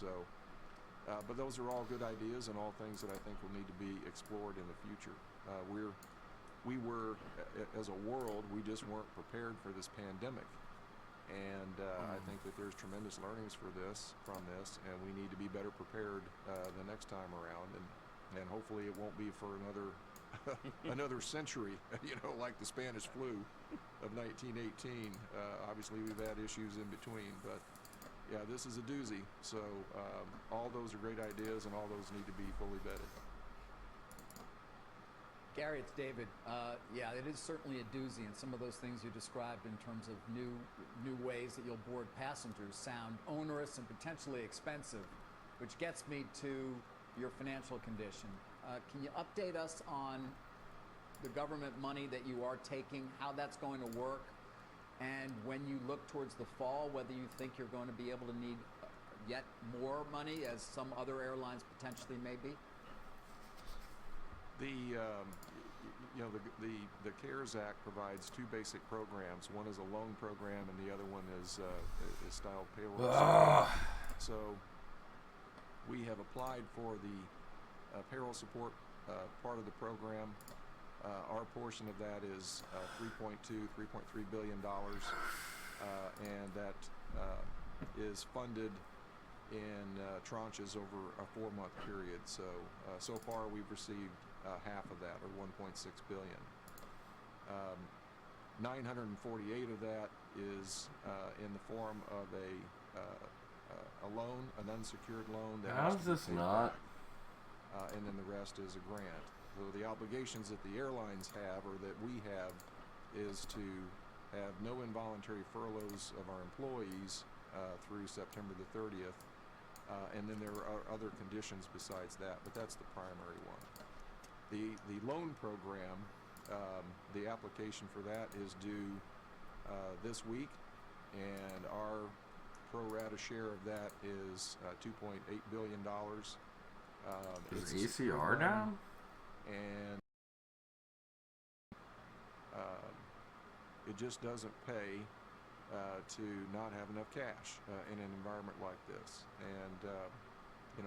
So, but those are all good ideas and all things that I think will need to be explored in the future. We were, as a world, we just weren't prepared for this pandemic. And I think that there's tremendous learnings from this, and we need to be better prepared the next time around. And hopefully it won't be for another century, like the Spanish flu of 1918. Obviously, we've had issues in between, but yeah, this is a doozy. So all those are great ideas, and all those need to be fully vetted. Gary, it's David. Yeah, it is certainly a doozy, and some of those things you described in terms of new ways that you'll board passengers sound onerous and potentially expensive, which gets me to your financial condition. Can you update us on the government money that you are taking, how that's going to work, and when you look towards the fall, whether you think you're going to be able to need yet more money, as some other airlines potentially may be? The CARES Act provides two basic programs. One is a loan program, and the other one is styled payroll. So we have applied for the payroll support part of the program. Our portion of that is $3.3 billion, and that is funded in tranches over a 4-month period. So far we've received half of that, or $1.6 billion. 948 of that is in the form of a loan, an unsecured loan. How is this not? And then the rest is a grant. So the obligations that the airlines have, or that we have, is to have no involuntary furloughs of our employees through September the 30th. And then there are other conditions besides that, but that's the primary one. The loan program, the application for that is due this week, and our pro rata share of that is $2.8 billion. Is ACR now? And it just doesn't pay to not have enough cash in an environment like this. And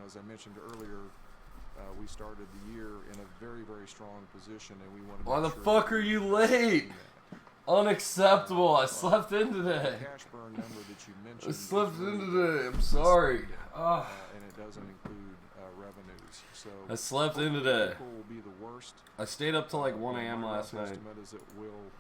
as I mentioned earlier, we started the year in a very, very strong position, and we want to. Why the fuck are you late? Unacceptable. I slept in today. The cash burn number that you mentioned. I slept in today. I'm sorry. And it doesn't include revenues. So I slept in today. April will be the worst. I stayed up till like 1 a.m. last night. Estimate is it will.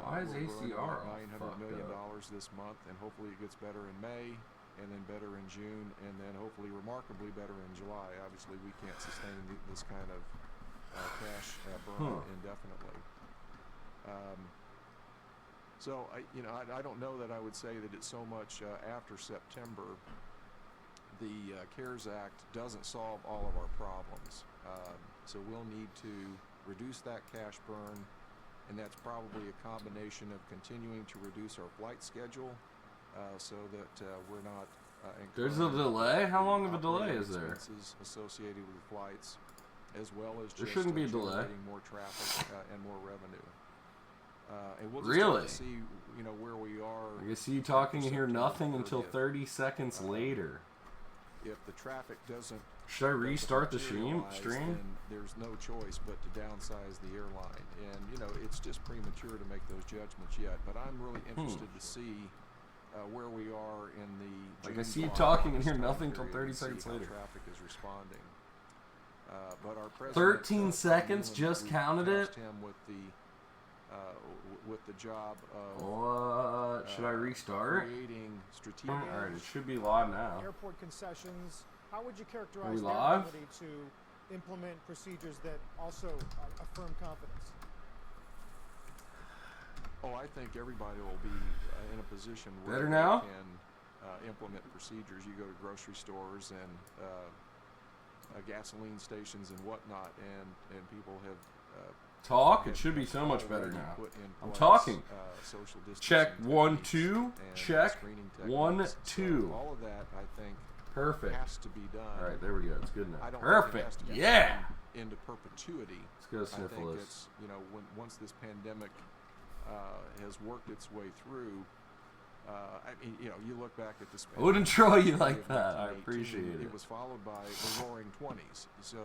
Why is ACR $900 million this month, and hopefully it gets better in May, and then better in June, and then hopefully remarkably better in July. Obviously, we can't sustain this kind of cash burn indefinitely. So I don't know that I would say that it's so much after September. The CARES Act doesn't solve all of our problems, so we'll need to reduce that cash burn. And that's probably a combination of continuing to reduce our flight schedule so that we're not There's a delay? How long of a delay is there? Expenses associated with flights, as well as there just shouldn't be a delay. generating more traffic and more revenue. And we'll just really? have to see, where we are. I see you talking here nothing until 30 seconds later. If the traffic doesn't. Should I restart the stream? Then there's no choice but to downsize the airline, and it's just premature to make those judgments yet. But I'm really interested to see where we are in the. Like I see you talking and hear nothing till 30 seconds later. Traffic is responding. But our president, 13 seconds just counted it. Him with the job of. What? Should I restart? Creating strategic. All right, it should be live now. Airport concessions. How would you characterize their live? ability to implement procedures that also affirm confidence? Oh, I think everybody will be in a position where Better they now? can implement procedures. You go to grocery stores and gasoline stations and whatnot, and people have Talk? It should be so much better now. put in I'm place, talking. Social distancing Check 1 techniques 2. and Check screening 1 techniques. 2. So all of that, I think, Perfect. has to be done. All right, there we go. It's good I now. don't think it has Perfect. to be Yeah. done into perpetuity. Let's go I think sniffle this. it's once this pandemic has worked its way through, I mean, you know, you look back at this. I wouldn't troll you like of that. I 1918, appreciate it. It was followed by the Roaring Twenties. So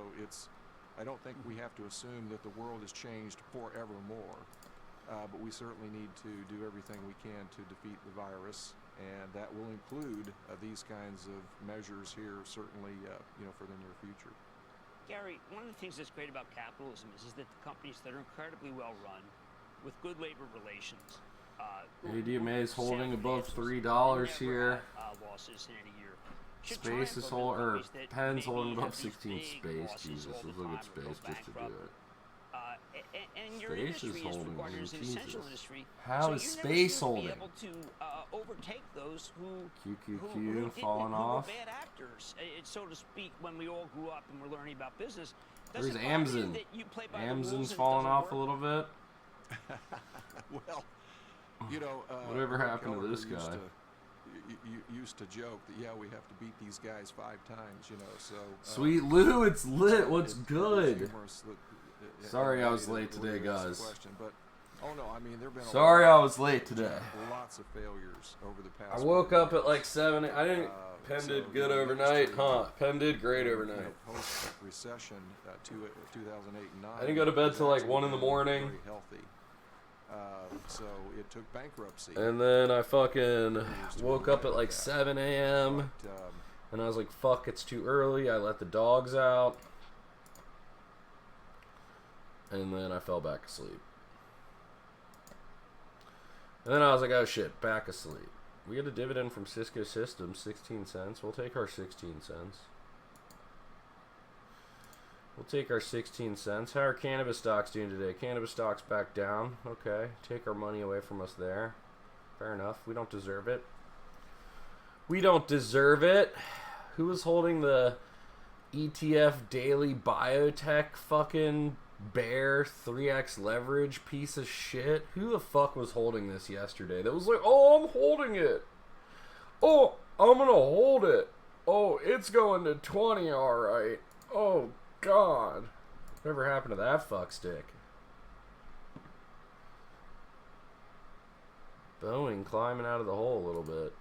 I don't think we have to assume that the world has changed forevermore. But we certainly need to do everything we can to defeat the virus, and that will include these kinds of measures here, certainly, you know, for the near future. Gary, one of the things that's great about capitalism is that the companies that are incredibly well run, with good labor relations, ADMA is holding above $3 never here. have, losses in any year. Should Space triumph is over holding, or companies that Penn's maybe holding above have these 16 big Space. losses Jesus, all the let's look at time or go Space just to do bankrupt. it. And your Space is industry is holding, regarded as an Jesus. essential industry. How so is you Space never seem holding? to be able to overtake those who QQQ falling who off. were bad actors, so to speak, when we all grew up and were learning about business. There's Does it bother you Amazon. that you play by the rules and Amazon's it falling doesn't off a work? little bit. Well, you know, Whatever Rick happened to Kelleher this guy? used to joke that, yeah, we have to beat these guys 5 times, you know. So Sweet Lou, it's lit. What's it is good? humorous in Sorry a I way was that late today, Lou asked the guys. question, but, oh no, I mean, there've been Sorry I was late today. lots of failures over the past. I woke up at years. like 7. I didn't. Penn So, did good you know, overnight, industry, huh? Penn did great you know, overnight. Post-recession, 2008 and 9. I didn't go to bed was till like actually 1 in the morning. Very healthy. So it took bankruptcy. And then I fucking woke up at like 7 a.m. But, And I was like, fuck, it's too early. I let the dogs out. And then I fell back asleep. And then I was like, oh shit, back asleep. We get a dividend from Cisco Systems, 16 cents. We'll take our 16 cents. We'll take our 16 cents. How are cannabis stocks doing today? Cannabis stocks back down. Okay. Take our money away from us there. Fair enough. We don't deserve it. We don't deserve it. Who was holding the ETF daily biotech fucking bear 3x leverage piece of shit? Who the fuck was holding this yesterday? That was like, oh, I'm holding it. Oh, I'm gonna hold it. Oh, it's going to 20, alright. Oh, God. Whatever happened to that fuck stick? Boeing climbing out of the hole a little bit.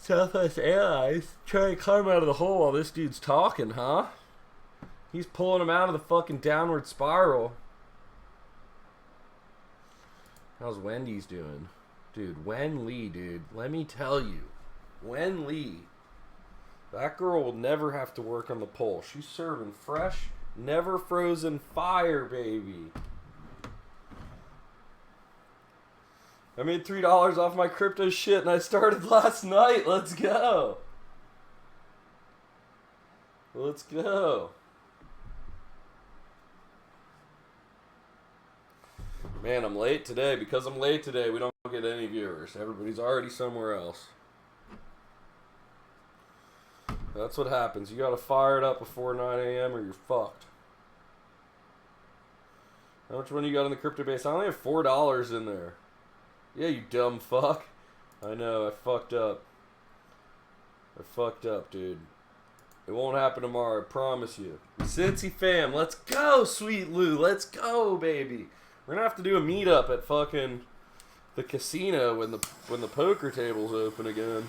Southwest Airlines trying to climb out of the hole while this dude's talking, huh? He's pulling him out of the fucking downward spiral. How's Wendy's doing? Dude, Wen Lee, dude. Let me tell you. Wen Lee. That girl will never have to work on the pole. She's serving fresh, never frozen fire, baby. I made $3 off my crypto shit and I started last night. Let's go. Let's go. Man, I'm late today. Because I'm late today, we don't get any viewers. Everybody's already somewhere else. That's what happens. You gotta fire it up before 9 a.m. or you're fucked. How much money you got in the crypto base? I only have $4 in there. Yeah, you dumb fuck. I know, I fucked up. I fucked up, dude. It won't happen tomorrow, I promise you. Cincy fam, let's go, Sweet Lou. Let's go, baby. We're gonna have to do a meetup at fucking the casino when the poker table's open again.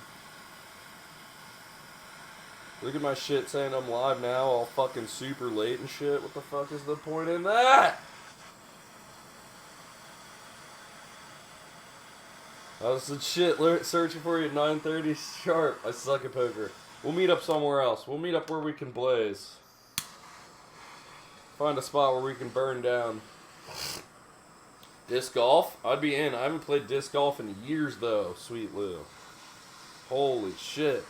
Look at my shit saying I'm live now, all fucking super late and shit. What the fuck is the point in that? I was some shit searching for you at 9:30 sharp. I suck at poker. We'll meet up somewhere else. We'll meet up where we can blaze. Find a spot where we can burn down. Disc golf? I'd be in. I haven't played disc golf in years though, Sweet Lou. Holy shit.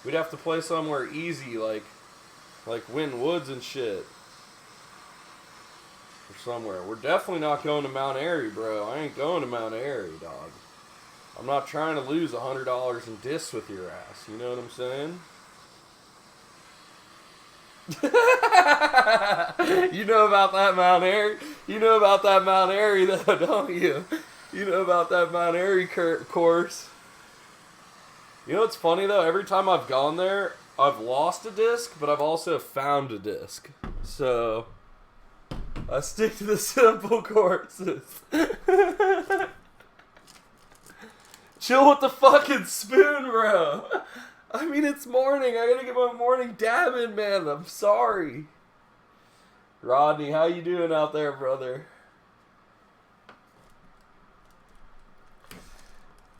We'd have to play somewhere easy, like Winton Woods and shit. Or somewhere. We're definitely not going to Mount Airy, bro. I ain't going to Mount Airy, dog. I'm not trying to lose $100 in discs with your ass. You know what I'm saying? You know about that Mount Airy? You know about that Mount Airy, though, don't you? You know about that Mount Airy course. You know what's funny, though? Every time I've gone there, I've lost a disc, but I've also found a disc. So, I stick to the simple courses. Chill with the fucking spoon, bro. I mean, it's morning. I gotta get my morning dab in, man. I'm sorry. Rodney, how you doing out there, brother?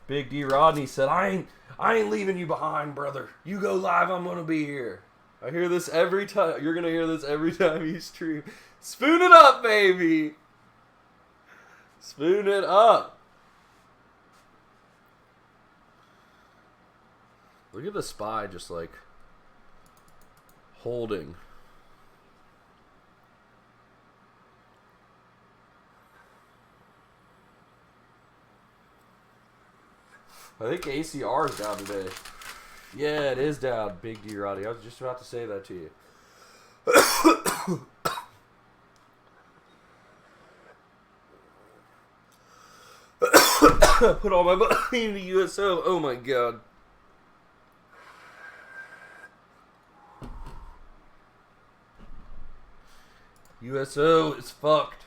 Big D Rodney said, I ain't leaving you behind, brother. You go live, I'm gonna be here. I hear this every time. You're gonna hear this every time you stream. Spoon it up, baby. Spoon it up. Look at the spy just like holding. I think ACR is down today. Yeah, it is down, Big D Roddy. I was just about to say that to you. Put all my money into USO. Oh my god. USO is fucked.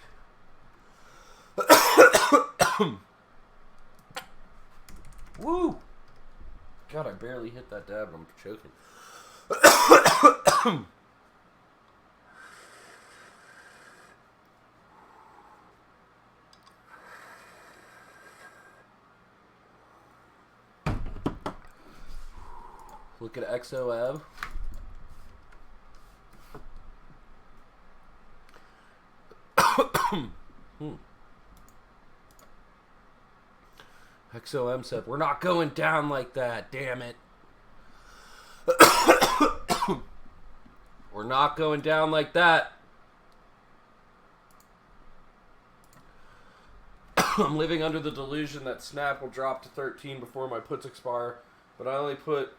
Woo! God, I barely hit that dab and I'm choking. Look at XOM. XOM said, we're not going down like that, damn it. We're not going down like that. I'm living under the delusion that Snap will drop to 13 before my puts expire, but I only put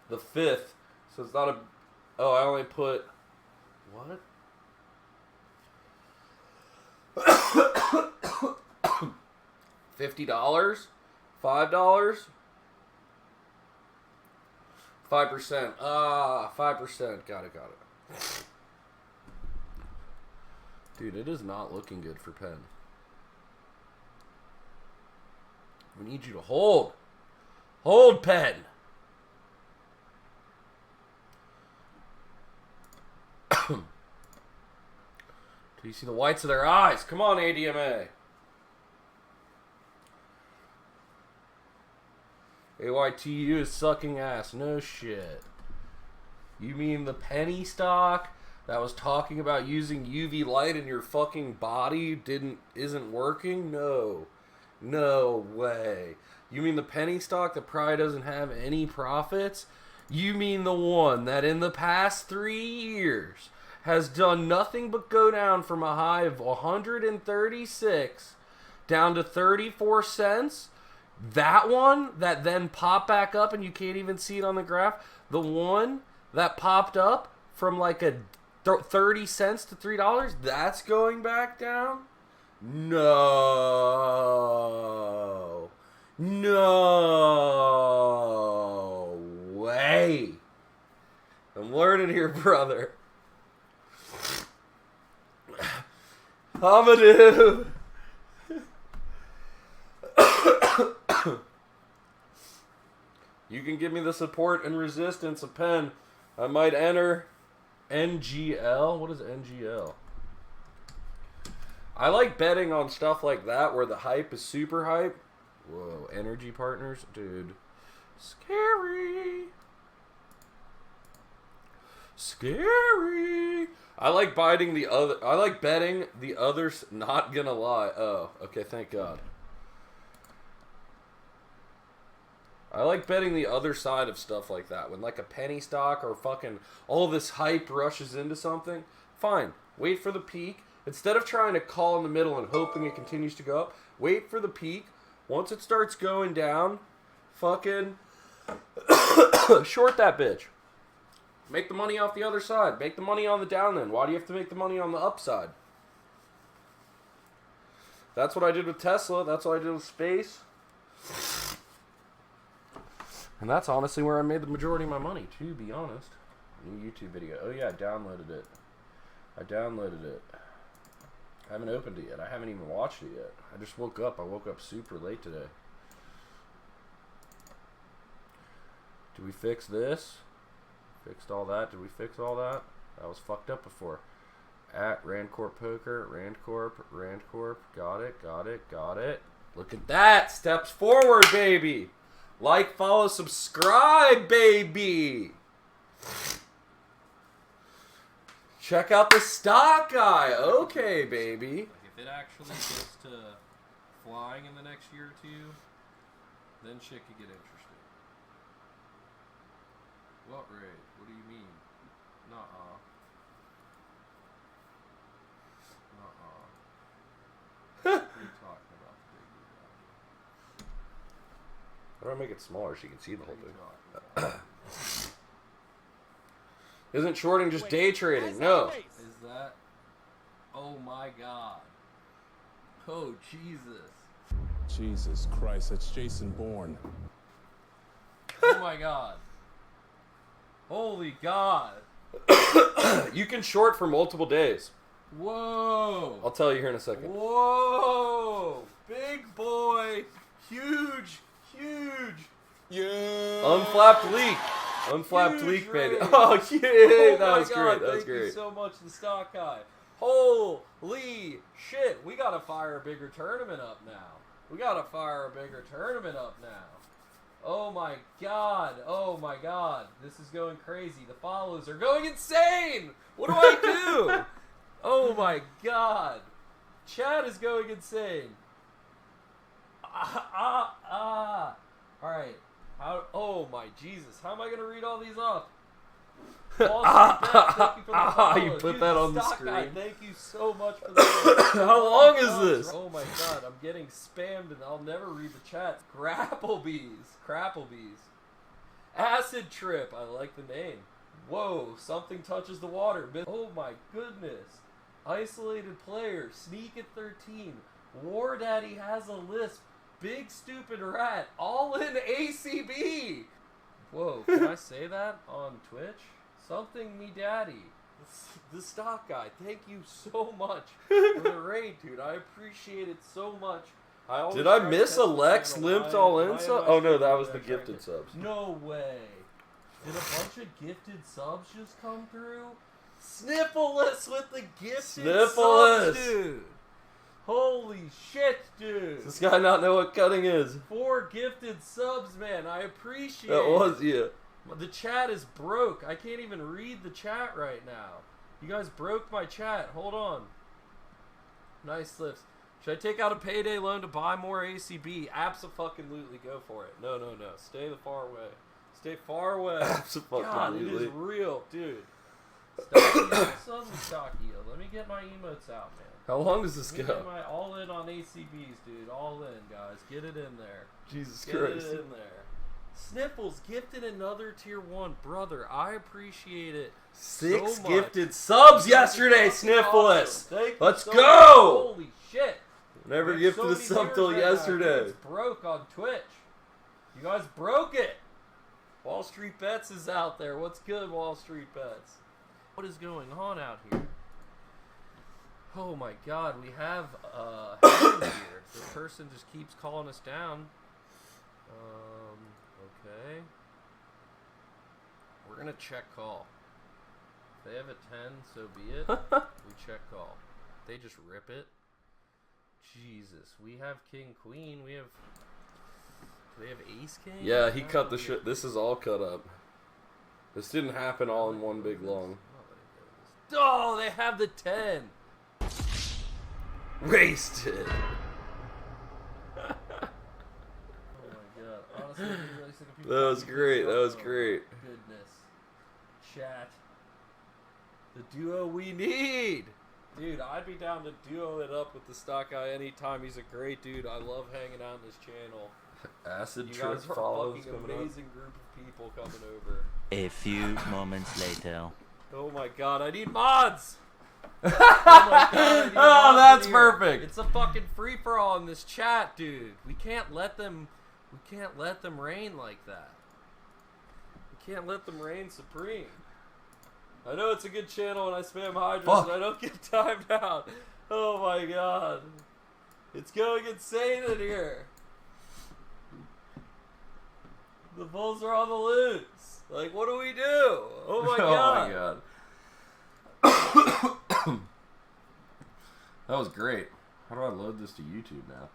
the 5th, so it's not a... Oh, I only put... What? $50? $5? 5%. 5%. Got it. Dude, it is not looking good for Penn. We need you to hold. Hold, Penn. Do you see the whites of their eyes? Come on, ADMA. AYTU is sucking ass. No shit. You mean the penny stock that was talking about using UV light in your fucking body isn't working? No. No way. You mean the penny stock that probably doesn't have any profits? You mean the one that in the past 3 years has done nothing but go down from a high of 136 down to 34 cents? That one that then popped back up and you can't even see it on the graph? The one that popped up from like a 30 cents to $3? That's going back down? No. No way. I'm learning here, brother. Hamadou. You can give me the support and resistance of Penn. I might enter NGL. What is NGL? I like betting on stuff like that where the hype is super hype. Whoa, energy partners? Dude. Scary. Scary. I like betting the others, not gonna lie. Oh, okay, thank God. I like betting the other side of stuff like that. When like a penny stock or fucking all this hype rushes into something, fine. Wait for the peak. Instead of trying to call in the middle and hoping it continues to go up, wait for the peak. Once it starts going down, fucking short that bitch. Make the money off the other side. Make the money on the down end. Why do you have to make the money on the upside? That's what I did with Tesla. That's what I did with space. And that's honestly where I made the majority of my money, to be honest. New YouTube video. Oh yeah, I downloaded it. I downloaded it. I haven't opened it yet. I haven't even watched it yet. I just woke up. I woke up super late today. Did we fix this? Fixed all that? Did we fix all that? That was fucked up before. At Randcorp Poker, Randcorp. Got it, got it, got it. Look at that. Steps forward, baby. Like, follow, subscribe, baby. Check out the stock guy. Okay, baby. Like if it actually gets to flying in the next year or two, then shit could get interesting. What rate? What do you mean? Nuh-uh. Nuh-uh. What are you talking about, big guy? How do I make it smaller so you can see the whole What are you thing? talking about? Isn't shorting just day trading? No. Is that? Oh my god. Oh Jesus. Jesus Christ, that's Jason Bourne. Oh my god. Holy god. You can short for multiple days. Whoa. I'll tell you here in a second. Whoa. Big boy. Huge. Huge. Yeah. Unflapped leak. Unflapped Huge leak, baby. raise. Oh, yeah. Oh That my was God, great. That was thank you great. so much, the stock guy. Holy shit. We gotta fire a bigger tournament up now. We gotta fire a bigger tournament up now. Oh my god. Oh my god. This is going crazy. The follows are going insane. What do I do? Oh my god. Chat is going insane. Alright. Oh my Jesus. How am I going to read all these off? Wall Street Bet, thank you for the follow. You put that on the Stock Guy, screen. thank you so much for the How long is this? Oh my god, I'm getting spammed and I'll never read the chat. Crapplebees. Acid Trip, I like the name. Whoa, something touches the water. Oh my goodness. Isolated player, Sneak at 13. War Daddy has a lisp. Big stupid rat, all in ACB. Whoa, can I say that on Twitch? Something me daddy. The stock guy, thank you so much for the raid, dude. I appreciate it so much. Did I try to miss catch a the Lex channel. limped all in Why sub? am I Oh no, that streaming was the when I try to gifted catch- subs. No way. Did a bunch of gifted subs just come through? Sniffeless with the gifted Sniffeless. subs, dude. Holy shit, dude. Does this guy not know what cutting is? 4 gifted subs, man. I appreciate That it. was you. The chat is broke. I can't even read the chat right now. You guys broke my chat. Hold on. Nice slips. Should I take out a payday loan to buy more ACB? Abso-fucking-lutely, go for it. No. Stay the far away. Stay far away. God, it Abso-fucking-lutely. is real, dude. Suddenly stocky. Let me get my emotes out, man. How long does this Let me go? get my all in on ACBs, dude. All in, guys. Get it in there. Jesus Get Christ. it in there. Sniffles gifted another tier 1. Brother, I appreciate it. 6 so much. gifted subs yesterday, Fucking Sniffeless. awesome. Thank you Let's so go! much. Holy shit. Never We have gifted so a many sub viewers till right now. yesterday. It's broke on Twitch. You guys broke it. Wall Street Bets is out there. What's good, Wall Street Bets? What is going on out here? Oh my god, we have hands here. The person just keeps calling us down. Okay. We're gonna check call. If they have a 10, so be it. We check call. They just rip it. Jesus, we have King Queen. We have. Do they have Ace King? Yeah, he I cut the don't shit. This is all cut up. This didn't happen all in one big long. Oh, they have the 10. Wasted. Oh my god. Honestly, I didn't really think of people That was talking great. this That was up. great. Goodness. Chat. The duo we need. Dude, I'd be down to duo it up with the stock guy anytime. He's a great dude. I love hanging out on this channel. Acid You trip guys are a follows fucking coming up. amazing group of people coming over. A few moments later. Oh my god, I need mods! Oh my god, I need Oh, mods that's in here. perfect. It's a fucking free for all in this chat, dude. We can't let them reign like that. We can't let them reign supreme. I know it's a good channel when I spam Hydras Fuck. and I don't get timed out. Oh my god. It's going insane in here. The Bulls are on the loose. Like, what do we do? Oh my god. Oh my god. That was great. How do I load this to YouTube now?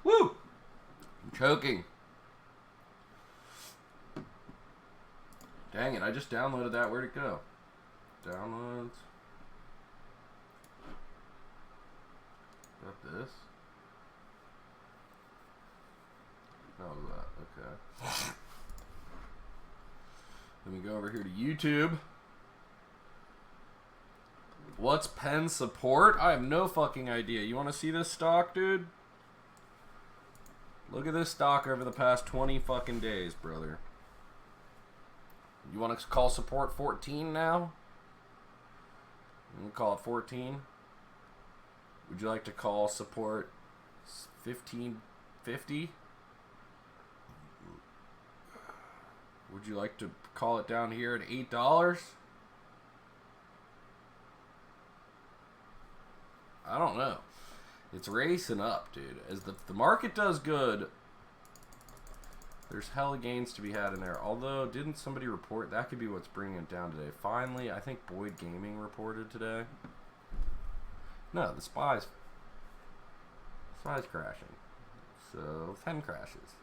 Woo! I'm choking. Dang it, I just downloaded that. Where'd it go? Downloads. Got this? How was that? Okay. Let me go over here to YouTube. What's pen support? I have no fucking idea. You want to see this stock, dude? Look at this stock over the past 20 fucking days, brother. You want to call support 14 now? You want to call it 14? Would you like to call support 1550? Would you like to call it down here at $8? I don't know. It's racing up, dude. As the market does good, there's hella gains to be had in there. Although, didn't somebody report? That could be what's bringing it down today. Finally, I think Boyd Gaming reported today. No, the SPY's crashing. So, Penn crashes.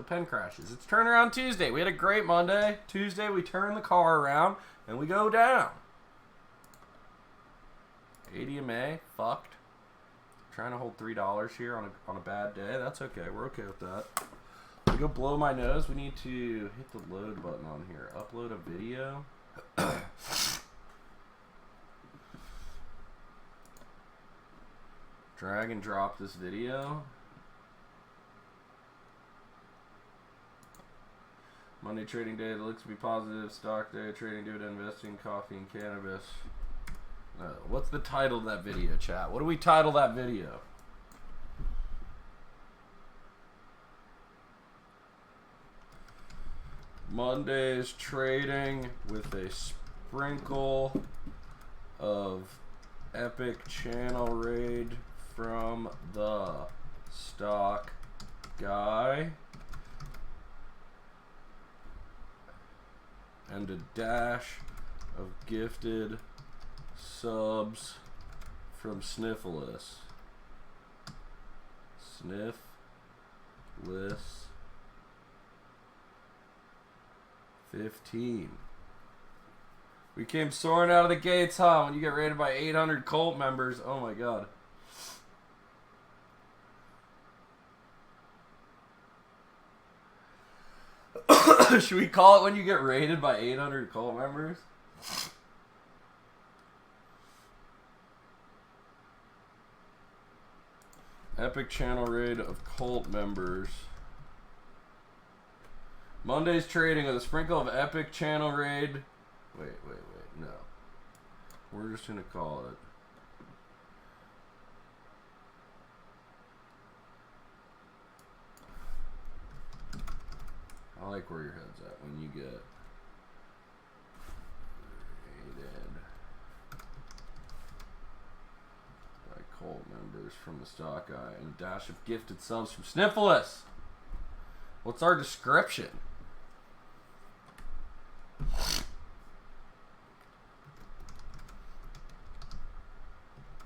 Penn crashes. It's turnaround Tuesday. We had a great Monday. Tuesday, we turn the car around, and we go down. ADMA, fucked. Trying to hold $3 here on a bad day. That's okay. We're okay with that. We go blow my nose. We need to hit the load button on here. Upload a video. Drag and drop this video. Monday trading day that looks to be positive. Stock day, trading dividend investing, coffee and cannabis. What's the title of that video, chat? What do we title that video? Monday's trading with a sprinkle of epic channel raid from the stock guy. And a dash of gifted subs from Sniffless. Sniffless 15. We came soaring out of the gates, huh? When you get rated by 800 cult members. Oh my god. Should we call it when you get rated by 800 cult members? Epic channel raid of cult members. Monday's trading with a sprinkle of epic channel raid. Wait, no. We're just gonna call it. I like where your head's at when you get rated by cult members from the stock guy and a dash of gifted subs from Sniffless. What's our description?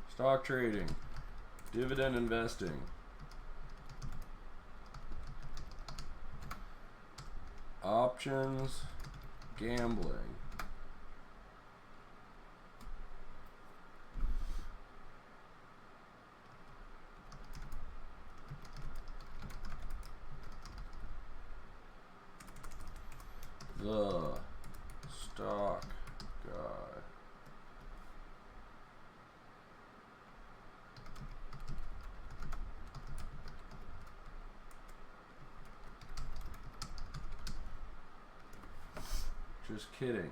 Stock trading, dividend investing, options, gambling. The stock guy. Just kidding.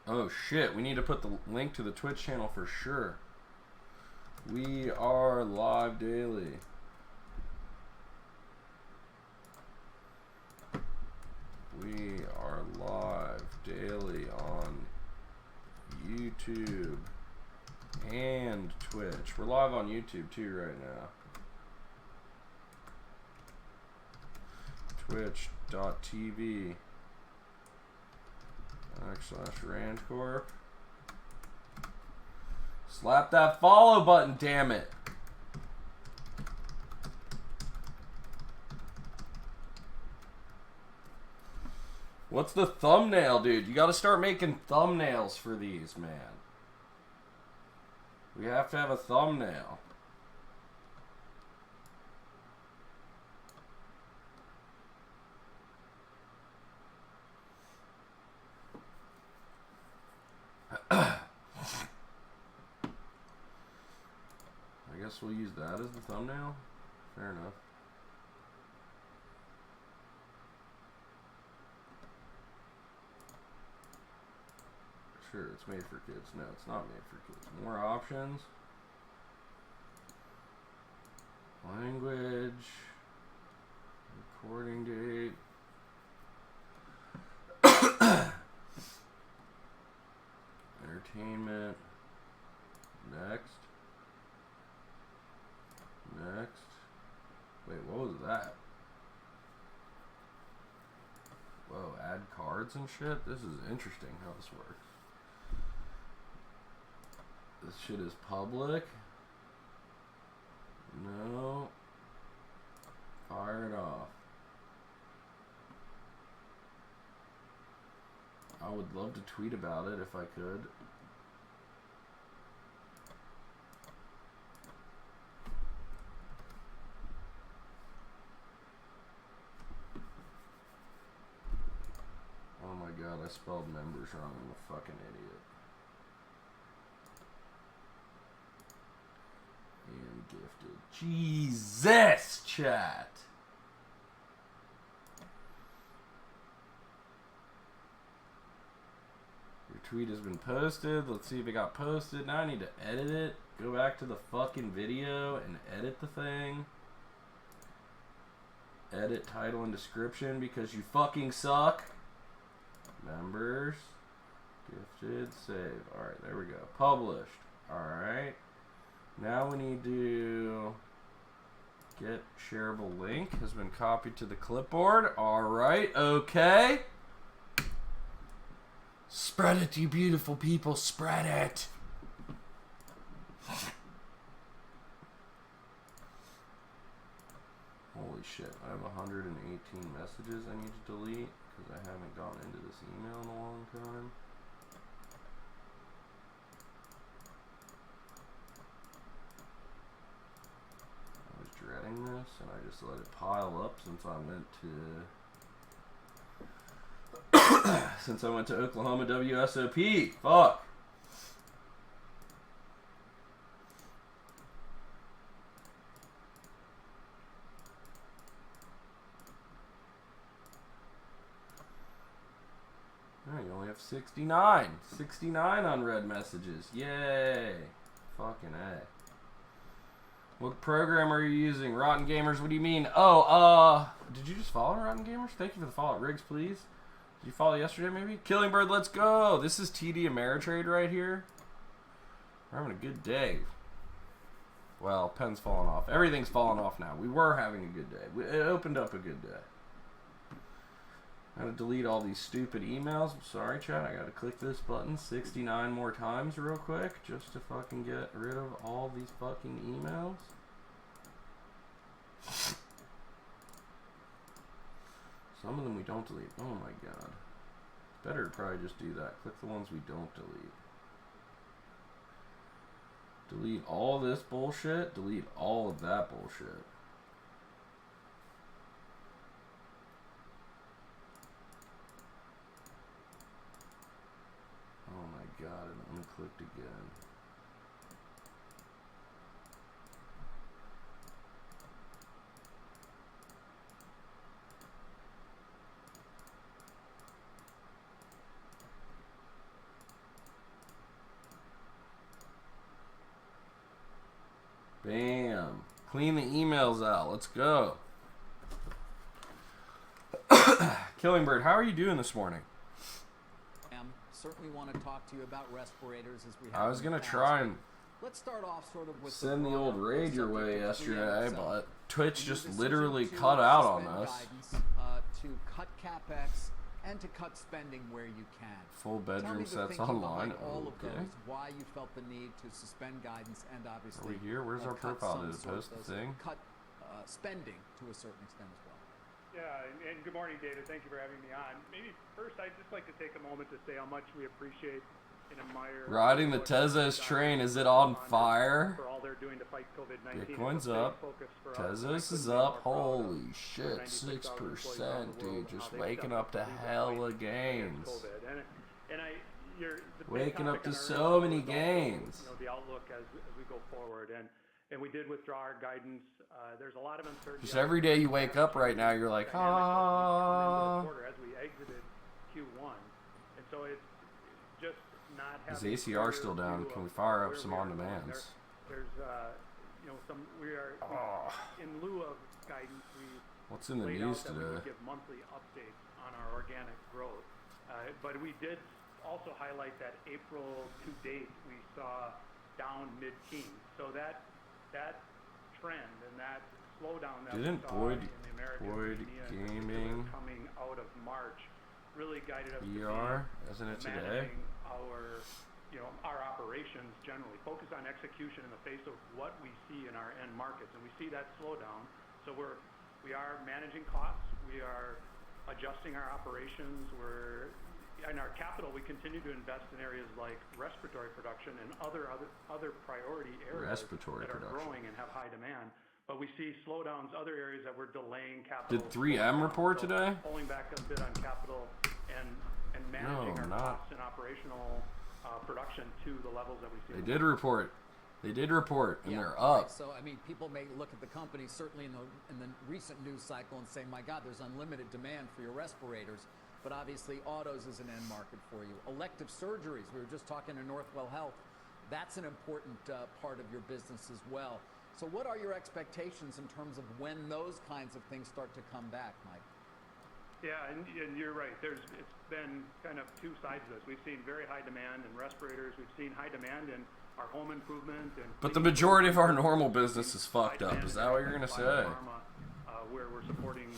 Oh shit, we need to put the link to the Twitch channel for sure. We are live daily. We are live daily on YouTube and Twitch. We're live on YouTube too right now. Twitch.tv /Randcorp. Slap that follow button, damn it. What's the thumbnail, dude? You gotta start making thumbnails for these, man. We have to have a thumbnail. I guess we'll use that as the thumbnail. Fair enough. Sure, it's made for kids. No, it's not made for kids. More options. Language. Recording date. Entertainment. Next. Next. Wait, what was that? Whoa, add cards and shit? This is interesting how this works. This shit is public. No. Fire it off. I would love to tweet about it if I could. Oh my god, I spelled members wrong. I'm a fucking idiot. And gifted. Jesus, chat. Your tweet has been posted. Let's see if it got posted. Now I need to edit it. Go back to the fucking video and edit the thing. Edit title and description because you fucking suck. Members. Gifted. Save. Alright, there we go. Published. Alright. Now we need to get shareable link has been copied to the clipboard. Alright, okay. Spread it, you beautiful people. Spread it. Holy shit. I have 118 messages I need to delete because I haven't gone into this email in a long time. Dreading this, and I just let it pile up since I went to Oklahoma WSOP. Fuck. Oh, you only have 69. 69 unread messages. Yay. Fucking A. What program are you using? Rotten Gamers, what do you mean? Oh, did you just follow Rotten Gamers? Thank you for the follow. Riggs, please. Did you follow yesterday, maybe? Killing Bird, let's go. This is TD Ameritrade right here. We're having a good day. Well, pen's falling off. Everything's falling off now. We were having a good day. It opened up a good day. I gotta delete all these stupid emails. I'm sorry, chat. I gotta click this button 69 more times real quick just to fucking get rid of all these fucking emails. Some of them we don't delete. Oh my god. It's better to probably just do that. Click the ones we don't delete. Delete all this bullshit. Delete all of that bullshit. Oh my god, and unclicked again. Bam. Clean the emails out. Let's go. Killingbird, how are you doing this morning? Certainly want to talk to you about respirators as we have. I was in the gonna past, try but and let's start off sort of with send the old broader rage your subject way of yesterday, 3M but itself. Twitch And your just decision literally to cut out on suspend us. guidance, to cut capex and to cut spending where you can. Full Tell me bedroom the sets thinking online. behind all of Okay. those, why you felt the need to suspend guidance and obviously Are we here? Where's our cut profile? some Did it sort post of the those- thing? cut spending to a certain extent as well. Yeah, and good morning, David. Thank you for having me on. Maybe first, I'd just like to take a moment to say how much we appreciate and admire Riding the what Tezos Amazon train. Is it and on Amazon fire? For all they're doing to fight COVID-19. Bitcoin's It's a big up. focus for us, and I Tezos couldn't is be up. more proud of Holy the shit, 96,000 employees around 6%, the world dude. and Just how they waking stepped up to lead the fight hella against gains. COVID. And the big Waking up topic to on so earnings many was also, gains. the outlook as we go forward, and we did withdraw our guidance. There's a lot of uncertainty. Just every day you wake up right now, you're like, ah. As we exited Q1, and so it's just not Is having ACR clear still down? view Can we of fire up where some we are on going. demands? There's we are in lieu of guidance. We What's in the laid news out that we would today? give monthly updates on our organic growth, but we did also highlight that April to date we saw down mid-teens. So that trend and that slowdown that Didn't we saw Boyd- in the Americas Boyd and EMEA in particular Gaming coming out of March really guided us ER, to isn't it be today? managing our operations generally, focus on execution in the face of what we see in our end markets, and we see that slowdown. So we are managing costs, we are adjusting our operations, in our capital we continue to invest in areas like respiratory production and other priority areas Respiratory that are production. growing and have high demand. But we see slowdowns other areas that we're delaying capital. Did 3M report So today? pulling back a bit on capital and managing No, our not- costs and operational production to the levels that we see. They did report. They did report, and Yeah, they're right. up. So I mean, people may look at the company certainly in the recent news cycle and say, "My God, there's unlimited demand for your respirators." But obviously, autos is an end market for you. Elective surgeries. We were just talking to Northwell Health. That's an important part of your business as well. So, what are your expectations in terms of when those kinds of things start to come back, Mike? Yeah, and you're right. It's been kind of two sides of this. We've seen very high demand in respirators. We've seen high demand in our home improvement. But the majority of our normal business is fucked up. Is that what you're gonna say? Biopharma, where we're supporting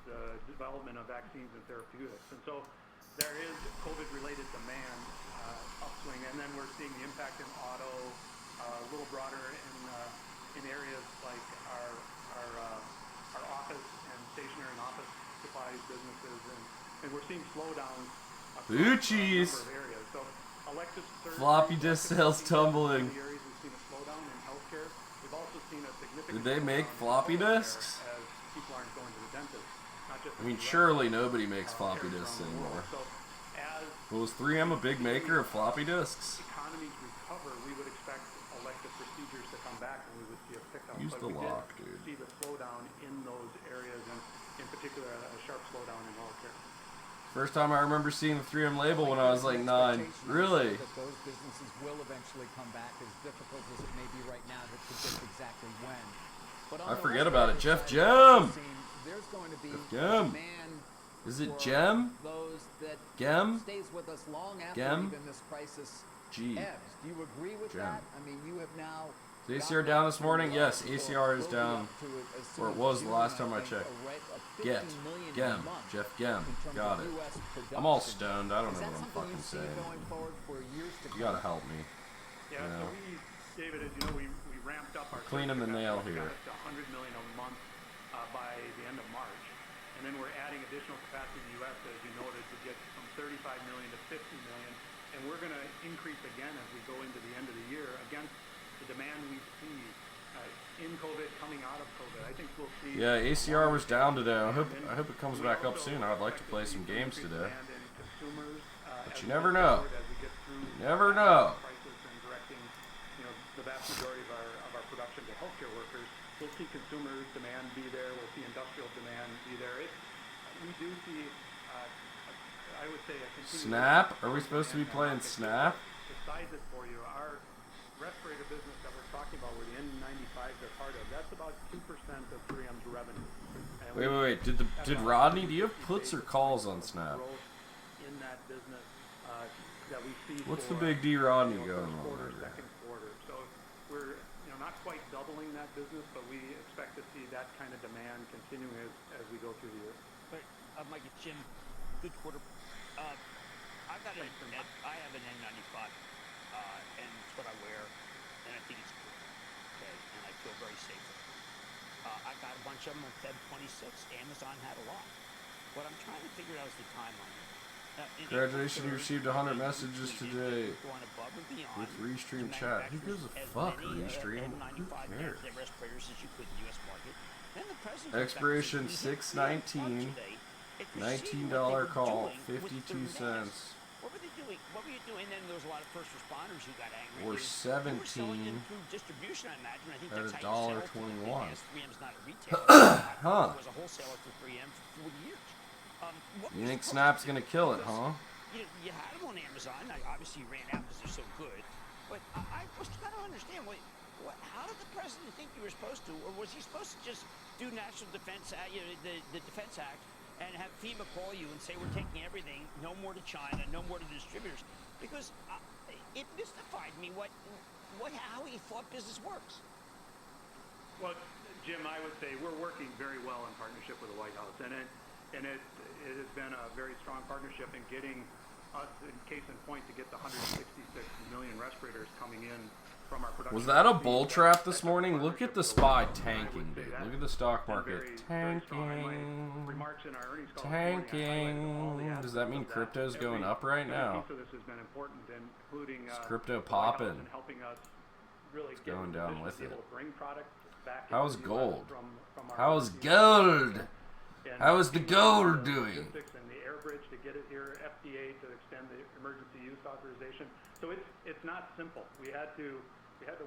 the development of vaccines and therapeutics. And so there is COVID-related demand upswing, and then we're seeing the impact in auto, a little broader in areas like our office and stationary and office supplies businesses, and we're seeing slowdowns across a number Boochies. of areas. So elective surgery, Floppy disk sales elective tumbling. procedures, areas we've seen a slowdown in healthcare. We've also seen a significant Did they make slowdown in floppy healthcare disks? as people aren't going to the dentist. Not just I in mean, the US, surely nobody makes but, floppy areas disks around the world. anymore. So as But was 3M a big maker of floppy disks? economies recover, we would expect elective procedures to come back, and we would see a pickup. Use But the we lock, did dude. see the slowdown in those areas, and in particular, a sharp slowdown in healthcare. First time I remember seeing the 3M label when I was like 9. Really? That those businesses will eventually come back, as difficult as it may be right now to predict exactly when. But on I the forget about it. respirator Jeff side, we've also Gem. seen There's going to be Jeff Gem. demand. Is it for Gem? Those that Gem? stays with us long after Gem? even this crisis G. ebbs. Do you agree with Gem. that? I mean, you have now. Is ACR down this morning? Yes, ACR is down. Or it was the last time I checked. Get. Gem. Jeff Gem. Got it. I'm all stoned. I don't know what I'm fucking saying. Going forward for years to You gotta help me. Yeah, Yeah. so David, as you know, we ramped up our Cleaning the nail capacity. here. We got up to $100 million a month by the end of March, and then we're adding additional capacity in the U.S. as you noted to get from 35 million to 50 million, and we're going to increase again as we go into the end of the year against the demand we see in COVID, coming out of COVID. I think we'll see. Yeah, ACR was down today. I hope it comes back up soon. I'd like to play some games today. But you never know. You never know. The vast majority of our production to healthcare workers, we'll see consumers demand be there. We'll see industrial demand be there. We do see, I would say, a continued. Snap? Are we supposed to be playing Snap? To size it for you, our respirator business that we're talking about, where the N95 are part of, that's about 2% of 3M's revenue. And Wait. Did Rodney? Do you have puts or calls on Snap? growth in that business that we see What's for, the big D Rodney you know, going first on quarter, right there? second quarter. So we're not quite doubling that business, but we expect to see that kind of demand continuing as we go through the year. But Mike, it's Jim. Good quarter. I have an N95, and it's what I wear, and I think it's cool. Okay, and I feel very safe with it. I got a bunch of them on Feb 26. Amazon had a lot. What I'm trying to figure out is the timeline. Congratulations, you received 100 messages today Going above and beyond with Restream to chat. Who gives a manufacture fuck, as many, Restream? Who N95 cares? respirators as you could in the U.S. market. Then the president Expiration comes back and says, "We hit 3M6/19, today." It preceded what they $19 were call, doing with 52 their cents. masks. What were they doing? What were you doing? And then there was a lot of first responders who got angry. Or They were selling them 17 through distribution, I imagine. I think at that's how you sell to them, $1.21. because 3M's not a retailer. Huh. It was a wholesaler for 3M for 40 years. What You was think the Snap's purpose? gonna kill it, Because huh? You had them on Amazon. Obviously, you ran out because they're so good. But I was trying to understand how did the president think you were supposed to, or was he supposed to just do National Defense, the Defense Act, and have FEMA call you and say we're taking everything, no more to China, no more to distributors? Because it mystified me how he thought business works. Well, Jim, I would say we're working very well in partnership with the White House, and it has been a very strong partnership in getting us, in case in point, to get the 166 million respirators coming in from our production. Was that a bull facilities. trap this That's a morning? Look at the partnership with SPY I would tanking, say dude. that's Look at the stock been market very strong. In my tanking. remarks in our earnings call this morning, I highlighted all the Tanking. Does that mean aspects of crypto's Every going up right now? piece of this has been important, including Is crypto the White House popping? and helping us really It's get going in a down position with to be it. able to bring product back How's into the US gold? from our How's overseas gold? and How is the gold the doing? logistics and the air bridge to get it here, FDA to extend the emergency use authorization. So it's not simple. We had to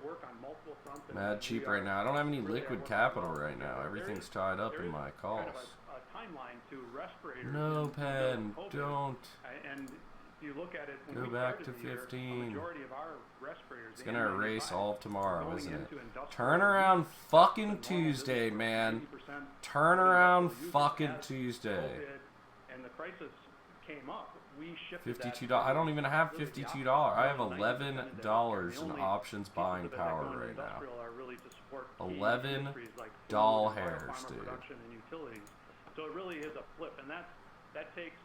work on multiple fronts. and Mad we cheap are right now. I don't have any really liquid working capital well right now. together. Everything's tied up There in is my kind calls. of a timeline to respirators. No, in Pen, COVID. don't. And if you look at it, Go when we back started to the year, 15. a majority of our respirators, It's the gonna erase N95, all of tomorrow, going isn't it? into industrial Turn use, around the fucking normal Tuesday, business, man. 80% Turn of around industrial users. fucking As Tuesday. COVID and the crisis came up, we shifted that $52. to I don't even have really the $52. opposite. I have More than 90% of $11 the in only options pieces buying of it that power go into right now. industrial are really to support key 11 industries like food doll and hairs, biopharma dude. production and utilities. So it really is a flip, and that takes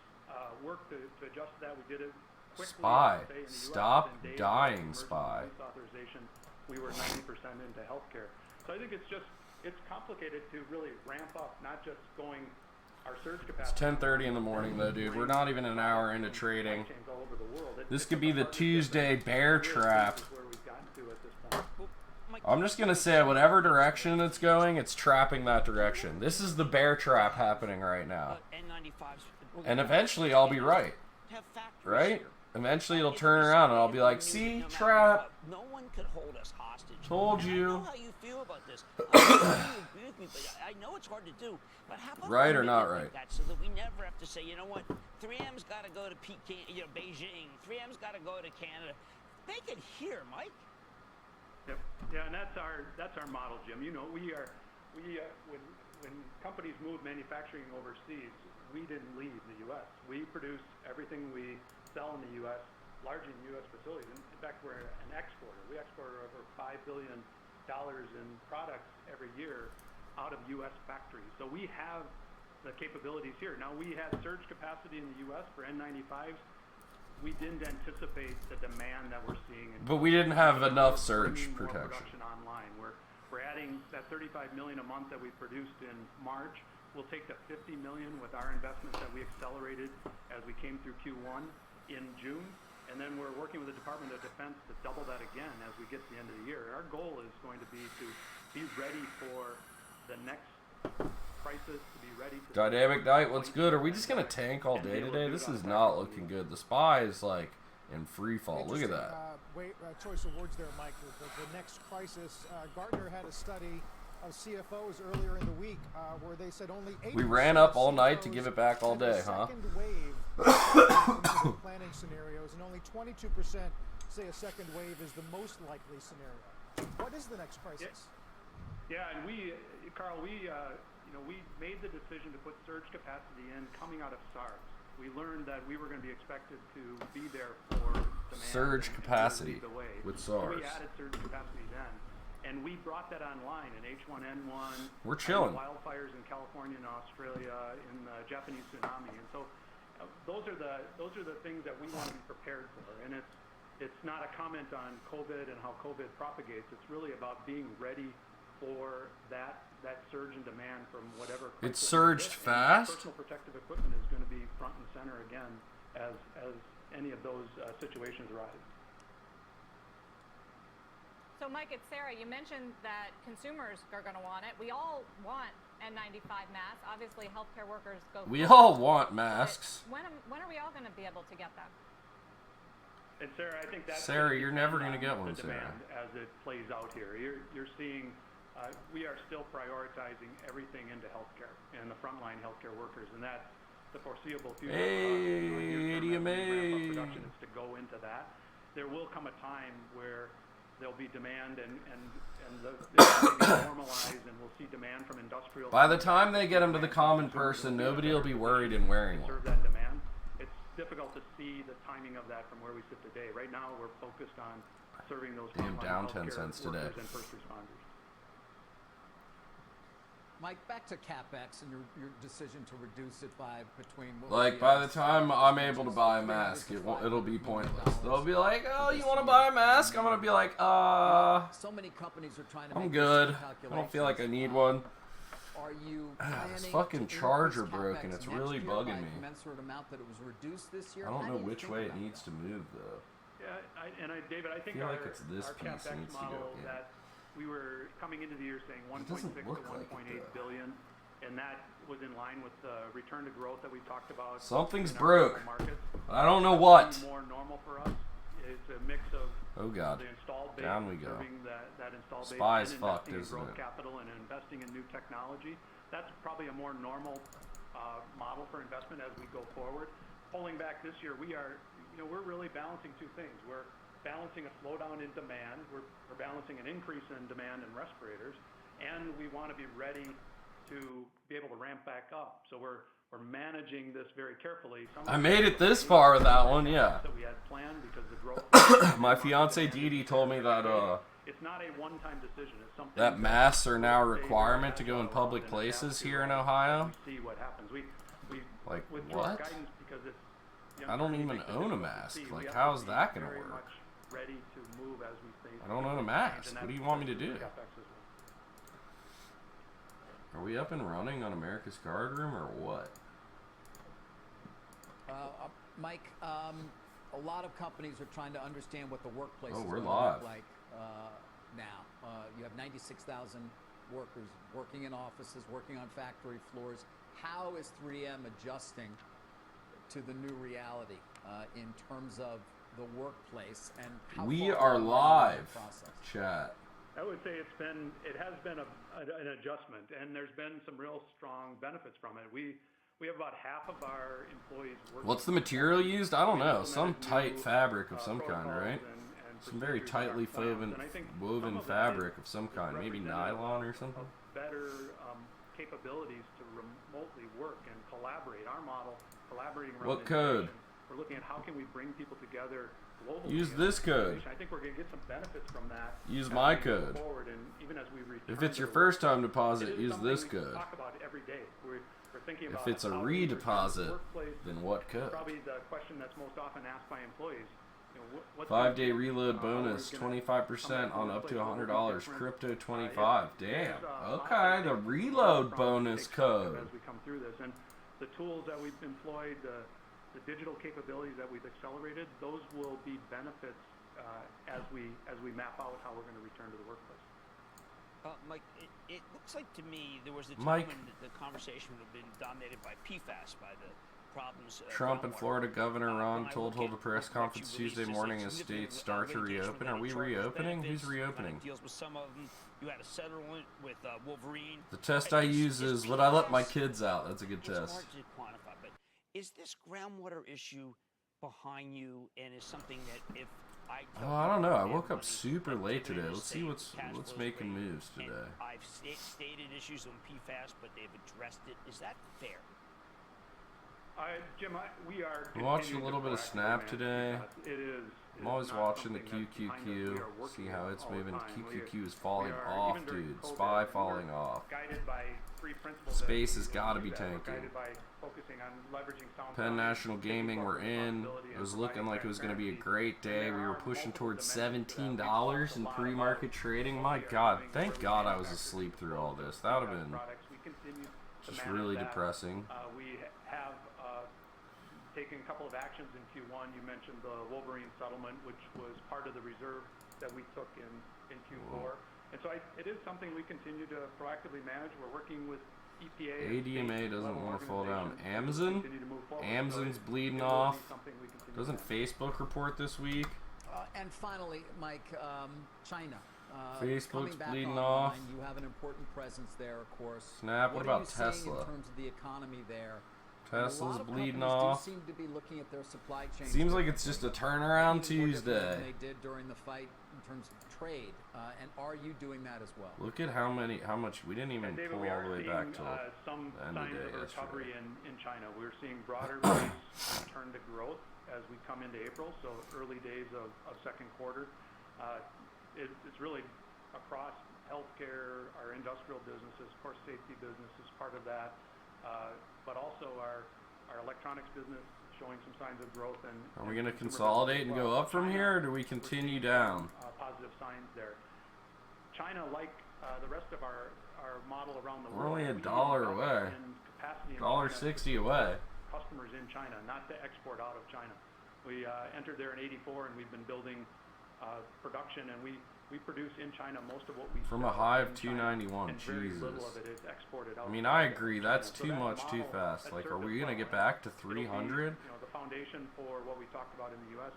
work to adjust that. We did it quickly. Spy. Say in the US, Stop in days dying, of emergency Spy. use authorization, we were 90% into healthcare. So I think it's complicated to really ramp up, not just going our surge capacity. It's 10:30 in the morning, though, dude. We're not even an hour into trading. This could be the Tuesday bear trap. I'm just gonna say, whatever direction it's going, it's trapping that direction. This is the bear trap happening right now. N95s. And eventually I'll be right. Have factories Right? here. Eventually it'll turn around and I'll be like, see, trap. No one could hold us hostage. Told And I you. know how you feel about this. I know you agree with me, but I know it's hard to do. But how about Right we or make not it like right? that so that we never have to say, you know what, 3M's got to go to Peking, Beijing. 3M's got to go to Canada. Make it here, Mike. Yep. Yeah, and that's our model, Jim. You know, when companies move manufacturing overseas, we didn't leave the U.S. We produce everything we sell in the U.S. largely in U.S. facilities. In fact, we're an exporter. We export over $5 billion in products every year out of U.S. factories. So we have the capabilities here. Now, we had surge capacity in the U.S. for N95s. We didn't anticipate the demand that we're seeing. But we didn't have enough We're surge bringing more protection. production online. We're adding that 35 million a month that we produced in March. We'll take the 50 million with our investments that we accelerated as we came through Q1 in June. And then we're working with the Department of Defense to double that again as we get to the end of the year. Our goal is going to be ready for the next crisis, to be ready to... Dynamic Knight, what's good? Are we just gonna tank all day today? This is not looking good. The SPY is like in free fall. Look at that. Choice of words there, Mike. The next crisis. Gartner had a study of CFOs earlier in the week where they said only 8% We ran up all of night to CFOs give it back all had a day, huh? second wave into their planning scenarios, and only 22% say a second wave is the most likely scenario. What is the next crisis? Yeah, and Carl, we made the decision to put surge capacity in coming out of SARS. We learned that we were going to be expected to be there for demand. Surge and capacity lead the way. with So SARS. we added surge capacity then, and we brought that online in H1N1. We're chilling. Wildfires in California and Australia, in the Japanese tsunami, and so those are the things that we want to be prepared for. And it's not a comment on COVID and how COVID propagates. It's really about being ready for that surge in demand from whatever. It surged fast? Personal protective equipment is going to be front and center again as any of those situations arise. So, Mike, it's Sarah. You mentioned that consumers are going to want it. We all want N95 masks. Obviously, healthcare workers go. We all want masks. When are we all going to be able to get them? And Sarah, I think that's Sarah, you're never going to get one, the Sarah. demand as it plays out here. You're seeing. We are still prioritizing everything into healthcare and the frontline healthcare workers, and that's the foreseeable future. Hey, ADMA. Production is to go into that. There will come a time where there'll be demand and the normalize, and we'll see demand from industrial. By the time they get them to the common person, nobody will be worried in wearing one. Serve that demand. It's difficult to see the timing of that from where we sit today. Right now, we're focused on serving those Damn, frontline down 10 healthcare cents today. workers and first responders. Mike, back to CapEx and your decision to reduce it by between. Like, by the time I'm able to buy a mask, it'll be pointless. They'll be like, oh, you want to buy a mask? I'm going to be like, So many companies are trying to I'm make good. calculations. I don't feel like I need one. Are you This planning fucking to charger increase broke CapEx and it's next really year bugging by a me. commensurate amount that it was reduced this year? I don't How know do you which think way it about needs that? to move, though. Yeah, David, I think feel our, like it's this our piece CapEx needs to go model in. that we were coming into the year saying 1.6 doesn't to look 1.8 like it, though. billion, and that was in line with the return to growth that we talked about. Something's in our broke. local markets. I don't know what. That's more normal for us. It's a mix of Oh, God. the installed base, Down we go. serving that installed base, Spy's and fucked, investing in isn't growth it? capital and investing in new technology. That's probably a more normal model for investment as we go forward. Pulling back this year, we're really balancing two things. We're balancing a slowdown in demand. We're balancing an increase in demand in respirators, and we want to be ready to be able to ramp back up. So we're managing this very carefully. I made it this far with that one, yeah. That we had planned because the growth. My fiance Dee Dee told me that it's not a one-time decision. It's something that masks are now a requirement to go in public places here in Ohio. We see what happens. We Like, withdraw what? guidance because it's. I don't even own a mask. Like, how's that gonna work? Ready to move as we face. I don't own a mask. What do you want me to do? Are we up and running on America's Card Room or what? Mike, a lot of companies are trying to understand what the workplace Oh, is we're going to live. look like now. You have 96,000 workers working in offices, working on factory floors. How is 3M adjusting to the new reality in terms of the workplace and how We far are along in live, the process? chat. I would say it has been an adjustment, and there's been some real strong benefits from it. We have about half of our employees working. What's the material used? I don't know. Some tight fabric of some kind, right? Some very tightly woven fabric of some kind. Maybe nylon or something. Better capabilities to remotely work and collaborate. Our model, collaborating around What code? We're looking at how can we bring people together globally. Use this code. I think we're going to get some benefits from that. Use as my we go code. forward, and even as we If return it's to your the first time workplace. deposit, It is use something this we code. talk about every day. We're thinking If about it's a how we return to the redeposit, workplace. then what code? Probably the question that's most often asked by employees. What's 5-day the- reload bonus, are we gonna 25% come on back up to to a workplace? $100. Different? Crypto 25. Damn. There's, Okay, the reload from bonus take code. As we come through this, and the tools that we've employed, the digital capabilities that we've accelerated, those will be benefits as we map out how we're going to return to the workplace. Mike, it looks like to me there was a time Mike. when the conversation would have been dominated by PFAS, by the problems. Trump and groundwater. Florida Governor Ron When I told look a at press what conference you released, Tuesday there's morning a as significant states start to litigation reopen. Are we related to reopening? Who's benefits, reopening? deals with some of them. You had a settlement with Wolverine. The test I use is would I let my kids out? That's a good It's test. hard to quantify, but is this groundwater issue behind you, and is something that if Oh, I don't know. I woke up super late today. Let's see what's making moves today. I've stated issues on PFAS, but they've addressed it. Is that fair? Jim, we are. I watched a little bit of proactively Snap manage today. because it is I'm always not watching the something that's behind us. We QQQ, are working see how on it's all the moving. time. QQQ is falling we are, off, even during dude. COVID, SPY we falling were off. Guided by three principles Space that has we got to use be that. We're tanking. guided by focusing on leveraging sound Penn science, National taking Gaming, we're corporate in. responsibility, It and was looking like it was going to be a providing great day. transparency. We were And there pushing are towards multiple dimensions to that. $17 in We talked a lot pre-market about trading. what My we are God, doing, thank where we God I was manufacture asleep through all these this. That would have been products. We continue to just manage really that. depressing. We have taken a couple of actions in Q1. You mentioned the Wolverine settlement, which was part of the reserve that we took in Q4. Whoa. And so it is something we continue to proactively manage. We're working with EPA. ADMA doesn't want to fall down. organizations to Amazon? continue to move forward. Amazon's So bleeding it will be off. something we continue to Doesn't manage. Facebook report this week? And finally, Mike, China. Facebook's coming back bleeding online. off. You have an important presence there, of course. Snap, what are about you seeing Tesla? in terms of the economy there? And a lot Tesla's of bleeding companies off. do seem to be looking at their supply chain. Seems like it's just a turnaround Even more different Tuesday. than they did during the fight in terms of trade. And are you doing that as well? Look at how much, we didn't even David, pull we all are the way seeing, back till some the end of signs the day of a recovery yesterday. in China. We're seeing broader base return to growth as we come into April, so early days of second quarter. It's really across healthcare, our industrial businesses, of course, safety business is part of that, but also our electronics business showing some signs of growth. And Are we going to consumer consolidate and business as go well. up from China, here, or do we we're continue seeing down? some, positive signs there. China, like the rest of our model around the We're world, only a we dollar invest away. in capacity in $1.60 China to away. serve customers in China, not to export out of China. We entered there in '84, and we've been building production, and we produce in China most of what we From a sell high in of China, 291, and very little Jesus. of it is exported out. I mean, of I China. agree, that's So too that much too model fast. has Like, are served we us going to well, get back to and it'll be, 300? the foundation for what we talked about in the U.S.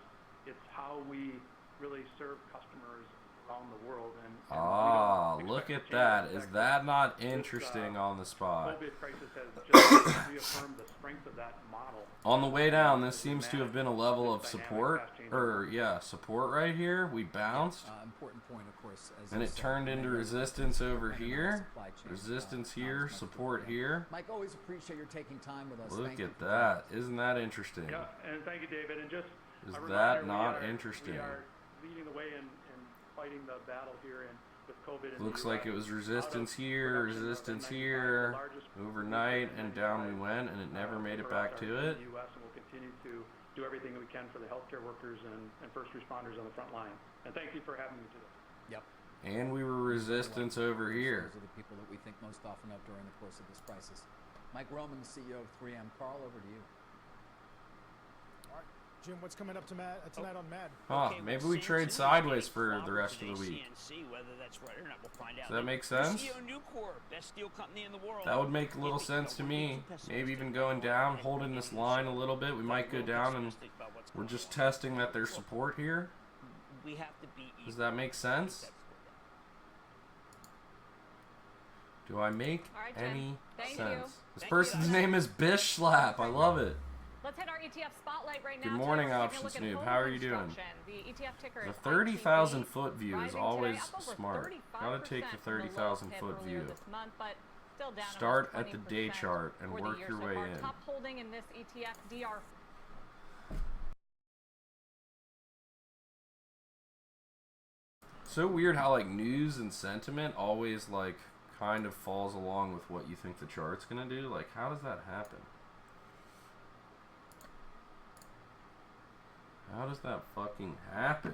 It's how we really serve customers around the world. And Ah, we don't look expect at to that. change Is that not This, interesting on the spot? COVID crisis has just reaffirmed the strength of that model. On the way down, this seems to have been a level of support, or yeah, support right here. We bounced, Important point, of course. As and you it said, turned into many resistance over depending on the here, supply chain, resistance not here, as much support depending. here. Mike, always appreciate your taking time with us. Look Thank you at for that. Isn't that interesting? Yeah, and thank you, David. And just Is a that reminder, not we interesting? are leading the way in fighting the battle here with COVID. In Looks the like US. it was resistance here, resistance here, overnight, and down we went, and it never made it back to it. In the U.S. and we'll continue to do everything we can for the healthcare workers and first responders on the front line. And thank you for having me today. Yep. And we were resistance over here. Those are the people that we think most often of during the course of this crisis. Mike Roman, the CEO of 3M. Carl, over to you. All right, Jim, what's coming up tonight on Mad? Huh, Okay, maybe well, we CNC trade is sideways getting for the clobbered rest of the today. week. CNC, whether that's right or not, we'll find out. Does that make The sense? CEO of Nucor, best steel company in the world. That would make a little sense to me. Maybe even going down, holding this line a little bit. We might go down, and we're just testing that there's support here. We have to be. Does that make sense? Do I make All right, Jim. any Thank sense? you. This Thank person's you. name is Bish Slap. I love it. Let's hit our ETF spotlight right now. Good morning, Taking a Option look at Snoop. home How are you doing? construction. The ETF ticker The is 30,000 ITB, foot view is rising always today, up over smart. 35% Gotta take the from the lows 30,000 hit foot earlier view. this month, but still down Start almost at the day 20% chart and for the work year your so way far. in. Top holding in this ETF, DR. So weird how like news and sentiment always like kind of falls along with what you think the chart's gonna do. Like, how does that happen? How does that fucking happen,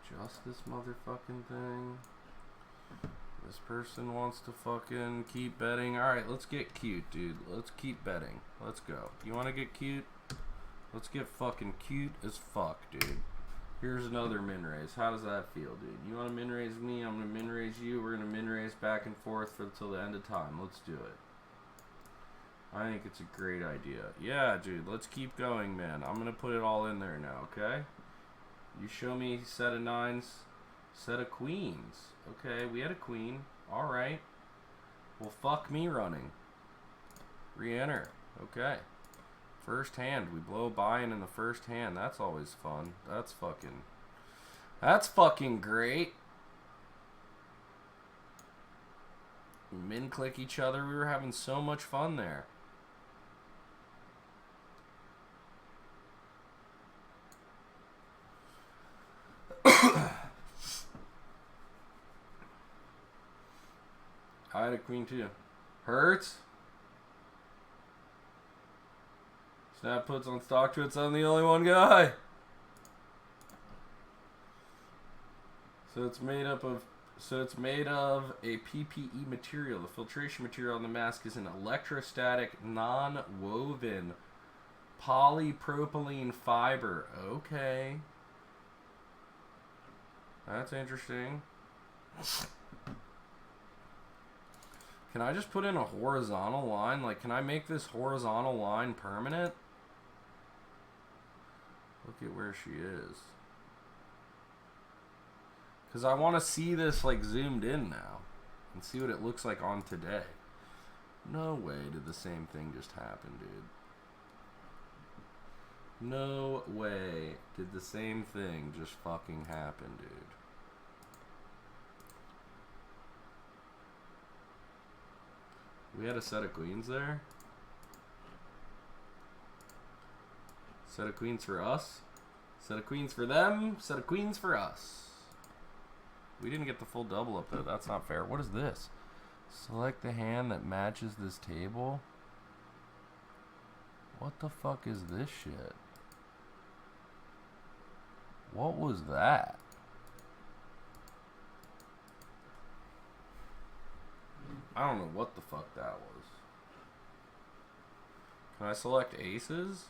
dude? Just this motherfucking thing. This person wants to fucking keep betting. Alright, let's get cute, dude. Let's keep betting. Let's go. You wanna get cute? Let's get fucking cute as fuck, dude. Here's another min raise. How does that feel, dude? You want to min raise me? I'm going to min raise you. We're going to min raise back and forth until the end of time. Let's do it. I think it's a great idea. Yeah, dude. Let's keep going, man. I'm going to put it all in there now, okay? You show me set of nines, set of queens. Okay, we had a queen. Alright. Well, fuck me running. Re-enter. Okay. First hand. We blow buy-in in the first hand. That's always fun. That's fucking great. Min click each other. We were having so much fun there. I had a queen too. Hurts. Snap puts on stock twits. I'm the only one guy. So it's made of a PPE material. The filtration material on the mask is an electrostatic, non-woven polypropylene fiber. Okay. That's interesting. Can I just put in a horizontal line? Like, can I make this horizontal line permanent? Look at where she is. Because I want to see this, like, zoomed in now. And see what it looks like on today. No way did the same thing just happen, dude. No way did the same thing just fucking happen, dude. We had a set of queens there. Set of queens for us. Set of queens for them. Set of queens for us. We didn't get the full double up though. That's not fair. What is this? Select the hand that matches this table. What the fuck is this shit? What was that? I don't know what the fuck that was. Can I select aces?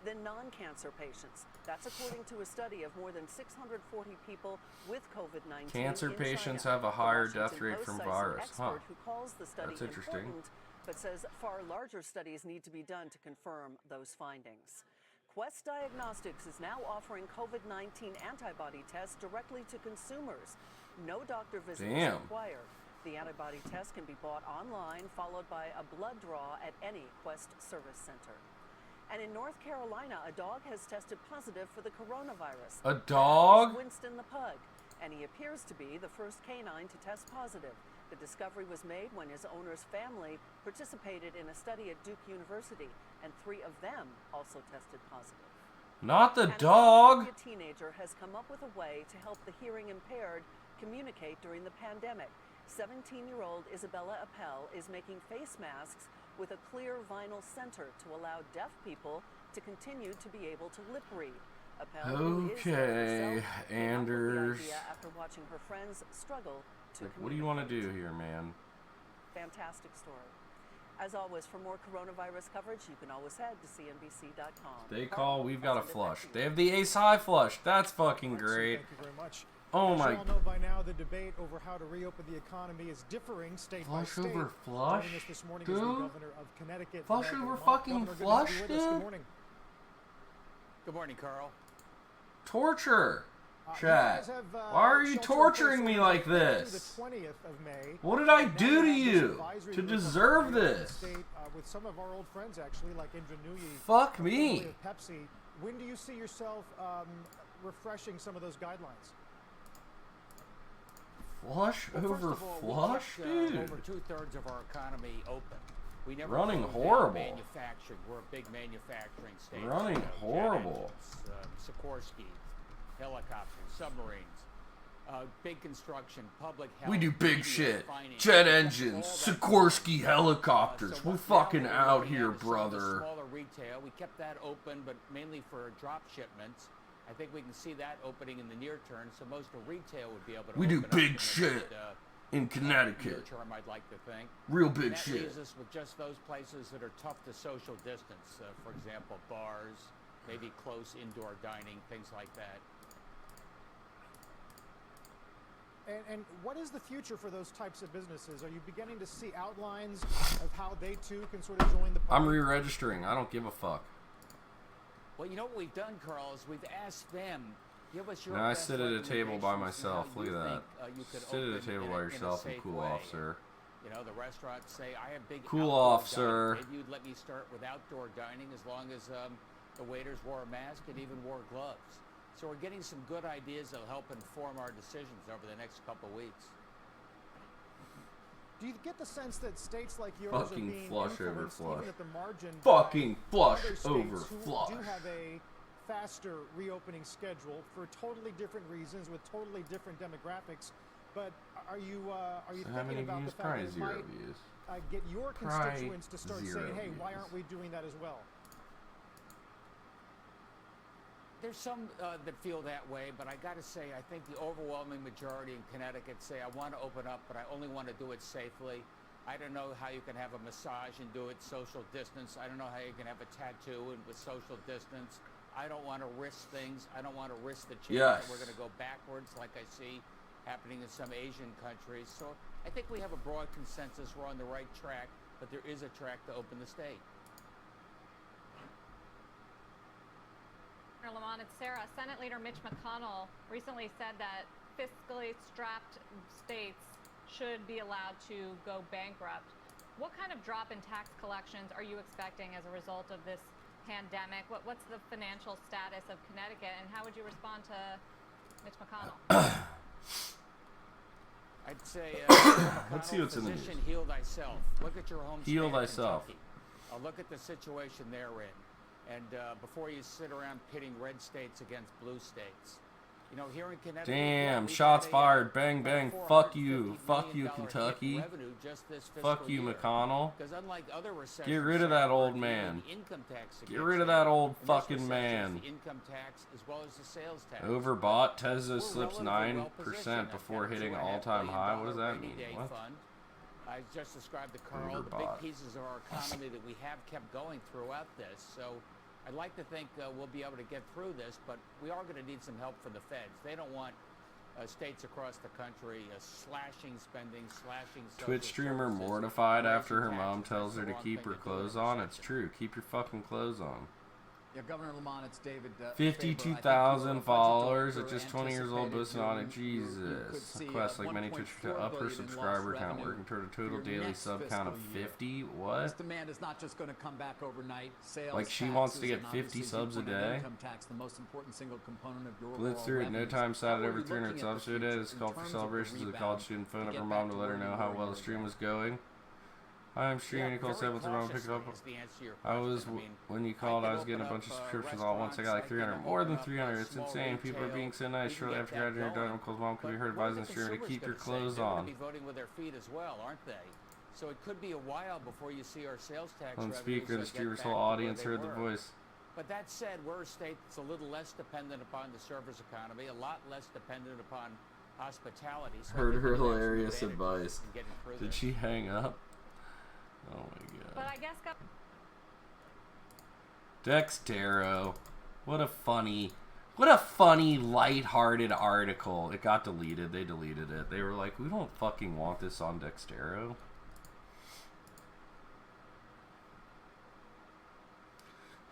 Than non-cancer patients. That's according to a study of more than 640 people with COVID-19. Cancer in patients China. have a higher The death Washington rate Post from cites an virus. expert who calls the study That's interesting. important, but says far larger studies need to be done to confirm those findings. Quest Diagnostics is now offering COVID-19 antibody tests directly to consumers. No doctor visit is required. The antibody test can be bought online, followed by a blood draw at any Quest service center. And in North Carolina, a dog has tested positive for the coronavirus. A dog? Winston the pug, and he appears to be the first canine to test positive. The discovery was made when his owner's family participated in a study at Duke University, and 3 of them also tested positive. Not the and dog. A teenager has come up with a way to help the hearing impaired communicate during the pandemic. 17-year-old Isabella Appel is making face masks with a clear vinyl center to allow deaf people to continue to be able to lip read. Appel, who is deaf herself, came up with the idea after watching her friends struggle to Like, what do you want to do here, man? Fantastic story. As always, for more coronavirus coverage, you can always head to CNBC.com. They call, we've got a flush. They have the ace high flush. That's fucking great. Thank you very much. Oh As my. you all know by now, the debate over how to reopen the economy is differing state by Flush state. over flush? Joining us this morning Dude? is the governor of Connecticut. Flush Greg over Abbott. fucking Governor, good to flush, have you with us. dude? Good morning. Good morning, Carl. Torture. You Chat. guys have, Why are you shelter in torturing place me orders like through this? The 20th of May. What did I And now do to have this you advisory to group of deserve leaders in the this? State, with some of our old friends, actually, like Indra Nooyi. Fuck me. formerly of Pepsi. When do you see yourself refreshing some of those guidelines? Flush Well, over first of all, flush, we kept, dude. over 2/3 of our economy open. We never Running closed down horrible. Manufacturing. We're a big manufacturing state. Running jet horrible. engines, Sikorsky, helicopters, submarines, big construction, public health. We do big media, shit. finance. Jet We kept engines, all that Sikorsky open. helicopters. So We're now fucking we're out looking here, at some of the brother. Smaller retail. We kept that open, but mainly for drop shipments. I think we can see that opening in the near term, so most of retail would be able to We do open up big in the shit next, in near Connecticut. term, I'd like to think. Real big And that shit. leaves us with just those places that are tough to social distance. For example, bars, maybe close indoor dining, things like that. And what is the future for those types of businesses? Are you beginning to see outlines of how they too can sort of join the party? I'm re-registering. I don't give a fuck. Well, you know what we've done, Carl, is we've asked them, give us your Now I best sit at a table by recommendations on myself. how Look you at that. think, you could Sit at a open table in by a yourself and safe cool way. off, sir. You know, the restaurants say, I have big Cool outdoor off, sir. dining. Maybe you'd let me start with outdoor dining as long as the waiters wore a mask and even wore gloves. So we're getting some good ideas that'll help inform our decisions over the next couple of weeks. Do you get the sense that states like yours Fucking are being flush over influenced flush. even at the margin Fucking by flush other states over who flush. do have a faster reopening schedule for totally different reasons with totally different demographics? But are you So how many thinking about the views? fact Probably that it 0 might views. Get your Probably constituents to start 0 saying, hey, why views. aren't we doing that as well? There's some that feel that way, but I got to say, I think the overwhelming majority in Connecticut say, I want to open up, but I only want to do it safely. I don't know how you can have a massage and do it social distance. I don't know how you can have a tattoo and with social distance. I don't want to risk things. I don't want to risk the chance that we're going to go backwards like I see happening in some Asian countries. So I think we have a broad consensus. We're on the right track, but there is a track to open the state. Lamont, it's Sarah. Senate Leader Mitch McConnell recently said that fiscally strapped states should be allowed to go bankrupt. What kind of drop in tax collections are you expecting as a result of this pandemic? What's the financial status of Connecticut, and how would you respond to Mitch McConnell? I'd say, Let's see what's in the news. Heal thyself. Look at your home Heal state of thyself. Kentucky. Look at the situation they're in. And before you sit around pitting red states against blue states. You know, here in Connecticut, Damn, we've shots had fired. Bang, bang. Fuck you. Fuck you, $450 million Kentucky. revenue just this Fuck you, fiscal year. McConnell. Because unlike other recessions, Get rid of that old man. income tax Get rid of that old in this fucking recession, man. the income tax as well as the sales tax. Overbought. Tesla We're slips relatively 9% well-positioned. before I've got a hitting $2.5 all-time high. What does that billion mean? rainy day What? fund. I just described to Carl the Overbought. big pieces of our economy that we have kept going throughout this. So I'd like to think we'll be able to get through this, but we are going to need some help from the feds. They don't want states across the country slashing spending, slashing social Twitch streamer services, mortified after her raising mom taxes. tells her That's to the keep wrong her thing to do in clothes a on. It's recession. true. Keep your fucking clothes on. Yeah, Governor Lamont, it's David. 52,000 followers at just 20 years old, boasting on it. Jesus. Quest, like many Twitch, to up her subscriber count, working toward a total daily sub count of 50. This What? demand is not just going to come back overnight. Sales Like she wants to taxes, get and 50 obviously subs a viewpoint of day? Income tax, the most important single component of your Blitz overall through it, no revenues. time, How cited are over you 300 looking at subs the today. future This in called for terms of the celebrations of the rebound college student. Phone to up get her back mom to to let her where know you how were a well year the stream ago? was going. Hi, I'm streaming. Nicole said, what's wrong? Pick it up. Is the answer to your I was, question. I mean, when you called, I was getting a open bunch of up, subscriptions all at once. I got like 300, more than 300. It's insane. People are being so nice. Shortly after graduating, Nicole's mom could be heard advising the streamer to keep your clothes They're on. going to be voting with their feet as well, aren't they? So it could be a while before you see our sales tax On revenues speaker, the get streamer's back whole to where audience they heard the were. voice. But that said, we're a state that's a little less dependent upon the service economy, a lot less dependent upon hospitality. So I Heard think her we have some hilarious advantages advice. in getting through Did this. she hang up? Oh my god. But I guess Dextero. What a funny, lighthearted article. It got deleted. They deleted it. They were like, we don't fucking want this on Dextero.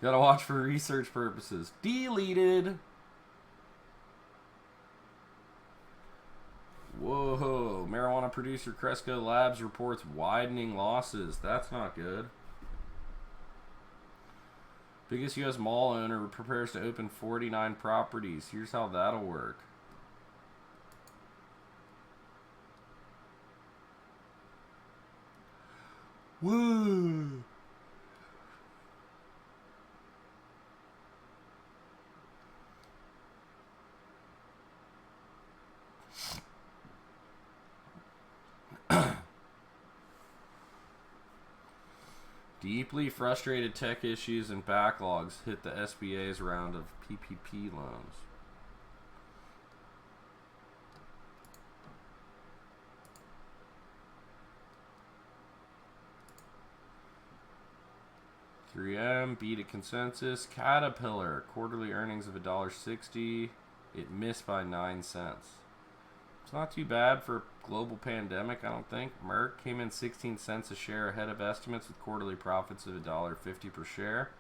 Gotta watch for research purposes. Deleted. Whoa. Marijuana producer Cresco Labs reports widening losses. That's not good. Biggest U.S. mall owner prepares to open 49 properties. Here's how that'll work. Woo! Deeply frustrated tech issues and backlogs hit the SBA's round of PPP loans. $3M beat a consensus. Caterpillar quarterly earnings of $1.60. It missed by 9 cents. It's not too bad for a global pandemic, I don't think. Merck came in 16 cents a share ahead of estimates with quarterly profits of $1.50 per share.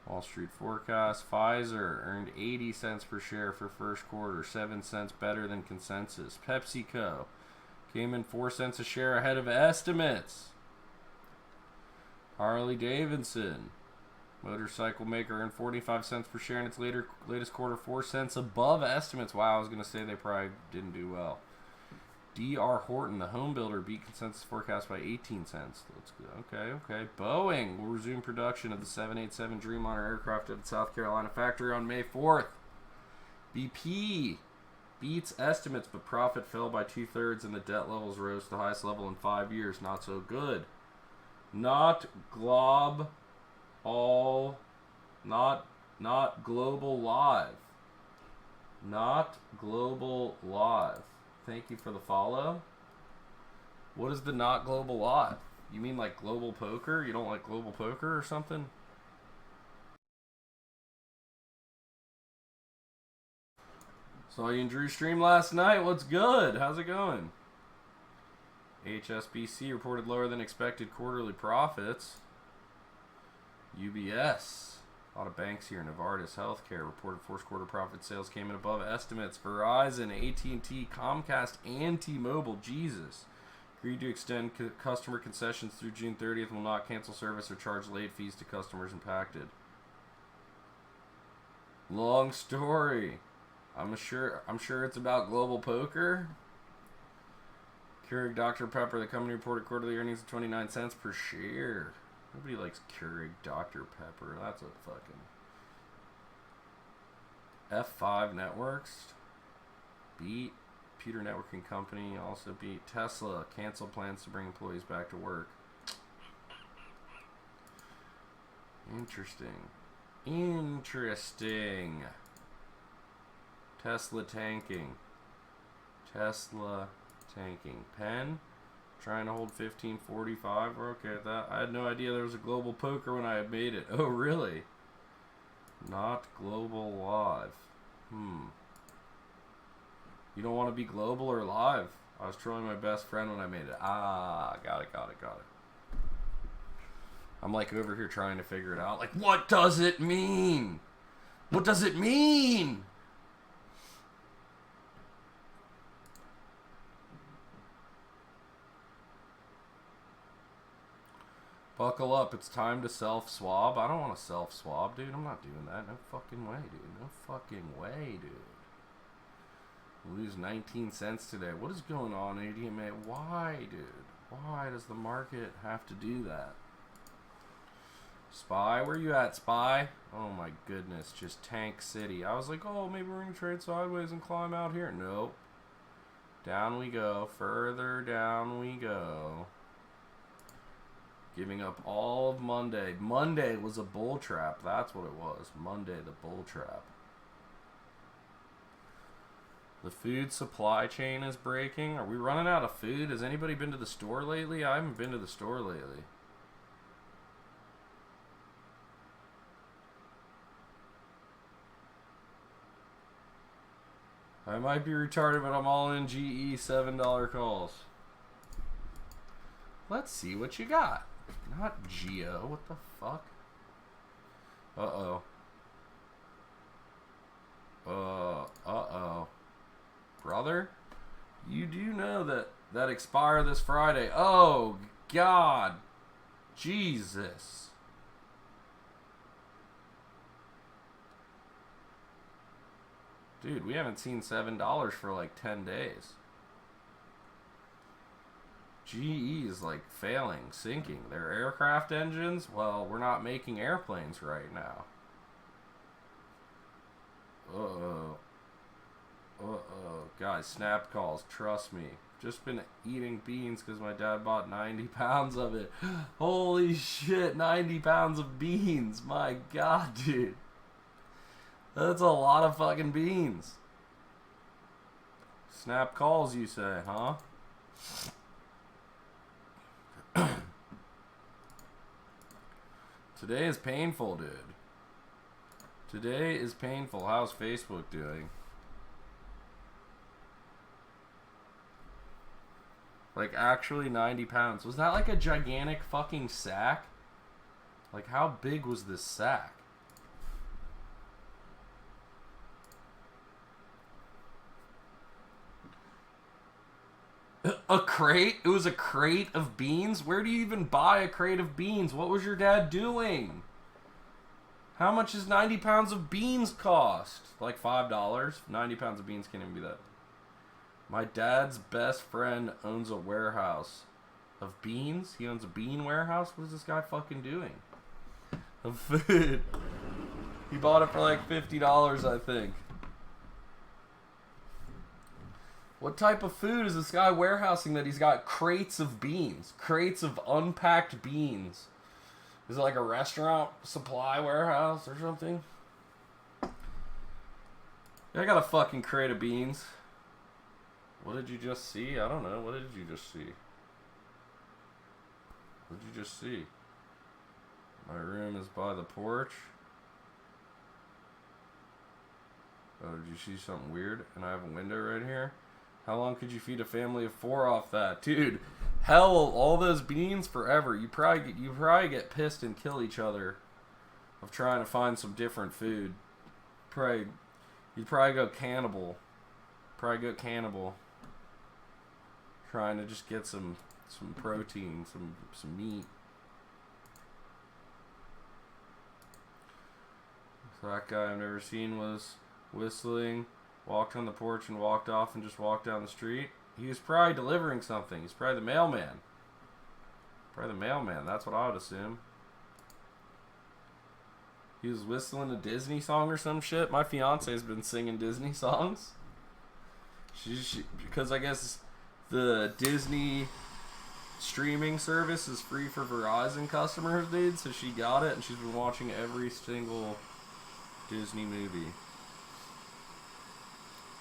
Wall Street forecast. Pfizer earned 80 cents per share for first quarter, 7 cents better than consensus. PepsiCo Came in 4 cents a share ahead of estimates. Harley Davidson, motorcycle maker, earned 45 cents per share in its latest quarter, 4 cents above estimates. Wow, I was going to say they probably didn't do well. D.R. Horton, the home builder, beat consensus forecast by 18 cents. Let's go. Okay. Boeing will resume production of the 787 Dreamliner aircraft at its South Carolina factory on May 4th. BP beats estimates, but profit fell by 2/3 and the debt levels rose to the highest level in 5 years. Not so good. Not Global Live. Not Global Live. Thank you for the follow. What is the Not Global Live? You mean like Global Poker? You don't like Global Poker or something? Saw you in Drew's stream last night. What's good? How's it going? HSBC reported lower than expected quarterly profits. UBS. A lot of banks here. Novartis Healthcare reported fourth quarter profit sales came in above estimates. Verizon, AT&T, Comcast, and T-Mobile, Jesus, agreed to extend customer concessions through June 30th and will not cancel service or charge late fees to customers impacted. Long story. I'm sure it's about Global Poker. Keurig Dr. Pepper, the company reported quarterly earnings of 29 cents per share. Nobody likes Keurig Dr. Pepper. That's a fucking... F5 Networks beat. Computer Networking Company also beat. Tesla canceled plans to bring employees back to work. Interesting. Tesla tanking. Penn trying to hold 1545. We're okay with that. I had no idea there was a Global Poker when I had made it. Oh, really? Not Global Live. You don't want to be global or live? I was trolling my best friend when I made it. Ah, got it. I'm like over here trying to figure it out. Like, what does it mean? What does it mean? Buckle up, it's time to self-swab. I don't want to self-swab, dude. I'm not doing that. No fucking way, dude. Lose 19 cents today. What is going on, ADMA? Why, dude? Why does the market have to do that? Spy, where you at, Spy? Oh my goodness, just Tank City. I was like, oh, maybe we're going to trade sideways and climb out here. Nope. Down we go. Further down we go. Giving up all of Monday. Monday was a bull trap. That's what it was. Monday, the bull trap. The food supply chain is breaking. Are we running out of food? Has anybody been to the store lately? I haven't been to the store lately. I might be retarded, but I'm all in GE $7 calls. Let's see what you got. Not Geo. What the fuck? Uh-oh. Uh-oh. Brother? You do know that expire this Friday. Oh, God. Jesus. Dude, we haven't seen $7 for like 10 days. GE is like failing, sinking. Their aircraft engines, well, we're not making airplanes right now. Uh-oh. Guys, snap calls, trust me. Just been eating beans because my dad bought 90 pounds of it. Holy shit, 90 pounds of beans. My God, dude. That's a lot of fucking beans. Snap calls, you say, huh? Today is painful, dude. Today is painful. How's Facebook doing? Like, actually 90 pounds. Was that like a gigantic fucking sack? Like, how big was this sack? A crate? It was a crate of beans? Where do you even buy a crate of beans? What was your dad doing? How much does 90 pounds of beans cost? Like $5? 90 pounds of beans can't even be that. My dad's best friend owns a warehouse of beans. He owns a bean warehouse? What is this guy fucking doing? Of food. He bought it for like $50, I think. What type of food is this guy warehousing that he's got crates of beans? Crates of unpacked beans. Is it like a restaurant supply warehouse or something? Yeah, I got a fucking crate of beans. What did you just see? I don't know. What did you just see? What did you just see? My room is by the porch. Oh, did you see something weird? And I have a window right here. How long could you feed a family of 4 off that? Dude, hell, all those beans forever. You probably get pissed and kill each other of trying to find some different food. You'd probably go cannibal. Trying to just get some protein, some meat. So that guy I've never seen was whistling, walked on the porch and walked off and just walked down the street. He was probably delivering something. He's probably the mailman. That's what I would assume. He was whistling a Disney song or some shit. My fiance's been singing Disney songs. Because I guess the Disney streaming service is free for Verizon customers, dude. So she got it and she's been watching every single Disney movie.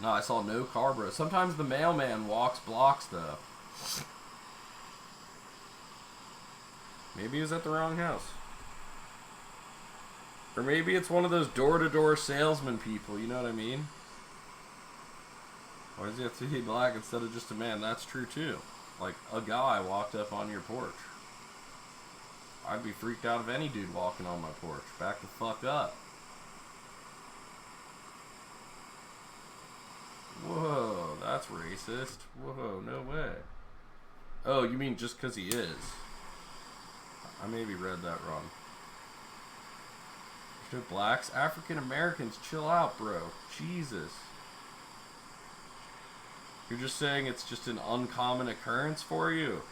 No, I saw no car, bro. Sometimes the mailman walks blocks, though. Maybe he was at the wrong house. Or maybe it's one of those door-to-door salesman people, you know what I mean? Why does he have to be black instead of just a man? That's true, too. Like, a guy walked up on your porch. I'd be freaked out if any dude walking on my porch. Back the fuck up. Whoa, that's racist. Whoa, no way. Oh, you mean just because he is? I maybe read that wrong. There's no blacks. African Americans, chill out, bro. Jesus. You're just saying it's just an uncommon occurrence for you?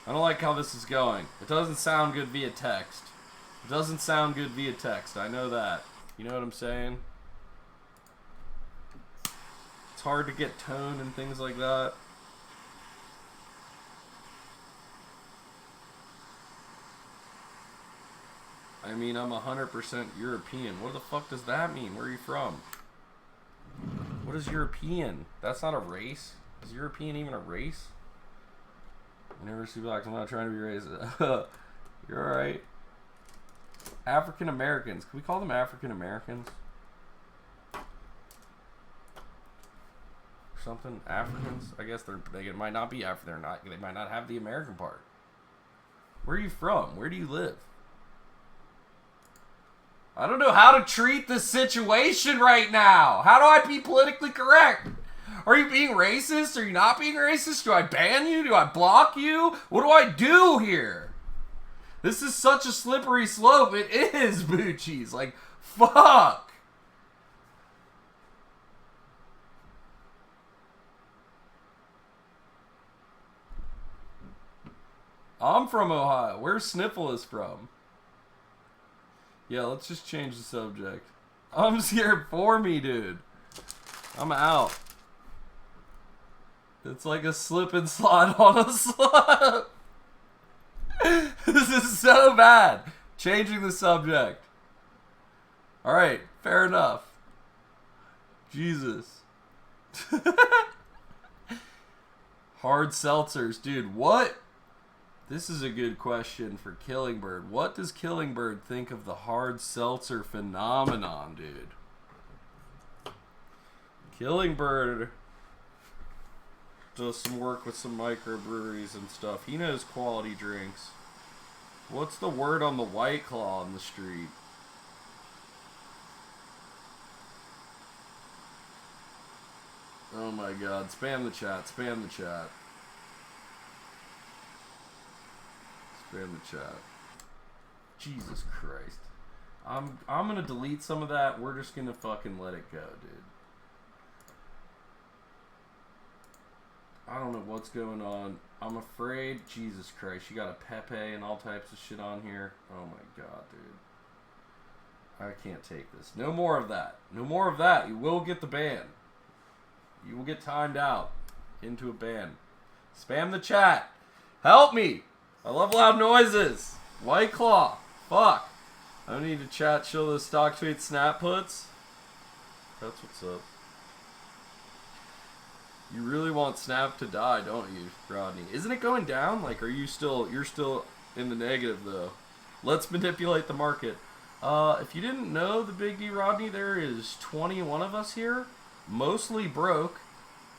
I don't like how this is going. It doesn't sound good via text. I know that. You know what I'm saying? It's hard to get tone and things like that. I mean, I'm 100% European. What the fuck does that mean? Where are you from? What is European? That's not a race. Is European even a race? I never see blacks. I'm not trying to be racist. You're alright. African Americans. Can we call them African Americans? Or something? Africans? I guess they might not be African. They might not have the American part. Where are you from? Where do you live? I don't know how to treat this situation right now. How do I be politically correct? Are you being racist? Are you not being racist? Do I ban you? Do I block you? What do I do here? This is such a slippery slope. It is, Boochies. Like, fuck. I'm from Ohio. Where's Sniffle is from? Yeah, let's just change the subject. I'm scared for me, dude. I'm out. It's like a slip and slide on a slope. This is so bad. Changing the subject. Alright, fair enough. Jesus. Hard seltzers. Dude, what? This is a good question for Killingbird. What does Killingbird think of the hard seltzer phenomenon, dude? Killingbird does some work with some microbreweries and stuff. He knows quality drinks. What's the word on the White Claw on the street? Oh my god. Spam the chat. Spam the chat. Spam the chat. Jesus Christ. I'm gonna delete some of that. We're just gonna fucking let it go, dude. I don't know what's going on. I'm afraid. Jesus Christ. You got a Pepe and all types of shit on here. Oh my god, dude. I can't take this. No more of that. No more of that. You will get the ban. You will get timed out into a ban. Spam the chat. Help me. I love loud noises. White Claw. Fuck. I don't need to chat. Show those stock tweet snap puts. That's what's up. You really want Snap to die, don't you, Rodney? Isn't it going down? Like, are you still... You're still in the negative, though. Let's manipulate the market. If you didn't know, the Big D, Rodney, there is 21 of us here. Mostly broke.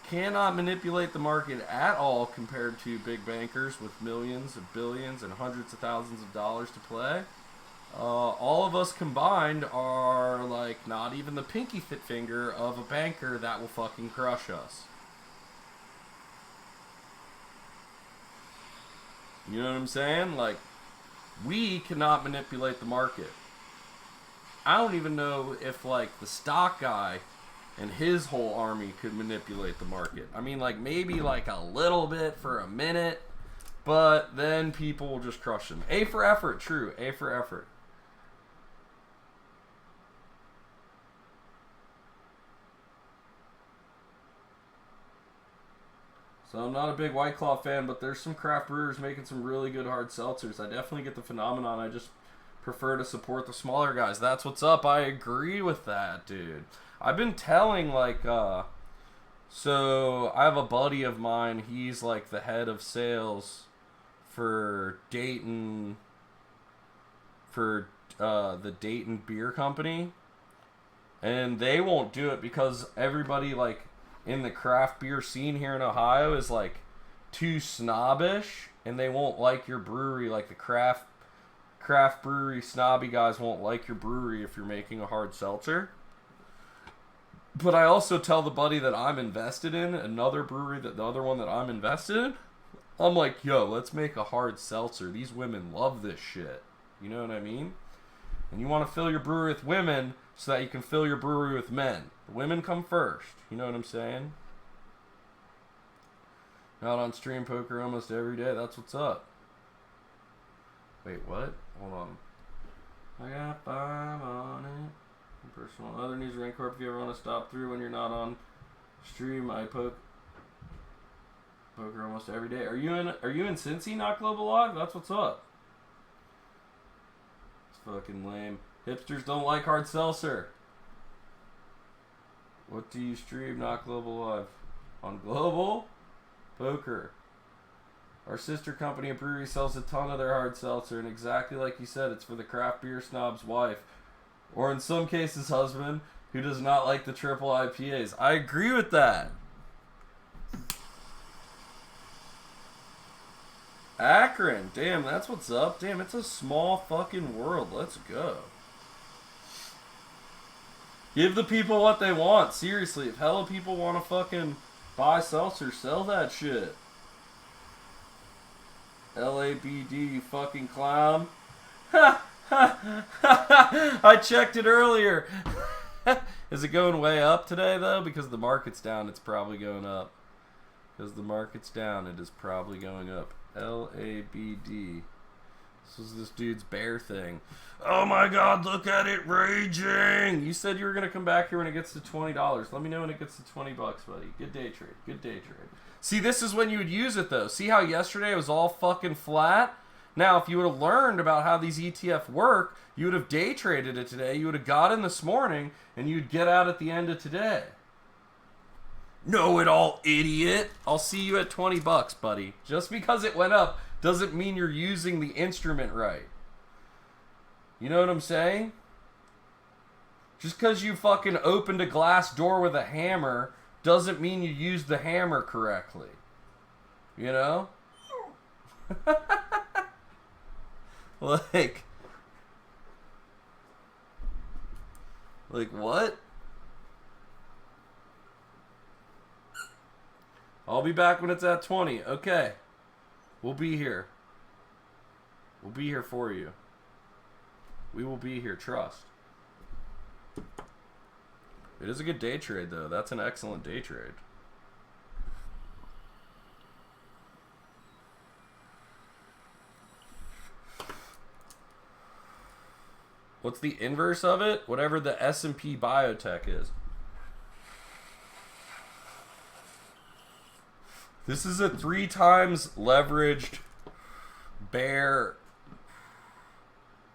Cannot manipulate the market at all compared to big bankers with millions of billions and hundreds of thousands of dollars to play. All of us combined are, like, not even the pinky fit finger of a banker that will fucking crush us. You know what I'm saying? Like, we cannot manipulate the market. I don't even know if, like, the stock guy and his whole army could manipulate the market. I mean, like, maybe, like, a little bit for a minute, but then people will just crush them. A for effort, true. A for effort. So I'm not a big White Claw fan, but there's some craft brewers making some really good hard seltzers. I definitely get the phenomenon. I just prefer to support the smaller guys. That's what's up. I agree with that, dude. I've been telling, like, so I have a buddy of mine. He's, like, the head of sales for Dayton, for the Dayton Beer Company. And they won't do it because everybody, like, in the craft beer scene here in Ohio is, like, too snobbish, and they won't like your brewery. Like, the craft brewery snobby guys won't like your brewery if you're making a hard seltzer. But I also tell the buddy that I'm invested in, another brewery, that the other one that I'm invested in, I'm like, yo, let's make a hard seltzer. These women love this shit. You know what I mean? And you want to fill your brewery with women so that you can fill your brewery with men. The women come first. You know what I'm saying? Not on stream poker almost every day. That's what's up. Wait, what? Hold on. I got 5 on it. Personal. Other news, Rank Corp, if you ever want to stop through when you're not on stream, I poker almost every day. Are you in Cincy, not Global Log? That's what's up. It's fucking lame. Hipsters don't like hard seltzer. What do you stream, not Global Live? On Global Poker. Our sister company of brewery sells a ton of their hard seltzer, and exactly like you said, it's for the craft beer snob's wife, or in some cases husband, who does not like the triple IPAs. I agree with that. Akron, damn, that's what's up. Damn, it's a small fucking world. Let's go. Give the people what they want. Seriously, if hella people want to fucking buy seltzer, sell that shit. LABD, you fucking clown. Ha! Ha! Ha! I checked it earlier. Is it going way up today, though? Because the market's down, it's probably going up. Because the market's down, it is probably going up. LABD. This was this dude's bear thing. Oh my god, look at it raging! You said you were going to come back here when it gets to $20. Let me know when it gets to $20, buddy. Good day trade. Good day trade. See, this is when you would use it, though. See how yesterday it was all fucking flat? Now, if you would have learned about how these ETF work, you would have day traded it today. You would have got in this morning, and you'd get out at the end of today. Know-it-all, idiot. I'll see you at $20, buddy. Just because it went up doesn't mean you're using the instrument right. You know what I'm saying? Just because you fucking opened a glass door with a hammer doesn't mean you used the hammer correctly. You know? Like what? I'll be back when it's at 20. Okay. We'll be here. We'll be here for you. We will be here. Trust. It is a good day trade, though. That's an excellent day trade. What's the inverse of it? Whatever the S&P Biotech is. This is a 3 times leveraged bear.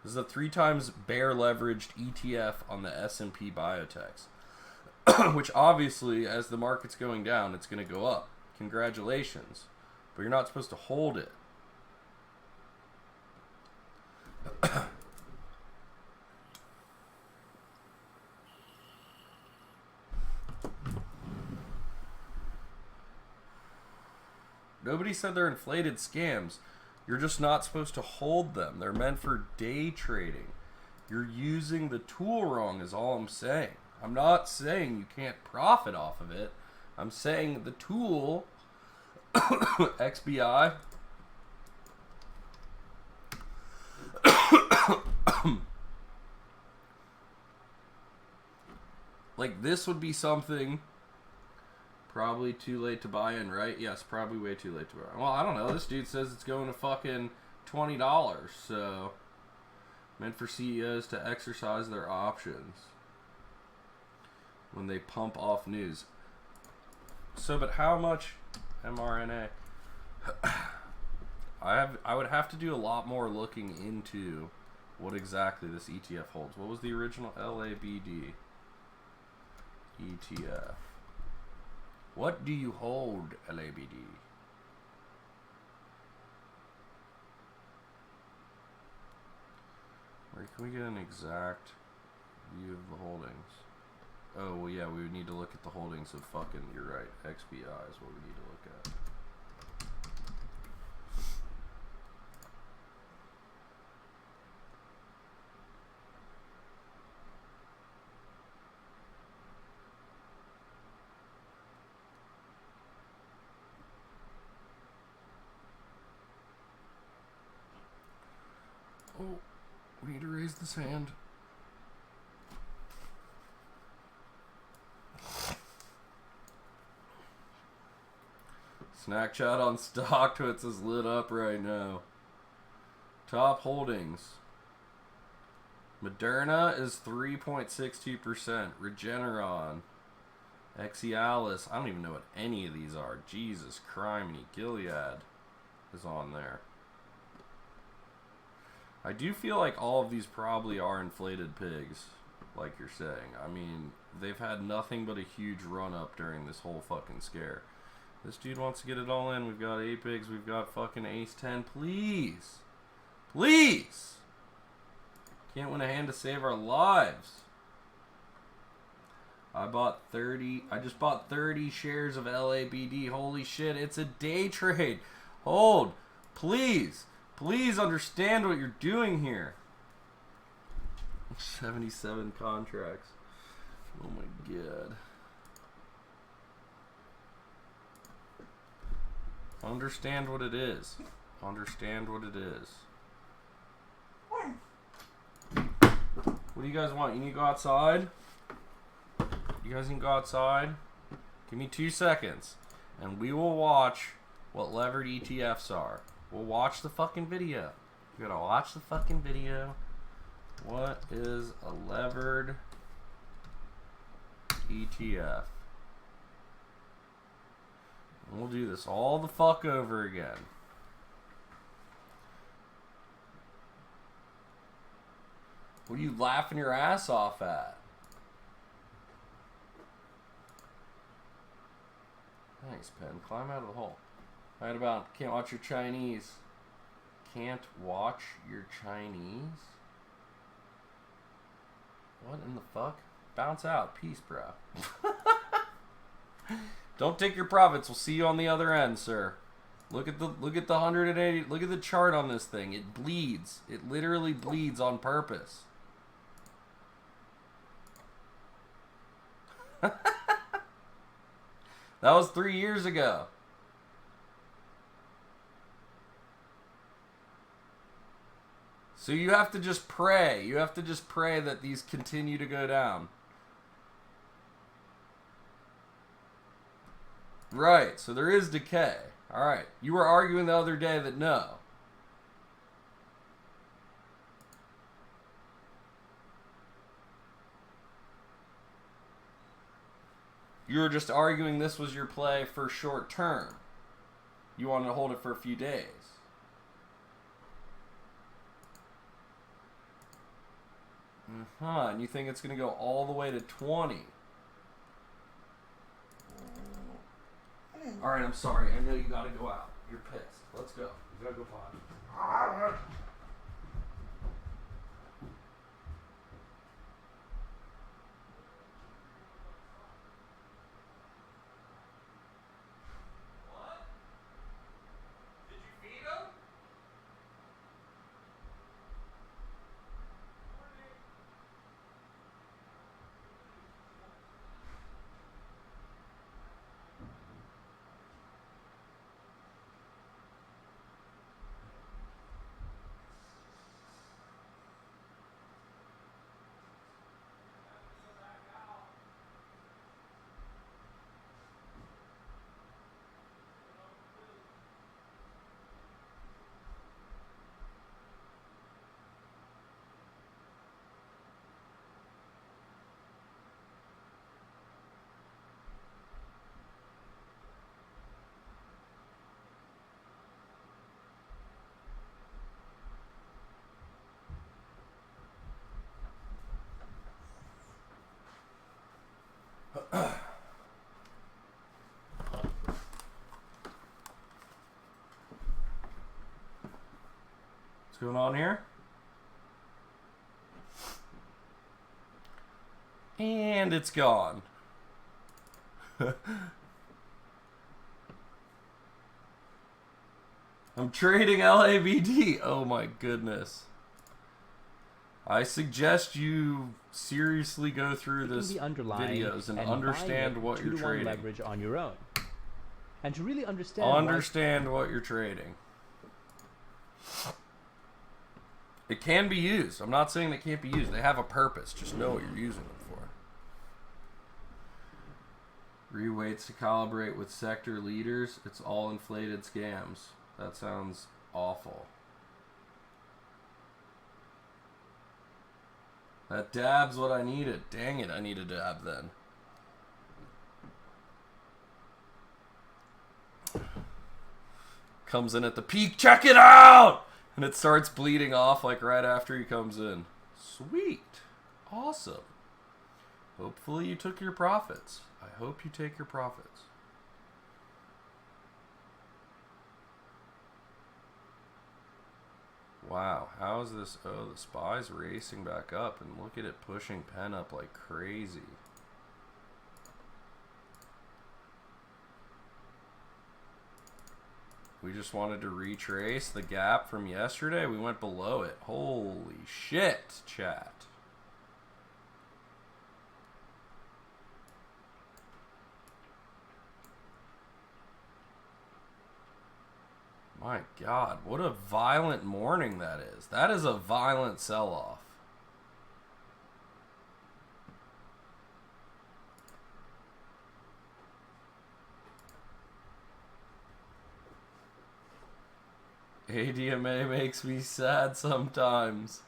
This is a 3 times bear leveraged ETF on the S&P Biotechs. Which obviously, as the market's going down, it's going to go up. Congratulations. But you're not supposed to hold it. Nobody said they're inflated scams. You're just not supposed to hold them. They're meant for day trading. You're using the tool wrong is all I'm saying. I'm not saying you can't profit off of it. I'm saying the tool, XBI, like this would be something probably too late to buy in, right? Yes, probably way too late to buy in. Well, I don't know. This dude says it's going to fucking $20, so meant for CEOs to exercise their options when they pump off news. So, but how much mRNA? I would have to do a lot more looking into what exactly this ETF holds. What was the original LABD ETF? What do you hold, LABD? Where can we get an exact view of the holdings? Oh, well, yeah, we would need to look at the holdings of fucking, you're right, XBI is what we need to look at. Oh, we need to raise this hand. Snack chat on StockTwits is lit up right now. Top holdings. Moderna is 3.62%. Regeneron. Exialis. I don't even know what any of these are. Jesus criminy. Gilead is on there. I do feel like all of these probably are inflated pigs, like you're saying. I mean, they've had nothing but a huge run up during this whole fucking scare. This dude wants to get it all in. We've got Apex. We've got fucking Ace 10. Please. Please. Can't win a hand to save our lives. I just bought 30 shares of LABD. Holy shit. It's a day trade. Hold. Please. Please understand what you're doing here. 77 contracts. Oh my god. Understand what it is. Understand what it is. What do you guys want? You need to go outside? You guys need to go outside? Give me 2 seconds. And we will watch what levered ETFs are. We'll watch the fucking video. You gotta watch the fucking video. What is a levered ETF? And we'll do this all the fuck over again. What are you laughing your ass off at? Thanks, Pen. Climb out of the hole. Right about, can't watch your Chinese. Can't watch your Chinese? What in the fuck? Bounce out. Peace, bro. Don't take your profits. We'll see you on the other end, sir. Look at the 180. Look at the chart on this thing. It bleeds. It literally bleeds on purpose. That was 3 years ago. So you have to just pray. You have to just pray that these continue to go down. Right, so there is decay. Alright, you were arguing the other day that no. You were just arguing this was your play for short term. You wanted to hold it for a few days. And you think it's going to go all the way to 20. Alright, I'm sorry. I know you got to go out. You're pissed. Let's go. You got to go potty. What's going on here? And it's gone. I'm trading LABD. Oh my goodness. I suggest you seriously go through this videos and understand what you're trading. Leverage on your own. And to really understand what you're trading. It can be used. I'm not saying they can't be used. They have a purpose. Just know what you're using them for. Reweights to calibrate with sector leaders. It's all inflated scams. That sounds awful. That dab's what I needed. Dang it, I need a dab then. Comes in at the peak. Check it out! And it starts bleeding off like right after he comes in. Sweet. Awesome. Hopefully you took your profits. I hope you take your profits. Wow, how is this? Oh, the SPY's racing back up, and look at it pushing Penn up like crazy. We just wanted to retrace the gap from yesterday. We went below it. Holy shit, chat. My God, what a violent morning that is. That is a violent sell-off. ADMA makes me sad sometimes.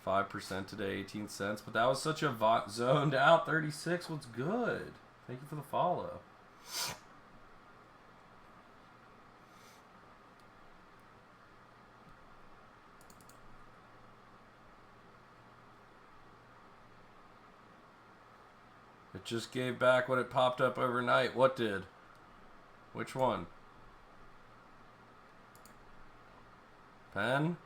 5% today, 18 cents. But that was such a zoned out 36. What's good? Thank you for the follow. It just gave back what it popped up overnight. What did? Which one? Penn?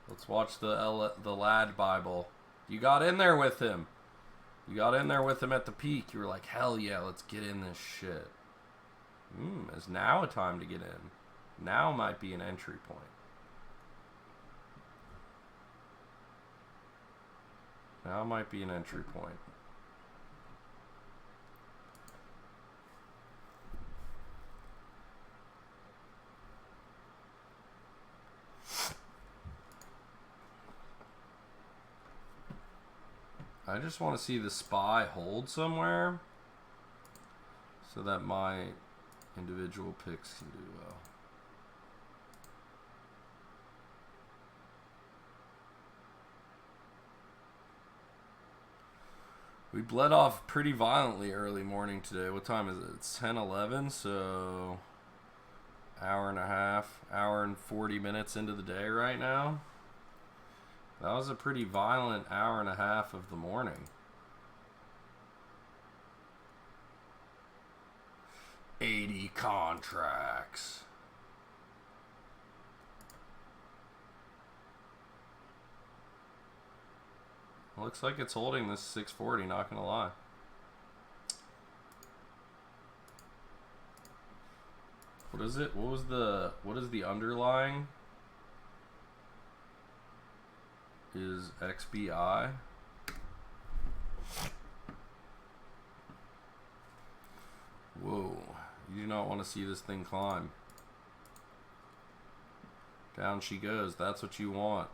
Let's watch the Lad Bible. You got in there with him. You got in there with him at the peak. You were like, hell yeah, let's get in this shit. Is now a time to get in. Now might be an entry point. Now might be an entry point. I just want to see the SPY hold somewhere so that my individual picks can do well. We bled off pretty violently early morning today. What time is it? It's 10:11, so hour and a half, hour and 40 minutes into the day right now. That was a pretty violent hour and a half of the morning. $80 contracts. Looks like it's holding this 640, not gonna lie. What is it? What is the underlying? Is XBI. Whoa. You do not want to see this thing climb. Down she goes. That's what you want.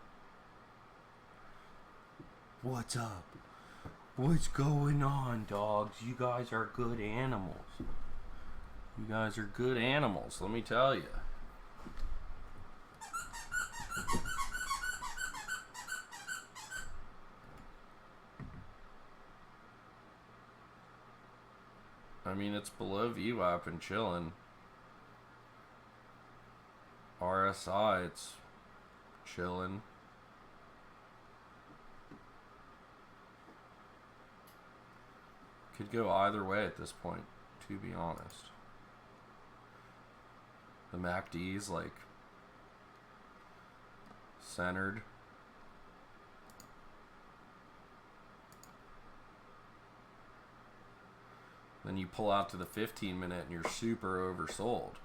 What's up? What's going on, dogs? You guys are good animals. You guys are good animals, let me tell you. I mean, it's below VWAP and chilling. RSI, it's chilling. Could go either way at this point, to be honest. The MACD's like centered. Then you pull out to the 15-minute and you're super oversold.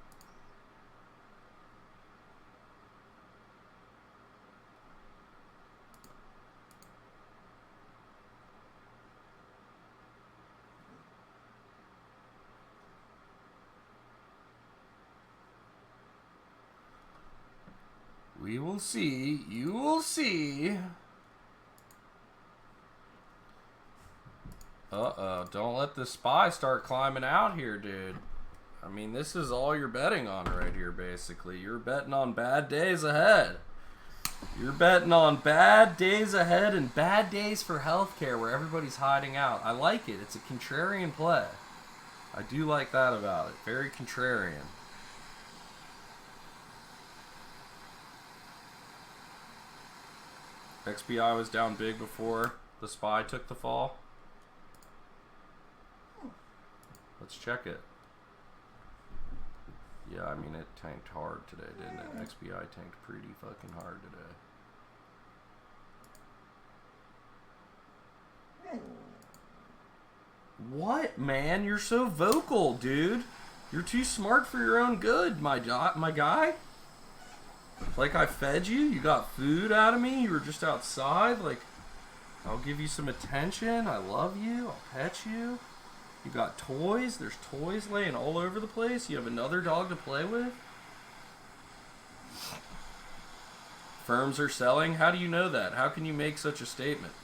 We will see. You will see. Uh-oh. Don't let the SPY start climbing out here, dude. I mean, this is all you're betting on right here, basically. You're betting on bad days ahead. You're betting on bad days ahead and bad days for healthcare where everybody's hiding out. I like it. It's a contrarian play. I do like that about it. Very contrarian. XBI was down big before the SPY took the fall. Let's check it. Yeah, I mean, it tanked hard today, didn't it? XBI tanked pretty fucking hard today. What, man? You're so vocal, dude. You're too smart for your own good, my guy. Like I fed you? You got food out of me? You were just outside? Like, I'll give you some attention. I love you. I'll pet you. You got toys? There's toys laying all over the place. You have another dog to play with? Firms are selling? How do you know that? How can you make such a statement?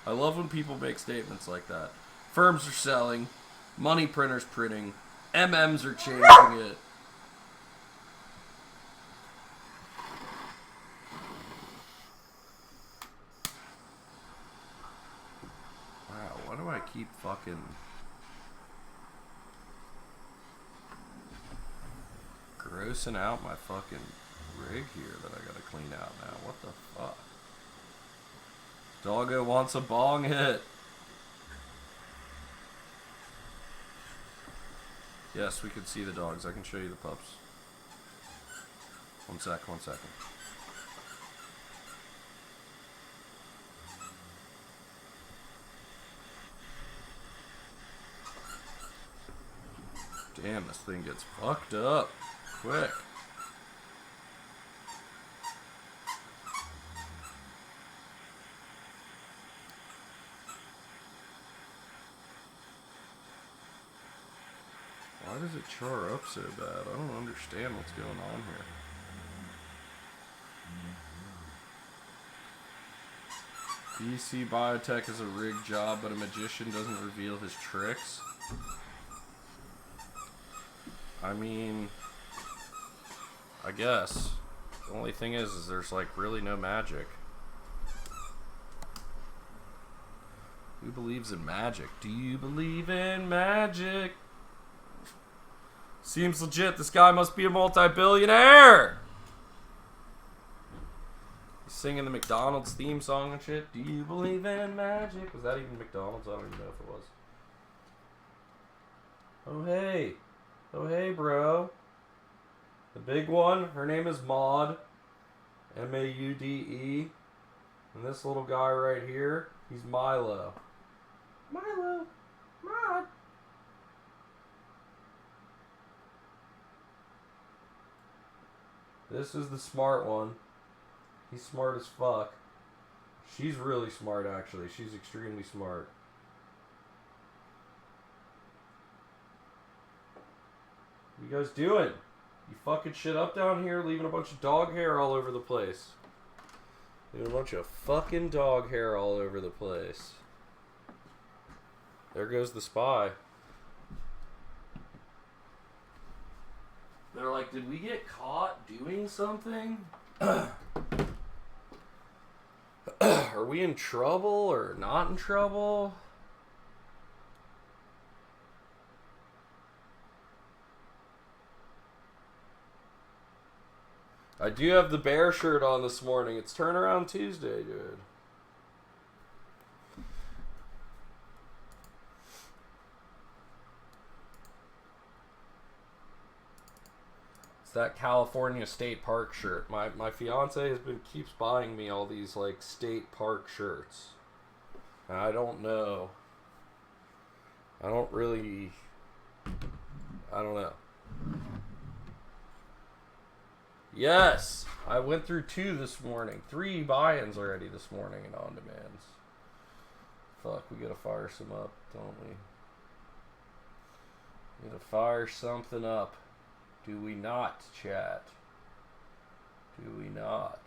I love when people make statements like that. Firms are selling. Money printers printing. MMs are changing it. Wow, why do I keep fucking... grossing out my fucking rig here that I gotta clean out now. What the fuck? Doggo wants a bong hit. Yes, we can see the dogs. I can show you the pups. One second. Damn, this thing gets fucked up quick. Why does it char up so bad? I don't understand what's going on here. BC Biotech is a rigged job, but a magician doesn't reveal his tricks. I mean, I guess. The only thing is there's like really no magic. Who believes in magic? Do you believe in magic? Seems legit. This guy must be a multi-billionaire. He's singing the McDonald's theme song and shit. Do you believe in magic? Was that even McDonald's? I don't even know if it was. Oh, hey. Oh, hey, bro. The big one, her name is Maud. M-A-U-D-E. And this little guy right here, he's Milo. Milo. Maud. This is the smart one. He's smart as fuck. She's really smart, actually. She's extremely smart. What you guys doing? You fucking shit up down here, leaving a bunch of dog hair all over the place. Leaving a bunch of fucking dog hair all over the place. There goes the spy. They're like, did we get caught doing something? Are we in trouble or not in trouble? I do have the bear shirt on this morning. It's Turnaround Tuesday, dude. It's that California State Park shirt. My fiance keeps buying me all these like state park shirts. And I don't know. I don't know. Yes, I went through 2 this morning. 3 buy-ins already this morning in on-demands. Fuck, we gotta fire some up, don't we? We gotta fire something up. Do we not, chat? Do we not?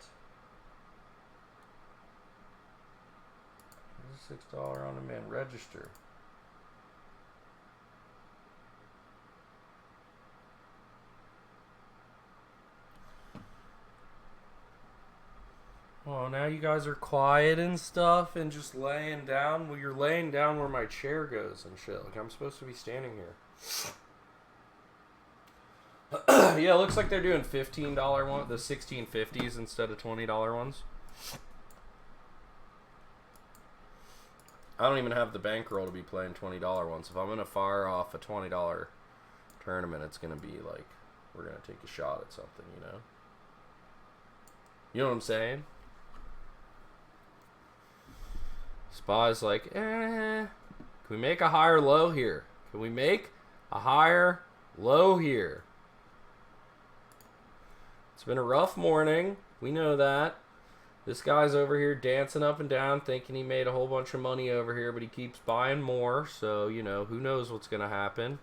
There's a $6 on-demand register. Oh, now you guys are quiet and stuff and just laying down. Well, you're laying down where my chair goes and shit. Like, I'm supposed to be standing here. Yeah, it looks like they're doing $15 ones, the 1650s instead of $20 ones. I don't even have the bankroll to be playing $20 ones. If I'm going to fire off a $20 tournament, it's going to be like, we're going to take a shot at something, you know? You know what I'm saying? Spy's like, can we make a higher low here? Can we make a higher low here? It's been a rough morning. We know that. This guy's over here dancing up and down thinking he made a whole bunch of money over here, but he keeps buying more. So, you know, who knows what's going to happen.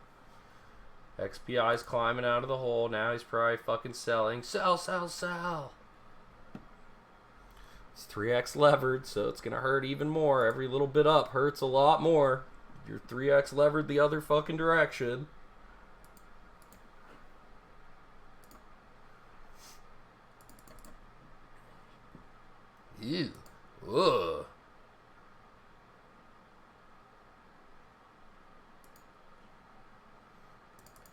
XPI's climbing out of the hole. Now he's probably fucking selling. Sell, sell, sell. It's 3x levered, so it's going to hurt even more. Every little bit up hurts a lot more. You're 3x levered the other fucking direction. Ew. Ugh.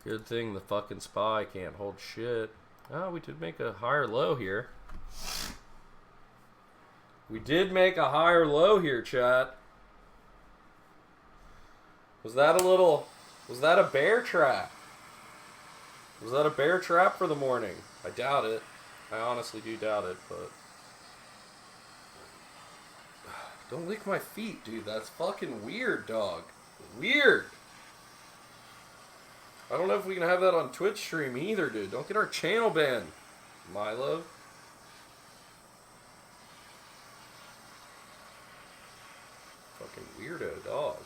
Good thing the fucking spy can't hold shit. Oh, we did make a higher low here. We did make a higher low here, chat. Was that a bear trap? Was that a bear trap for the morning? I doubt it. I honestly do doubt it, but... Don't lick my feet, dude. That's fucking weird, dog. Weird. I don't know if we can have that on Twitch stream either, dude. Don't get our channel banned, Milo. Fucking weirdo dog.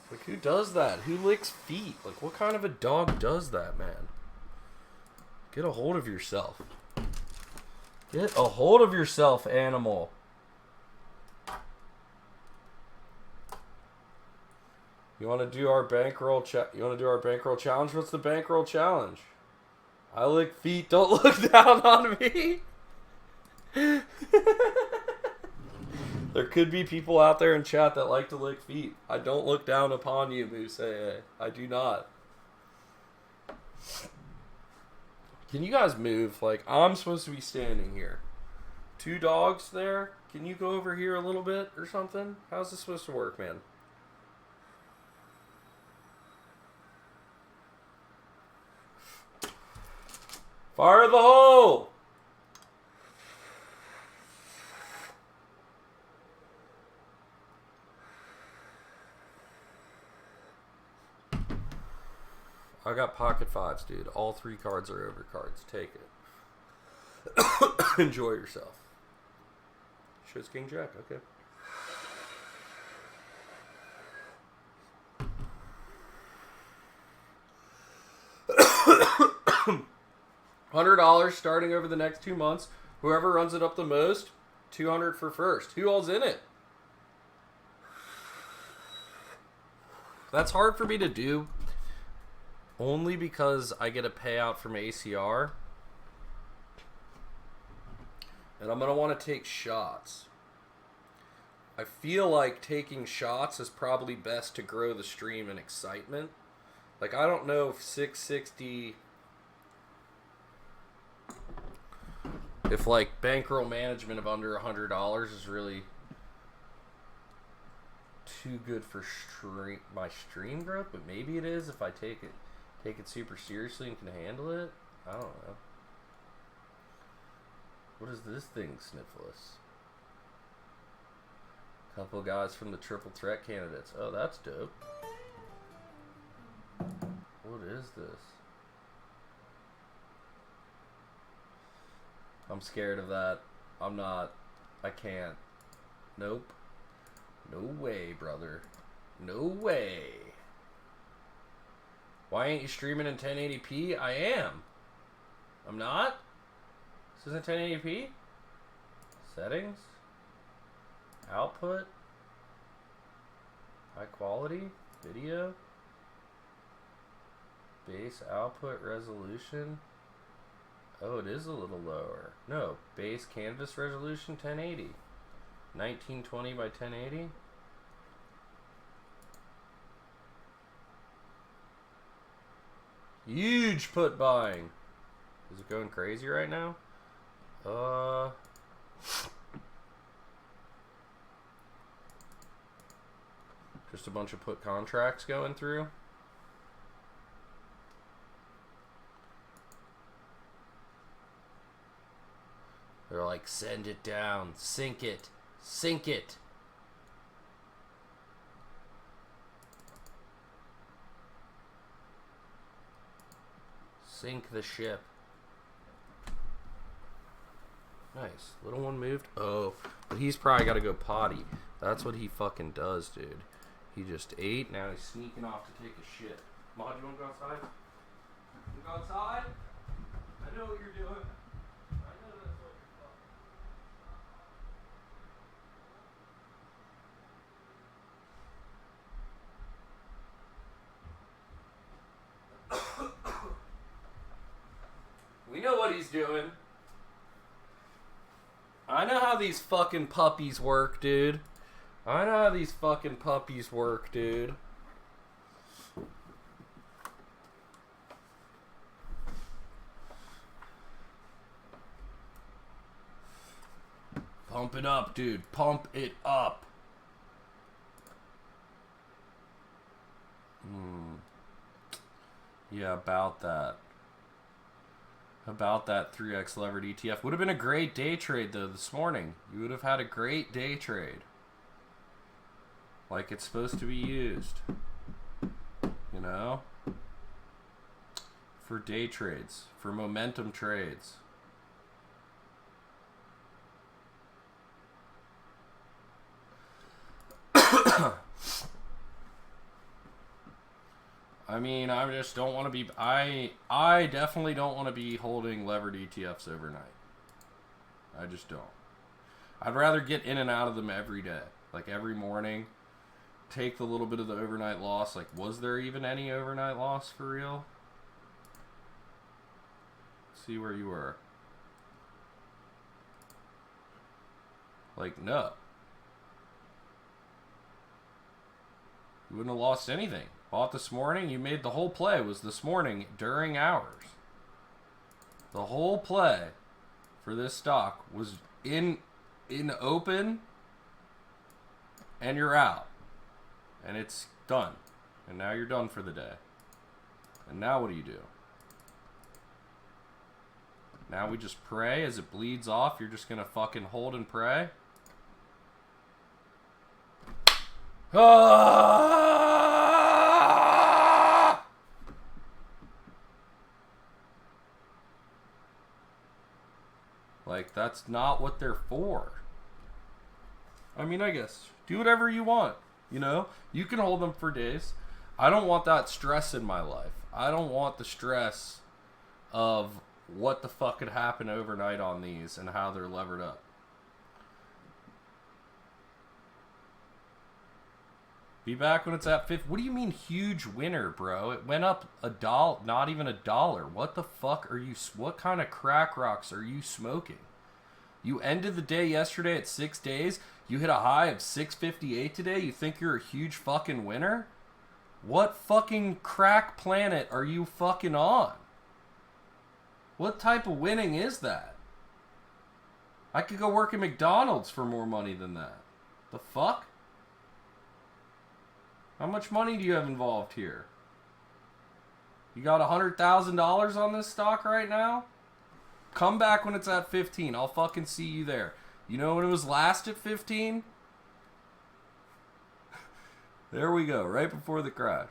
Like, who does that? Who licks feet? Like, what kind of a dog does that, man? Get a hold of yourself. Get a hold of yourself, animal. You want to do our bankroll challenge? What's the bankroll challenge? I lick feet. Don't look down on me. There could be people out there in chat that like to lick feet. I don't look down upon you, Moose. I do not. Can you guys move? Like, I'm supposed to be standing here. 2 dogs there. Can you go over here a little bit or something? How's this supposed to work, man? Fire the hole! I got pocket 5s, dude. All 3 cards are over cards. Take it. Enjoy yourself. Show's King Jack. Okay. $100 starting over the next 2 months. Whoever runs it up the most, $200 for first. Who all's in it? That's hard for me to do. Only because I get a payout from ACR. And I'm going to want to take shots. I feel like taking shots is probably best to grow the stream and excitement. Like, I don't know if 660... If, like, bankroll management of under $100 is really too good for my stream growth, but maybe it is if I take it super seriously and can handle it. I don't know. What is this thing, Sniffless? Couple guys from the triple threat candidates. Oh, that's dope. What is this? I'm scared of that. I'm not. I can't. Nope. No way, brother. No way. Why ain't you streaming in 1080p? I am. I'm not? This isn't 1080p? Settings? Output? High quality? Video? Base output resolution? Oh, it is a little lower. No, base canvas resolution 1080. 1920 by 1080. Huge put buying. Is it going crazy right now? Just a bunch of put contracts going through. They're like, send it down, sink it, sink it. Sink the ship. Nice. Little one moved. Oh, but he's probably got to go potty. That's what he fucking does, dude. He just ate. Now he's sneaking off to take a shit. Maud, you want to go outside? You go outside? I know what you're doing. I know that's what you're fucking. We know what he's doing. I know how these fucking puppies work, dude. I know how these fucking puppies work, dude. Pump it up, dude. Pump it up. Yeah, about that. About that 3x levered ETF. Would have been a great day trade, though, this morning. You would have had a great day trade. Like it's supposed to be used. You know? For day trades. For momentum trades. I mean, I just don't want to be... I definitely don't want to be holding levered ETFs overnight. I just don't. I'd rather get in and out of them every day. Like every morning. Take the little bit of the overnight loss. Like, was there even any overnight loss for real? See where you were. Like, no. You wouldn't have lost anything. Bought this morning, you made the whole play was this morning during hours. The whole play for this stock was in open, and you're out. And it's done. And now you're done for the day. And now what do you do? Now we just pray as it bleeds off. You're just gonna fucking hold and pray. Ah! Like, that's not what they're for. I mean, I guess do whatever you want. You know, you can hold them for days. I don't want that stress in my life. I don't want the stress of what the fuck could happen overnight on these and how they're levered up. Be back when it's at 50. What do you mean huge winner, bro? It went up $1, not even $1. What the fuck are you, what kind of crack rocks are you smoking? You ended the day yesterday at 6 days. You hit a high of 658 today. You think you're a huge fucking winner? What fucking crack planet are you fucking on? What type of winning is that? I could go work at McDonald's for more money than that. The fuck? How much money do you have involved here? You got $100,000 on this stock right now? Come back when it's at 15. I'll fucking see you there. You know when it was last at 15? There we go, right before the crash.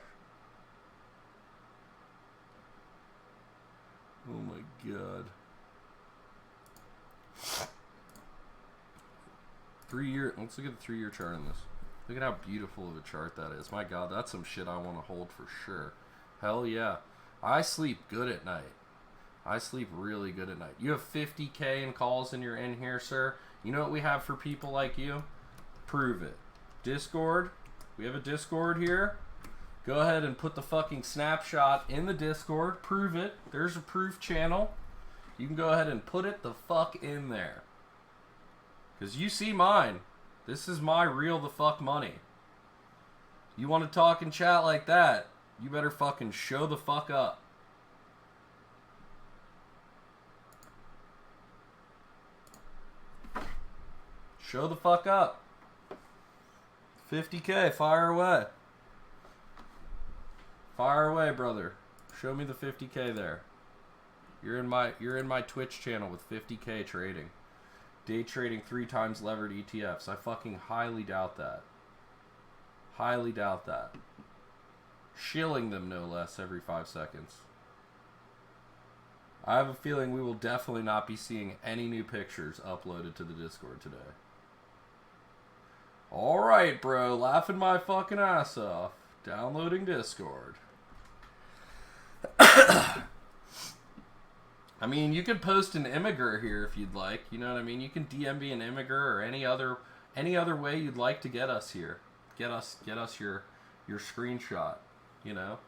Oh my god. 3-year, let's look at the 3-year chart on this. Look at how beautiful of a chart that is. My god, that's some shit I want to hold for sure. Hell yeah. I sleep good at night. I sleep really good at night. You have 50K in calls and you're in here, sir. You know what we have for people like you? Prove it. Discord. We have a Discord here. Go ahead and put the fucking snapshot in the Discord. Prove it. There's a proof channel. You can go ahead and put it the fuck in there. Because you see mine. This is my real the fuck money. You want to talk and chat like that, you better fucking show the fuck up. Show the fuck up. 50K, fire away. Fire away, brother. Show me the 50K there. You're in my Twitch channel with 50K trading. Day trading 3 times levered ETFs. I fucking highly doubt that. Highly doubt that. Shilling them no less every 5 seconds. I have a feeling we will definitely not be seeing any new pictures uploaded to the Discord today. Alright, bro. Laughing my fucking ass off. Downloading Discord. I mean, you could post an Imgur here if you'd like. You know what I mean? You can DM me an Imgur or any other way you'd like to get us here. Get us your screenshot. You know?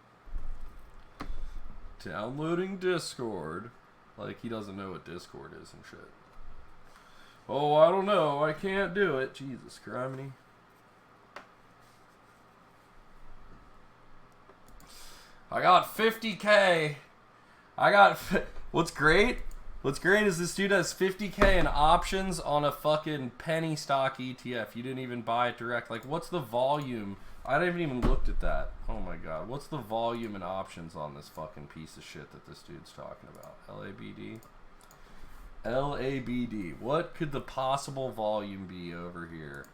Downloading Discord. Like he doesn't know what Discord is and shit. Oh, I don't know. I can't do it. Jesus criminy. I got 50K. What's great is this dude has 50K in options on a fucking penny stock ETF. You didn't even buy it direct. Like, what's the volume? I haven't even looked at that. Oh my god. What's the volume and options on this fucking piece of shit that this dude's talking about? LABD? LABD. What could the possible volume be over here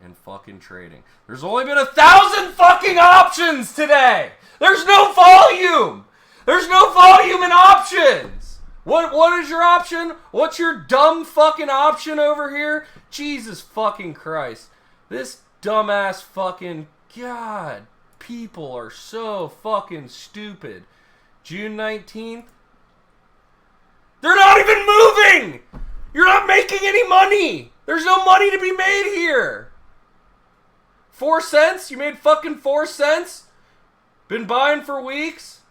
in fucking trading? There's only been 1,000 fucking options today! There's no volume! There's no volume in options! What is your option? What's your dumb fucking option over here? Jesus fucking Christ. This dumbass fucking... God People are so fucking stupid. June 19th. They're not even moving! You're not making any money! There's no money to be made here! 4 cents? You made fucking 4 cents? Been buying for weeks?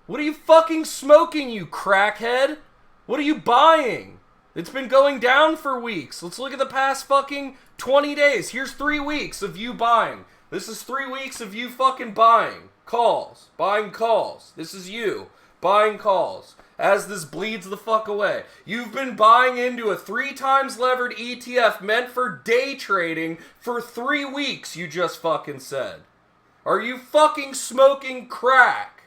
What are you fucking smoking, you crackhead? What are you buying? It's been going down for weeks. Let's look at the past fucking 20 days. Here's 3 weeks of you buying. This is 3 weeks of you fucking buying. Calls. Buying calls. This is you. Buying calls. As this bleeds the fuck away. You've been buying into a 3 times levered ETF meant for day trading for 3 weeks, you just fucking said. Are you fucking smoking crack?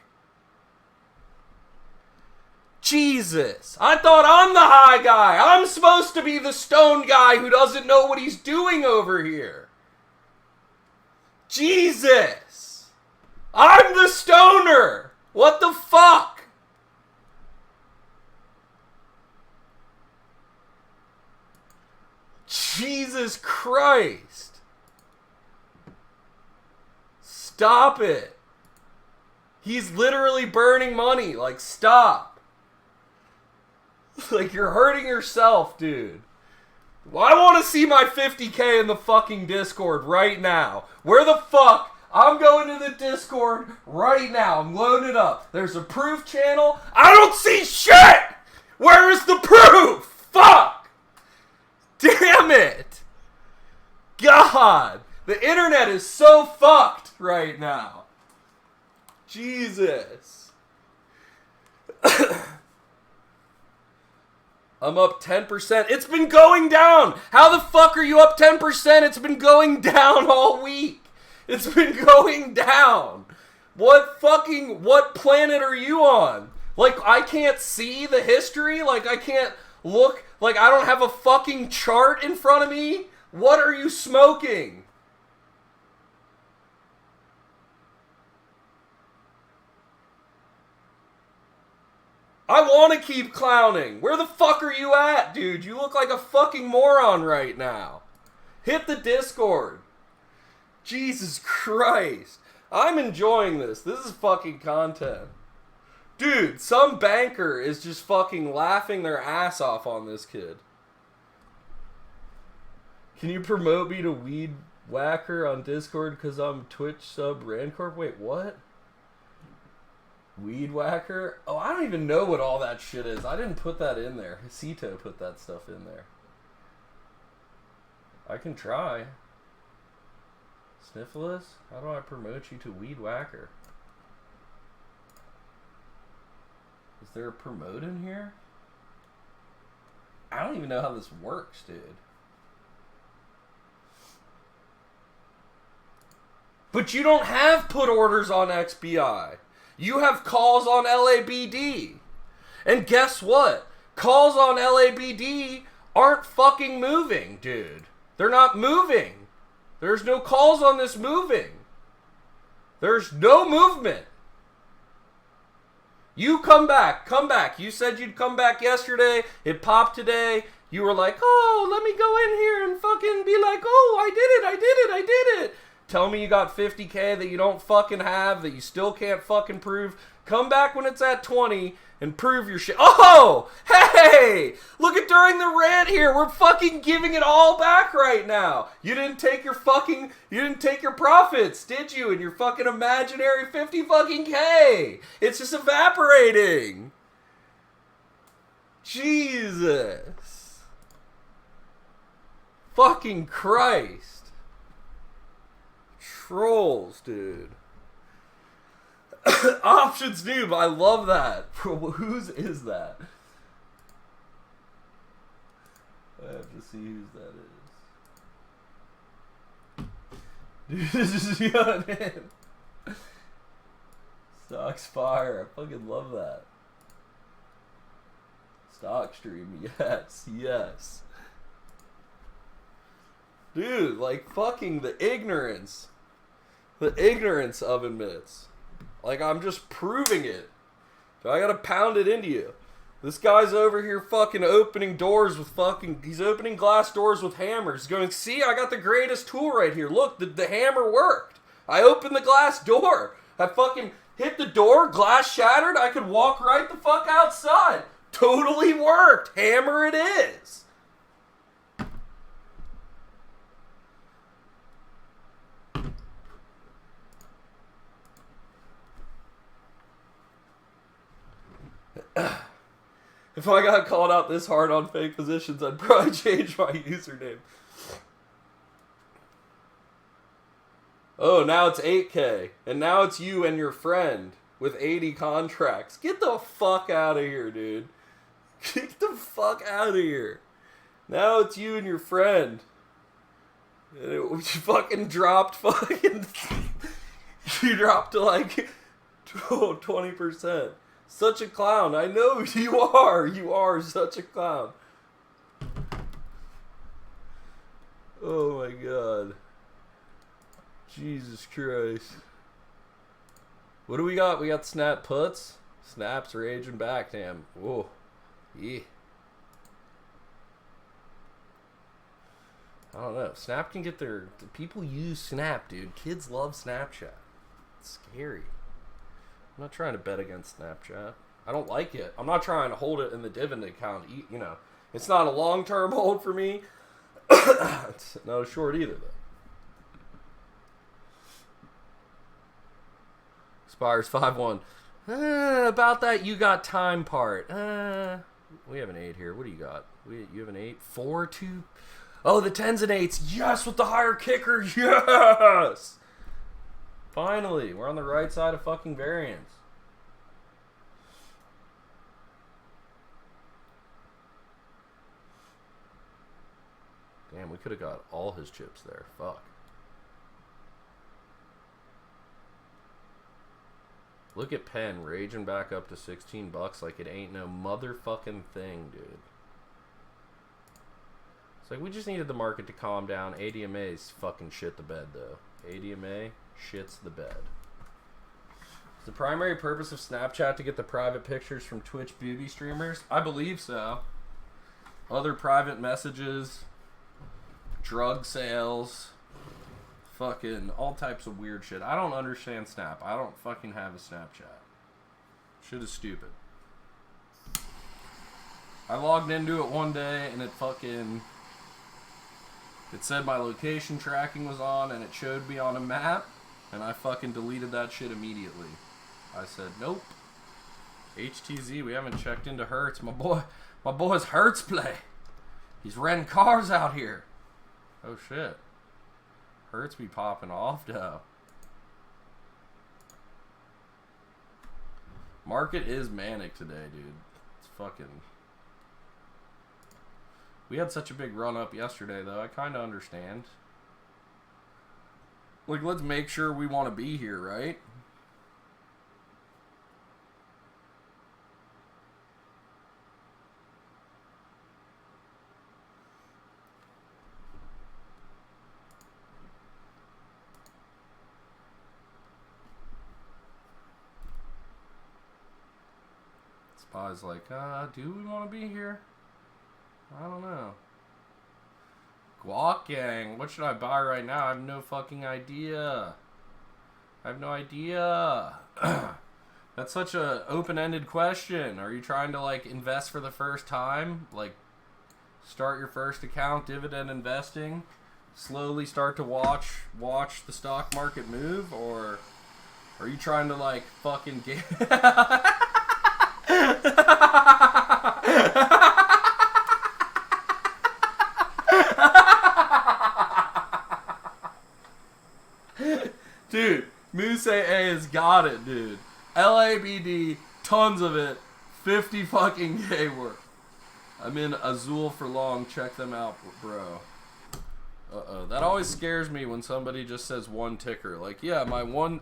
Jesus. I thought I'm the high guy. I'm supposed to be the stone guy who doesn't know what he's doing over here. Jesus. I'm the stoner. What the fuck? Jesus Christ. Stop it. He's literally burning money. Like, stop. Like, you're hurting yourself, dude. Well, I want to see my 50K in the fucking Discord right now. Where the fuck? I'm going to the Discord right now. I'm loading it up. There's a proof channel. I don't see shit! Where is the proof? Fuck! Damn it! God! The internet is so fucked right now. Jesus. I'm up 10%. It's been going down! How the fuck are you up 10%? It's been going down all week. It's been going down. What planet are you on? Like, I can't see the history? Like, I can't look... Like, I don't have a fucking chart in front of me? What are you smoking? I want to keep clowning. Where the fuck are you at, dude? You look like a fucking moron right now. Hit the Discord. Jesus Christ. I'm enjoying this. This is fucking content. Dude, some banker is just fucking laughing their ass off on this kid. Can you promote me to Weed Whacker on Discord because I'm Twitch sub Randcorp? Wait, what? Weed Whacker? Oh, I don't even know what all that shit is. I didn't put that in there. Hisito put that stuff in there. I can try. Sniffless? How do I promote you to Weed Whacker? Is there a promote in here? I don't even know how this works, dude. But you don't have put orders on XBI. You have calls on LABD. And guess what? Calls on LABD aren't fucking moving, dude. They're not moving. There's no calls on this moving. There's no movement. You come back. Come back. You said you'd come back yesterday. It popped today. You were like, oh, let me go in here and fucking be like, oh, I did it, I did it, I did it. Tell me you got 50K that you don't fucking have, that you still can't fucking prove. Come back when it's at 20 and prove your shit. Oh, hey, look at during the rant here. We're fucking giving it all back right now. You didn't take your profits, did you? In your fucking imaginary 50 fucking K. It's just evaporating. Jesus. Fucking Christ. Trolls, dude. Options noob, I love that. Whose is that? I have to see whose that is. Dude, this is young, man. Stocks fire. I fucking love that. Stock stream, yes, yes. Dude, like fucking the ignorance. The ignorance of admits. Like, I'm just proving it. So I gotta pound it into you. This guy's over here fucking opening doors with fucking... He's opening glass doors with hammers. Going, see, I got the greatest tool right here. Look, the hammer worked. I opened the glass door. I fucking hit the door, glass shattered, I could walk right the fuck outside. Totally worked. Hammer it is. If I got called out this hard on fake positions, I'd probably change my username. Oh, now it's 8K. And now it's you and your friend with 80 contracts. Get the fuck out of here, dude. Get the fuck out of here. Now it's you and your friend. And it fucking dropped fucking... you dropped to like 20%. Such a clown. I know you are. You are such a clown. Oh my god. Jesus Christ. What do we got? We got snap puts. Snaps raging back, damn. Whoa. Yeah. I don't know. Snap can get their... People use Snap, dude. Kids love Snapchat. It's scary. I'm not trying to bet against Snapchat. I don't like it. I'm not trying to hold it in the dividend account. You know, it's not a long-term hold for me. It's not a short either, though. Spires 5-1. About that you got time part. We have an 8 here. What do you got? You have an 8? 4-2. Oh, the 10s and 8s. Yes, with the higher kicker. Yes! Finally, we're on the right side of fucking variance. Damn, we could have got all his chips there. Fuck. Look at Penn raging back up to $16 like it ain't no motherfucking thing, dude. It's like we just needed the market to calm down. ADMA's fucking shit the bed, though. ADMA shits the bed. Is the primary purpose of Snapchat to get the private pictures from Twitch booby streamers? I believe so. Other private messages, drug sales, fucking all types of weird shit. I don't understand Snap. I don't fucking have a Snapchat. Shit is stupid. I logged into it one day and it said my location tracking was on and it showed me on a map and I fucking deleted that shit immediately. I said, nope. HTZ, we haven't checked into Hertz. My boy's Hertz play. He's renting cars out here. Oh shit. Hertz be popping off though. Market is manic today, dude. It's fucking... We had such a big run up yesterday, though. I kind of understand. Like, let's make sure we want to be here, right? Spy's like, do we want to be here? I don't know. Guac Gang, what should I buy right now? I have no fucking idea. I have no idea. That's such a open-ended question. Are you trying to like invest for the first time? Like start your first account, dividend investing, slowly start to watch the stock market move, or are you trying to like fucking get Dude, Moose AA has got it, dude. LABD, tons of it. 50 fucking K worth. I'm in Azul for long. Check them out, bro. Uh-oh. That always scares me when somebody just says one ticker. Like, yeah, my long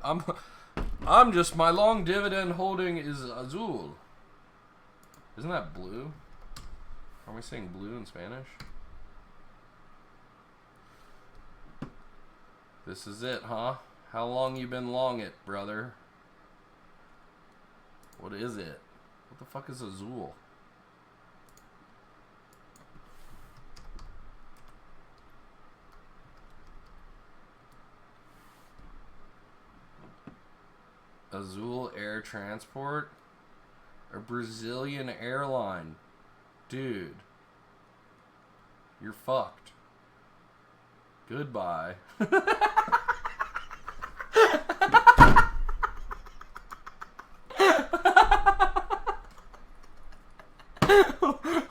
dividend holding is Azul. Isn't that blue? Are we saying blue in Spanish? This is it, huh? How long you been long it, brother? What is it? What the fuck is Azul? Azul Air Transport? A Brazilian airline. Dude. You're fucked. Goodbye.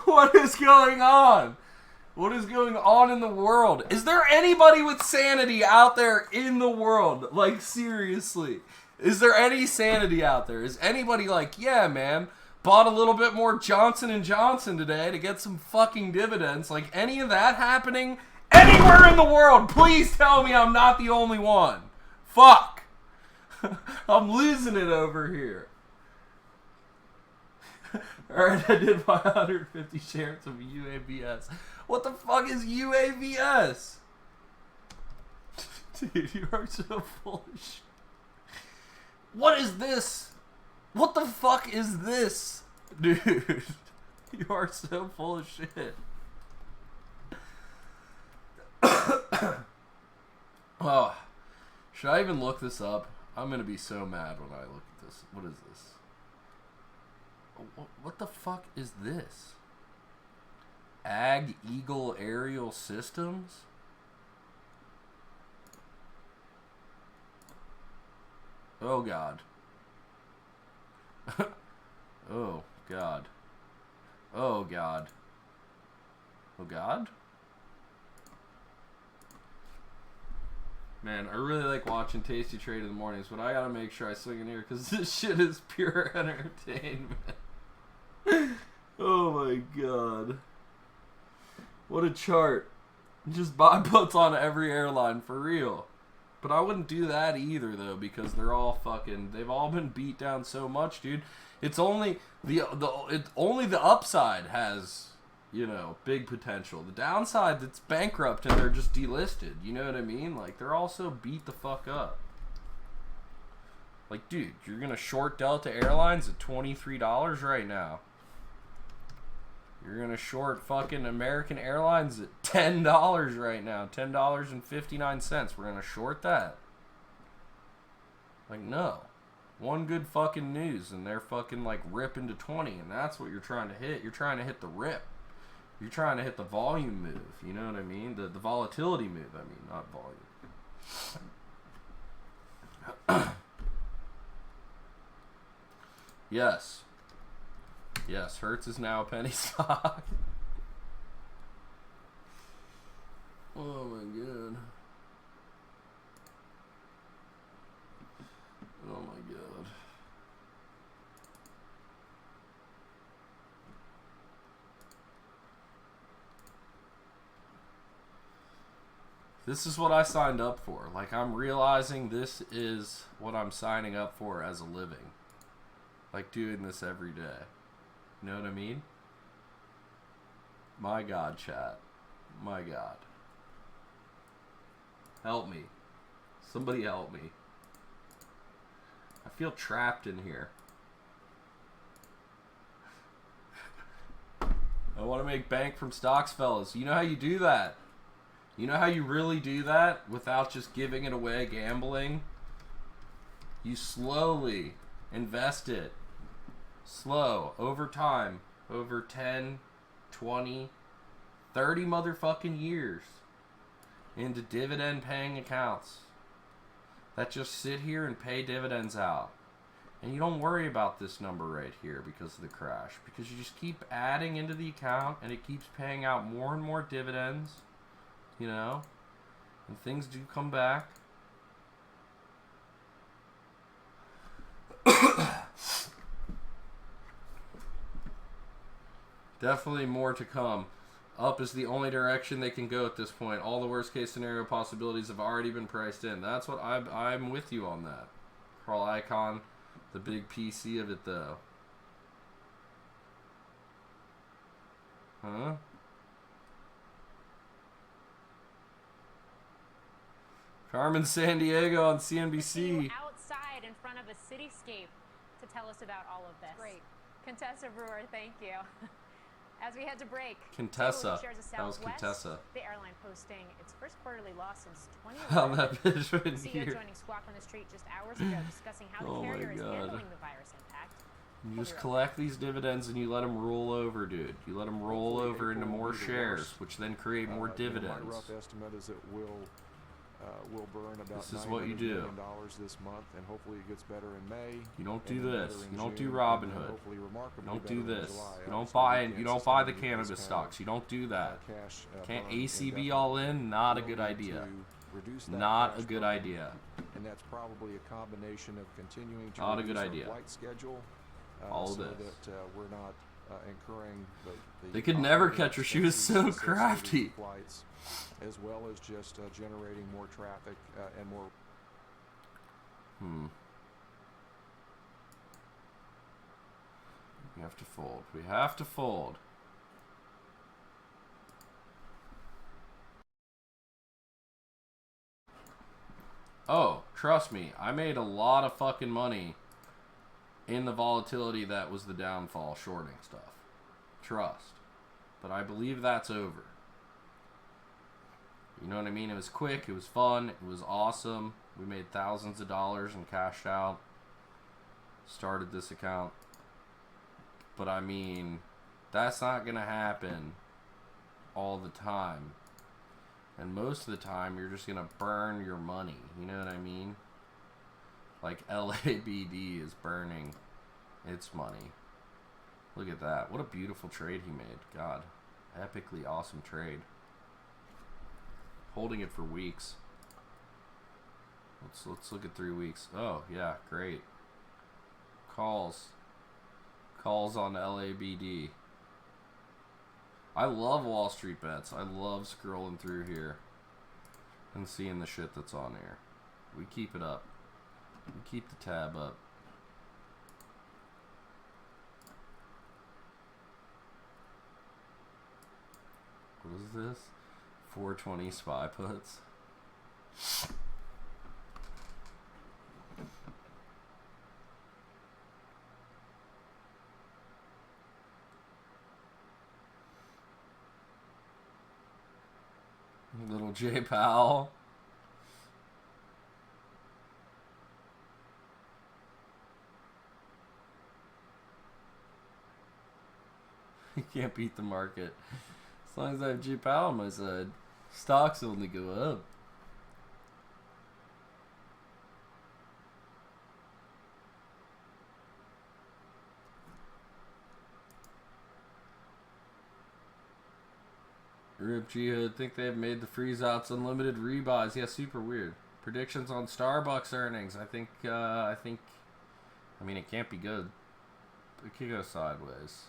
What is going on? What is going on in the world? Is there anybody with sanity out there in the world? Like, seriously. Is there any sanity out there? Is anybody like, yeah, man, bought a little bit more Johnson & Johnson today to get some fucking dividends? Like, any of that happening anywhere in the world? Please tell me I'm not the only one. Fuck. I'm losing it over here. Alright, I did my 150 shares of UAVS. What the fuck is UAVS? Dude, you are so full of shit. What is this? What the fuck is this? Dude, you are so full of shit. Oh, should I even look this up? I'm gonna be so mad when I look at this. What is this? What the fuck is this? Ag Eagle Aerial Systems? Oh god. Oh god. Oh god. Oh god? Man, I really like watching Tasty Trade in the mornings, but I gotta make sure I swing in here because this shit is pure entertainment. Oh my god. What a chart. Just buy puts on every airline for real. But I wouldn't do that either though, because they're all fucking, they've all been beat down so much, dude. It's only only the upside has, you know, big potential. The downside, it's bankrupt and they're just delisted. You know what I mean? Like, they're also beat the fuck up. Like, dude, you're gonna short Delta Airlines at $23 right now. You're gonna short fucking American Airlines at $10 right now. $10.59. We're gonna short that. Like, no. One good fucking news and they're fucking like ripping to 20, and that's what you're trying to hit. You're trying to hit the rip. You're trying to hit the volume move. You know what I mean? The volatility move, I mean, not volume. Yes. Yes, Hertz is now a penny stock. Oh my god. Oh my god. This is what I signed up for. Like, I'm realizing this is what I'm signing up for as a living. Like, doing this every day. You know what I mean? My god, chat. My god. Help me. Somebody help me. I feel trapped in here. I want to make bank from stocks, fellas. You know how you do that? You know how you really do that without just giving it away, gambling? You slowly invest it. Slow, over time, over 10, 20, 30 motherfucking years into dividend paying accounts that just sit here and pay dividends out. And you don't worry about this number right here because of the crash, because you just keep adding into the account and it keeps paying out more and more dividends, you know, and things do come back. Definitely more to come. Up is the only direction they can go at this point. All the worst case scenario possibilities have already been priced in. That's what I'm with you on that. Carl Icahn, the big PC of it though. Huh? Carmen Sandiego on CNBC. Outside in front of a cityscape to tell us about all of this. Great. Contessa Brewer, thank you. As we head to break, Contessa. shares of That was Southwest, Contessa. the airline posting its first quarterly loss since Found 2011. that bitch right CEO here. joining Squawk on the Street just hours ago, discussing how the Oh my carrier is God. handling the virus impact. You just collect these dividends and you let them roll over, dude. You let them roll over into more shares, which then create more dividends. My rough estimate is it will burn about This is what you $900 do. million this month, and hopefully it gets better in May. You don't and do then this. better in You don't do June, Robin and then Hood. hopefully remarkably You don't better do in this. July. You don't Obviously, buy we you can't don't buy the sustain this cannabis kind of, stocks. You don't do that. cash, Can't burn ACB all in? Not a We'll good need idea. to reduce that Not a cash good burn, idea. And that's probably a combination of continuing to Not a good reduce our idea. flight schedule, All so this. that we're not incurring the They could never operating catch her. She was so expenses associated crafty. with flights, as well as just generating more traffic and more. We have to fold. We have to fold. Oh, trust me, I made a lot of fucking money in the volatility that was the downfall shorting stuff. Trust. But I believe that's over. You know what I mean? It was quick, it was fun, it was awesome. We made thousands of dollars and cashed out. Started this account. But I mean, that's not gonna happen all the time. And most of the time, you're just gonna burn your money. You know what I mean? Like LABD is burning its money. Look at that. What a beautiful trade he made. God. Epically awesome trade. Holding it for weeks. Let's look at 3 weeks. Oh, yeah, great. Calls on LABD. I love Wall Street bets. I love scrolling through here and seeing the shit that's on here. We keep it up. We keep the tab up. What is this? 420 SPY puts. Little J Powell. You can't beat the market. As long as I have J Powell on my side, stocks only go up. Rip Jihad, think they've made the freeze outs unlimited rebuys. Yeah, super weird. Predictions on Starbucks earnings. I mean, it can't be good. It could go sideways.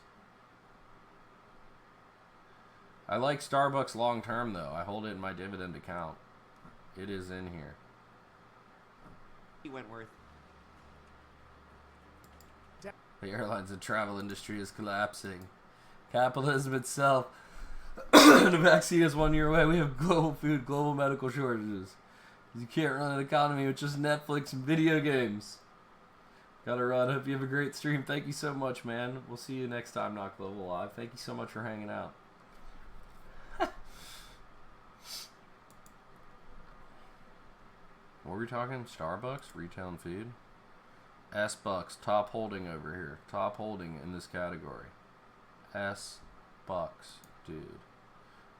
I like Starbucks long term though. I hold it in my dividend account. It is in here. Wentworth. The airlines and travel industry is collapsing. Capitalism itself. The vaccine is 1 year away. We have global food, global medical shortages. You can't run an economy with just Netflix and video games. Gotta run. Hope you have a great stream. Thank you so much, man. We'll see you next time, Not Global Live. Thank you so much for hanging out. What were we talking? Starbucks? Retail and food? S-Bucks. Top holding over here. Top holding in this category. S-Bucks. Dude.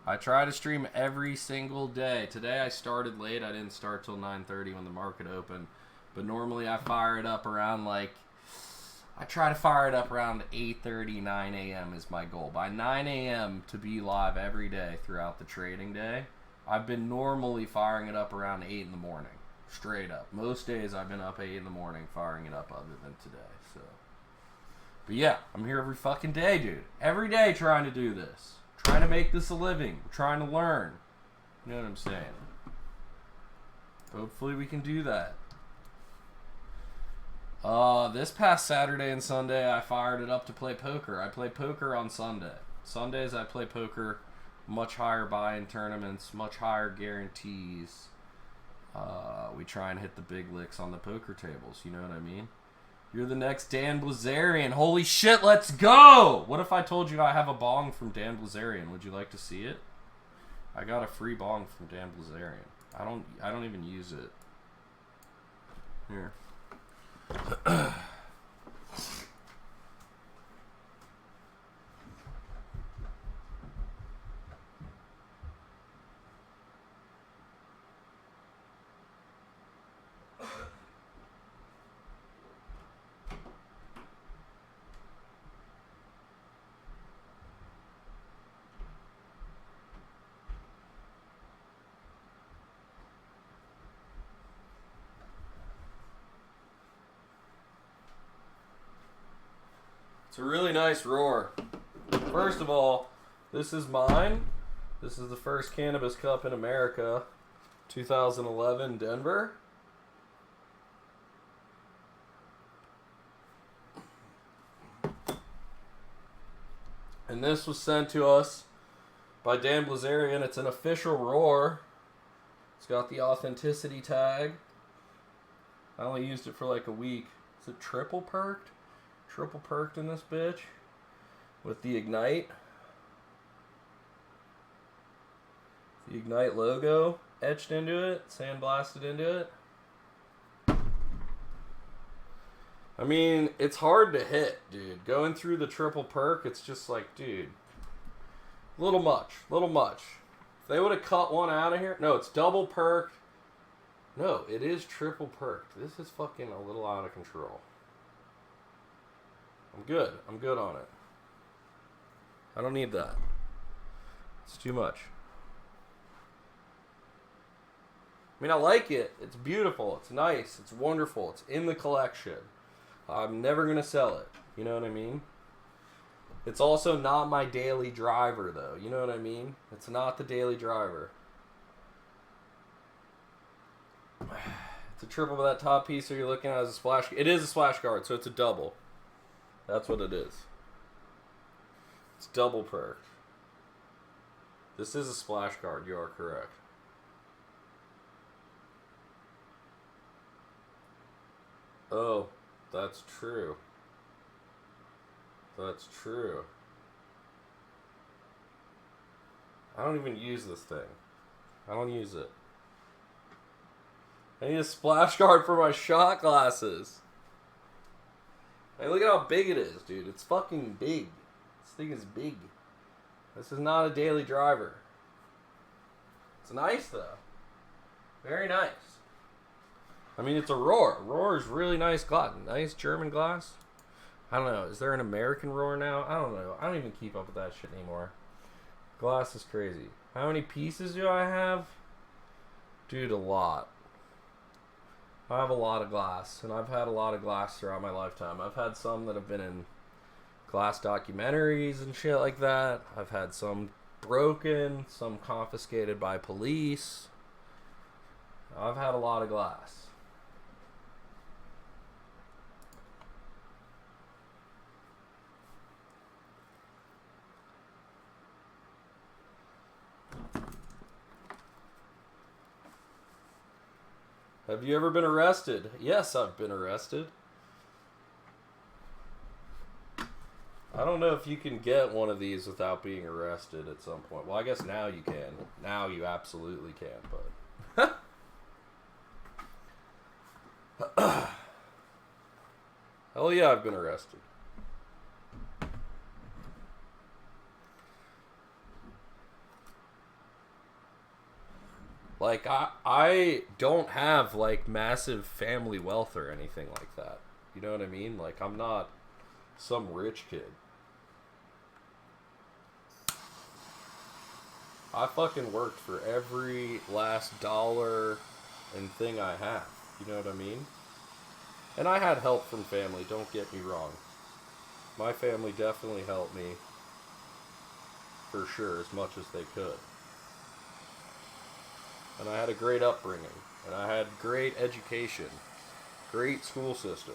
I try to stream every single day. Today I started late. I didn't start till 9:30 when the market opened. But normally I fire it up around I try to fire it up around 8:30, 9 a.m. is my goal. By 9 a.m. to be live every day throughout the trading day. I've been normally firing it up around 8 in the morning. Straight up. Most days I've been up 8 in the morning firing it up other than today. So, but yeah, I'm here every fucking day, dude. Every day trying to do this. Trying to make this a living. Trying to learn. You know what I'm saying? Hopefully we can do that. This past Saturday and Sunday, I fired it up to play poker. I play poker on Sunday. Sundays, I play poker. Much higher buy-in tournaments. Much higher guarantees. We try and hit the big licks on the poker tables. You know what I mean? You're the next Dan Blazarian. Holy shit, let's go! What if I told you I have a bong from Dan Blazarian? Would you like to see it? I got a free bong from Dan Blazarian. I don't even use it. Here. It's a really nice roar. First of all, this is mine. This is the first Cannabis Cup in America, 2011 Denver. And this was sent to us by Dan Blazarian. It's an official roar. It's got the authenticity tag. I only used it for like a week. Is it triple perked? Triple perked in this bitch with the Ignite. The Ignite logo etched into it, sandblasted into it. I mean, it's hard to hit, dude. Going through the triple perk, it's just like, dude, little much. If they would have cut one out of here, no, it's double perked. No, it is triple perked. This is fucking a little out of control. I'm good on it. I don't need that. It's too much. I mean, I like it. It's beautiful. It's nice. It's wonderful. It's in the collection. I'm never going to sell it. You know what I mean? It's also not my daily driver, though. You know what I mean? It's not the daily driver. It's a triple with that top piece, so you're looking at it as a splash. It is a splash guard, so it's a double. That's what it is. It's double perked. This is a splash guard, you are correct. Oh, that's true. That's true. I don't even use this thing. I don't use it. I need a splash guard for my shot glasses. Hey, look at how big it is, dude. It's fucking big. This thing is big. This is not a daily driver. It's nice, though. Very nice. I mean, it's a Roar. Roar is really nice glass. Nice German glass. I don't know. Is there an American Roar now? I don't know. I don't even keep up with that shit anymore. Glass is crazy. How many pieces do I have? Dude, a lot. I have a lot of glass, and I've had a lot of glass throughout my lifetime. I've had some that have been in glass documentaries and shit like that. I've had some broken, some confiscated by police. I've had a lot of glass. Have you ever been arrested? Yes, I've been arrested. I don't know if you can get one of these without being arrested at some point. Well, I guess now you can. Now you absolutely can, but... Hell yeah, I've been arrested. Like, I don't have, like, massive family wealth or anything like that. You know what I mean? Like, I'm not some rich kid. I fucking worked for every last dollar and thing I have. You know what I mean? And I had help from family, don't get me wrong. My family definitely helped me, for sure, as much as they could. And I had a great upbringing. And I had great education. Great school system.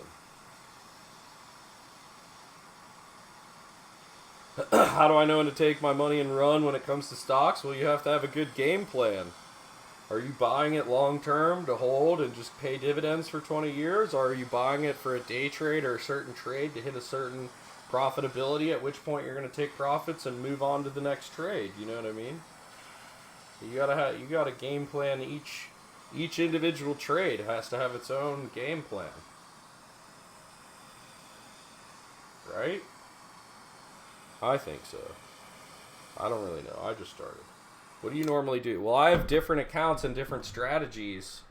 How do I know when to take my money and run when it comes to stocks? Well, you have to have a good game plan. Are you buying it long term to hold and just pay dividends for 20 years? Or are you buying it for a day trade or a certain trade to hit a certain profitability, at which point you're going to take profits and move on to the next trade? You know what I mean? You gotta game plan each individual trade has to have its own game plan. Right? I think so. I don't really know. I just started. What do you normally do? Well, I have different accounts and different strategies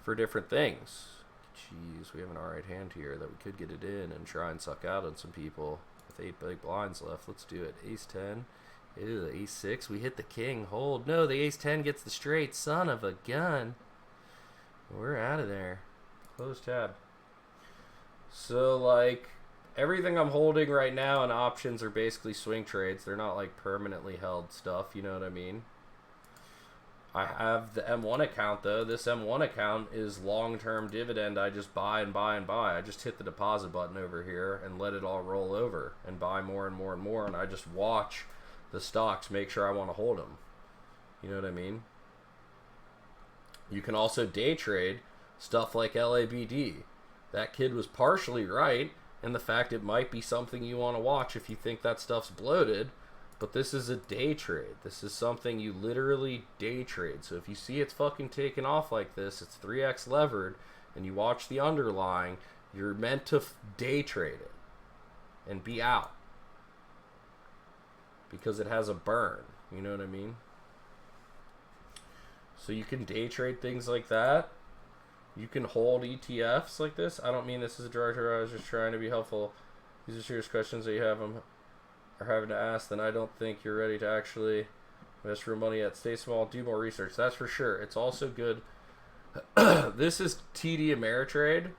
for different things. Jeez, we have an alright hand here that we could get it in and try and suck out on some people with 8 big blinds left. Let's do it. Ace 10. Ew, ace 6. We hit the king. Hold. No, the ace 10 gets the straight. Son of a gun. We're out of there. Close tab. So, like, everything I'm holding right now in options are basically swing trades. They're not, like, permanently held stuff. You know what I mean? I have the M1 account, though. This M1 account is long-term dividend. I just buy and buy and buy. I just hit the deposit button over here and let it all roll over and buy more and more and more. And I just watch the stocks, make sure I want to hold them. You know what I mean? You can also day trade stuff like LABD. That kid was partially right in the fact it might be something you want to watch if you think that stuff's bloated, but this is a day trade. This is something you literally day trade. So if you see it's fucking taking off like this, it's 3x levered, and you watch the underlying, you're meant to day trade it and be out. Because it has a burn. You know what I mean? So you can day trade things like that. You can hold ETFs like this. I don't mean this as a director. I was just trying to be helpful. These are serious questions that you are having to ask. Then I don't think you're ready to actually invest your money yet. Stay small. Do more research. That's for sure. It's also good. This is TD Ameritrade.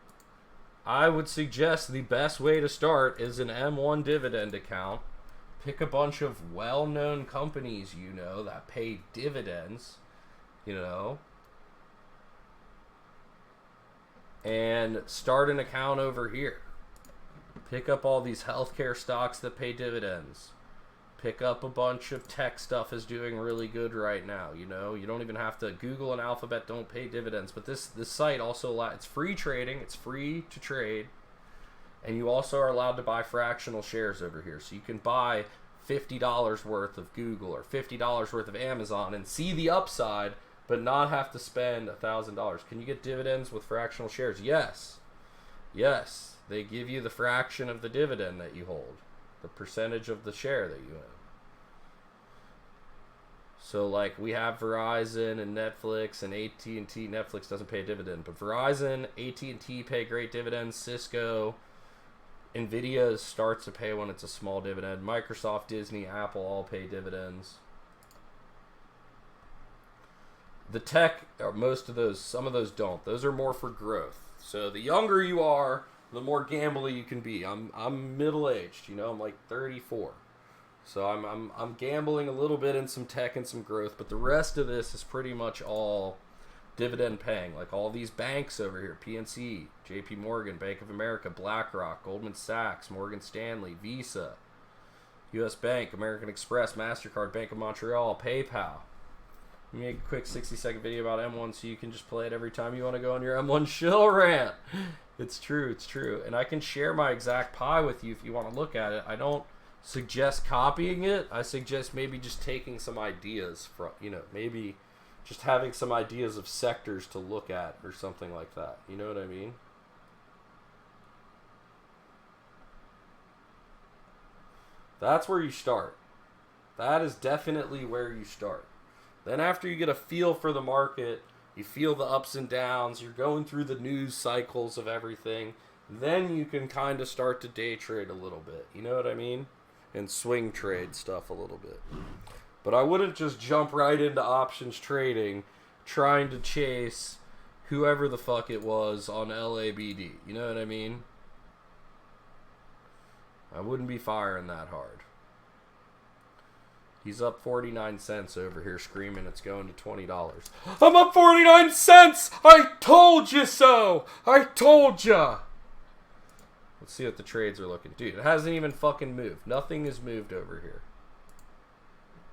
I would suggest the best way to start is an M1 dividend account. Pick a bunch of well-known companies, you know, that pay dividends, you know, and start an account over here. Pick up all these healthcare stocks that pay dividends. Pick up a bunch of tech stuff is doing really good right now, you know. You don't even have to. Google and Alphabet don't pay dividends, but this site also, it's free trading, it's free to trade. And you also are allowed to buy fractional shares over here. So you can buy $50 worth of Google or $50 worth of Amazon and see the upside, but not have to spend $1,000. Can you get dividends with fractional shares? Yes. Yes. They give you the fraction of the dividend that you hold. The percentage of the share that you own. So, like, we have Verizon and Netflix and AT&T. Netflix doesn't pay a dividend, but Verizon, AT&T pay great dividends. Cisco, Nvidia starts to pay when it's a small dividend. Microsoft, Disney, Apple all pay dividends. The tech, or most of those, some of those don't. Those are more for growth. So the younger you are, the more gambly you can be. I'm middle-aged, you know. I'm like 34. So I'm gambling a little bit in some tech and some growth, but the rest of this is pretty much all dividend paying. Like all these banks over here, PNC, JP Morgan, Bank of America, BlackRock, Goldman Sachs, Morgan Stanley, Visa, US Bank, American Express, MasterCard, Bank of Montreal, PayPal. Let me make a quick 60-second video about M1 so you can just play it every time you want to go on your M1 shill rant. It's true, it's true. And I can share my exact pie with you if you want to look at it. I don't suggest copying it. I suggest maybe just taking some ideas from, you know, maybe just having some ideas of sectors to look at or something like that. You know what I mean? That's where you start. That is definitely where you start. Then after you get a feel for the market, you feel the ups and downs, you're going through the news cycles of everything, then you can kind of start to day trade a little bit. You know what I mean? And swing trade stuff a little bit. But I wouldn't just jump right into options trading trying to chase whoever the fuck it was on LABD. You know what I mean? I wouldn't be firing that hard. He's up 49 cents over here screaming it's going to $20. I'm up 49 cents! I told you so! I told ya! Let's see what the trades are looking. Dude, it hasn't even fucking moved. Nothing has moved over here.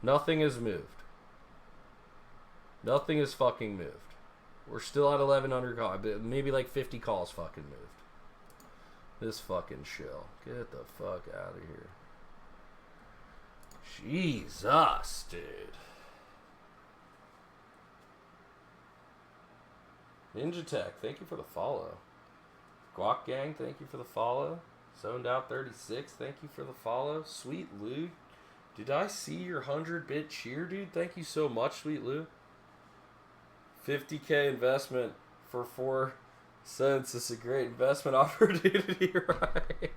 Nothing has moved. Nothing has fucking moved. We're still at 1,100 calls. Maybe like 50 calls fucking moved. This fucking shill. Get the fuck out of here. Jesus, dude. Ninja Tech, thank you for the follow. Guac Gang, thank you for the follow. Zoned Out 36, thank you for the follow. Sweet Lou, did I see your 100-bit cheer, dude? Thank you so much, Sweet Lou. 50K investment for 4 cents is a great investment opportunity, right?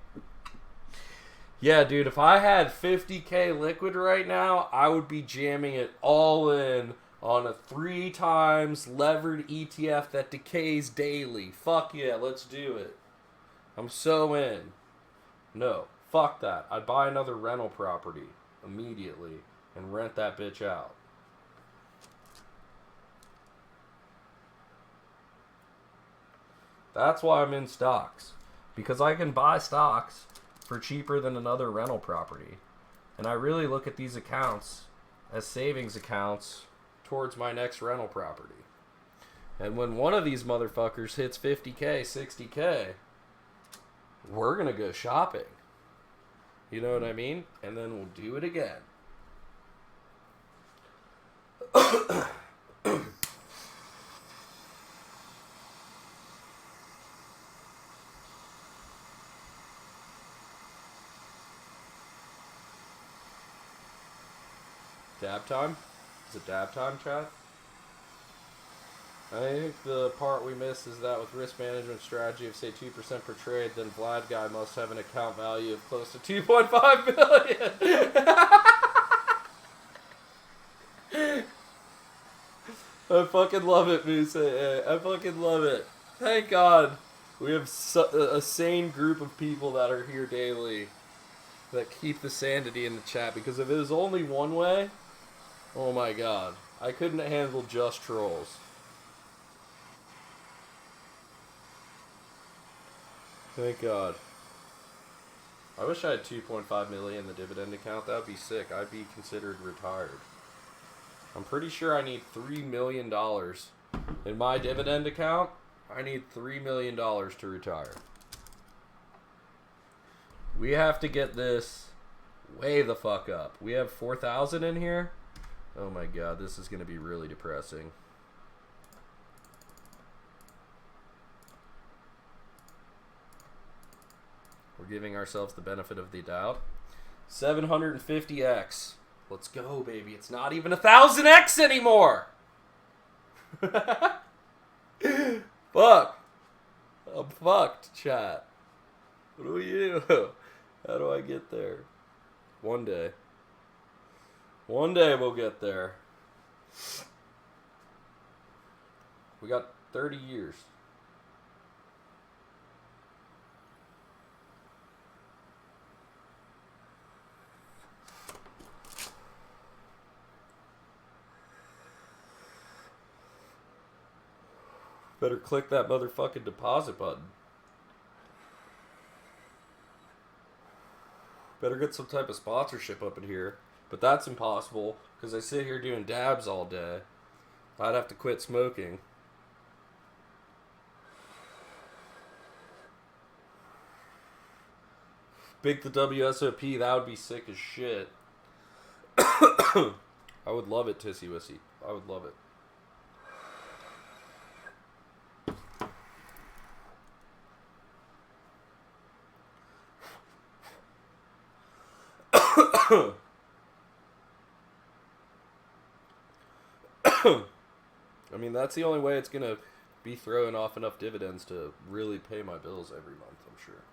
Yeah, dude, if I had 50K liquid right now, I would be jamming it all in on a 3 times levered ETF that decays daily. Fuck yeah, let's do it. I'm so in. No, fuck that. I'd buy another rental property immediately and rent that bitch out. That's why I'm in stocks. Because I can buy stocks for cheaper than another rental property. And I really look at these accounts as savings accounts towards my next rental property. And when one of these motherfuckers hits 50K, 60K, we're going to go shopping. You know what I mean? And then we'll do it again. Dab time? Is it dab time, chat? I think the part we missed is that with risk management strategy of say 2% per trade, then Vlad guy must have an account value of close to 2.5 billion. I fucking love it, Musa. I fucking love it. Thank God we have a sane group of people that are here daily that keep the sanity in the chat, because if it was only one way, oh my God, I couldn't handle just trolls. Thank God. I wish I had 2.5 million in the dividend account. That would be sick. I'd be considered retired. I'm pretty sure I need $3 million in my dividend account. I need $3 million to retire. We have to get this way the fuck up. We have 4,000 in here. Oh my God, this is going to be really depressing. We're giving ourselves the benefit of the doubt. 750x. Let's go, baby. It's not even 1,000x anymore. Fuck. I'm fucked, chat. What do we do? How do I get there? One day. One day we'll get there. We got 30 years. Better click that motherfucking deposit button. Better get some type of sponsorship up in here. But that's impossible, because I sit here doing dabs all day. I'd have to quit smoking. Big the WSOP, that would be sick as shit. I would love it, Tissy Wissy. I would love it. I mean, that's the only way it's going to be throwing off enough dividends to really pay my bills every month, I'm sure.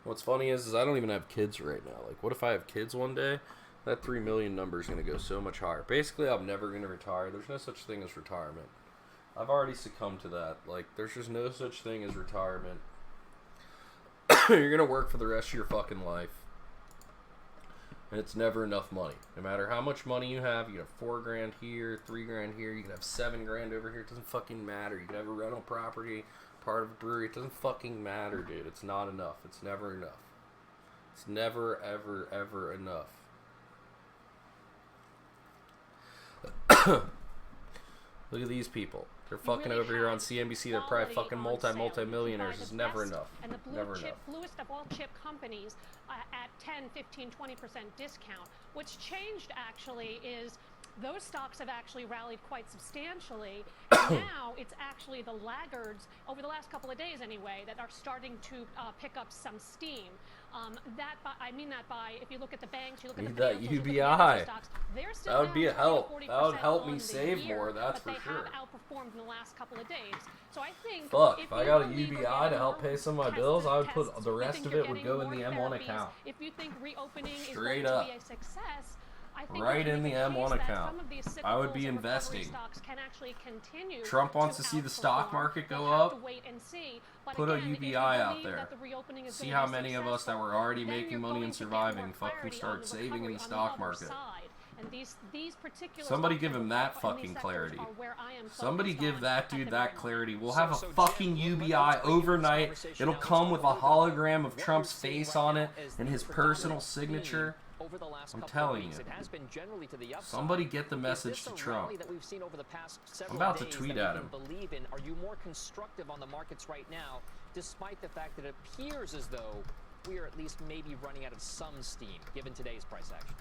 What's funny is I don't even have kids right now. Like, what if I have kids one day? That 3 million number is going to go so much higher. Basically, I'm never going to retire. There's no such thing as retirement. I've already succumbed to that. Like, there's just no such thing as retirement. You're going to work for the rest of your fucking life. And it's never enough money. No matter how much money you have, you can have 4 grand here, 3 grand here, you can have 7 grand over here. It doesn't fucking matter. You can have a rental property, part of a brewery. It doesn't fucking matter, dude. It's not enough. It's never enough. It's never, ever, ever enough. Look at these people. They're fucking over here on CNBC. They're probably fucking multi-millionaires. It's never enough. And the Never blue chip, enough. bluest of all chip companies at 10, 15, 20% discount. What's changed actually is those stocks have actually rallied quite substantially. And now it's actually the laggards over the last couple of days anyway that are starting to pick up some steam. I mean that by, if you look at the banks, you look at the that financials, you look at the UBI. energy stocks, they're still That would be a down help. 20 to That would 40% help me on the save year, more, that's but for they sure. have outperformed in the last couple of days. So I think Fuck, if if I you got a believe we're UBI getting to help more pay some of my tests bills, I would and put tests, the if you rest think of you're it would getting go in more the M1 therapies, account. if you think reopening is Straight going up. to be a success, I think Right we can in make the a case M1 that account. some of these I would cyclicals be and recovery investing. stocks can actually continue Trump wants to see the stock outperform. market go We'll have up. to wait and see. But Put a again, if you UBI out believe there. that the reopening is See gonna how be many of us that successful, were already then making you're money going and to get surviving more fucking clarity start on the saving in recovery the on stock other market. side. And these particular Somebody stocks give and him the that sectors fucking clarity. are where I am Somebody focused give on that at the dude moment. that clarity. We'll have a fucking UBI overnight. It'll come with a hologram of Trump's face on it and his personal signature. Over the last I'm couple telling of weeks, you. it has been generally to the upside. Somebody get the Is message this to a Trump. rally that we've seen over the past several about to days tweet that at we him. can believe in? Are you more constructive on the markets right now, despite the fact that it appears as though we are at least maybe running out of some steam, given today's price action?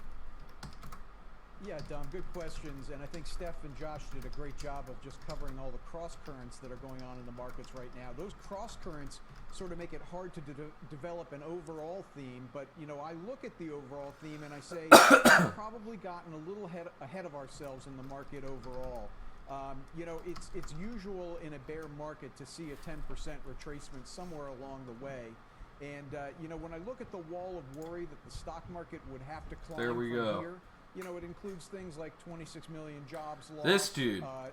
Yeah, Dom, good questions. And I think Steph and Josh did a great job of just covering all the cross currents that are going on in the markets right now. Those cross currents sort of make it hard to develop an overall theme. But, you know, I look at the overall theme and I say we've probably gotten a little ahead of ourselves in the market overall. You know, it's usual in a bear market to see a 10% retracement somewhere along the way. And, you know, when I look at the wall of worry that the stock market would have to climb There we from go. here, you know, it includes things like 26 million jobs lost. This dude. A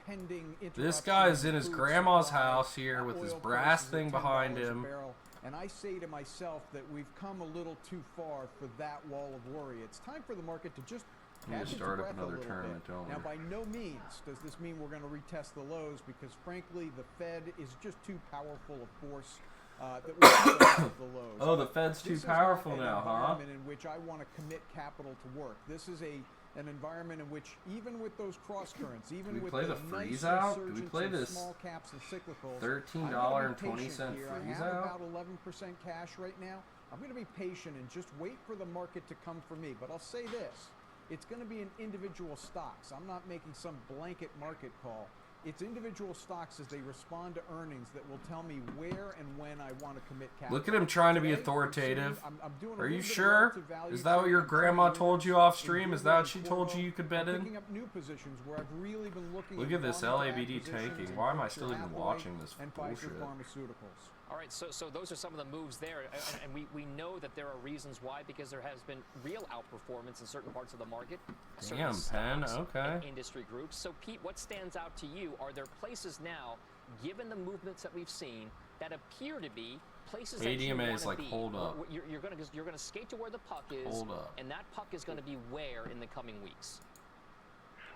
pending This interruption guy's in in his food grandma's supply, house here with his oil brass prices thing at behind $10 a him. barrel. And I say to myself that we've come a little too far for that wall of worry. It's time for the market to just We need catch to its start up breath a another little tournament, bit. don't Now, we? by no means does this mean we're going to retest the lows, because frankly, the Fed is just too powerful a force that we can go off the lows. Oh, the But Fed's too this is not powerful an now, huh? environment in which I want to commit capital to work. This is an environment in which, even with those cross currents, even we with play the the freeze nice out? Do we resurgence play in this small caps and cyclicals, $13.20 here. freeze I have out? about 11% cash right now. I'm going to be patient and just wait for the market to come for me. But I'll say this: it's going to be in individual stocks. I'm not making some blanket market call. It's individual stocks as they respond to earnings that will tell me where and when I want to commit capital. Look at him trying to be Today, authoritative. I'm doing a Are you little bit of sure? relative value Is that what trading. your I'm grandma trading told you winners off in stream? Is Google that and she told you Quoro. you could bet I'm in? picking up new positions where I've really been looking Look at this long-term LABD acquisitions tanking. in Why am I Berkshire still even Hathaway watching this and Pfizer bullshit? Pharmaceuticals. All right, so those are some of the moves there, and we know that there are reasons why, because there has been real outperformance in certain parts of the market. certain Damn, Penn, stocks okay. and industry groups. So, Pete, what stands out to you? Are there places now, given the movements that we've seen, that appear to be places that you ADMA want is to like, be? hold up. You're going to skate to where the puck is, Hold up. and that puck is going to be where in the coming weeks?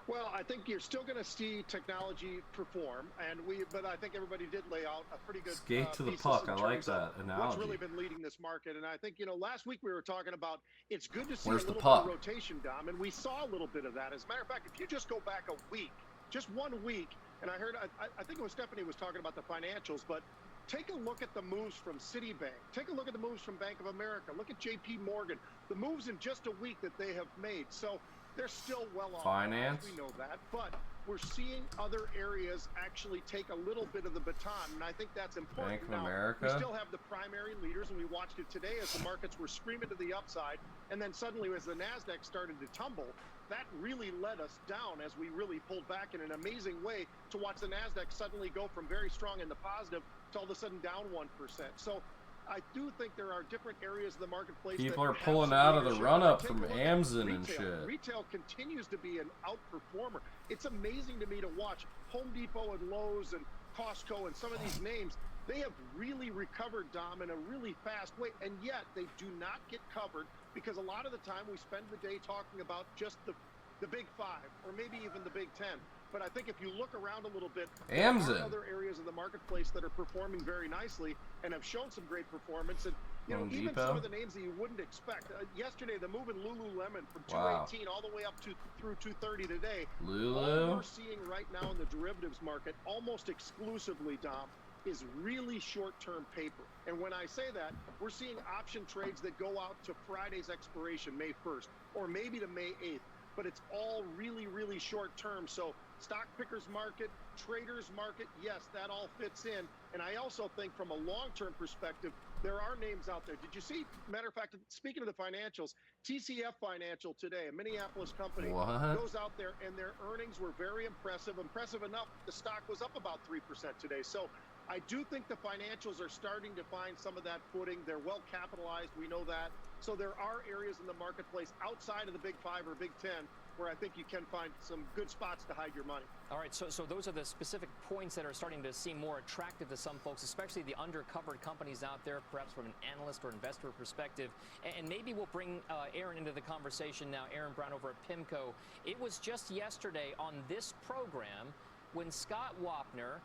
Well, I think you're still going to see technology perform, but I think everybody did lay out a pretty good Skate to the thesis puck. in I like terms of that what's analogy. really been leading this market. And I think, you know, last week we were talking about it's good to see Where's a the little puck? bit of rotation, Dom, and we saw a little bit of that. As a matter of fact, if you just go back a week, just 1 week, and I think it was Stephanie was talking about the financials, but take a look at the moves from Citibank. Take a look at the moves from Bank of America. Look at JP Morgan. The moves in just a week that they have made. So they're still well off. Finance. We know that, but we're seeing other areas actually take a little bit of the baton, and I think that's important. Bank of Now, America. we still have the primary leaders, and we watched it today as the markets were screaming to the upside, and then suddenly as the NASDAQ started to tumble, that really led us down as we really pulled back in an amazing way to watch the NASDAQ suddenly go from very strong in the positive to all of a sudden down 1%. So I do think there are different areas of the marketplace. People that are have pulling some out of the leadership. run-up Take a from look at Amazon and retail. shit. Retail continues to be an outperformer. It's amazing to me to watch Home Depot and Lowe's and Costco and some of these names. They have really recovered, Dom, in a really fast way, and yet they do not get covered because a lot of the time we spend the day talking about just the Big Five or maybe even the Big Ten. But I think if you look around a little bit, Amazon. there are other areas of the marketplace that are performing very nicely and have shown some great performance. And You know, Home even Depot? some of the names that you wouldn't expect. Yesterday, the move in Lululemon from Wow. 218 all the way up to through 230 today. Lulu? All we're seeing right now in the derivatives market, almost exclusively, Dom, is really short-term paper. And when I say that, we're seeing option trades that go out to Friday's expiration, May 1st, or maybe to May 8th. But it's all really, really short-term. So stock pickers market, traders market, yes, that all fits in. And I also think from a long-term perspective, there are names out there. Did you see, matter of fact, speaking of the financials, TCF Financial today, a Minneapolis company, What? goes out there and their earnings were very impressive. Impressive enough, the stock was up about 3% today. So I do think the financials are starting to find some of that footing. They're well capitalized. We know that. So there are areas in the marketplace outside of the Big Five or Big Ten where I think you can find some good spots to hide your money. All right, so those are the specific points that are starting to seem more attractive to some folks, especially the undercovered companies out there, perhaps from an analyst or investor perspective. And maybe we'll bring Aaron into the conversation now. Aaron Brown over at PIMCO. It was just yesterday on this program when Scott Wapner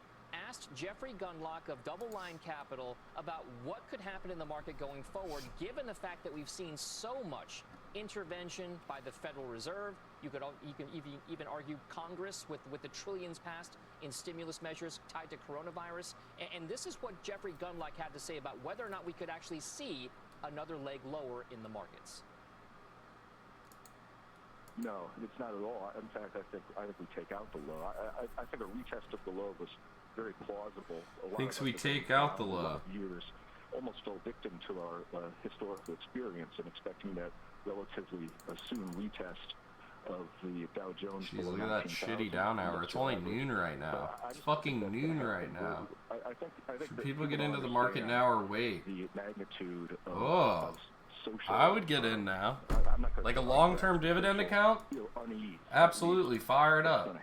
asked Jeffrey Gundlach of Double Line Capital about what could happen in the market going forward, given the fact that we've seen so much intervention by the Federal Reserve. You can even argue Congress with the trillions passed in stimulus measures tied to coronavirus. And this is what Jeffrey Gundlach had to say about whether or not we could actually see another leg lower in the markets. No, it's not at all. In fact, I think we take out the low. I think a retest of the low was very plausible. Thinks we take out the low. Years almost fell victim to our historical experience and expecting that relatively soon retest of the Dow Jones. Jeez, look at that shitty down hour. It's only noon right now. It's fucking noon right now. I think Should people get into the market now or wait? The magnitude of Oh, I would get in now. Like a long-term dividend account? Absolutely, fire it up.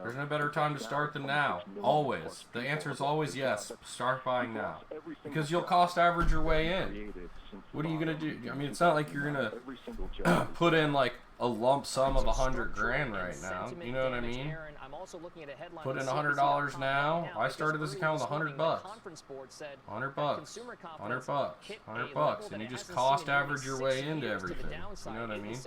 There's no better time to start than now. Always. The answer is always yes. Start buying now. Because you'll cost average your way in. What are you going to do? I mean, it's not like you're going to put in like a lump sum of $100 grand right now. You know what I mean? Put in $100 now. I started this account with $100. $100. $100. And you just cost average your way into everything. You know what I mean?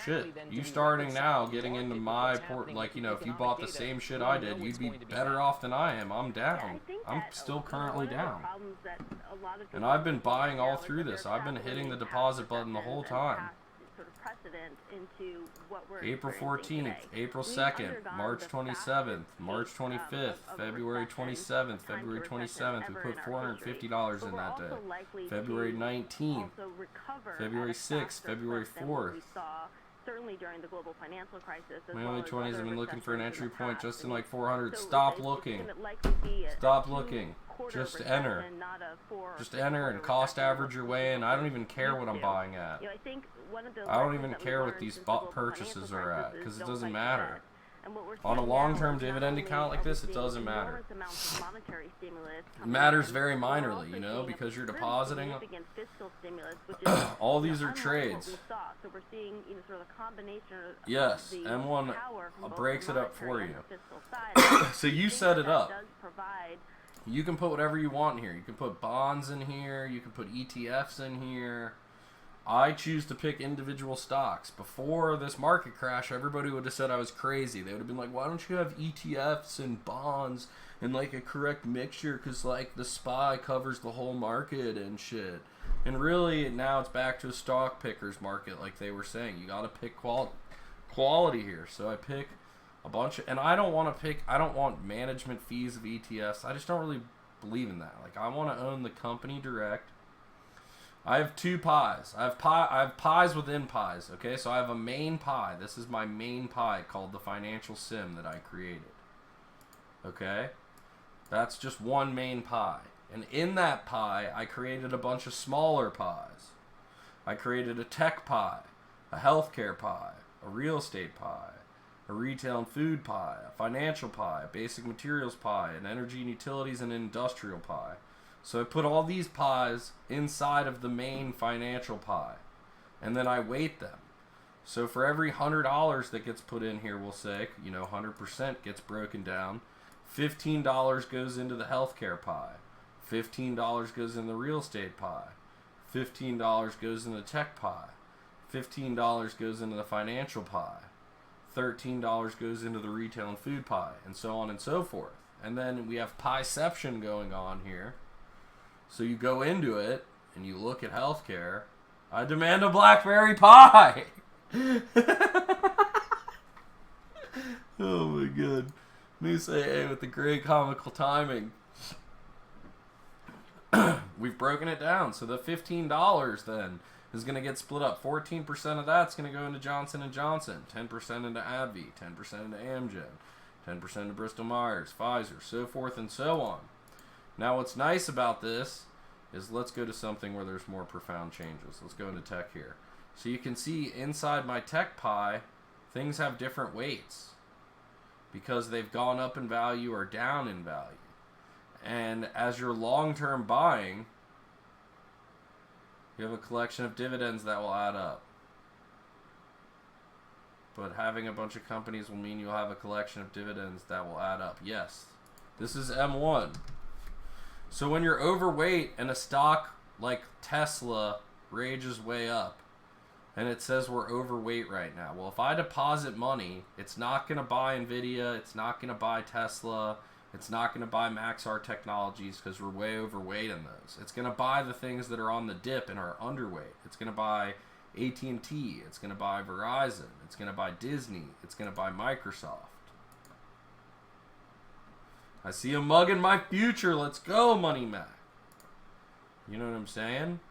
Shit, you starting now, getting into my port, like, you know, if you bought the same shit I did, you'd be better off than I am. I'm down. I'm still currently down. And I've been buying all through this. I've been hitting the deposit button the whole time. April 14th, April 2nd, March 27th, March 25th, February 27th, February 27th. We put $450 in that day. February 19th, February 6th, February 4th. Certainly during the global financial crisis. My only 20s have been looking for an entry point just in like 400. Stop looking. Stop looking. Just enter. Just enter and cost average your way in. I don't even care what I'm buying at. I don't even care what these purchases are at because it doesn't matter. On a long-term dividend account like this, it doesn't matter. It matters very minorly, you know, because you're depositing. All these are trades. Yes, M1 breaks it up for you. So you set it up. You can put whatever you want in here. You can put bonds in here. You can put ETFs in here. I choose to pick individual stocks. Before this market crash, everybody would have said I was crazy. They would have been like, why don't you have ETFs and bonds and like a correct mixture? Because like the SPY covers the whole market and shit. And really, now it's back to a stock picker's market like they were saying. You got to pick quality here. So I pick a bunch of, and I don't want management fees of ETFs. I just don't really believe in that. Like I want to own the company direct. I have two pies. I have pies within pies. Okay, so I have a main pie. This is my main pie called the Financial Sim that I created. Okay, that's just one main pie. And in that pie, I created a bunch of smaller pies. I created a tech pie, a healthcare pie, a real estate pie, a retail and food pie, a financial pie, a basic materials pie, an energy and utilities and industrial pie. So I put all these pies inside of the main financial pie, and then I weight them. So for every $100 that gets put in here, we'll say, you know, 100% gets broken down. $15 goes into the healthcare pie. $15 goes in the real estate pie. $15 goes in the tech pie. $15 goes into the financial pie. $13 goes into the retail and food pie, and so on and so forth. And then we have pieception going on here. So you go into it and you look at healthcare. I demand a blackberry pie. Oh my god. Moose AA with the great comical timing. We've broken it down. So the $15 then is going to get split up. 14% of that's going to go into Johnson & Johnson. 10% into AbbVie. 10% into Amgen. 10% into Bristol Myers, Pfizer, so forth and so on. Now what's nice about this is let's go to something where there's more profound changes. Let's go into tech here. So you can see inside my tech pie, things have different weights because they've gone up in value or down in value. And as you're long-term buying, you have a collection of dividends that will add up. But having a bunch of companies will mean you'll have a collection of dividends that will add up. Yes, this is M1. So when you're overweight and a stock like Tesla rages way up, and it says we're overweight right now. Well, if I deposit money, it's not going to buy NVIDIA, it's not going to buy Tesla, it's not going to buy Maxar Technologies because we're way overweight in those. It's going to buy the things that are on the dip and are underweight. It's going to buy AT&T, it's going to buy Verizon, it's going to buy Disney, it's going to buy Microsoft. I see a mug in my future. Let's go, Money Mac. You know what I'm saying?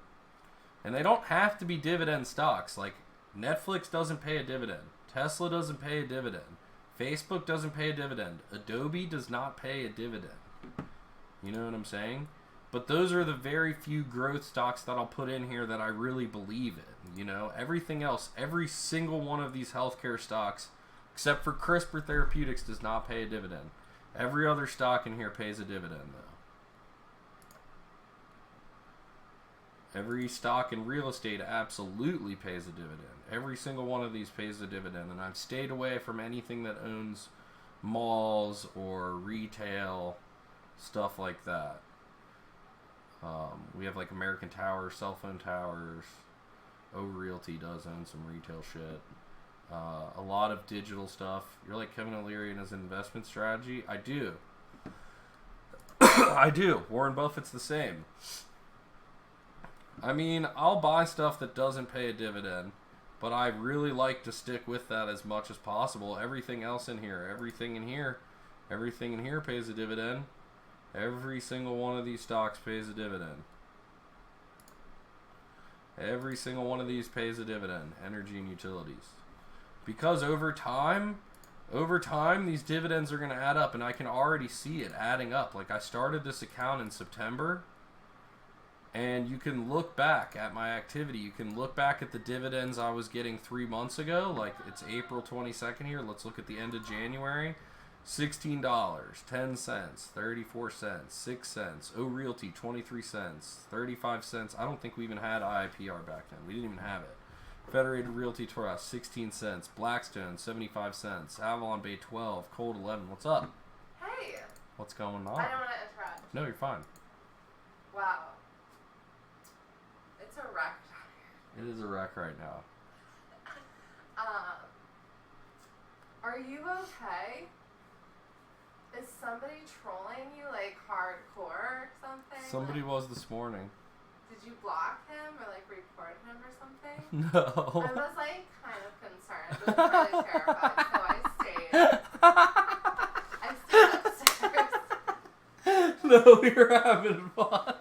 And they don't have to be dividend stocks. Like, Netflix doesn't pay a dividend. Tesla doesn't pay a dividend. Facebook doesn't pay a dividend. Adobe does not pay a dividend. You know what I'm saying? But those are the very few growth stocks that I'll put in here that I really believe in. You know, everything else, every single one of these healthcare stocks, except for CRISPR Therapeutics, does not pay a dividend. Every other stock in here pays a dividend, though. Every stock in real estate absolutely pays a dividend. Every single one of these pays a dividend. And I've stayed away from anything that owns malls or retail, stuff like that. We have like American Tower, cell phone towers. O Realty does own some retail shit. A lot of digital stuff. You're like Kevin O'Leary and his investment strategy? I do. I do. Warren Buffett's the same. I mean, I'll buy stuff that doesn't pay a dividend, but I really like to stick with that as much as possible. Everything else in here, everything in here pays a dividend. Every single one of these stocks pays a dividend. Every single one of these pays a dividend. Energy and utilities. Because over time, these dividends are going to add up, and I can already see it adding up. Like, I started this account in September, and you can look back at my activity. You can look back at the dividends I was getting 3 months ago. Like, it's April 22nd here. Let's look at the end of January. $16, 10 cents, 34 cents, 6 cents. O Realty, 23 cents, 35 cents. I don't think we even had IIPR back then. We didn't even have it. Federated Realty Trust, 16 cents. Blackstone, 75 cents. Avalon Bay, 12. Cold, 11. What's up? Hey. What's going on? I don't want to interrupt. No, you're fine. Wow. It's a wreck. It is a wreck right now. Are you okay? Is somebody trolling you like hardcore or something? Somebody was this morning. Did you block him or like report him or something? No. I was like kind of concerned. I was really terrified, so I stayed upstairs. No, you're having fun.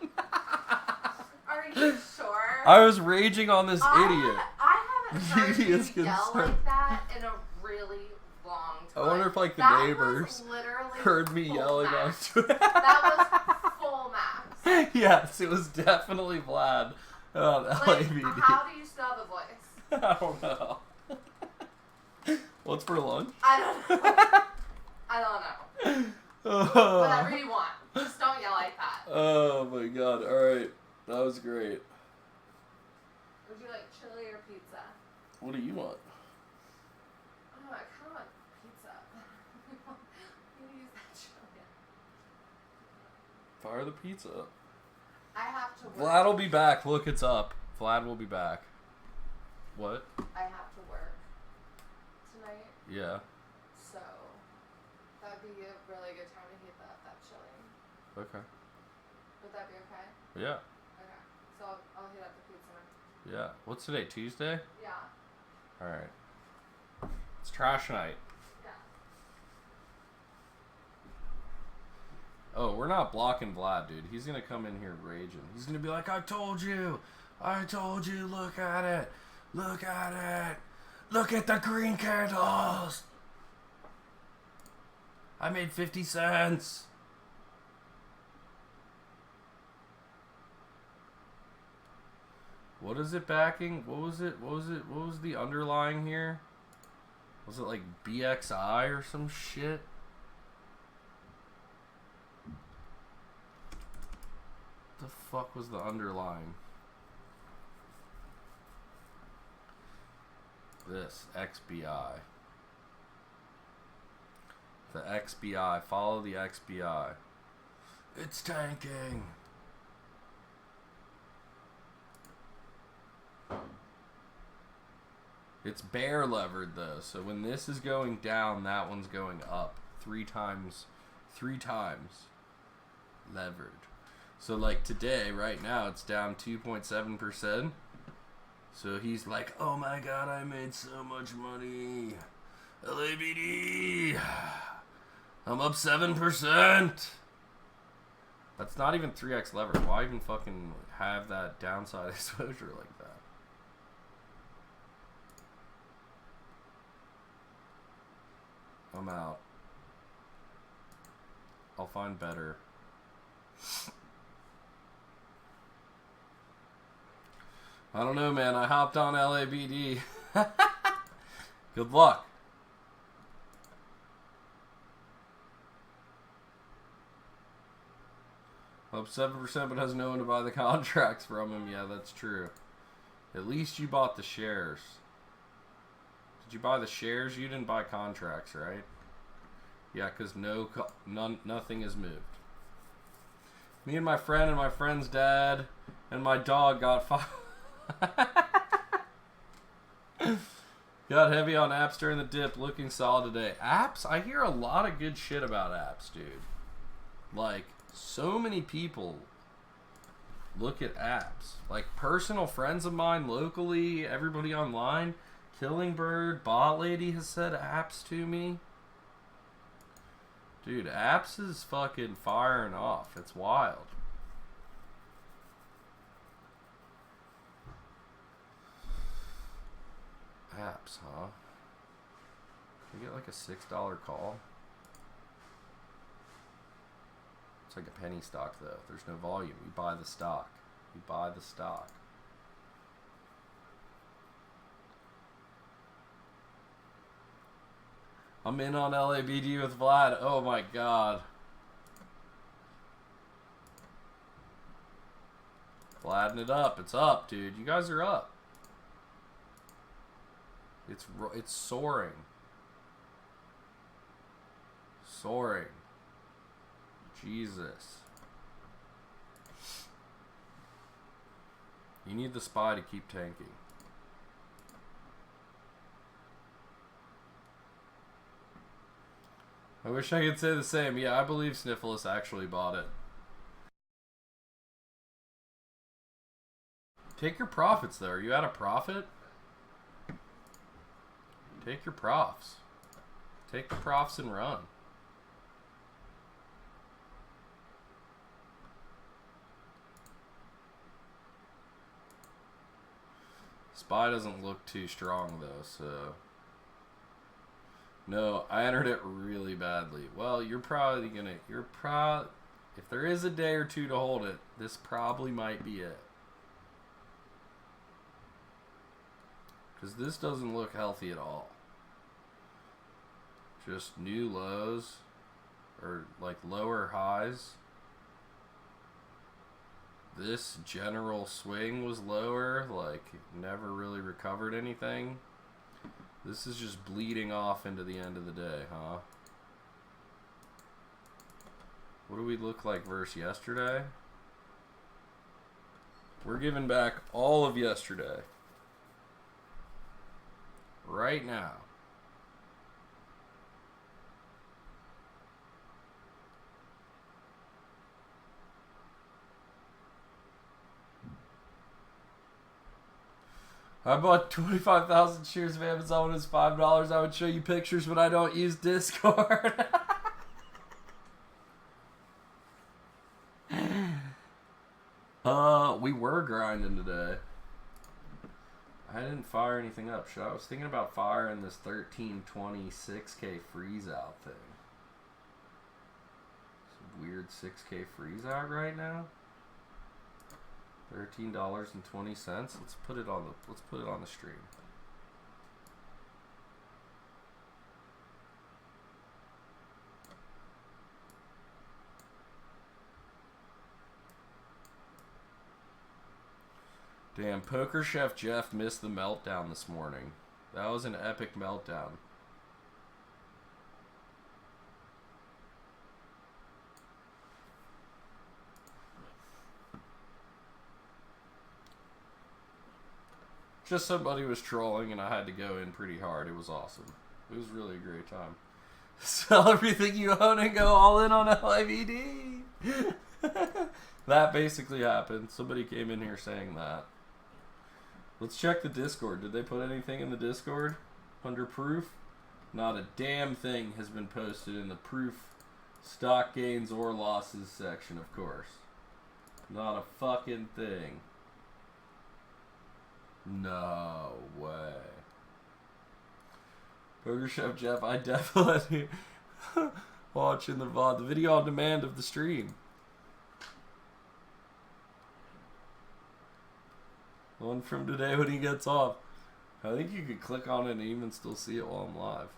Are you sure? I was raging on this idiot. I haven't heard you Idiot's yell concerned. like that in a really long time. I wonder if like the That neighbors was literally heard me full yelling max. on Twitter. That was full max. Yes, it was definitely Vlad. LAVD. How do you spell the voice? I don't know. What's for lunch? I don't know. I don't know. Whatever you want. Just don't yell like that. Oh my god. Alright. That was great. Would you like chili or pizza? What do you want? Oh, I kind of want pizza. You use that chili. Fire the pizza up. to work. Vlad will be back. Look, it's up. Vlad will be back. What? I have to work tonight. Yeah. So that'd be a really good time to heat that chili. Okay. Would that be okay? Yeah. Okay. So I'll heat up the pizza. Yeah. What's today? Tuesday? Yeah. All right. It's trash night. Yeah. Oh, we're not blocking Vlad, dude. He's gonna come in here raging. He's gonna be like, I told you. Look at it. Look at it. Look at the green candles. I made 50 cents. What is it backing? What was it? What was the underlying here? Was it like BXI or some shit? The fuck was the underlying? This XBI. The XBI. Follow the XBI. It's tanking. It's bear levered though, so when this is going down, that one's going up 3 times levered. So like today, right now, it's down 2.7%. So he's like, oh my god, I made so much money. LABD. I'm up 7%. That's not even 3x levered. Why even fucking have that downside exposure like that? I'm out. I'll find better. I don't know, man. I hopped on LABD. Good luck. Up 7%, but has no one to buy the contracts from him. Yeah, that's true. At least you bought the shares. Did you buy the shares? You didn't buy contracts, right? Yeah, because nothing has moved. Me and my friend and my friend's dad and my dog got got heavy on apps during the dip, looking solid today. Apps? I hear a lot of good shit about apps, dude. Like, so many people look at apps. Like, personal friends of mine locally, everybody online. Killing Bird, Bot Lady has said apps to me. Dude, apps is fucking firing off. It's wild. Apps, huh? Can you get like a $6 call? It's like a penny stock though. There's no volume. You buy the stock. You buy the stock. I'm in on LABD with Vlad. Oh my god. Vlading it up. It's up, dude. You guys are up. It's soaring. Soaring. Jesus. You need the SPY to keep tanking. I wish I could say the same. Yeah, I believe Sniffles actually bought it. Take your profits though. Are you at a profit? Take your profs. Take the profs and run. SPY doesn't look too strong though, so... No, I entered it really badly. Well, you're probably gonna... If there is a day or two to hold it, this probably might be it. Because this doesn't look healthy at all. Just new lows. Or, like, lower highs. This general swing was lower. Like, never really recovered anything. This is just bleeding off into the end of the day, huh? What do we look like versus yesterday? We're giving back all of yesterday. Right now. I bought 25,000 shares of Amazon when it was $5. I would show you pictures, but I don't use Discord. We were grinding today. I didn't fire anything up. I was thinking about firing this 1326K freeze out thing. Some weird 6K freeze out right now. $13.20. Let's put it on the stream. Damn, Poker Chef Jeff missed the meltdown this morning. That was an epic meltdown. Just somebody was trolling and I had to go in pretty hard. It was awesome. It was really a great time. Sell everything you own and go all in on LIVD. That basically happened. Somebody came in here saying that. Let's check the Discord. Did they put anything in the Discord under proof? Not a damn thing has been posted in the proof stock gains or losses section, of course. Not a fucking thing. No way. Poker Chef Jeff, I definitely watching the VOD, the video on demand of the stream. One from today when he gets off. I think you could click on it and even still see it while I'm live.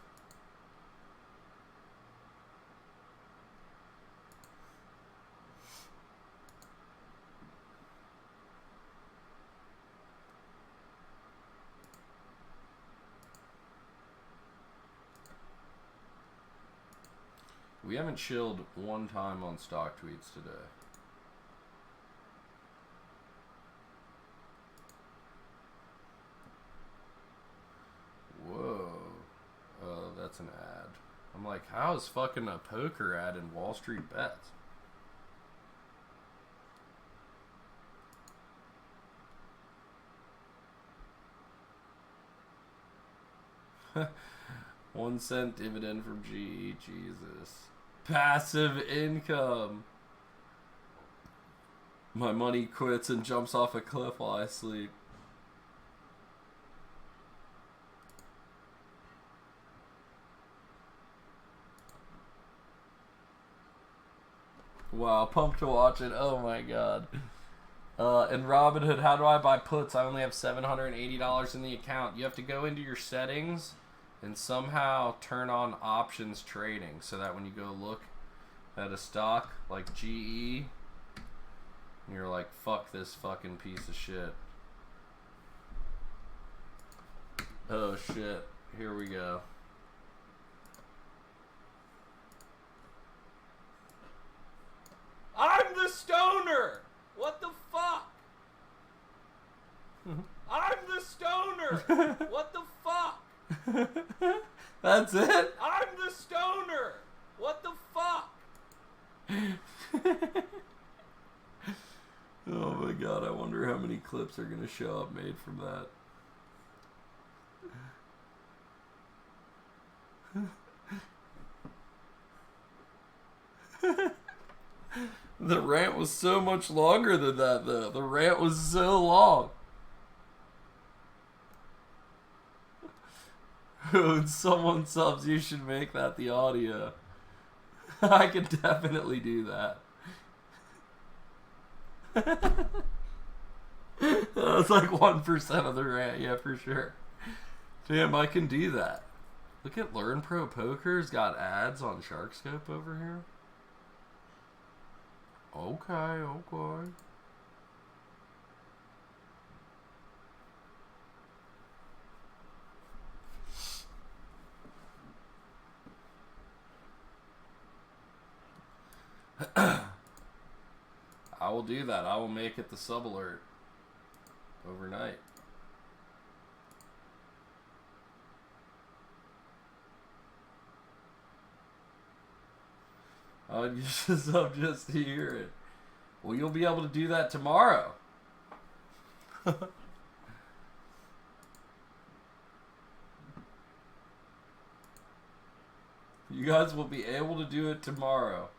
We haven't chilled one time on stock tweets today. Whoa. Oh, that's an ad. I'm like, how is fucking a poker ad in Wall Street Bets? $0.01 dividend from GE. Jesus. Passive income. My money quits and jumps off a cliff while I sleep. Wow, pumped to watch it. Oh my god. And Robinhood, how do I buy puts? I only have $780 in the account. You have to go into your settings and somehow turn on options trading so that when you go look at a stock like GE, you're like, fuck this fucking piece of shit. Oh shit. Here we go. I'm the stoner! What the fuck? I'm the stoner! What the fuck? That's it? I'm the stoner! What the fuck? Oh my god, I wonder how many clips are gonna show up made from that. The rant was so much longer than that, though. The rant was so long. When someone subs, you should make that the audio. I could definitely do that. That's like 1% of the rant, yeah, for sure. Damn, I can do that. Look at Learn Pro Poker's got ads on SharkScope over here. Okay, okay. I will do that. I will make it the sub alert. overnight. You should sub just to hear it. Well, you'll be able to do that tomorrow. You guys will be able to do it tomorrow.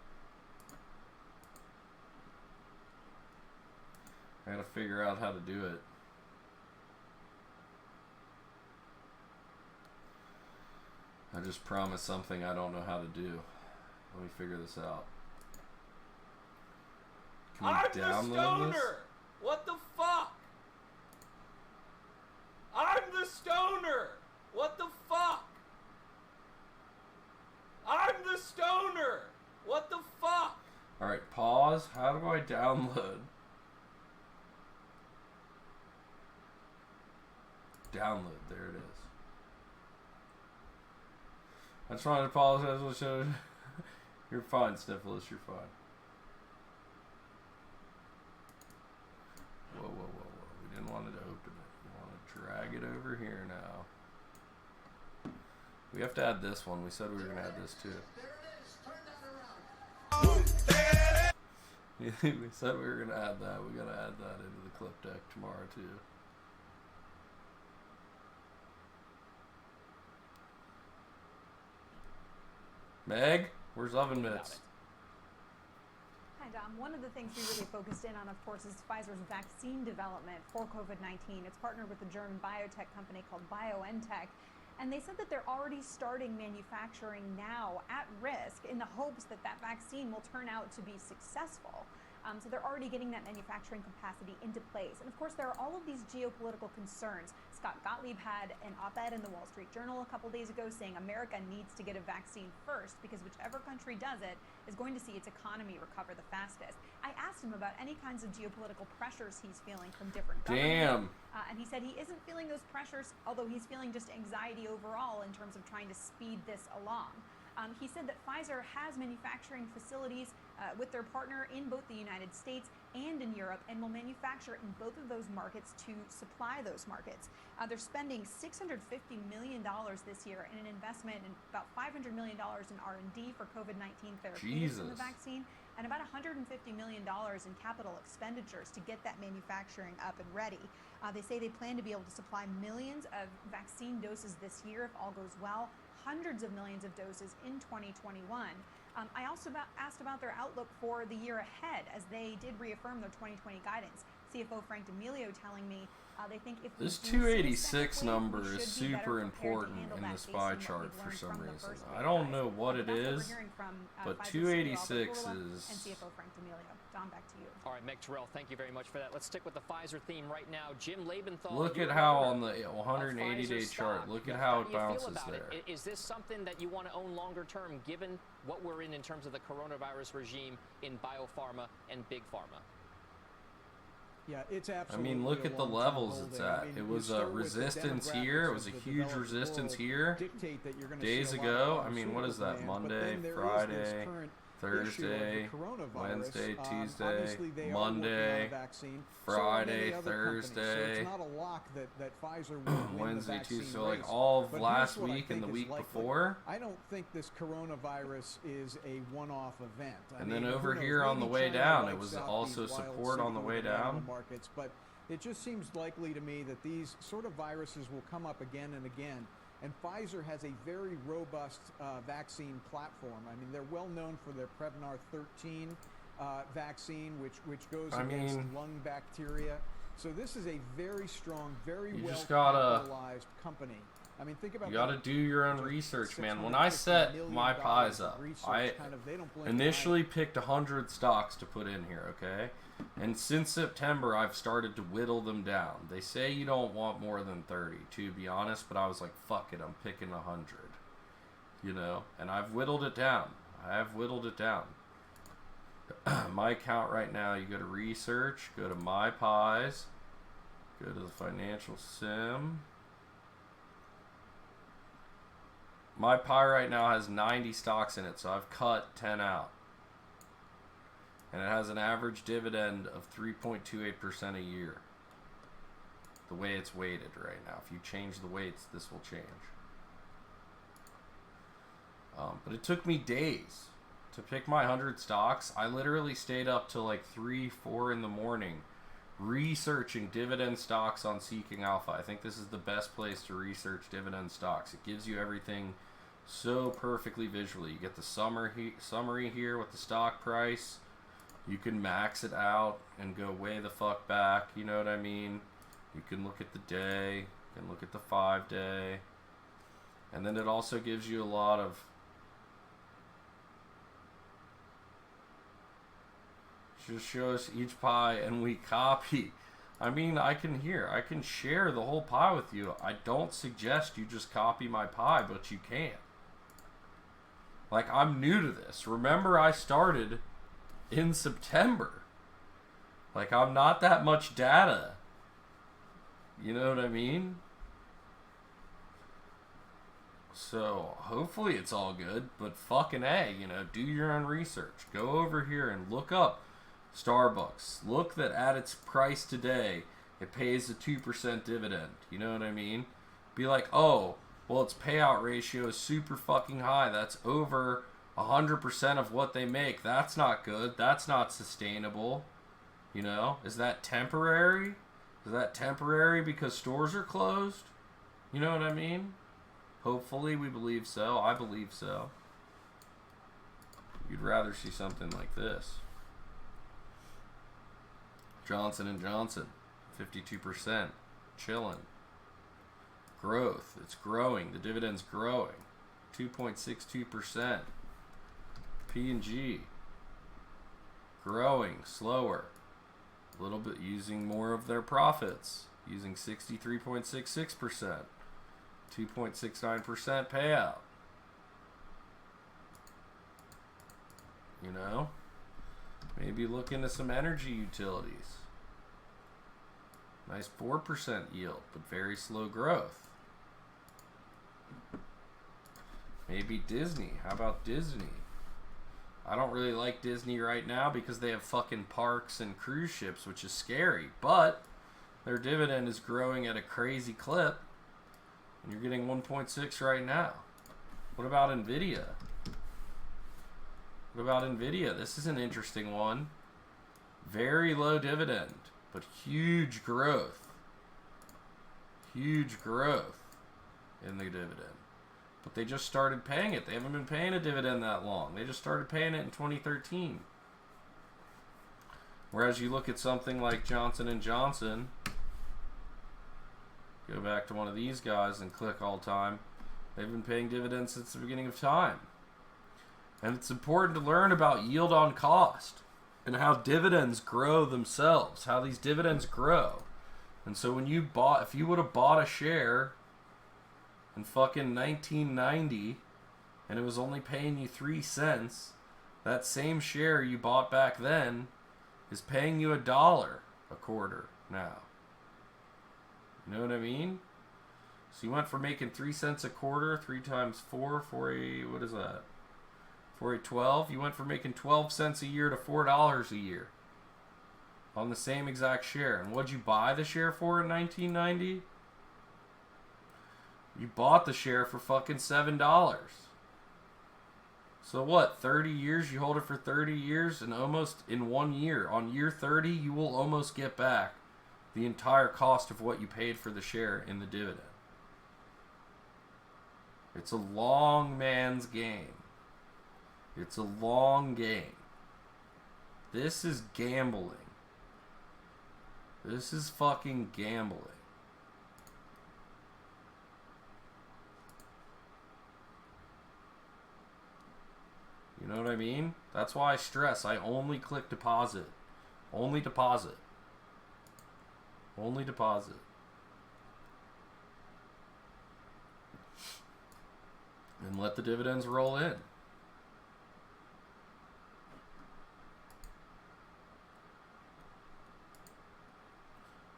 I gotta figure out how to do it. I just promised something I don't know how to do. Let me figure this out. Can we I'm the download stoner! this? What the fuck? I'm the stoner! What the fuck? I'm the stoner! What the fuck? Alright, pause. How do I download? Download, there it is. I just wanted to apologize. You're fine, Sniffles, you're fine. Whoa, whoa, whoa, whoa. We didn't want it to open it. We want to drag it over here now. We have to add this one. We said we were going to add this too. We said we were going to add that. We got to add that into the clip deck tomorrow too. Meg, where's Oven Mitts? Hi, Dom. One of the things we really focused in on, of course, is Pfizer's vaccine development for COVID-19. It's partnered with a German biotech company called BioNTech. And they said that they're already starting manufacturing now at risk in the hopes that that vaccine will turn out to be successful. So they're already getting that manufacturing capacity into place. And of course, there are all of these geopolitical concerns. Scott Gottlieb had an op-ed in the Wall Street Journal a couple days ago saying America needs to get a vaccine first because whichever country does it is going to see its economy recover the fastest. I asked him about any kinds of geopolitical pressures he's feeling from different governments. And he said he isn't feeling those pressures, although he's feeling just anxiety overall in terms of trying to speed this along. He said that Pfizer has manufacturing facilities with their partner in both the United States and in Europe and will manufacture in both of those markets to supply those markets. They're spending $650 million this year in an investment in about $500 million in R&D for COVID-19 therapeutics in the vaccine and about $150 million in capital expenditures to get that manufacturing up and ready. They say they plan to be able to supply millions of vaccine doses this year if all goes well, hundreds of millions of doses in 2021. I also asked about their outlook for the year ahead as they did reaffirm their 2020 guidance. CFO Frank D'Amelio telling me they think if this 286 number is super important in the SPY chart for some reason. I don't know what it is, but 286 is... And CFO Frank D'Amelio. Don, back to you. All right, Meg Terrell, thank you very much for that. Let's stick with the Pfizer theme right now. Jim Lebenthal. Look at how on the 180-day chart, look at how it bounces there. Is this something that you want to own longer term, given what we're in terms of the coronavirus regime in biopharma and big pharma? Yeah, it's absolutely. I mean, look at the levels it's at. It was a resistance here. It was a huge resistance here. Days ago. I mean, what is that? Monday, Friday, Thursday, Wednesday, Tuesday, Monday, Friday, Thursday, so it's not a lock that Pfizer will win Wednesday, the vaccine Tuesday, so like race. all of But last here's what I week and the think week is likely. before. I don't think this coronavirus is a one-off event. And then over here on the way down, it was also support on the way down. Markets, but it just seems likely to me that these sort of viruses will come up again and again. And Pfizer has a very robust vaccine platform. I mean, they're well known for their Prevnar 13 vaccine, which goes against lung bacteria. So this is a very strong, very well capitalized company. I mean, think about you got to do your own research, man. When I set my pies up, I initially picked 100 stocks to put in here, okay? And since September, I've started to whittle them down. They say you don't want more than 30, to be honest, but I was like, fuck it, I'm picking 100. You know? And I've whittled it down. I have whittled it down. My account right now, you go to research, go to my pies, go to the financial sim. My pie right now has 90 stocks in it, so I've cut 10 out. And it has an average dividend of 3.28% a year. the way it's weighted right now. If you change the weights, this will change. But it took me days to pick my 100 stocks. I literally stayed up till like 3, 4 in the morning researching dividend stocks on Seeking Alpha. I think this is the best place to research dividend stocks. It gives you everything so perfectly visually. You get the summary here with the stock price. You can max it out and go way the fuck back, you know what I mean? You can look at the day, you can look at the 5-day. And then it also gives you a lot of just shows each pie and we copy. I mean, I can share the whole pie with you. I don't suggest you just copy my pie, but you can. Like, I'm new to this. Remember, I started in September. Like, I'm not that much data. You know what I mean? So, hopefully it's all good, but fucking A, you know, do your own research. Go over here and look up Starbucks. Look that at its price today, it pays a 2% dividend. You know what I mean? Be like, oh, well, its payout ratio is super fucking high. That's over 100% of what they make. That's not good. That's not sustainable. You know? Is that temporary? Is that temporary because stores are closed? You know what I mean? Hopefully we believe so. I believe so. You'd rather see something like this. Johnson & Johnson, 52%. Chilling. Growth. It's growing. The dividend's growing. 2.62%. P&G. Growing. Slower. A little bit using more of their profits. Using 63.66%. 2.69% payout. You know? Maybe look into some energy utilities. Nice 4% yield, but very slow growth. Maybe Disney. How about Disney? I don't really like Disney right now because they have fucking parks and cruise ships, which is scary. But their dividend is growing at a crazy clip. And you're getting 1.6 right now. What about Nvidia? What about Nvidia? This is an interesting one. Very low dividend, but huge growth. Huge growth in the dividend. But they just started paying it. They haven't been paying a dividend that long. They just started paying it in 2013. Whereas you look at something like Johnson & Johnson, go back to one of these guys and click all time. They've been paying dividends since the beginning of time. And it's important to learn about yield on cost and how dividends grow themselves, how these dividends grow. And so when you bought, if you would have bought a share in fucking 1990 and it was only paying you 3 cents, that same share you bought back then is paying you $1 a quarter now. You know what I mean? So you went from making 3 cents a quarter, 3 times 4, 4, what is that? 4, 12. You went from making 12 cents a year to $4 a year on the same exact share. And what'd you buy the share for in 1990? You bought the share for fucking $7. So what, 30 years? You hold it for 30 years and almost in 1 year, on year 30, you will almost get back the entire cost of what you paid for the share in the dividend. It's a long man's game. It's a long game. This is gambling. This is fucking gambling. You know what I mean? That's why I stress I only click deposit. Only deposit. Only deposit. And let the dividends roll in.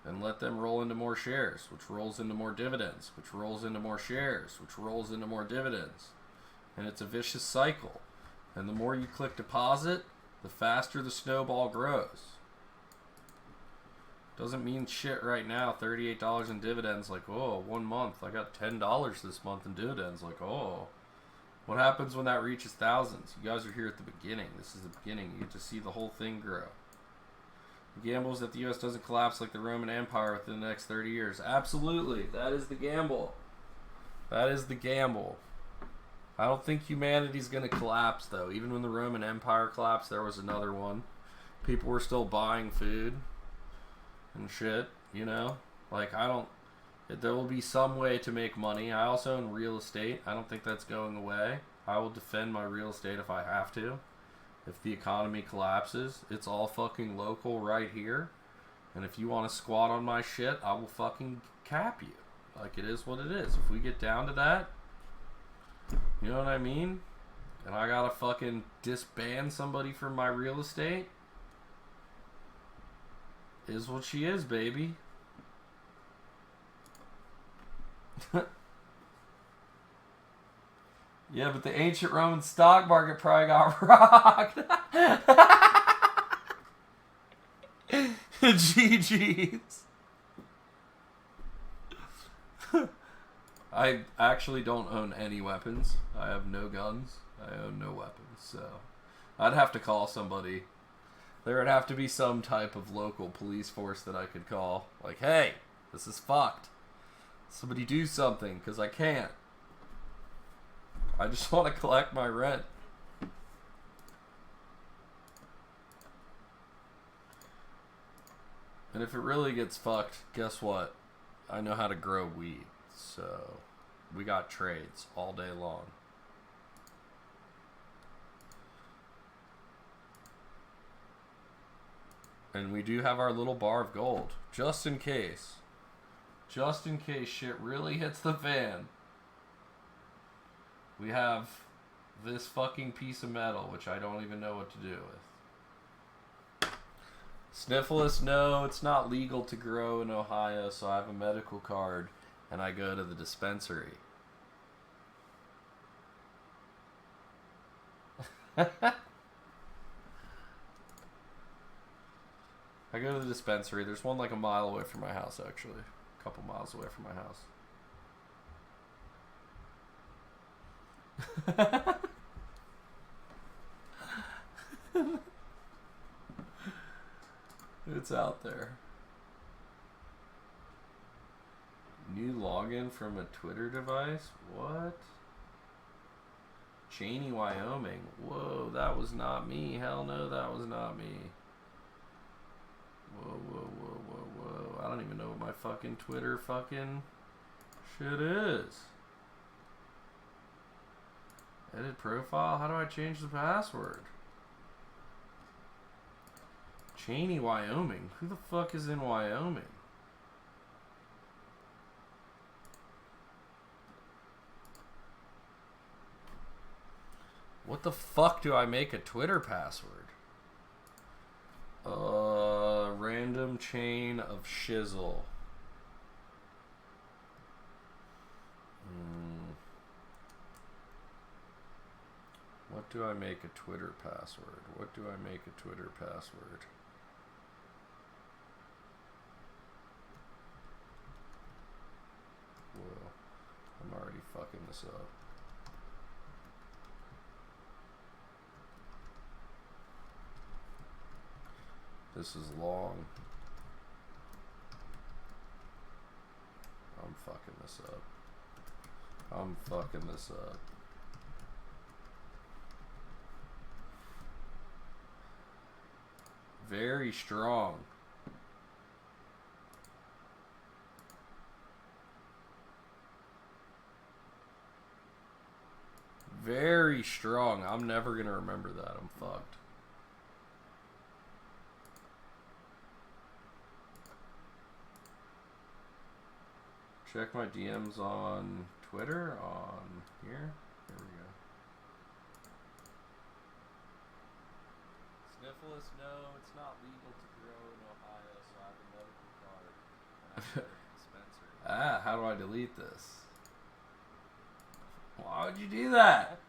And let them roll into more shares, which rolls into more dividends, which rolls into more shares, which rolls into more dividends. And it's a vicious cycle. And the more you click deposit, the faster the snowball grows. Doesn't mean shit right now. $38 in dividends. Like, oh, 1 month. I got $10 this month in dividends. Like, oh. What happens when that reaches thousands? You guys are here at the beginning. This is the beginning. You get to see the whole thing grow. The gamble is that the U.S. doesn't collapse like the Roman Empire within the next 30 years. Absolutely. That is the gamble. That is the gamble. I don't think humanity's going to collapse, though. Even when the Roman Empire collapsed, there was another one. People were still buying food and shit, you know? Like, I don't... There will be some way to make money. I also own real estate. I don't think that's going away. I will defend my real estate if I have to. If the economy collapses, it's all fucking local right here. And if you want to squat on my shit, I will fucking cap you. Like, it is what it is. If we get down to that, you know what I mean? And I gotta fucking disband somebody from my real estate, is what she is, baby. Yeah, but the ancient Roman stock market probably got rocked. GG's. I actually don't own any weapons. I have no guns. I own no weapons, so I'd have to call somebody. There would have to be some type of local police force that I could call. Like, hey, this is fucked. Somebody do something, because I can't. I just want to collect my rent. And if it really gets fucked, guess what? I know how to grow weed. So, we got trades all day long. And we do have our little bar of gold. Just in case. Just in case shit really hits the fan. We have this fucking piece of metal, which I don't even know what to do with. Sniffles, no, it's not legal to grow in Ohio, so I have a medical card. And I go to the dispensary. I go to the dispensary. There's one like a mile away from my house, actually. A couple miles away from my house. It's out there. New login from a Twitter device? What? Cheney, Wyoming. Whoa, that was not me. Hell no, that was not me. Whoa, whoa, whoa, whoa, whoa. I don't even know what my fucking Twitter fucking shit is. Edit profile? How do I change the password? Cheney, Wyoming. Who the fuck is in Wyoming? What the fuck do I make a Twitter password? Random chain of shizzle. What do I make a Twitter password? What do I make a Twitter password? Whoa. I'm already fucking this up. This is long. I'm fucking this up. I'm fucking this up. Very strong. Very strong. I'm never gonna remember that. I'm fucked. Check my DMs on Twitter, on here. Here we go. Sniffles, no, it's not legal to grow in Ohio, so I have a medical card. And I go to the dispensary. How do I delete this? Why would you do that?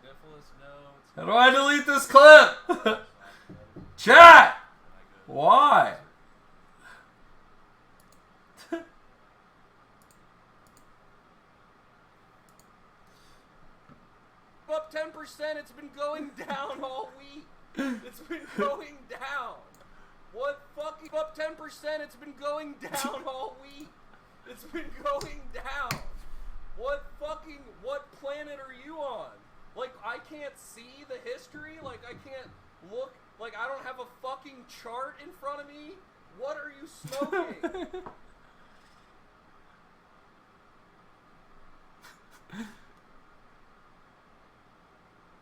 Sniffles, no, it's how do I delete this clip? Chat! Why? up 10%. It's been going down all week. It's been going down. What fucking up 10%? It's been going down all week. It's been going down. What planet are you on? Like, I can't see the history? Like, I can't look, like, I don't have a fucking chart in front of me? What are you smoking?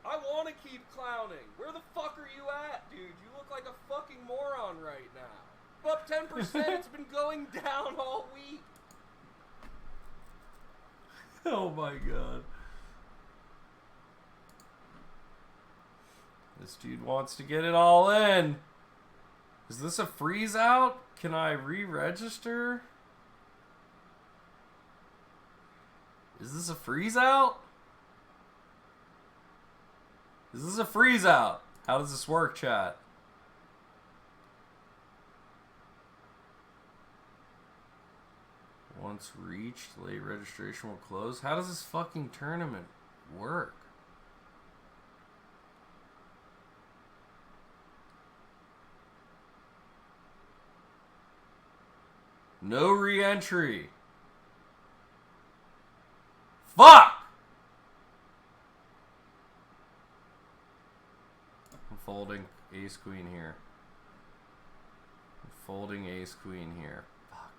I want to keep clowning. Where the fuck are you at, dude? You look like a fucking moron right now. Up 10%, it's been going down all week. Oh my god. This dude wants to get it all in. Is this a freeze out? Can I re-register? Is this a freeze out? Is this a freeze out? How does this work, chat? Once reached, late registration will close. How does this fucking tournament work? No re-entry. Fuck! I'm folding ace queen here. I'm folding ace queen here. Fuck.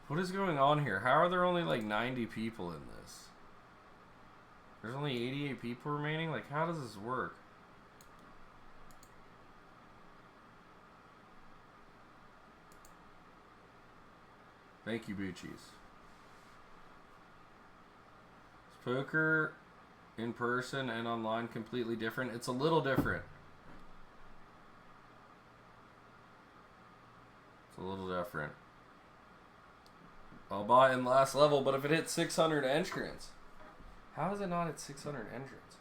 What is going on here? How are there only like 90 people in this? There's only 88 people remaining? Like, how does this work? Thank you, Boochies. Is poker in person and online completely different? It's a little different. It's a little different. I'll buy in last level, but if it hits 600 entrants, how is it not at 600 entrants?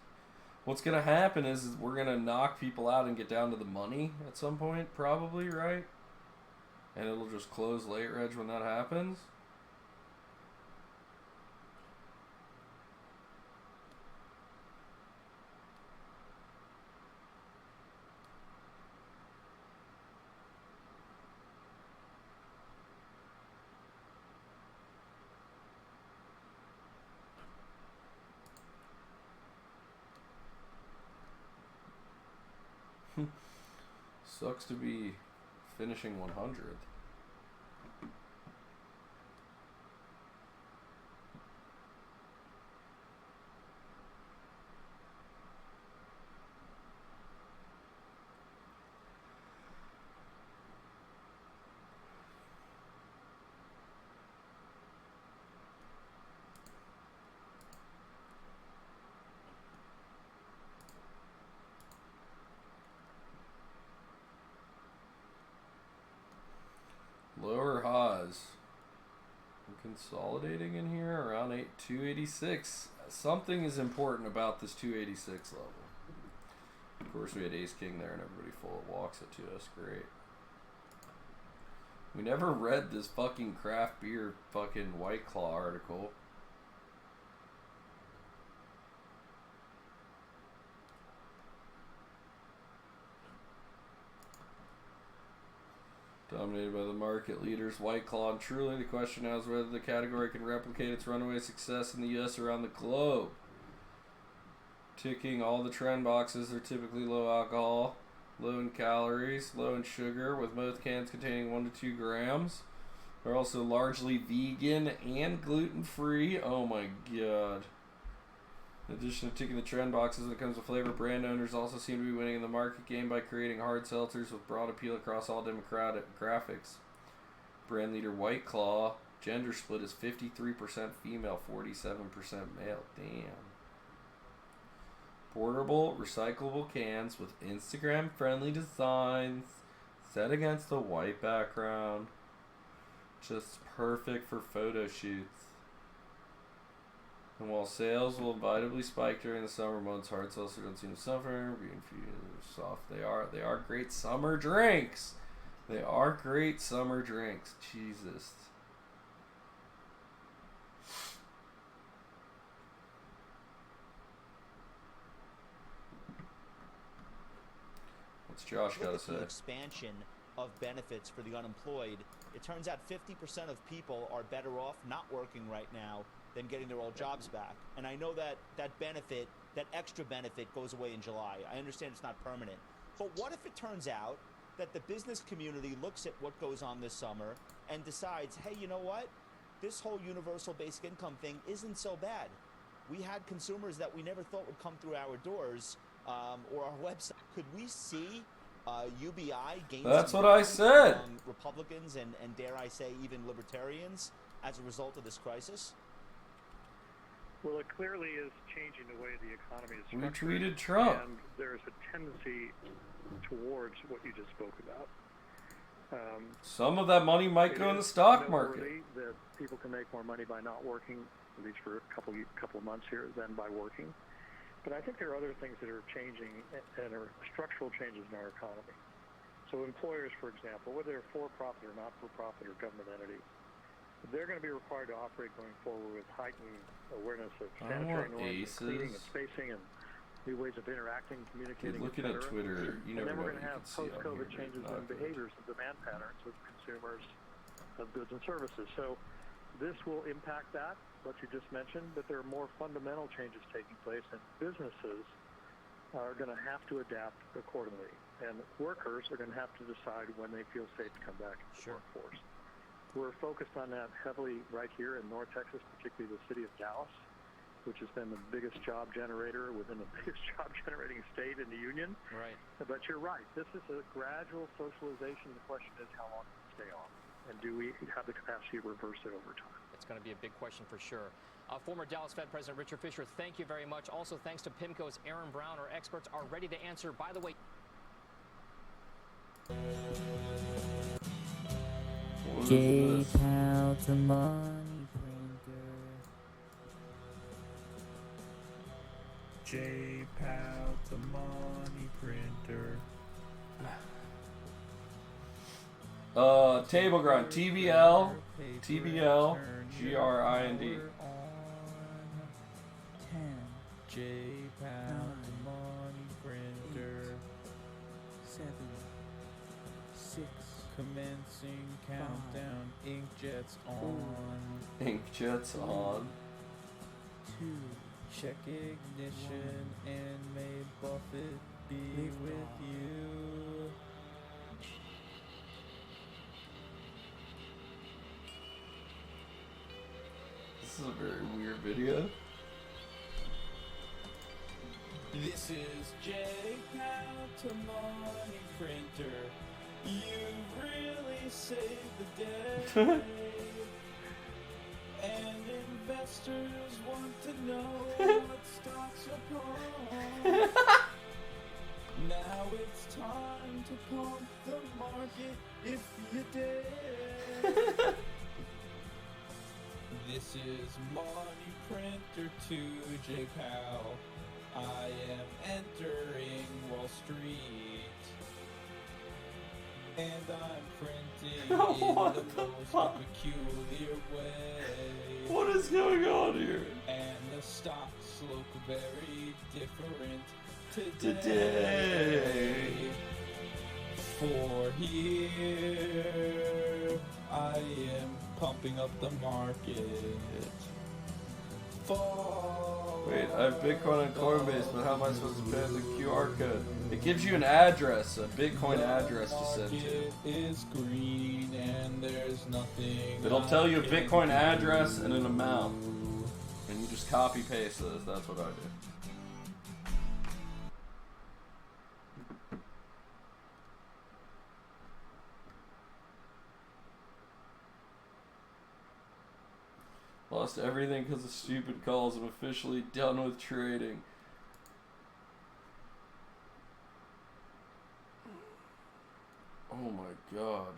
What's going to happen is we're going to knock people out and get down to the money at some point, probably, right? And it'll just close late reg when that happens. Sucks to be finishing 100th. Lower Haas. I'm consolidating in here around 286. Something is important about this 286 level. Of course, we had Ace King there and everybody full walks it to us. Great. We never read this fucking craft beer fucking White Claw article. Dominated by the market leaders, White Claw and Truly. The question now is whether the category can replicate its runaway success in the U.S. around the globe. Ticking all the trend boxes, they're typically low alcohol, low in calories, low in sugar, with most cans containing 1 to 2 grams. They're also largely vegan and gluten-free. Oh my god. In addition to ticking the trend boxes when it comes to flavor, brand owners also seem to be winning in the market game by creating hard seltzers with broad appeal across all demographics. Brand leader White Claw, gender split is 53% female, 47% male. Damn. Portable, recyclable cans with Instagram-friendly designs set against a white background. Just perfect for photo shoots. And while sales will inevitably spike during the summer months, hard seltzer don't seem to suffer. Being soft, they are great summer drinks. They are great summer drinks. Jesus. What's Josh got to With the say? expansion of benefits for the unemployed, it turns out 50% of people are better off not working right now than getting their old jobs back. And I know that that benefit, that extra benefit, goes away in July. I understand it's not permanent. But what if it turns out that the business community looks at what goes on this summer and decides, hey, you know what? This whole universal basic income thing isn't so bad. We had consumers that we never thought would come through our doors or our website. Could we see UBI gain That's some what I ground said. among Republicans and dare I say even libertarians as a result of this crisis? Well, it clearly is changing the way the economy is We structured. tweeted Trump. And there's a tendency towards what you just spoke about. Some of that money might go in the stock market. Noteworthy that people can make more money by not working, at least for a couple of months here, than by working. But I think there are other things that are changing and are structural changes in our economy. So employers, for example, whether they're for-profit or not-for-profit or government entities, they're going to be required to operate going forward with heightened awareness of sanitary norms, and cleaning and spacing, and new ways of interacting, communicating, Looking at etc. Twitter, you And never then know we're what going you to have can see on post-COVID here. changes Not in good. behaviors and demand patterns of consumers of goods and services. So this will impact that, what you just mentioned, but there are more fundamental changes taking place, and businesses are going to have to adapt accordingly. And workers are going to have to decide when they feel safe to come back to the workforce. We're focused on that heavily right here in North Texas, particularly the city of Dallas, which has been the biggest job generator within the biggest job generating state in the union. Right. But you're right. This is a gradual socialization. The question is how long does it stay on? And do we have the capacity to reverse it over time? It's going to be a big question for sure. Former Dallas Fed President Richard Fisher, thank you very much. Also, thanks to PIMCO's Aaron Brown. Our experts are ready to answer. By the way, J-Pal to money printer. J-Pal to money printer. Table grind. TBL, GRIND. J-Pal to money printer. 7, 6. Commencing countdown. Inkjets on. Inkjets on. 2. Check ignition and may Buffett be with you. This is a very weird video. This is J-Pal to money printer. You've really saved the day. And investors want to know what stocks are pump. Now it's time to pump the market if you dare. This is Money Printer 2, J-Pal. I am entering Wall Street. And I'm printing in the most peculiar way. What is going on here? And the stocks look very different Today. For here, I am pumping up the market. Wait, I have Bitcoin on Coinbase, but how am I supposed to pay the QR code? It gives you an address, a Bitcoin address to send to. Is green and there's nothing. It'll tell you a Bitcoin address and an amount. And you just copy paste those. That's what I do. Lost everything because of stupid calls. I'm officially done with trading. Oh my god.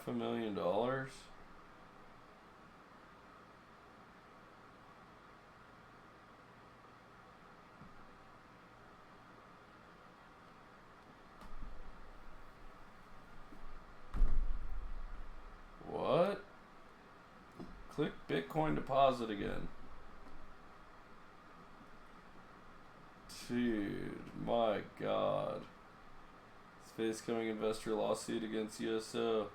$500,000. What? Click Bitcoin deposit again. Dude, my God. Face coming investor lawsuit against USO.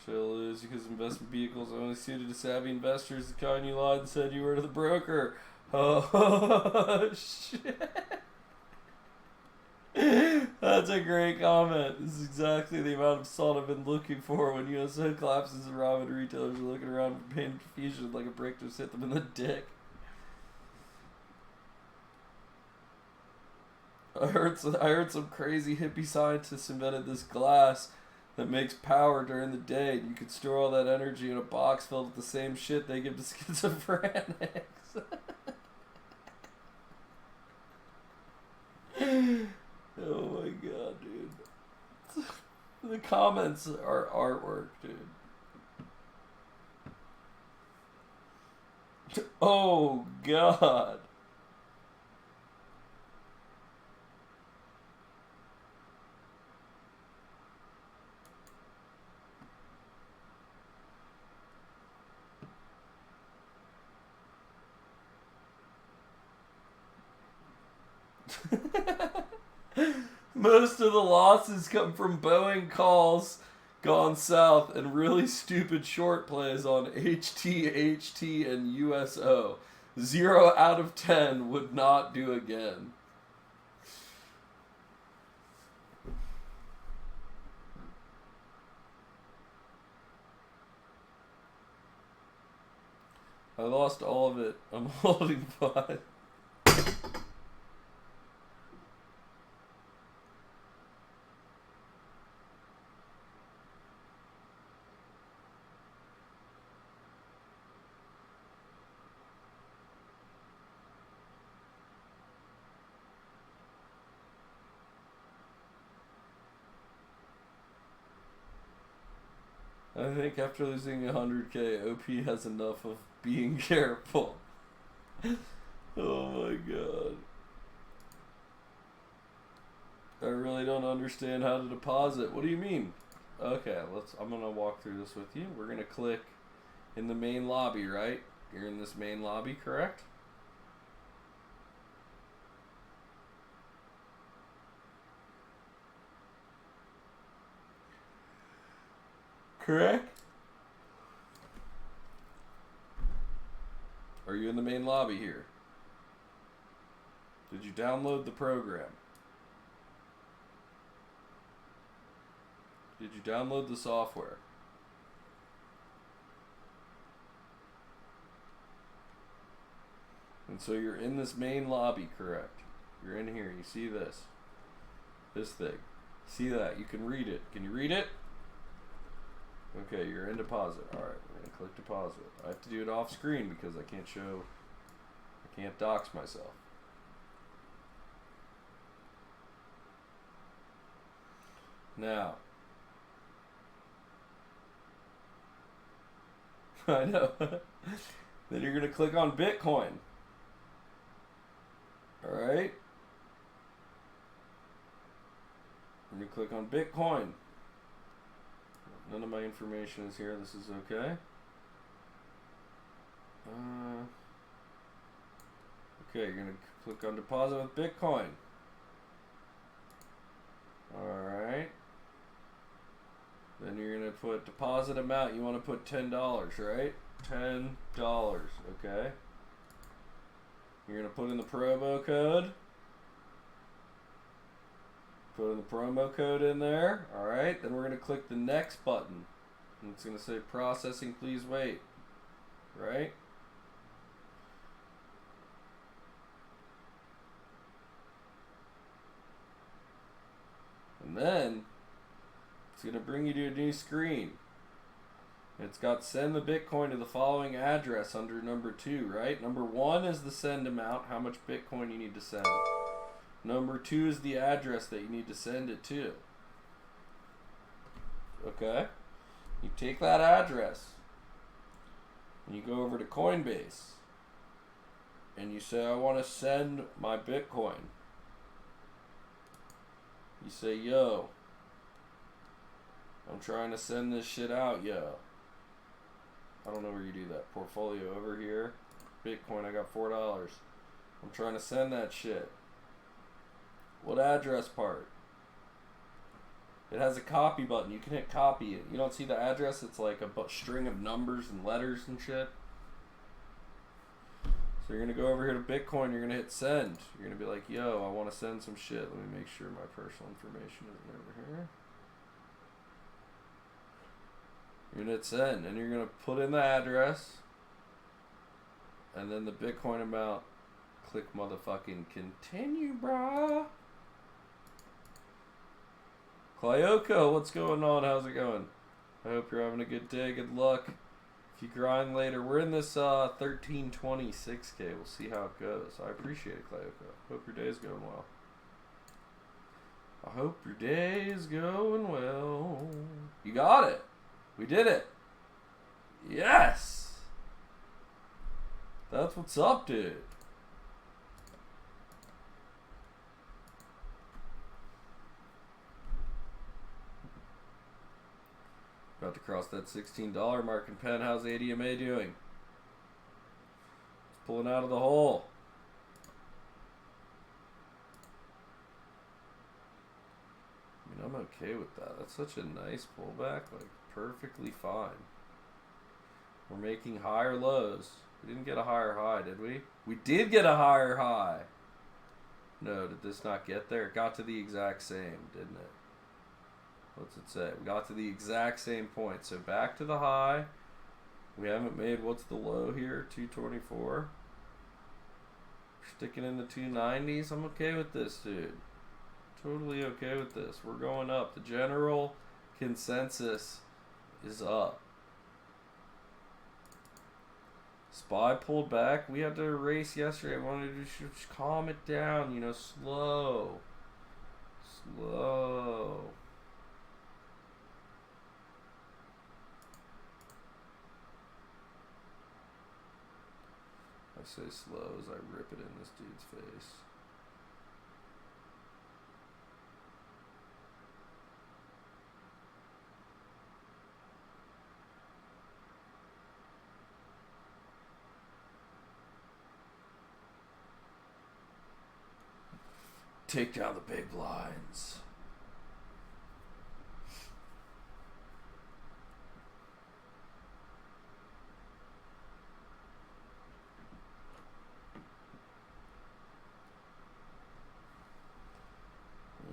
Shall lose because investment vehicles only suited to savvy investors. The kind you lied and said you were to the broker. Oh, shit. That's a great comment. This is exactly the amount of salt I've been looking for when USO collapses and ramen retailers are looking around for pain and confusion like a brick just hit them in the dick. I heard some crazy hippie scientists invented this glass that makes power during the day. You could store all that energy in a box filled with the same shit they give to schizophrenics. Oh my God, dude. The comments are artwork, dude. Oh God. Most of the losses come from Boeing calls gone south and really stupid short plays on HT and USO. 0 out of 10 would not do again. I lost all of it. I'm holding 5. I think after losing 100K, OP has enough of being careful. Oh my God. I really don't understand how to deposit. What do you mean? Okay, I'm gonna walk through this with you. We're gonna click in the main lobby, right? You're in this main lobby, correct? Correct? Are you in the main lobby here? Did you download the program? Did you download the software? And so you're in this main lobby, correct? You're in here. You see this? This thing. See that? You can read it. Can you read it? Okay, you're in deposit. Alright, we're going to click deposit. I have to do it off screen because I can't dox myself. Now. I know. Then you're going to click on Bitcoin. Alright. You're going to click on Bitcoin. None of my information is here. This is okay. Okay, you're going to click on deposit with Bitcoin. Alright. Then you're going to put deposit amount. You want to put $10, right? $10. Okay. You're going to put in the promo code. Put in the promo code in there. Alright, then we're going to click the next button. And it's going to say processing, please wait. Right? And then it's going to bring you to a new screen. It's got send the Bitcoin to the following address under number 2, right? Number 1 is the send amount, how much Bitcoin you need to send. Number 2 is the address that you need to send it to. Okay? You take that address and you go over to Coinbase and you say, I want to send my Bitcoin. You say, yo, I'm trying to send this shit out, yo. I don't know where you do that. Portfolio over here. Bitcoin, I got $4. I'm trying to send that shit. What address part? It has a copy button. You can hit copy it. You don't see the address? It's like a string of numbers and letters and shit. So you're going to go over here to Bitcoin. You're going to hit send. You're going to be like, yo, I want to send some shit. Let me make sure my personal information isn't over here. You're going to hit send. And you're going to put in the address. And then the Bitcoin amount. Click motherfucking continue, brah. Clyoko, what's going on? How's it going? I hope you're having a good day. Good luck. If you grind later, we're in this 1326K. We'll see how it goes. I appreciate it, Clyoko. Hope your day's going well. I hope your day is going well. You got it. We did it. Yes. That's what's up, dude. About to cross that $16 mark in Penn. How's ADMA doing? It's pulling out of the hole. I mean, I'm okay with that. That's such a nice pullback. Like, perfectly fine. We're making higher lows. We didn't get a higher high, did we? We did get a higher high. No, did this not get there? It got to the exact same, didn't it? What's it say? We got to the exact same point. So back to the high. We haven't made, what's the low here? 224. We're sticking in the 290s. I'm okay with this, dude. Totally okay with this. We're going up. The general consensus is up. SPY pulled back. We had to erase yesterday. I wanted to just calm it down, you know, slow. Slow. I say slow as I rip it in this dude's face. Take down the big blinds.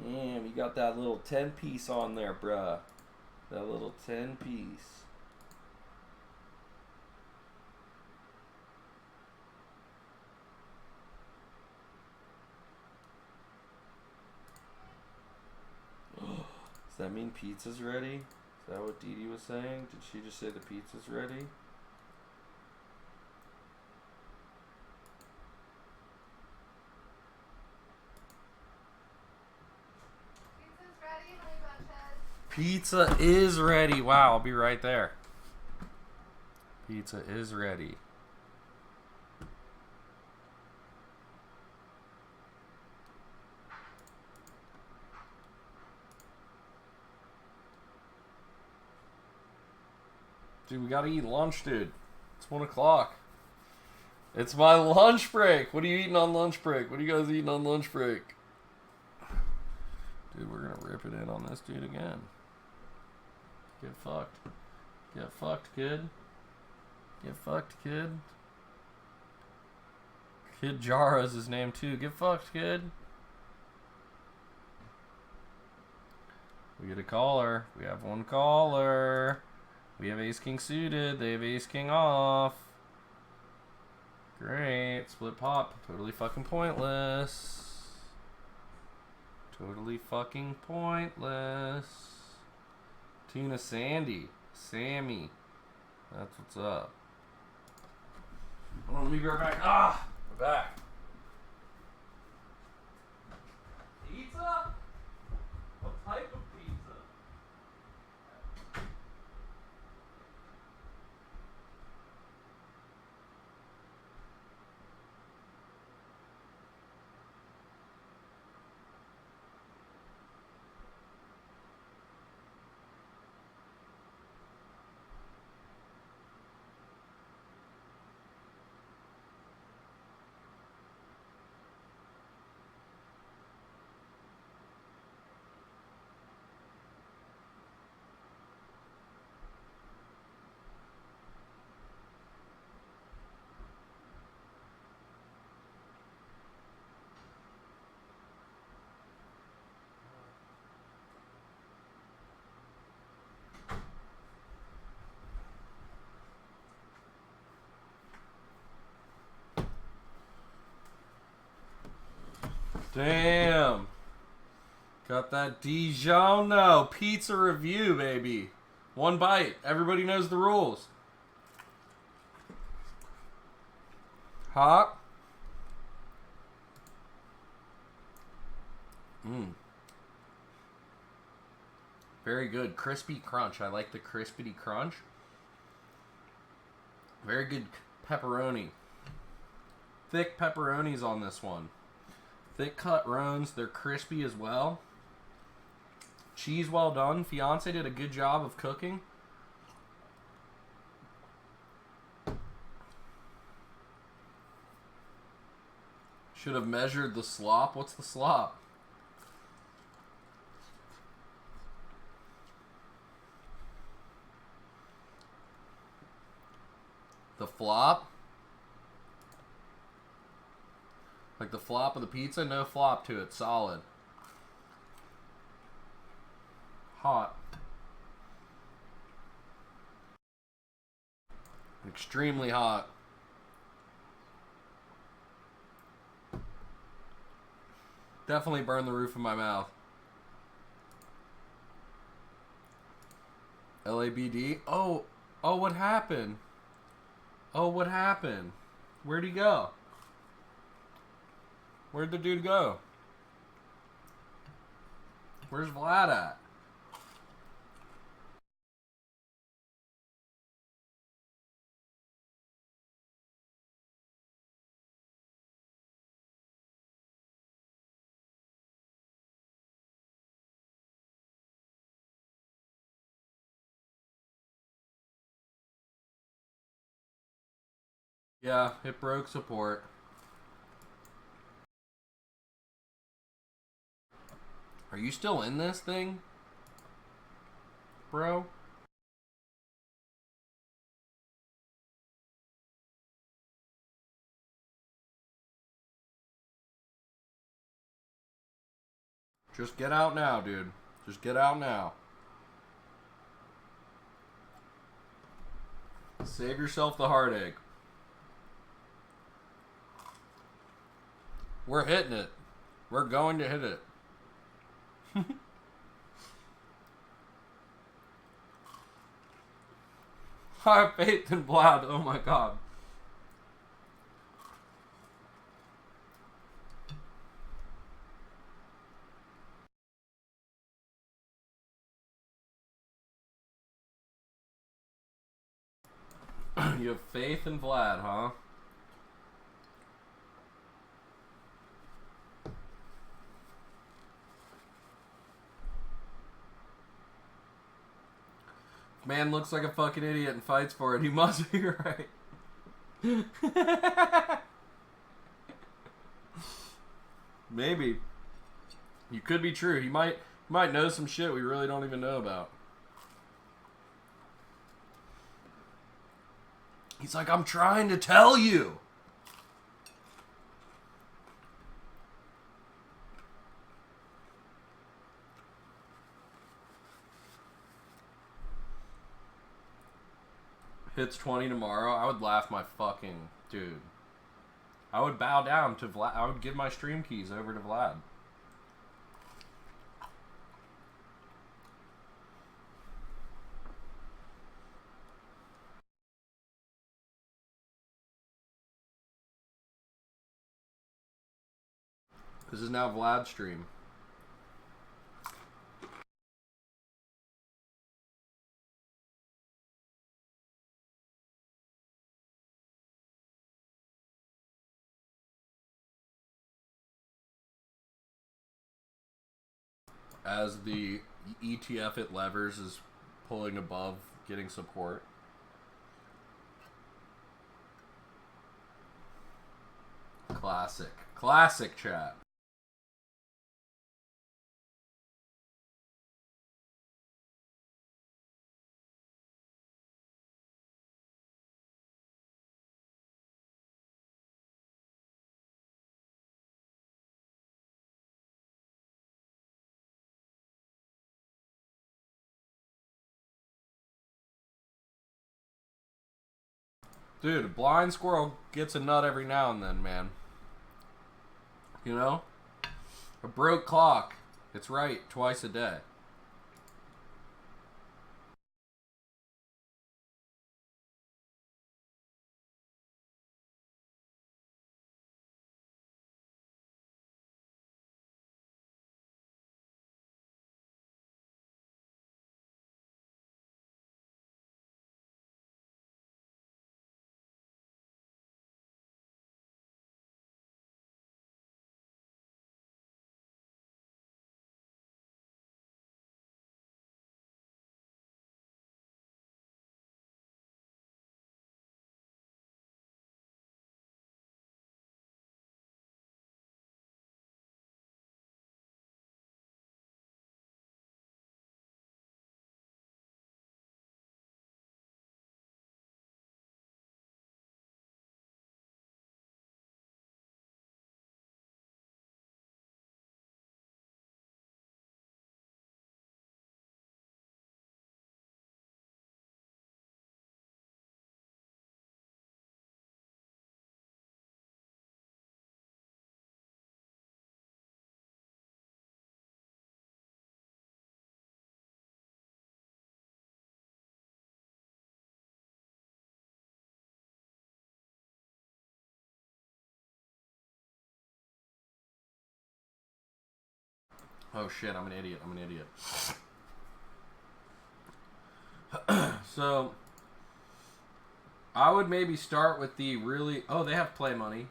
Damn, you got that little 10-piece on there, bruh. That little 10-piece. Does that mean pizza's ready? Is that what Dee Dee was saying? Did she just say the pizza's ready? Pizza's ready, honey bunches. Pizza is ready. Wow, I'll be right there. Pizza is ready. Dude, we gotta eat lunch, dude. It's 1 o'clock. It's my lunch break. What are you eating on lunch break? What are you guys eating on lunch break? Dude, we're gonna rip it in on this dude again. Get fucked. Get fucked, kid. Get fucked, kid. Kid Jara's his name too. Get fucked, kid. We get a caller. We have one caller. We have ace king suited. They have ace king off. Great. Split pop. Totally fucking pointless. Totally fucking pointless. Tuna Sandy. Sammy. That's what's up. Hold on, let me be right back. Ah! We're back. Pizza? What type of pizza? Damn. Got that DiGiorno pizza review, baby. One bite. Everybody knows the rules. Hot. Very good. Crispy crunch. I like the crispity crunch. Very good pepperoni. Thick pepperonis on this one. Thick cut roans. They're crispy as well. Cheese well done. Fiance did a good job of cooking. Should have measured the slop. What's the slop? The flop? Like the flop of the pizza? No flop to it. Solid. Hot. Extremely hot. Definitely burned the roof of my mouth. LABD? Oh, what happened? Oh, what happened? Where'd he go? Where'd the dude go? Where's Vlad at? Yeah, it broke support. Are you still in this thing, bro? Just get out now, dude. Just get out now. Save yourself the heartache. We're hitting it. We're going to hit it. I have faith in Vlad. Oh my god. You have faith in Vlad, huh? Man looks like a fucking idiot and fights for it. He must be right. Maybe. You could be true. He might know some shit we really don't even know about. He's like, I'm trying to tell you. Hits 20 tomorrow. I would laugh my fucking dude. I would bow down to Vlad. I would give my stream keys over to Vlad. This is now Vlad's stream. As the ETF at Levers is pulling above, getting support. Classic. Classic chat. Dude, a blind squirrel gets a nut every now and then, man. You know? A broke clock. It's right, twice a day. Oh shit, I'm an idiot. I'm an idiot. So, I would maybe start with the really... Oh, they have play money.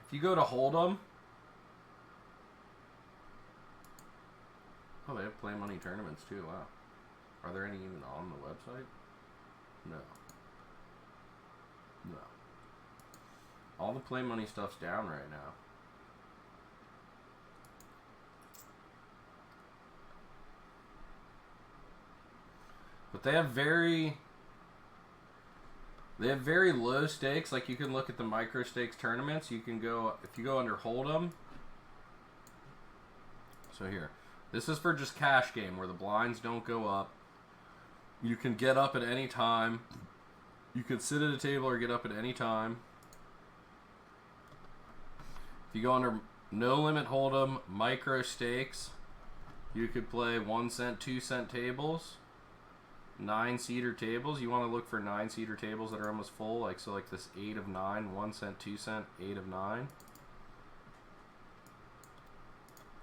If you go to Hold'em... Oh, they have play money tournaments too. Wow. Are there any even on the website? No. No. All the play money stuff's down right now. But they have very low stakes. Like, you can look at the micro stakes tournaments. You can go, if you go under Hold'em. So here, this is for just cash game where the blinds don't go up. You can get up at any time. You can sit at a table or get up at any time. If you go under no limit Hold'em micro stakes, you could play 1 cent, 2 cent tables. 9-seater tables. You want to look for 9-seater tables that are almost full, like so, like this 8 of 9, 1 cent, 2 cent, 8 of 9.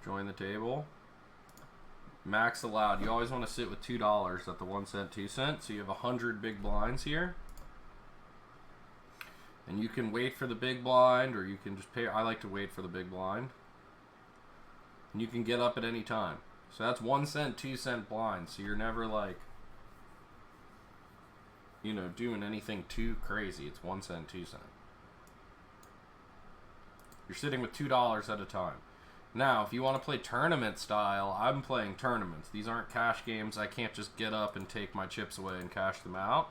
Join the table. Max allowed. You always want to sit with $2 at the 1 cent, 2 cent. So you have 100 big blinds here, and you can wait for the big blind, or you can just pay. I like to wait for the big blind, and you can get up at any time. So that's 1 cent, 2 cent blinds. So you're never like, you know, doing anything too crazy. It's 1 cent, 2 cent. You're sitting with $2 at a time. Now, if you want to play tournament style, I'm playing tournaments. These aren't cash games. I can't just get up and take my chips away and cash them out.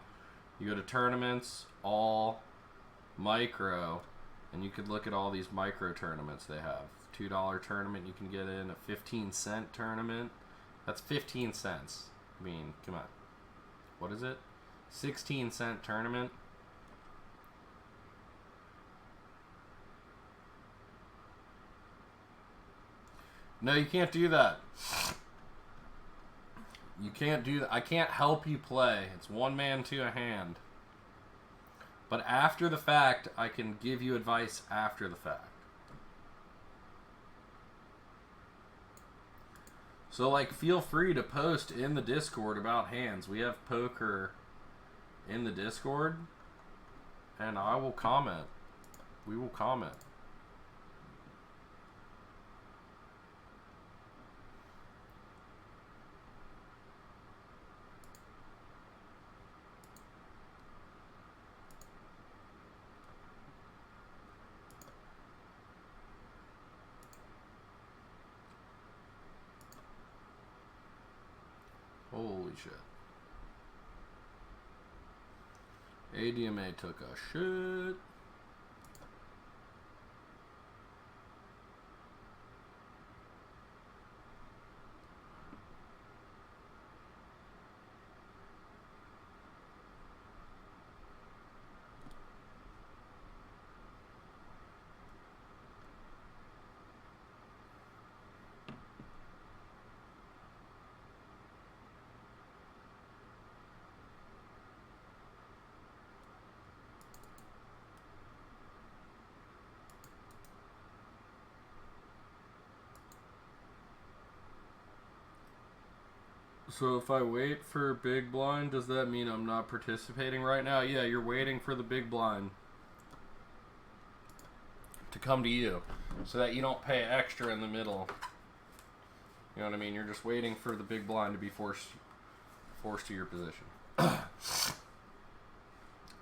You go to tournaments, all, micro, and you could look at all these micro tournaments they have. $2 tournament you can get in, a 15-cent tournament. That's 15 cents. I mean, come on. What is it? 16-cent tournament. No, you can't do that. You can't do that. I can't help you play. It's one man to a hand. But after the fact, I can give you advice after the fact. So, like, feel free to post in the Discord about hands. We have poker in the Discord, and I will comment. We will comment. Holy shit. ADMA took a shit. So if I wait for big blind, does that mean I'm not participating right now? Yeah, you're waiting for the big blind to come to you so that you don't pay extra in the middle. You know what I mean? You're just waiting for the big blind to be forced to your position.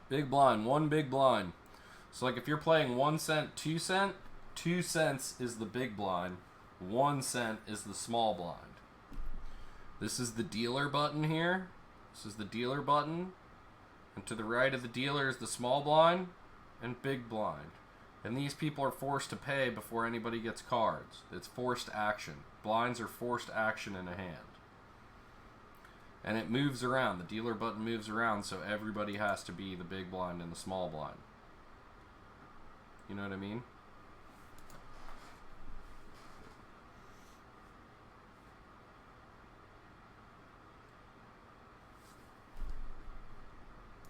Big blind, one big blind. So like if you're playing 1 cent, 2 cent, 2 cents is the big blind, 1 cent is the small blind. This is the dealer button here. This is the dealer button. And to the right of the dealer is the small blind and big blind. And these people are forced to pay before anybody gets cards. It's forced action. Blinds are forced action in a hand. And it moves around. The dealer button moves around, so everybody has to be the big blind and the small blind. You know what I mean?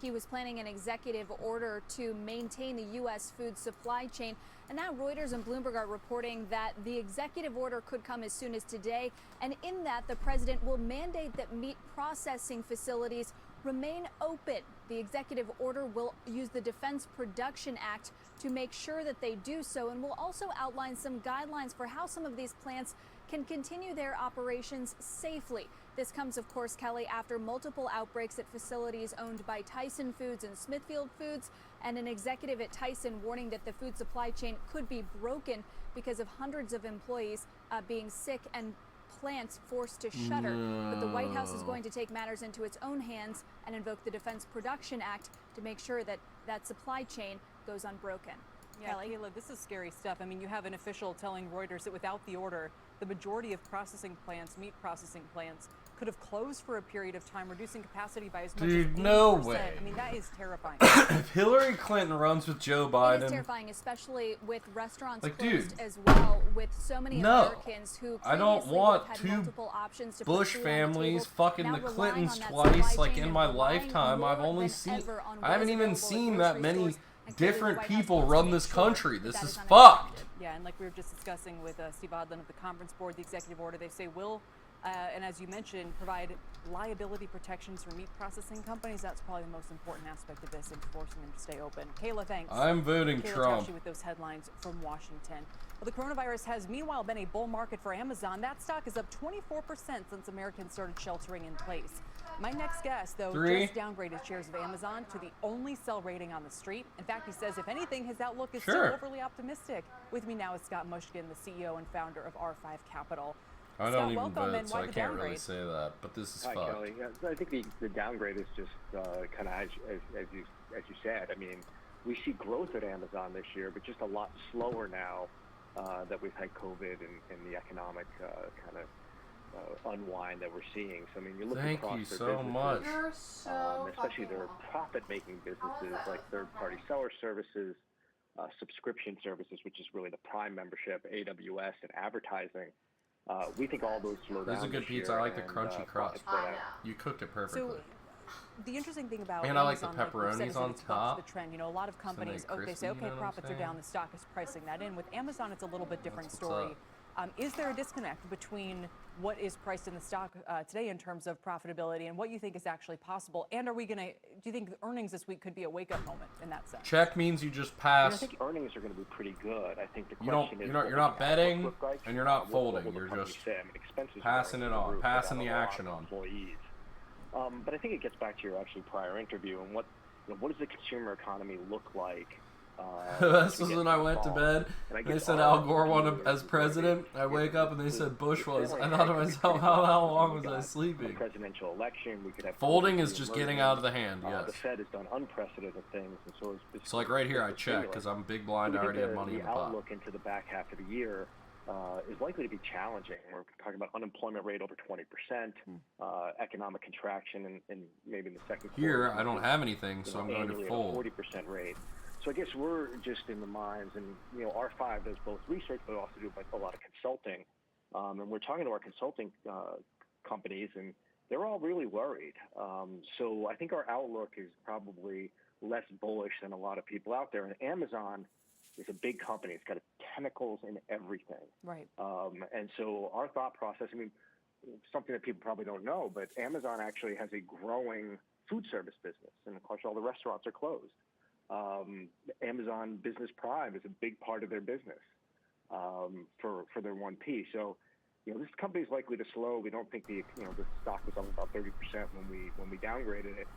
He was planning an executive order to maintain the U.S. food supply chain. And now Reuters and Bloomberg are reporting that the executive order could come as soon as today. And in that, the president will mandate that meat processing facilities remain open. The executive order will use the Defense Production Act to make sure that they do so, and will also outline some guidelines for how some of these plants can continue their operations safely. This comes, of course, Kelly, after multiple outbreaks at facilities owned by Tyson Foods and Smithfield Foods, and an executive at Tyson warning that the food supply chain could be broken because of hundreds of employees being sick and plants forced to shutter. But the White House is going to take matters into its own hands and invoke the Defense Production Act to make sure that that supply chain goes unbroken. Yeah, Kelly? Kayla, this is scary stuff. I mean, you have an official telling Reuters that without the order, the majority of processing plants, meat processing plants, could have closed for a period of time, reducing capacity by as much as 80%. No way. I mean, that is terrifying. If Hillary Clinton runs with Joe Biden... It is terrifying, especially with restaurants Like, closed dude, as well, with so many Americans who I don't previously want had two multiple options to put Bush food on the families, table, fucking now the relying Clintons on that twice, supply like chain in and my relying lifetime. I've more only than seen... ever on I haven't what is even available at seen that grocery many stores, and clearly the different White House people wants to run make this sure country. that This that is is fucked. Yeah, and like we were just discussing with Steve Odland of the Conference Board, the executive order, they say will, and as you mentioned, provide liability protections for meat processing companies. That's probably the most important aspect of this, and forcing them to stay open. Kayla, thanks. I'm voting Kayla Trump. Tausche with those headlines from Washington. Well, the coronavirus has meanwhile been a bull market for Amazon. That stock is up 24% since Americans started sheltering in place. My next guest, though, just downgraded shares of Amazon to the only sell rating on the street. In fact, he says, if anything, his outlook is still overly optimistic. With me now is Scott Mushkin, the CEO and founder of R5 Capital. I Scott, don't even welcome, vote, and so why I the can't really downgrade? say that. But this is Hi, fucked. Kelly. Yeah, I think the downgrade is just kind of as you said. I mean, we see growth at Amazon this year, but just a lot slower now that we've had COVID and the economic kind of unwind that we're seeing. So I mean, you look Thank across you their so businesses, much. You're so especially fucking their welcome. profit-making businesses like third-party seller services, subscription services, which is really the Prime membership, AWS, and advertising. We think all those slow down. This is a good this pizza. year, I like the and, crunchy crust. profits go down. You cooked it perfectly. So, the interesting thing about And I like the Amazon, like we've said, pepperonis is that on it's bucked top. the trend. You know, a lot of companies, they they say, crispy, okay, you know what I'm profits are saying? down, the stock is pricing that in. With Amazon, it's a little bit different That's what's story. Is there a disconnect between what is priced in the stock today in terms of profitability and what you think is actually possible? And are we going to, do you think the earnings this week could be a wake-up moment in that sense? Check means you just I pass. think earnings are going to be pretty good. I think the You don't. question is, You're not betting, and you're not folding. You're just passing it on, passing the action on. Employees. But I think it gets back to your actually prior interview and what does the consumer economy look like? This was when I went to bed. They said Al Gore won as president. I wake up and they said Bush was. I thought to myself, how long was I sleeping? Presidential election, we could have Folding is just getting out of the hand. Yes. The Fed has done unprecedented things, and so is So like right here, I check because I'm big blind. I already have money in the pot. The outlook into the back half of the year is likely to be challenging. We're talking about unemployment rate over 20%, economic contraction, and maybe in the second quarter. Here, I don't have anything, so I'm going to fold. 40% rate. So I guess we're just in the minds, and R5 does both research, but also do a lot of consulting. And we're talking to our consulting companies, and they're all really worried. So I think our outlook is probably less bullish than a lot of people out there. And Amazon is a big company; it's got tentacles in everything. Right. And so our thought process. I mean, something that people probably don't know, but Amazon actually has a growing food service business, and of course all the restaurants are closed. Amazon Business Prime is a big part of their business for their 1P. So, this company is likely to slow. We don't think the stock was up about 30% when we downgraded it.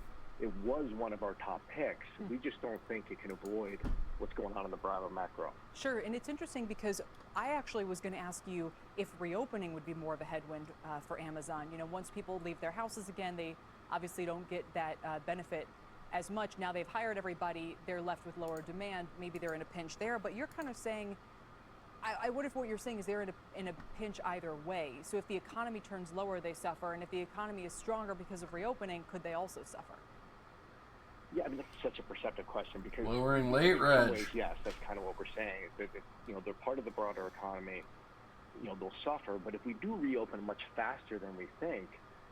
It was one of our top picks. We just don't think it can avoid what's going on in the broader macro. Sure, and it's interesting because I actually was going to ask you if reopening would be more of a headwind for Amazon. Once people leave their houses again, they obviously don't get that benefit as much. Now they've hired everybody, they're left with lower demand. Maybe they're in a pinch there, but you're kind of saying, I wonder if what you're saying is they're in a pinch either way. So if the economy turns lower, they suffer, and if the economy is stronger because of reopening, could they also suffer? Yeah, I mean, that's such a perceptive question because lowering late in some reg. ways, yes, that's kind of what we're saying. Is that, they're part of the broader economy. They'll suffer, but if we do reopen much faster than we think,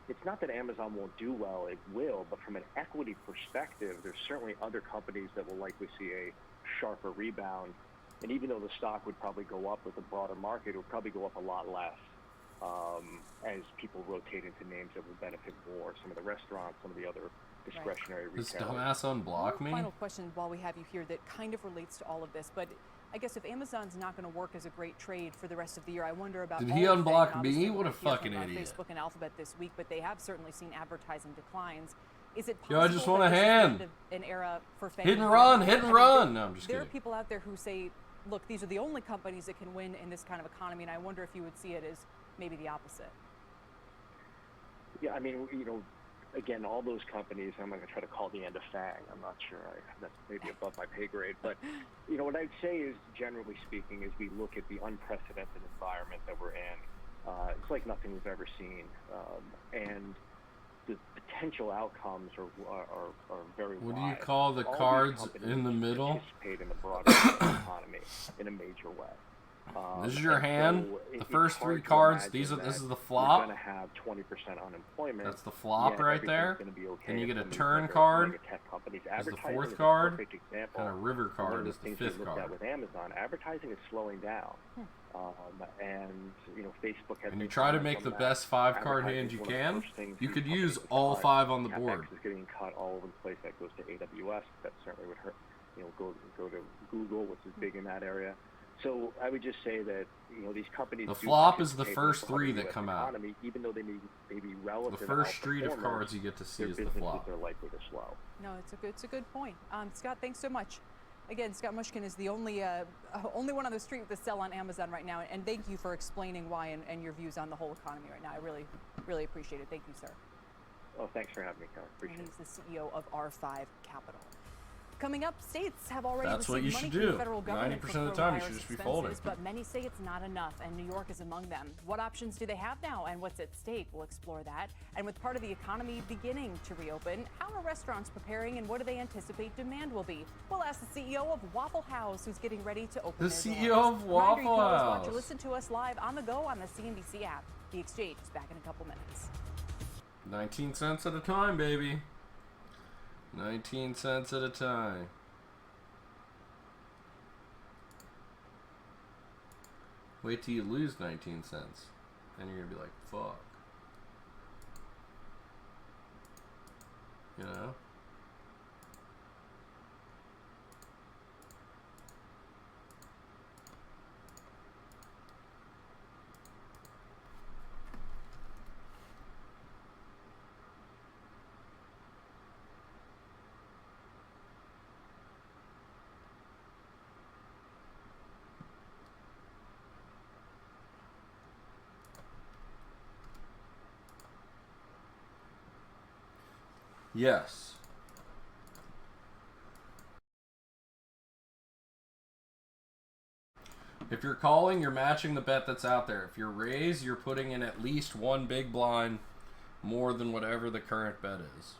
it's not that Amazon won't do well, it will, but from an equity perspective, there's certainly other companies that will likely see a sharper rebound. And even though the stock would probably go up with the broader market, it would probably go up a lot less as people rotate into names that will benefit more, some of the restaurants, some of the other discretionary This retailers. dumbass unblock me? Final question while we have you here that kind of relates to all of this, but I guess if Amazon's not going to work as a great trade for the rest of the year, I wonder about Did all he of unblock them. me? Obviously, What a ideas from, fucking idiot. Facebook and Alphabet this week, but they have certainly seen advertising declines. Is it Yo, possible I just want that a this is the hand. end of an era for Hit and FANG? run, hit and I mean, run. No, I'm just there kidding. are people out there who say, look, these are the only companies that can win in this kind of economy, and I wonder if you would see it as maybe the opposite. Yeah, I mean, again, all those companies, I'm not going to try to call the end of FANG. I'm not sure. That's maybe above my pay grade. But, what I'd say is, generally speaking, as we look at the unprecedented environment that we're in, it's like nothing we've ever seen. And the potential outcomes are very What do wide. you call the All these cards companies in the middle? participate in the broader economy in a major way. This is your and hand. so The it's first hard three to cards. imagine This is that the We're flop. going to have 20% unemployment. That's the flop yet right everything's there. gonna be okay And you if get a somebody's turn like card mega tech companies. as the Advertising fourth is card. a perfect example. And a river One card of is the the things we fifth looked card. at with Amazon, advertising is slowing down. And Facebook has And you been try to comments make on the that. best 5-card Advertising hand is you one of the can. first things You these could use companies to all cut. 5 on the CapEx board. is getting cut all over the place. That goes to AWS. That certainly would hurt. Go to Google, which is big in that area. So I would just say that these companies. The do flop is the participate in first broader 3 that US come out. economy, even though they may be relative. The first street of outperformers, cards you get to see their is the businesses flop. are likely to slow. No, it's a good point. Scott, thanks so much. Again, Scott Mushkin is the only one on the street with a sell on Amazon right now, and thank you for explaining why and your views on the whole economy right now. I really appreciate it. Thank you, sir. Oh, thanks for having me, Kelly. Appreciate And it. he's the CEO of R5 Capital. Coming up, states have already That's what received you money should from the do. federal government 90% for of the time, you coronavirus should just be expenses, folding. but many say it's not enough, and New York is among them. What options do they have now, and what's at stake? We'll explore that. And with part of the economy beginning to reopen, how are restaurants preparing, and what do they anticipate demand will be? We'll ask the CEO of Waffle House, who's getting ready to open The their CEO doors. of Reminder, you can Waffle always watch or House. listen to us live on the go on the CNBC app. The Exchange is back in a couple minutes. 19 cents at a time, baby. 19 cents at a time. Wait till you lose 19 cents. And you're going to be like, fuck. You know? Yes. If you're calling, you're matching the bet that's out there. If you're raised, you're putting in at least one big blind more than whatever the current bet is.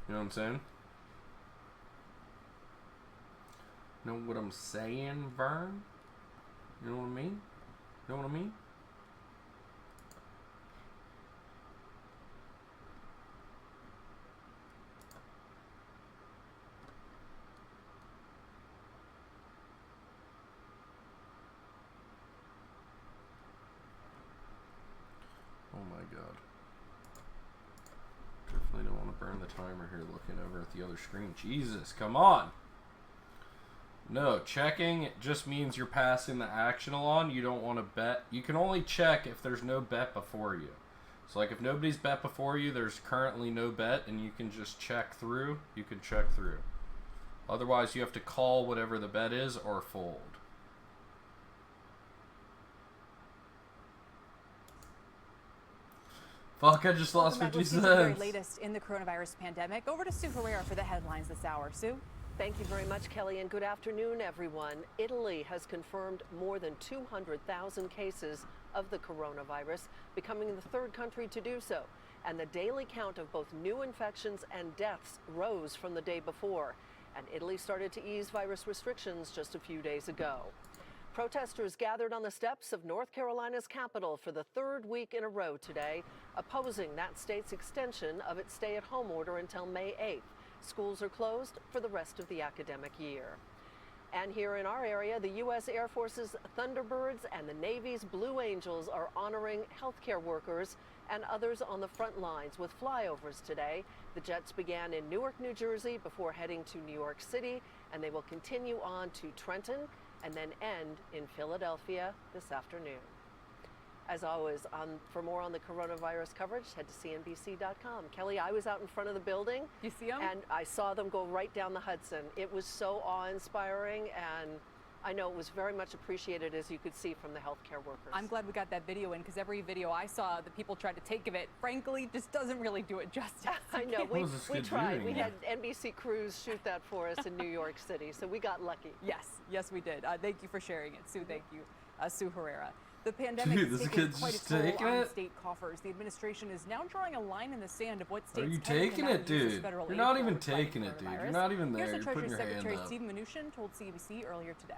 You know what I'm saying? Know what I'm saying, Vern? You know what I mean? You know what I mean? Looking over at the other screen. Jesus, come on. No, checking just means you're passing the action along. You don't want to bet. You can only check if there's no bet before you. So like if nobody's bet before you, there's currently no bet, and you can just check through. You can check through. Otherwise, you have to call whatever the bet is or fold. Fuck, I just lost 50 The cents. very latest in the coronavirus pandemic. Over to Sue Herrera for the headlines this hour. Sue? Thank you very much, Kelly, and good afternoon, everyone. Italy has confirmed more than 200,000 cases of the coronavirus, becoming the third country to do so. And the daily count of both new infections and deaths rose from the day before. And Italy started to ease virus restrictions just a few days ago. Protesters gathered on the steps of North Carolina's Capitol for the third week in a row today, opposing that state's extension of its stay-at-home order until May 8th. Schools are closed for the rest of the academic year. And here in our area, the U.S. Air Force's Thunderbirds and the Navy's Blue Angels are honoring healthcare workers and others on the front lines with flyovers today. The jets began in Newark, New Jersey before heading to New York City, and they will continue on to Trenton and then end in Philadelphia this afternoon. As always, for more on the coronavirus coverage, head to CNBC.com. Kelly, I was out in front of the building. You see them? And I saw them go right down the Hudson. It was so awe-inspiring, and I know it was very much appreciated, as you could see from the healthcare workers. I'm glad we got that video in, because every video I saw that people tried to take of it, frankly, just doesn't really do it justice. I know. We tried. We Yeah. had NBC Crews shoot that for us in New York City, so we got lucky. Yes, we did. Thank you for sharing it, Sue. Thank you, Sue Herrera. The pandemic Dude, is this taking kid's quite a just toll taking on it? state coffers. The administration is now drawing a line in the sand of what states Are you can and taking cannot it, use as dude? federal You're aid not for even fighting taking it, dude. You're coronavirus. not even Here's there. the You're putting Treasury your hand Secretary up. Steve Mnuchin told CNBC earlier today.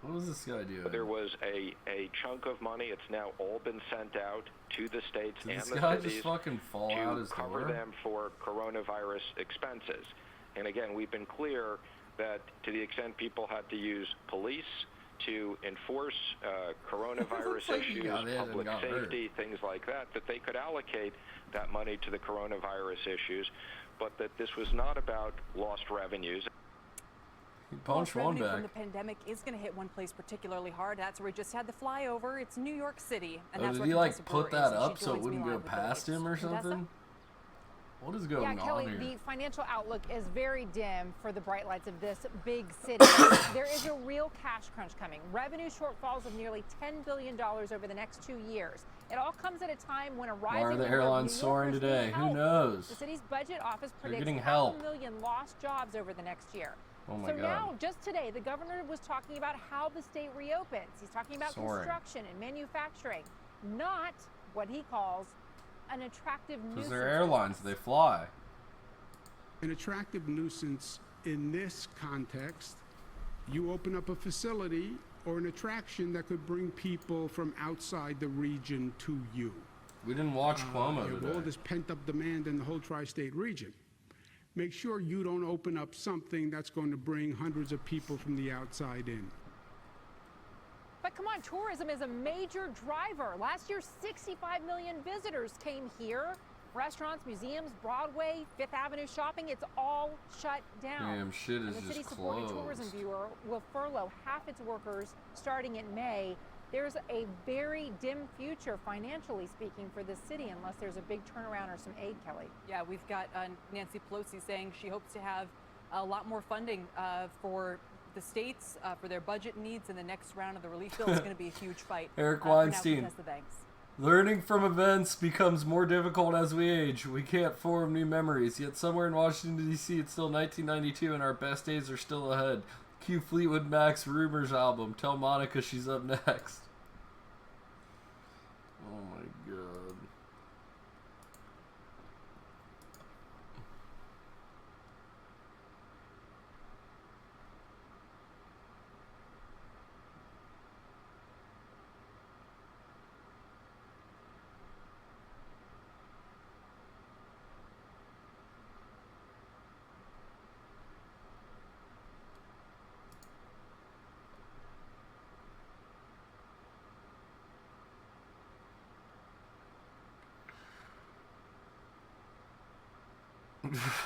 What was this guy doing? There was a chunk of money. It's now all been sent out to the states Did and this the guy cities just fucking fall out to his cover door? them for coronavirus expenses. And again, we've been clear that to the extent people had to use police to enforce coronavirus like he issues, got in and public got safety, things like that, that they could allocate that money to the coronavirus issues, but that this was not about lost revenues. He punched one Revenue back. from the pandemic is going to hit one place particularly hard. That's where we just had the flyover. It's New York City, and Oh, that's did where he like Contessa put Brewer is, that and she up so it joins me wouldn't go live with the past latest. him or Contessa? something? What is going Yeah, on Kelly, here? the financial outlook is very dim for the bright lights of this big city. There is a real cash crunch coming. Revenue shortfalls of nearly $10 billion over the next 2 years. It all comes at a time when a rising Why are the number of airlines New soaring Yorkers today? need Who help. knows? The city's budget office They're predicts getting 500,000 lost jobs over the next year. Oh my So God. now, just today, the governor was talking about how the state reopens. He's talking about Soaring. construction and manufacturing, not what he calls an attractive Because nuisance. they're airlines, they fly. An attractive nuisance in this context, you open up a facility or an attraction that could bring people from outside the region to you. We didn't watch Cuomo You have today. all this pent-up demand in the whole tri-state region. Make sure you don't open up something that's going to bring hundreds of people from the outside in. But come on, tourism is a major driver. Last year, 65 million visitors came here. Restaurants, museums, Broadway, Fifth Avenue shopping, it's all shut down. Damn, shit And is the just city supporting tourism closed. bureau will furlough half its workers starting in May. There's a very dim future, financially speaking, for the city unless there's a big turnaround or some aid, Kelly. Yeah, we've got Nancy Pelosi saying she hopes to have a lot more funding for the states for their budget needs in the next round of the relief bill. Is going to be a huge fight. Eric For now, Weinstein. Contessa, thanks. Learning from events becomes more difficult as we age. We can't form new memories. Yet somewhere in Washington, D.C., it's still 1992 and our best days are still ahead. Cue Fleetwood Mac's Rumors album. Tell Monica she's up next. Oh my God.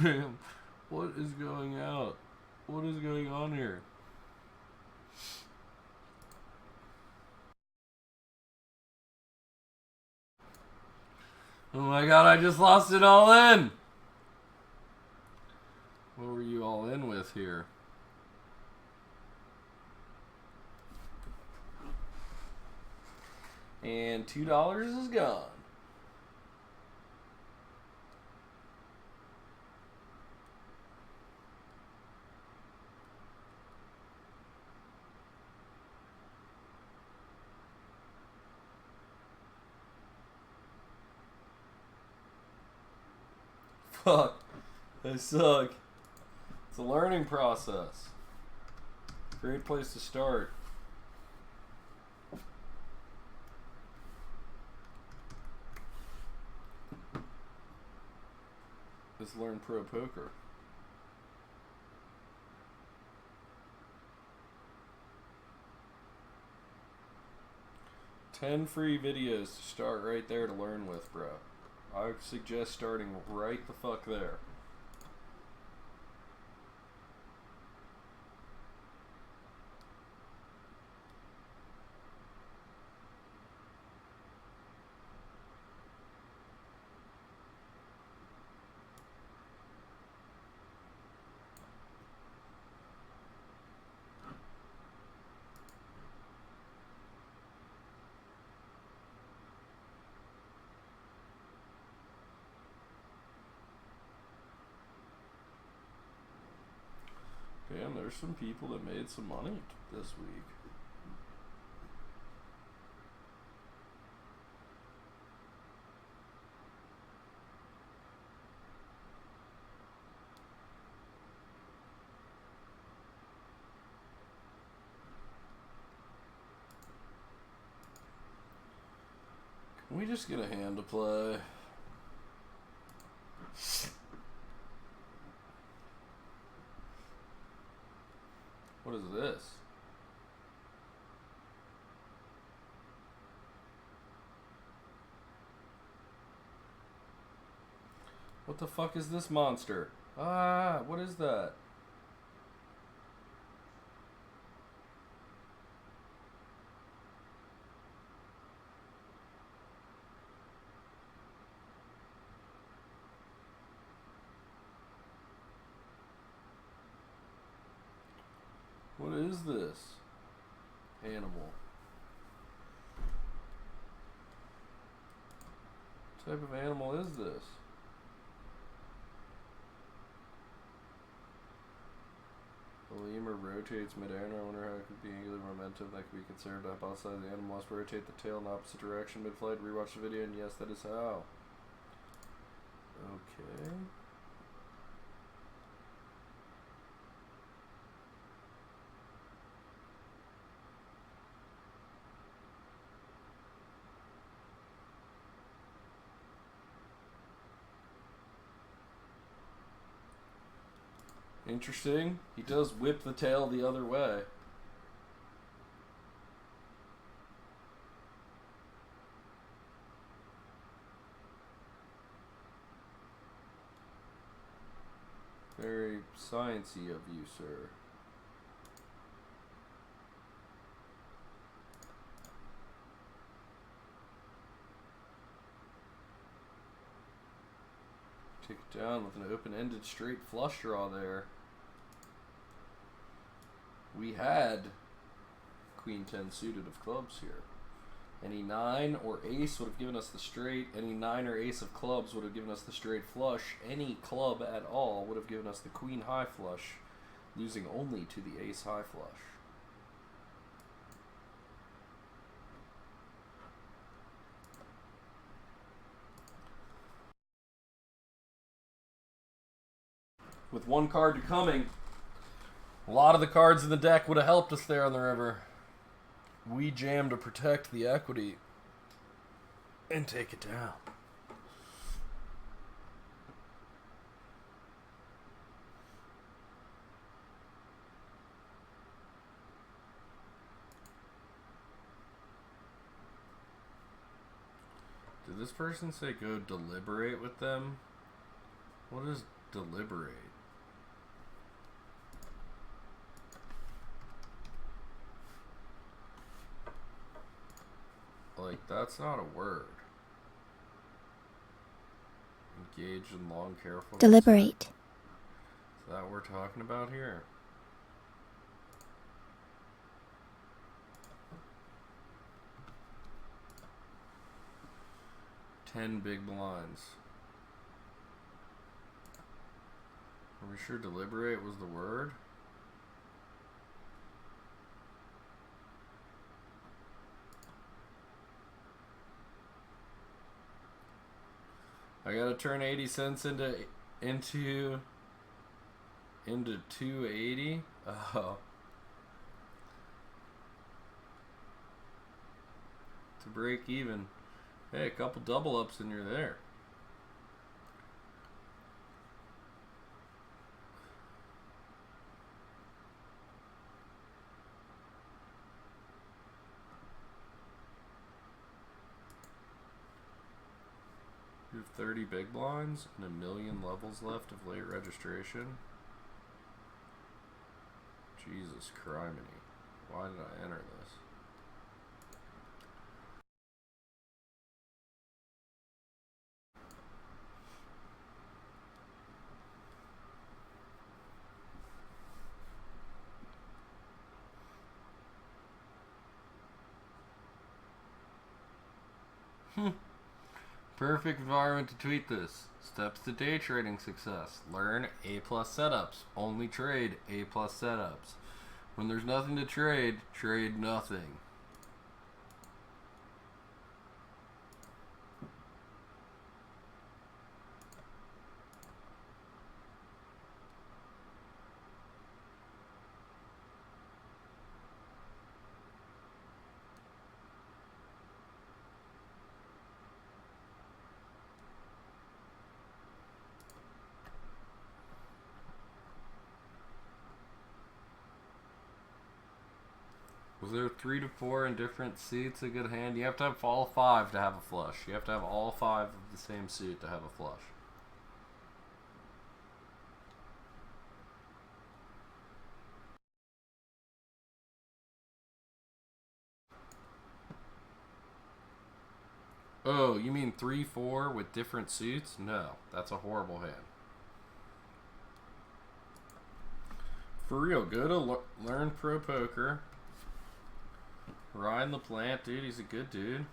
Damn. What is going out? What is going on here? Oh my god, I just lost it all in! What were you all in with here? And $2 is gone. Fuck. I suck. It's a learning process. Great place to start. Is Learn Pro Poker. $10 free videos to start right there to learn with, bro. I would suggest starting right the fuck there. Damn, there's some people that made some money this week. Can we just get a hand to play? What is this? What the fuck is this monster? Ah, what is that? What is this? Animal. What type of animal is this? The lemur rotates midair, and I wonder how it could be angular momentum that could be conserved up outside the animal must rotate the tail in the opposite direction mid-flight. Rewatch the video, and yes, that is how. Okay. Interesting. He does whip the tail the other way. Very sciencey of you, sir. Take it down with an open-ended straight flush draw there. We had Queen 10 suited of clubs here. Any 9 or ace would have given us the straight. Any 9 or ace of clubs would have given us the straight flush. Any club at all would have given us the Queen high flush, losing only to the ace high flush. With one card to coming, a lot of the cards in the deck would have helped us there on the river. We jam to protect the equity and take it down. Did this person say go deliberate with them? What does Deliberate. Like, that's not a word. Engage in long, careful... Deliberate. Is that what we're talking about here? Ten big blinds. Are we sure deliberate was the word? I gotta turn 80 cents into 280. Oh. To break even. Hey, a couple double ups and you're there. You have 30 big blinds and 1 million levels left of late registration. Jesus criminy. Why did I enter this? Perfect environment to tweet this. Steps to day trading success. Learn A+ setups. Only trade A+ setups. When there's nothing to trade, trade nothing. Was there 3 to 4 in different suits a good hand? You have to have all 5 to have a flush. You have to have all 5 of the same suit to have a flush. Oh, you mean 3-4 with different suits? No, that's a horrible hand. For real, go to Learn Pro Poker. Ryan LaPlante, dude, he's a good dude.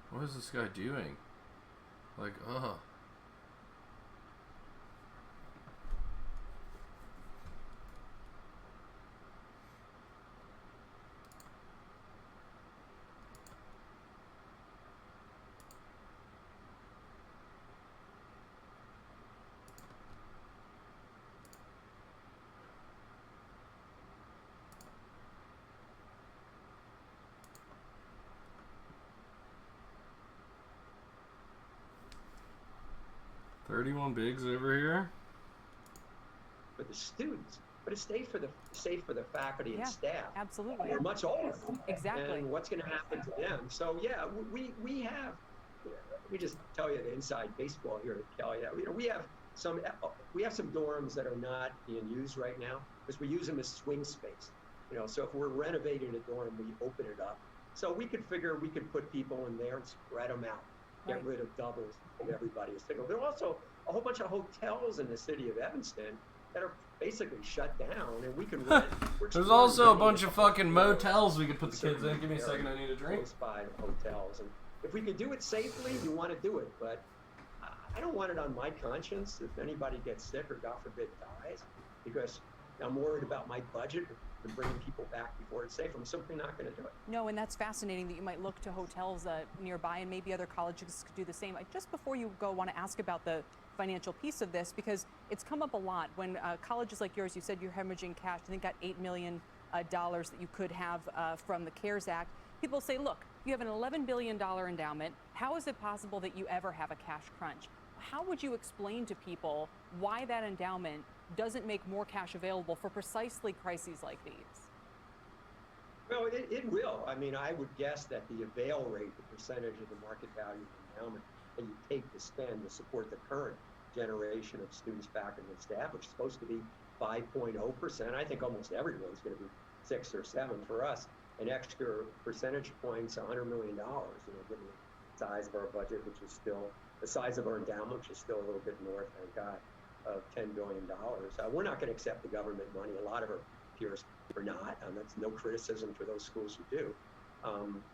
What is this guy doing? Like, ugh. $31 bigs over here. For the students, but it's safe for the faculty and staff. Absolutely. They're much older. Exactly. And what's going to happen to them? So yeah, we have. Let me just tell you the inside baseball here to Kelly. You know, we have some dorms that are not being used right now because we use them as swing space. You know, so if we're renovating a dorm, we open it up. So we could figure we could put people in there and spread them out. Get rid of doubles, and everybody is single. There are also a whole bunch of hotels in the city of Evanston that are basically shut down, and we can rent. There's also a bunch of fucking motels we could put the kids in. Give me a second, I need a drink. Close by the hotels, and if we could do it safely, you want to do it, but I don't want it on my conscience if anybody gets sick or, God forbid, dies, because I'm worried about my budget and bringing people back before it's safe. I'm simply not going to do it. No, and that's fascinating that you might look to hotels nearby, and maybe other colleges could do the same. Just before you go, I want to ask about the financial piece of this, because it's come up a lot when colleges like yours, you said you're hemorrhaging cash. I think got $8 million that you could have from the CARES Act. People say, look, You have an $11 billion endowment. How is it possible that you ever have a cash crunch? How would you explain to people why that endowment doesn't make more cash available for precisely crises like these? Well, it will. I mean, I would guess that the avail rate, the percentage of the market value of the endowment that you take to spend to support the current generation of students, faculty, and staff, which is supposed to be 5.0%. I think almost everyone's going to be 6 or 7. For us, an extra percentage points, $100 million, given the size of our budget, which is still the size of our endowment, which is still a little bit north, thank God, of $10 billion. We're not going to accept the government money. A lot of our peers are not. That's no criticism for those schools who do.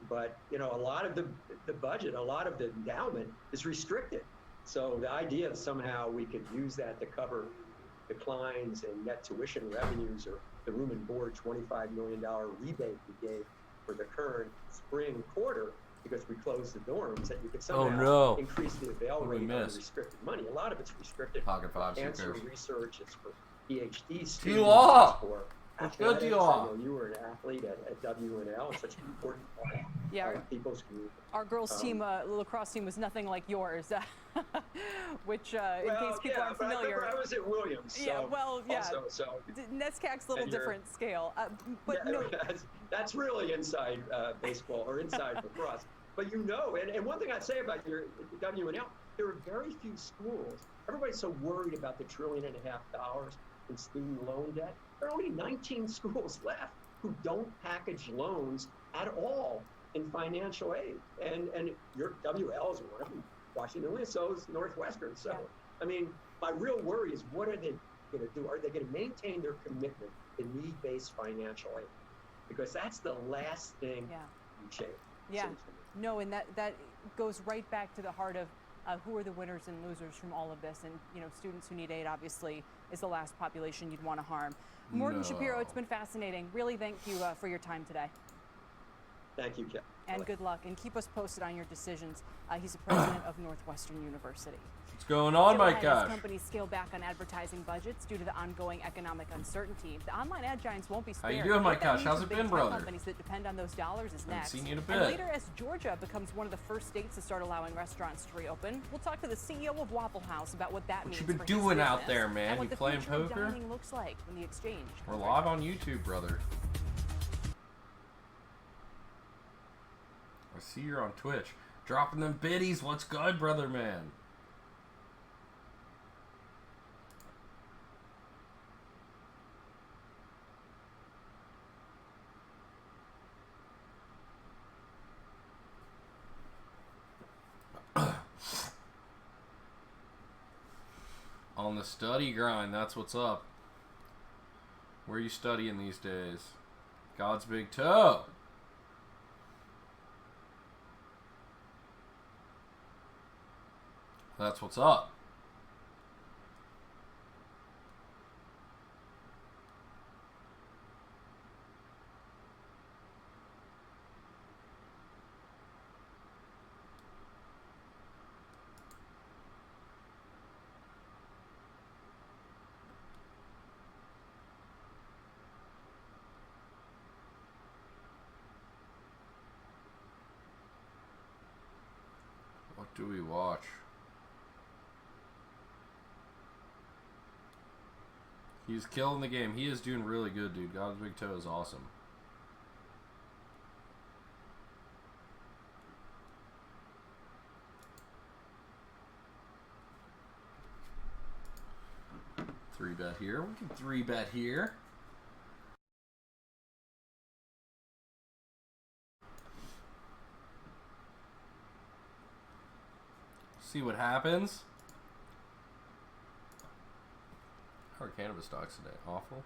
But a lot of the budget, a lot of the endowment is restricted. So the idea that somehow we could use that to cover declines in net tuition revenues, or the room and board $25 million rebate we gave for the current spring quarter because we closed the dorms, that you could somehow increase the avail rate on restricted money. A lot of it's restricted Pocket for fives, cancer research, it's for PhD students, D-Law. it's for What's good, athletics. D-Law? I know you were an athlete at WNL. It's such an important part of people's community. Our girls' team, lacrosse team, was nothing like yours, which, in case people aren't familiar. I was at Williams. So yeah, well, yeah. Also, NESCAC's a little different scale. But yeah, no. That's really inside baseball or inside lacrosse. But and one thing I'd say about your WNL, there are very few schools. Everybody's so worried about the $1.5 trillion in student loan debt. There are only 19 schools left who don't package loans at all in financial aid. And your WL is one of them. Washington, so is Northwestern. So, I mean, my real worry is, what are they going to do? Are they going to maintain their commitment to need-based financial aid? Because that's the last thing you change. Yeah. No, and that goes right back to the heart of who are the winners and losers from all of this. And, students who need aid, obviously, is the last population you'd want to harm. Morton Shapiro, it's been fascinating. Really thank you for your time today. Thank you, Jeff. And good luck. And keep us posted on your decisions. He's the president of Northwestern University. What's going on, Mike Gosh? Companies scale back on advertising budgets due to the ongoing economic uncertainty. The online ad giants won't be spared. How you doing, Mike Gosh? How's it been, brother? Companies that depend on those dollars is next. Seen you in a bit. And later, as Georgia becomes one of the first states to start allowing restaurants to reopen, we'll talk to the CEO of Waffle House about what that means. What you been for doing his out there, man? And what You the playing future of poker? dining looks like when the exchange. We're live on YouTube, brother. I see you're on Twitch. Dropping them biddies. What's good, brother, man? On the study grind, that's what's up. Where are you studying these days? God's big toe. That's what's up. What do we watch? He's killing the game. He is doing really good, dude. God's big toe is awesome. Three bet here. We can three bet here. See what happens. How are cannabis stocks today? Awful.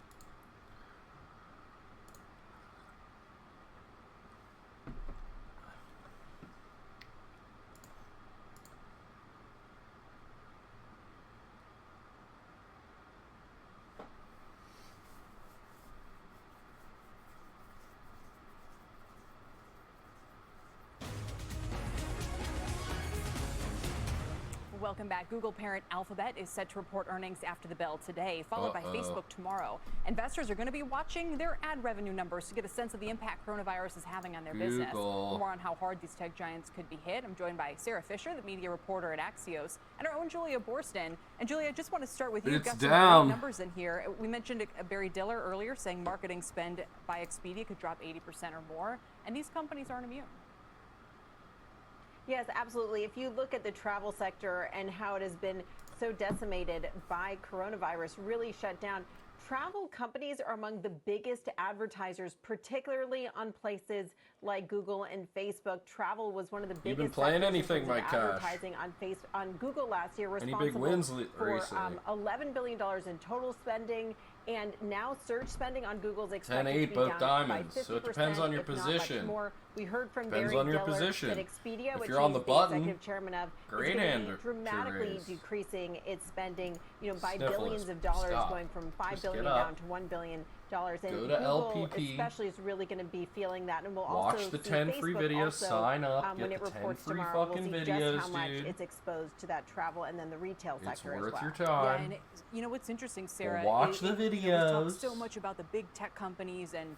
Welcome back. Google parent Alphabet is set to report earnings after the bell today, followed by Facebook tomorrow. Investors are going to be watching their ad revenue numbers to get a sense of the impact coronavirus is having on their business. For more on how hard these tech giants could be hit, I'm joined by Sarah Fisher, the media reporter at Axios, and our own Julia Borston. And Julia, I just want to start with you. You've got some great numbers in here. We mentioned Barry Diller earlier saying marketing spend by Expedia could drop 80% or more, and these companies aren't immune. Yes, absolutely. If you look at the travel sector and how it has been so decimated by coronavirus, really shut down, travel companies are among the biggest advertisers, particularly on places like Google and Facebook. Travel was one of the biggest. You've been playing anything, my cash. Advertising on Google last year, responsible Any big wins for recently? $11 billion in total spending, and now search spending on Google's expected 10-8, to be both down diamonds. by 50%, So it depends on your if not much position. more. We heard from Depends Barry on your Diller position. that Expedia, If which you're on he's the button, executive chairman of, great is going hand to be to dramatically raise. decreasing its spending, by Sniffle billions is- of dollars, stop. going from $5 Just billion get up. down to $1 billion. And Go to Google LPP. especially is really going to be feeling that, and we'll Watch also the see 10 free Facebook videos, also, sign up, when get it the 10 reports free tomorrow. fucking We'll see videos, just how much dude. it's exposed to that travel and then the retail sector worth as well. your time. Yeah, and you know what's interesting, Sarah? Watch the We've videos. talked so much about the big tech companies and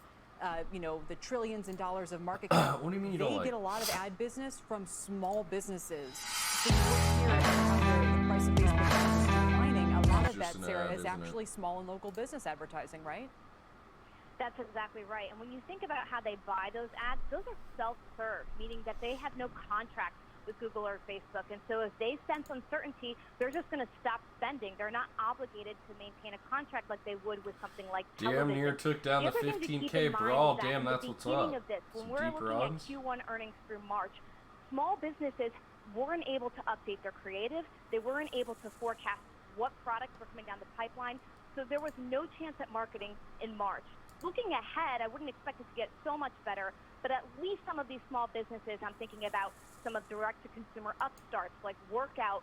the trillions and dollars of market cap. What do you mean you they don't like? get a lot of ad business from small businesses. So you look here at how the price of Facebook is declining. A lot of It's that, just an Sarah, ad, is isn't it? actually small and local business advertising, right? That's exactly right. And when you think about how they buy those ads, those are self-serve, meaning that they have no contract with Google or Facebook. And so if they sense uncertainty, they're just going to stop spending. They're not obligated to maintain a contract like they would with something like television. Damn near took down the other thing to keep 15K in mind brawl. is that Damn, at that's the what's beginning up. of this, when Some we're deep looking runs. at Q1 earnings through March, small businesses weren't able to update their creative. They weren't able to forecast what products were coming down the pipeline. So there was no chance at marketing in March. Looking ahead, I wouldn't expect it to get so much better, but at least some of these small businesses, I'm thinking about some of direct-to-consumer upstarts like workout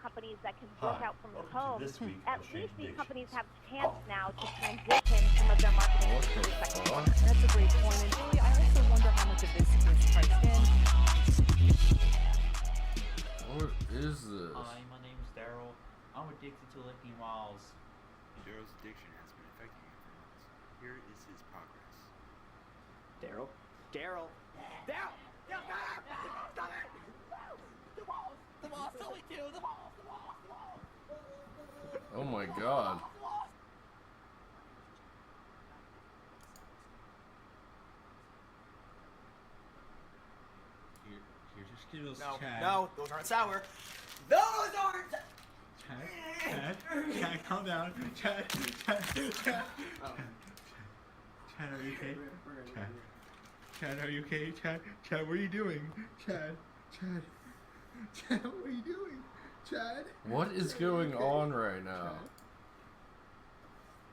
companies that can work out from home. At least these companies have a chance now to transition some of their marketing into the second quarter. That's a great point. And Julie, I also wonder how much of this is priced in. What is this? Hi, my name's Daryl. I'm addicted to licking walls. Daryl's addiction has been affecting him for months. Here is his progress. Daryl? Daryl? Daryl! Stop it! The walls! The walls! Only two! The walls! The walls! The walls! Oh my god. Here's your Skittles, No, Chad. no, those aren't sour. Those aren't. Chad, calm down. Chad. Chad, are you okay? Chad, are you okay? Chad, what are you doing? Chad, what are you doing? Chad? What is going on right now?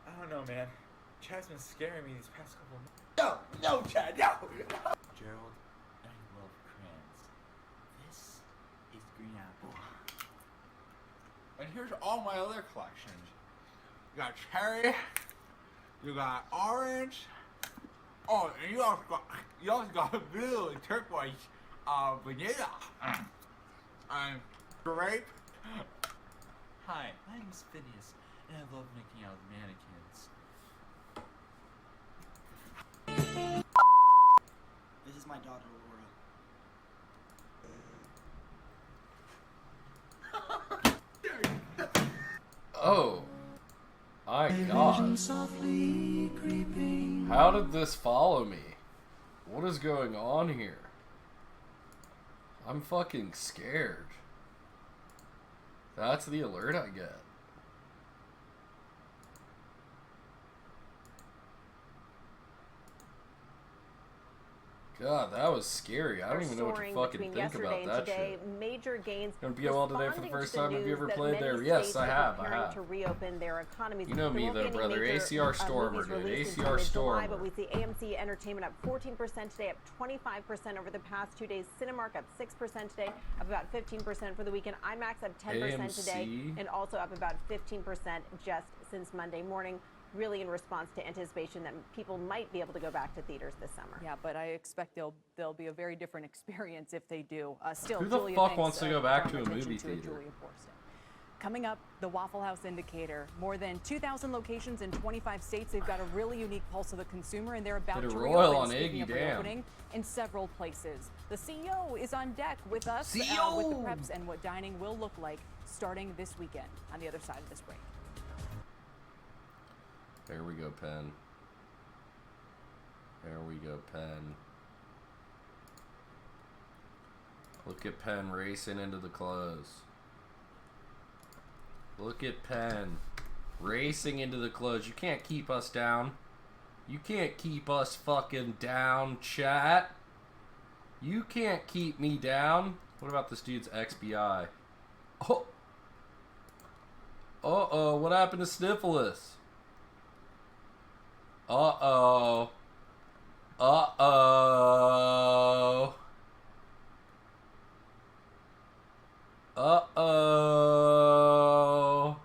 I don't know, man. Chad's been scaring me these past couple of months. No, Chad, no! Gerald, I love crayons. This is Green Apple. And here's all my other collections. You got cherry, you got orange, oh, and you also got blue and turquoise, vanilla, and grape. Hi, my name's Phineas, and I love making out with mannequins. This is my daughter, Laura. Oh. My god. How did this follow me? What is going on here? I'm fucking scared. That's the alert I get. God, that was scary. I don't even know what to fucking think about that shit. Major gains. Gonna be well today for the responding first to the time. Have you news ever that played many there? Yes, states I are have. preparing to reopen their economies. You know There me won't be though, any brother. major, ACR Stormer, movies dude. released ACR until Stormer. mid-July, but we see AMC Entertainment up 14% today, up 25% over the past 2 days. Cinemark up 6% today, up about 15% for the weekend. IMAX up 10% today, AMC? and also up about 15% just since Monday morning. really in response to anticipation that people might be able to go back to theaters this summer. Yeah, but I expect there'll be a very different experience if they do. Still, Who the Julia, fuck thanks, wants to go back for to a drawing movie attention to it, theater? Julia Forston. Coming up, the Waffle House Indicator. More than 2,000 locations in 25 states. They've got a really unique pulse of the consumer, and they're about Hit a to royal reopen, on speaking Iggy, of damn. reopening, in several places. The CEO is on deck with us CEO! with the preps and what dining will look like starting this weekend on the other side of this break. There we go, Penn. There we go, Penn. Look at Penn racing into the close. Look at Penn racing into the close. You can't keep us down. You can't keep us fucking down, chat. You can't keep me down. What about this dude's XBI? Oh. Uh-oh, what happened to Sniffles? Uh-oh. Uh-oh. Uh-oh.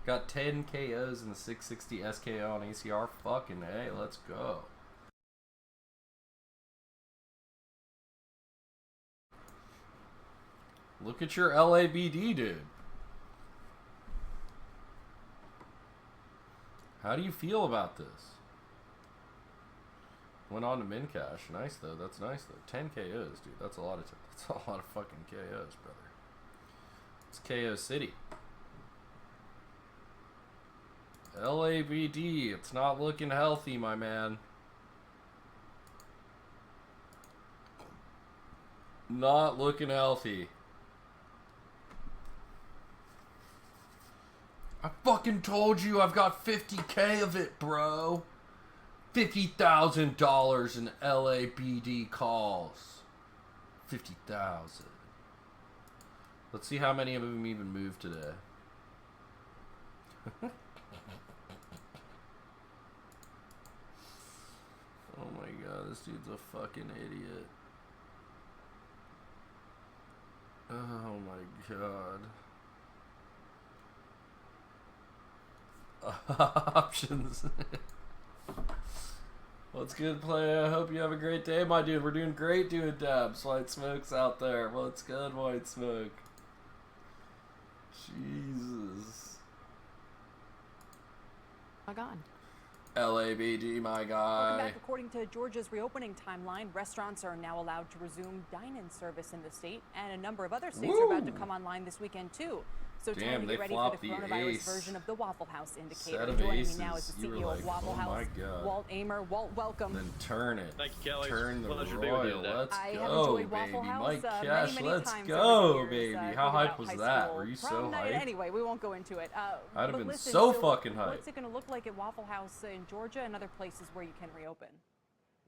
Got 10 KOs and 660 SKO on ACR. Fucking hey, let's go. Look at your LABD, dude. How do you feel about this? Went on to min cash. Nice though. That's nice though. 10 KOs, dude. That's a lot of fucking KOs, brother. It's KO City. LABD. It's not looking healthy, my man. Not looking healthy. I fucking told you I've got 50K of it, bro. $50,000 in LABD calls. 50,000. Let's see how many of them even moved today. Oh my god, this dude's a fucking idiot. Oh my god. Options. What's good, play? I hope you have a great day, my dude. We're doing great doing dabs. White Smoke's out there. What's good, White Smoke? Jesus. Log on. LABD, my guy. Welcome back. According to Georgia's reopening timeline, restaurants are now allowed to resume dine-in service in the state, and a number of other states are about to come online this weekend too. So Damn, time to they get ready for the flopped the coronavirus ace. version of the Waffle House Indicator. Set of Joining aces. me now is the You were CEO like, of Waffle oh House, my God. Walt Amer. Walt, welcome. Then turn it. Thank you, Kelly. Turn the Pleasure to be with you royal. today. Let's I have go, enjoyed Waffle baby. House Mike many, Cash, many let's times go, over the years, baby. How thinking hype about was high that? school Were you so prom night. hyped? Anyway, we won't go into it. I'd have but been listen, so fucking hyped. What's it going to look like at Waffle House in Georgia and other places where you can reopen?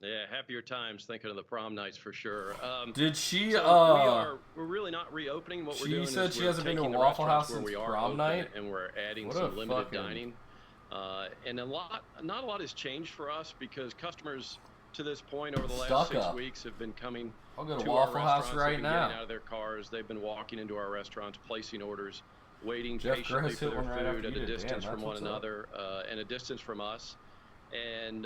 Yeah, happier times thinking of the prom nights for sure. Did she, we're really not reopening. What we're she doing said is she we're hasn't been to taking a the Waffle restaurants House where we since are prom open, night? and we're adding What some a limited fucking- dining. And not a lot has changed for us because customers to this point over the last Stuck 6 up. weeks have been coming I'll go to our Waffle House restaurants. right They've been now. getting out of their cars. They've been walking into our restaurants, placing orders, waiting Jeff patiently Gross for hit their one right food after at you a did. Damn, distance that's from one what's up. another and a distance from us. And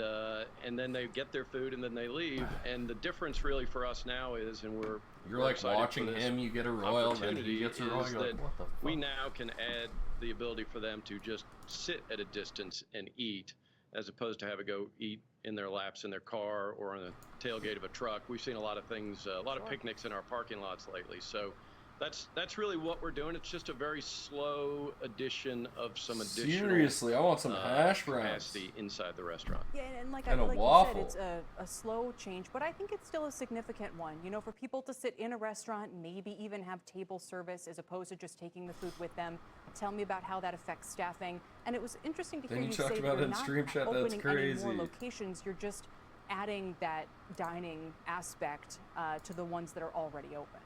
then they get their food and then they leave. And the difference really for us now is, and You're we're like excited watching for this him, you get a royal, then he opportunity, gets a royal. is You're like, that what the fuck? we now can add the ability for them to just sit at a distance and eat, as opposed to have to go eat in their laps in their car or on the tailgate of a truck. We've seen a lot of things, a lot of picnics in our parking lots lately. So that's really what we're doing. It's just a very slow addition of some additional Seriously, I want some hash browns. capacity inside the restaurant. Yeah, and like, And a like waffle. you said, it's a slow change, but I think it's still a significant one. You know, for people to sit in a restaurant, maybe even have table service as opposed to just taking the food with them. Tell me about how that affects staffing. And it was interesting to Then hear you you talked say about that it you're in not stream chat, that's opening any more crazy. locations. You're just adding that dining aspect to the ones that are already open.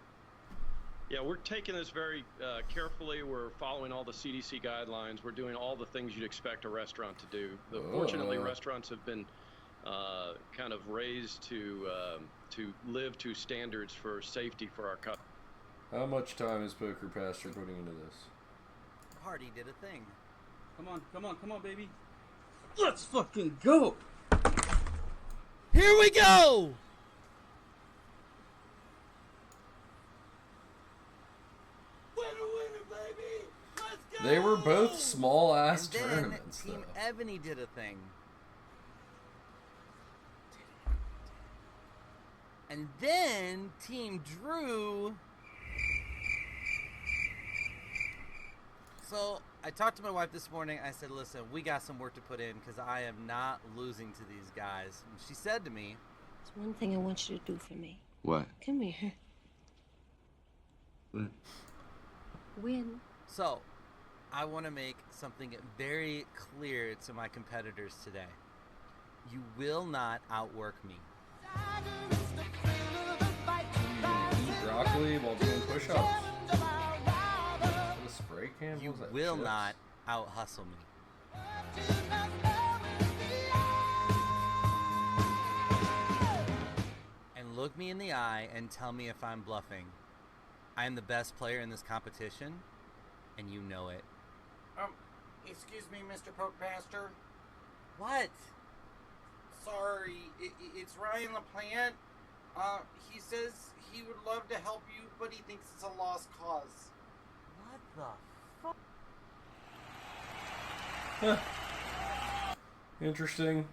Yeah, we're taking this very carefully. We're following all the CDC guidelines. We're doing all the things you'd expect a restaurant to do. Fortunately, restaurants have been kind of raised to live to standards for safety for our customers. How much time is Poker Pastor putting into this? Hardy did a thing. Come on, baby. Let's fucking go. Here we go. They were both small ass And then tournaments, Team though. Ebony did a thing. And then Team Drew. So I talked to my wife this morning. I said, listen, we got some work to put in because I am not losing to these guys. And she said to me, There's one thing I want you to do for me. what? Come here. Win. So I want to make something very clear to my competitors today. You will not outwork me. Eat broccoli while doing push-ups. A spray can? You What was that, will chips? not out-hustle me. And look me in the eye and tell me if I'm bluffing. I am the best player in this competition, and you know it. Excuse me, Mr. Porkmaster. What? Sorry, it's Ryan LaPlante. He says he would love to help you, but he thinks it's a lost cause. What the fuck? Interesting.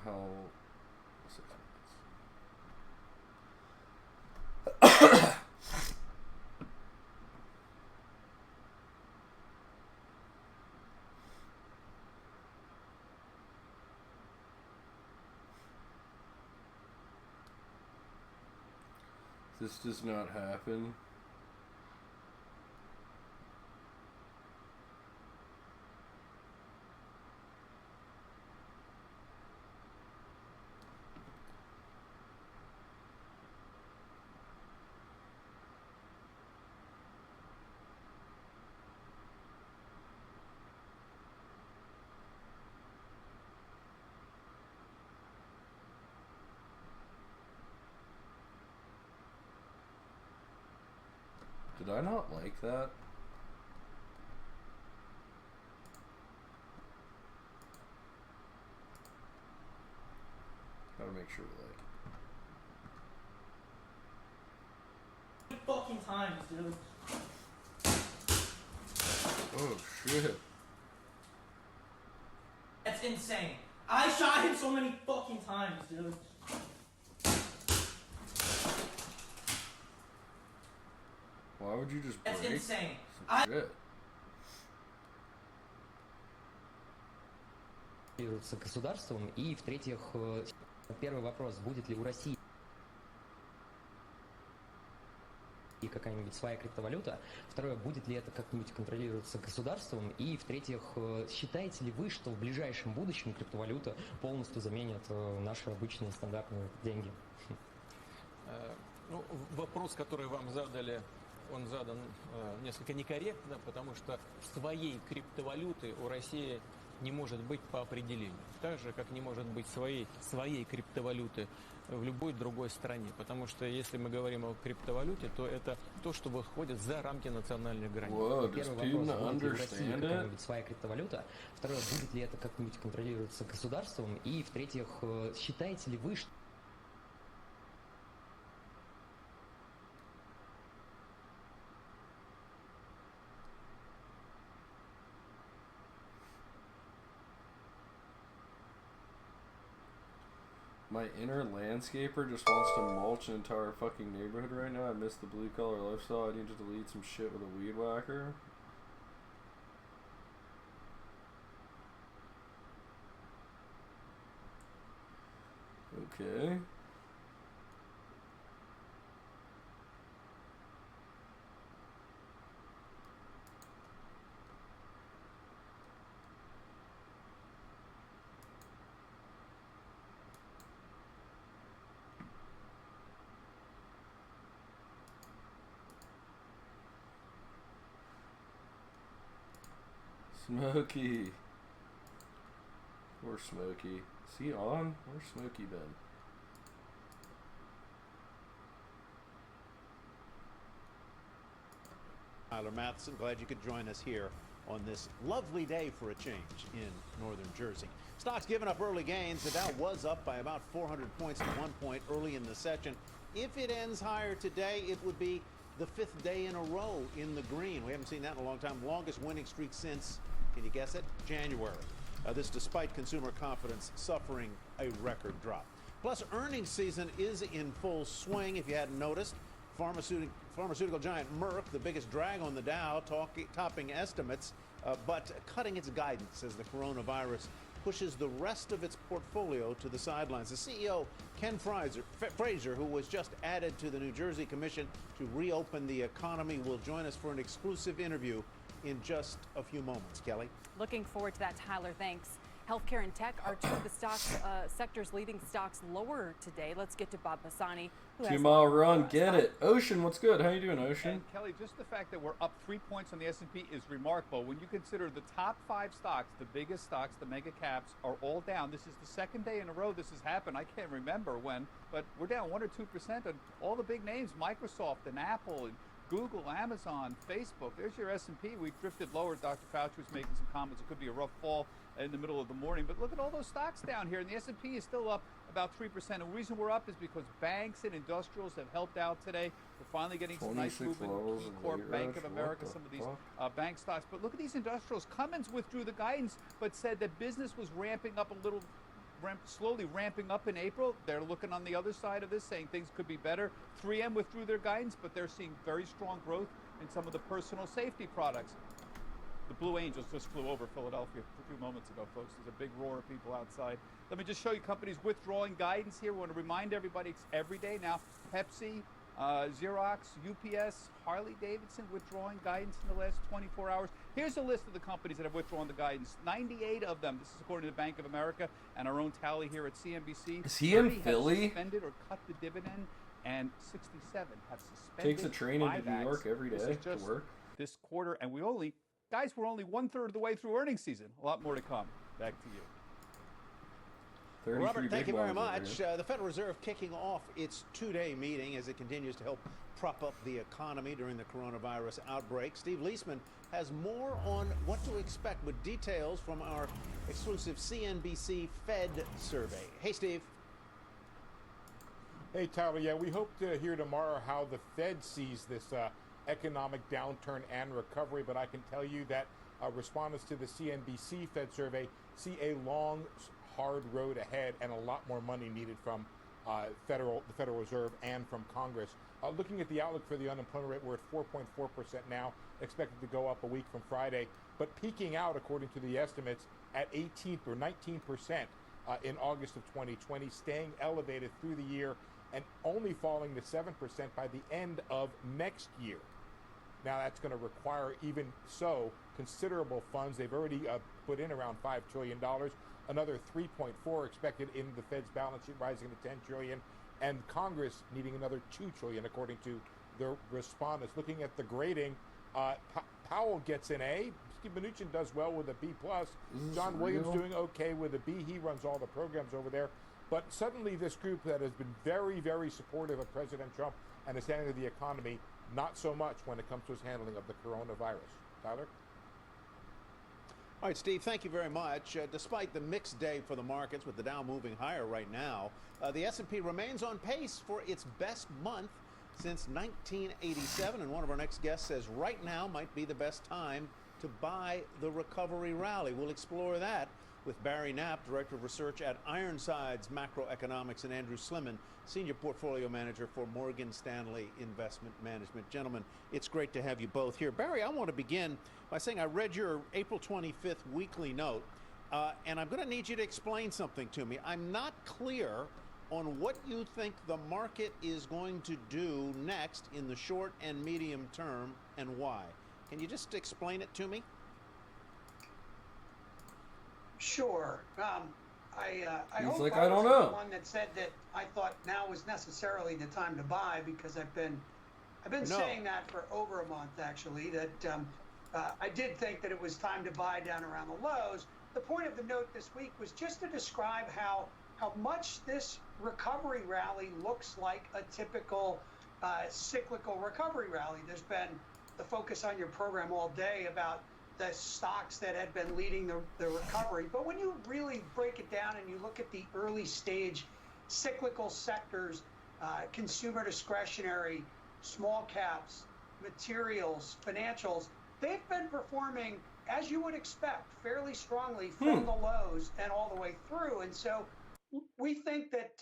How 6 minutes. This does not happen. Did I not like that? Gotta make sure we like it. Fucking times, dude. Oh shit. That's insane. I shot him so many fucking times, dude. Why would you just That's break insane. some shit? С государством. И, в-третьих, первый вопрос, будет ли у России какая-нибудь своя криптовалюта? Второе, будет ли это как-нибудь контролироваться государством? И, в-третьих, считаете ли вы, что в ближайшем будущем криптовалюта полностью заменит наши обычные стандартные деньги? Ну, вопрос, который вам задали, он задан несколько некорректно, потому что своей криптовалюты у России не может быть по определению. Так же, как не может быть своей криптовалюты в любой другой стране. Потому что если мы говорим о криптовалюте, то это то, что выходит за рамки национальных границ. Первый вопрос, будет ли в России какая-нибудь своя криптовалюта? Второе, будет ли это как-нибудь контролироваться государством? И, в-третьих, считаете ли вы, что My inner landscaper just wants to mulch an entire fucking neighborhood right now. I miss the blue collar lifestyle. I need to delete some shit with a weed whacker. Okay. Smokey. Poor Smokey. Is he on? Where's Smokey been? Tyler Matheson, glad you could join us here on this lovely day for a change in northern Jersey. Stocks giving up early gains. The Dow was up by about 400 points at one point early in the session. If it ends higher today, it would be the 5th day in a row in the green. We haven't seen that in a long time. Longest winning streak since, can you guess it? January. This despite consumer confidence suffering a record drop. Plus, earnings season is in full swing, if you hadn't noticed. Pharmaceutical giant Merck, the biggest drag on the Dow, topping estimates, but cutting its guidance as the coronavirus pushes the rest of its portfolio to the sidelines. The CEO, Ken Fraser, who was just added to the New Jersey Commission to reopen the economy, will join us for an exclusive interview in just a few moments. Kelly? Looking forward to that, Tyler. Thanks. Healthcare and tech are two of the sector's leading stocks lower today. Let's get to Bob Pisani, who has 2 mile run, get it. Ocean, what's good? How you doing, Ocean? And Kelly, just the fact that we're up 3 points on the S&P is remarkable. When you consider the top 5 stocks, the biggest stocks, the mega caps, are all down. This is the second day in a row this has happened. I can't remember when, but we're down 1 or 2% on all the big names, Microsoft and Apple and Google, Amazon, Facebook. There's your S&P. We drifted lower. Dr. Fauci was making some comments. It could be a rough fall in the middle of the morning. But look at all those stocks down here. And the S&P is still up about 3%. And the reason we're up is because banks and industrials have helped out today. We're finally getting some nice movement. KeyCorp, Bank of America, some of these bank stocks. But look at these industrials. Cummins withdrew the guidance, but said that business was ramping up a little, slowly ramping up in April. They're looking on the other side of this, saying things could be better. 3M withdrew their guidance, but they're seeing very strong growth in some of the personal safety products. The Blue Angels just flew over Philadelphia a few moments ago, folks. There's a big roar of people outside. Let me just show you companies withdrawing guidance here. We want to remind everybody it's every day now. Pepsi, Xerox, UPS, Harley-Davidson withdrawing guidance in the last 24 hours. Here's a list of the companies that have withdrawn the guidance. 98 of them. This is according to Bank of America and our own tally here at CNBC. Is he in 30 Philly? have suspended or cut the dividend, and 67 have suspended Takes a train into New buybacks. York every This day is to just work. this quarter, and we're only 1/3 of the way through earnings season. A lot more to come. Back to you. Robert, thank you very big ones much. over The Federal Reserve kicking off its 2-day meeting as it continues to help prop up the economy during the coronavirus outbreak. Steve Leisman has more on what to expect with details from our exclusive CNBC Fed survey. Hey, Steve. Hey, Tyler. Yeah, we hope to hear tomorrow how the Fed sees this economic downturn and recovery, but I can tell you that respondents to the CNBC Fed survey see a long, hard road ahead and a lot more money needed from the Federal Reserve and from Congress. Looking at the outlook for the unemployment rate, we're at 4.4% now, expected to go up a week from Friday, but peaking out, according to the estimates, at 18 or 19% in August of 2020, staying elevated through the year and only falling to 7% by the end of next year. Now, that's going to require, even so, considerable funds. They've already put in around $5 trillion. Another 3.4 expected in the Fed's balance sheet, rising to 10 trillion, and Congress needing another 2 trillion, according to the respondents. Looking at the grading, Powell gets an A. Steve Mnuchin does well with a B+. John Williams doing okay with a B. He runs all the programs over there. But suddenly this group that has been very, very supportive of President Trump and his handling of the economy, not so much when it comes to his handling of the coronavirus. Tyler? All right, Steve, thank you very much. Despite the mixed day for the markets, with the Dow moving higher right now, the S&P remains on pace for its best month since 1987. And one of our next guests says right now might be the best time to buy the recovery rally. We'll explore that with Barry Knapp, Director of Research at Ironsides Macroeconomics, and Andrew Sliman, Senior Portfolio Manager for Morgan Stanley Investment Management. Gentlemen, it's great to have you both here. Barry, I want to begin by saying I read your April 25th weekly note, and I'm going to need you to explain something to me. I'm not clear on what you think the market is going to do next in the short and medium term and why. Can you just explain it to me? Sure. I He's hope like, I I don't wasn't know. the one that said that I thought now was necessarily the time to buy, because I've been saying that for over a month, actually, that I did think that it was time to buy down around the lows, the point of the note this week was just to describe how much this recovery rally looks like a typical cyclical recovery rally. There's been the focus on your program all day about the stocks that had been leading the recovery. But when you really break it down and you look at the early stage cyclical sectors, consumer discretionary, small caps, materials, financials, they've been performing, as you would expect, fairly strongly from the lows and all the way through. And so we think that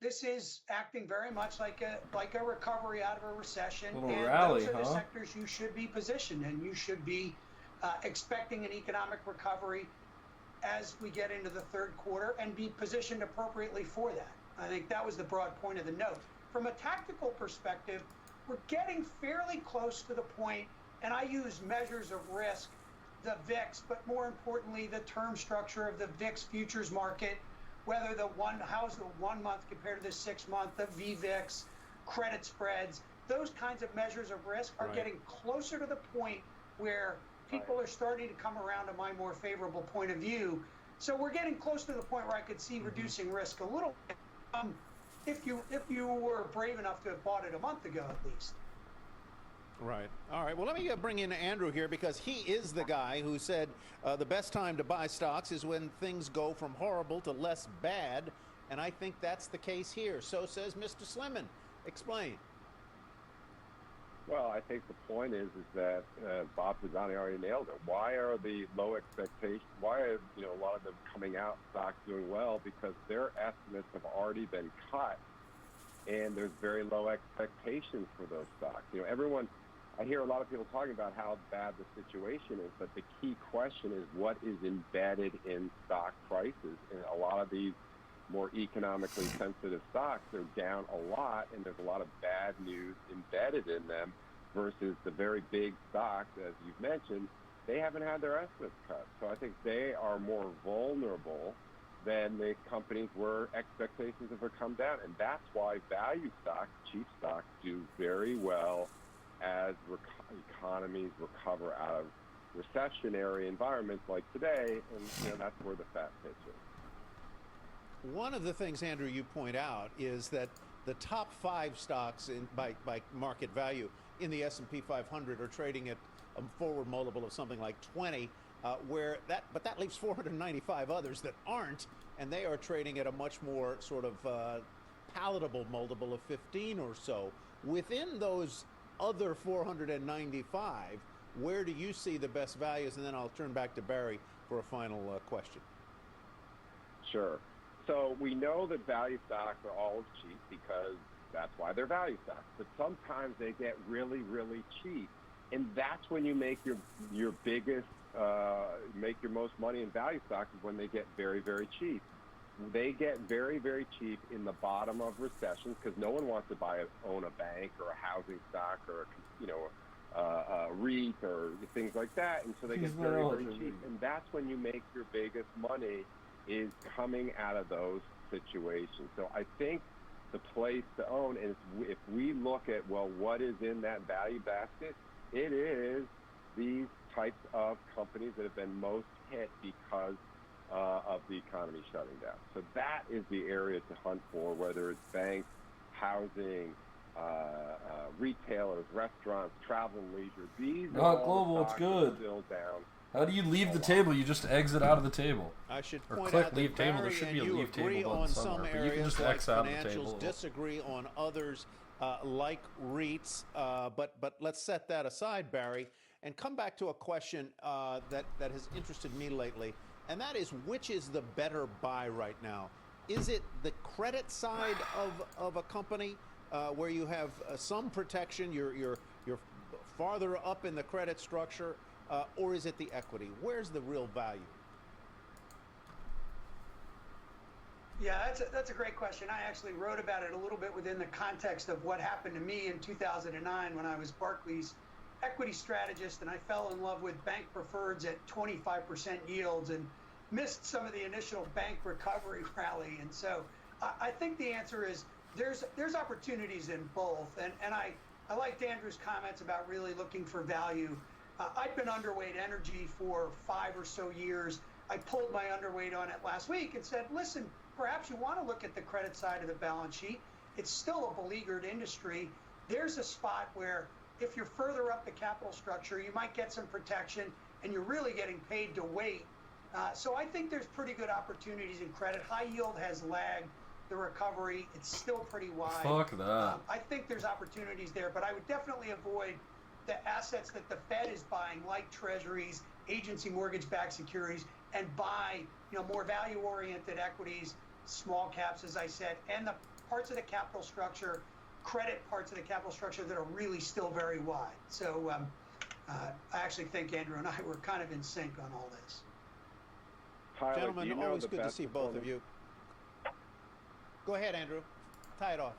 this is acting very much like a recovery out of a recession. And rally, those are the sectors you should be positioned in. You should be expecting an economic recovery as we get into the third quarter and be positioned appropriately for that. I think that was the broad point of the note. From a tactical perspective, we're getting fairly close to the point, and I use measures of risk, the VIX, but more importantly, the term structure of the VIX futures market, whether how's the 1 month compared to the 6 month, the VVIX, credit spreads, those kinds of measures of risk are getting closer to the point where people are starting to come around to my more favorable point of view. So we're getting close to the point where I could see reducing risk a little bit. If you were brave enough to have bought it a month ago, at least. Right. All right. Well, let me bring in Andrew here because he is the guy who said the best time to buy stocks is when things go from horrible to less bad. And I think that's the case here. So says Mr. Sliman. Explain. Well, I think the point is that Bob Pisani already nailed it. Why are the low expectations? Why are a lot of them coming out stocks doing well? Because their estimates have already been cut, and there's very low expectations for those stocks. I hear a lot of people talking about how bad the situation is, but the key question is what is embedded in stock prices. And a lot of these more economically sensitive stocks are down a lot, and there's a lot of bad news embedded in them versus the very big stocks, as you've mentioned, they haven't had their estimates cut. So I think they are more vulnerable than the companies where expectations have come down. And that's why value stocks, cheap stocks, do very well as economies recover out of recessionary environments like today, and that's where the fat pitch is. One of the things, Andrew, you point out is that the top 5 stocks by market value in the S&P 500 are trading at a forward multiple of something like 20, but that leaves 495 others that aren't, and they are trading at a much more sort of palatable multiple of 15 or so. Within those other 495, where do you see the best values? And then I'll turn back to Barry for a final question. Sure. So we know that value stocks are always cheap because that's why they're value stocks. But sometimes they get really, really cheap. And that's when you make your biggest, make your most money in value stocks is when they get very, very cheap. They get very, very cheap in the bottom of recessions because no one wants to own a bank or a housing stock or a REIT or things like that. And so they get very, very cheap. And that's when you make your biggest money is coming out of those situations. So I think the place to own is if we look at, well, what is in that value basket, it is these types of companies that have been most hit because of the economy shutting down. So that is the area to hunt for, whether it's banks, housing, retailers, restaurants, travel and leisure. These Not are global, all it's stocks good. Still down. How do you leave the table? You just exit out of the table. I should or point click out leave that table. Barry There should and be a you leave agree table on button some somewhere, but you can areas just like X out of the financials, table. disagree on others like REITs. But let's set that aside, Barry, and come back to a question that has interested me lately, and that is which is the better buy right now? Is it the credit side of a company where you have some protection, you're farther up in the credit structure, or is it the equity? Where's the real value? Yeah, that's a great question. I actually wrote about it a little bit within the context of what happened to me in 2009 when I was Barclays equity strategist, and I fell in love with bank preferreds at 25% yields and missed some of the initial bank recovery rally. And so I think the answer is there's opportunities in both. And I liked Andrew's comments about really looking for value. I've been underweight energy for 5 or so years. I pulled my underweight on it last week and said, listen, perhaps you want to look at the credit side of the balance sheet. It's still a beleaguered industry. There's a spot where if you're further up the capital structure, you might get some protection and you're really getting paid to wait. So I think there's pretty good opportunities in credit. High yield has lagged the recovery. It's still pretty wide. Fuck that. I think there's opportunities there, but I would definitely avoid the assets that the Fed is buying, like treasuries, agency mortgage-backed securities, and buy, more value-oriented equities, small caps, as I said, and the parts of the capital structure, credit parts of the capital structure that are really still very wide. So I actually think Andrew and I were kind of in sync on all this. Tyler, Gentlemen, do you know always the good to best see both of performing- you. Go ahead, Andrew. Tie it off.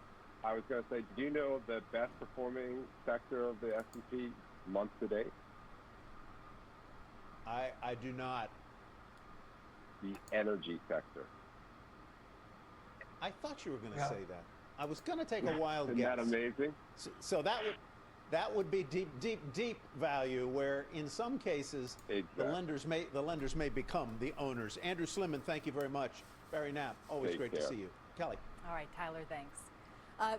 I was going to say, do you know the best performing sector of the S&P month to date? I do not. The energy sector. I thought you were going to Yeah. say that. I was going to take a wild Isn't guess. that amazing? So that would be deep value, where in some cases the lenders may become the owners. Andrew Slimman, thank you very much. Barry Knapp, always Take great care. to see you. Kelly. All right, Tyler, thanks.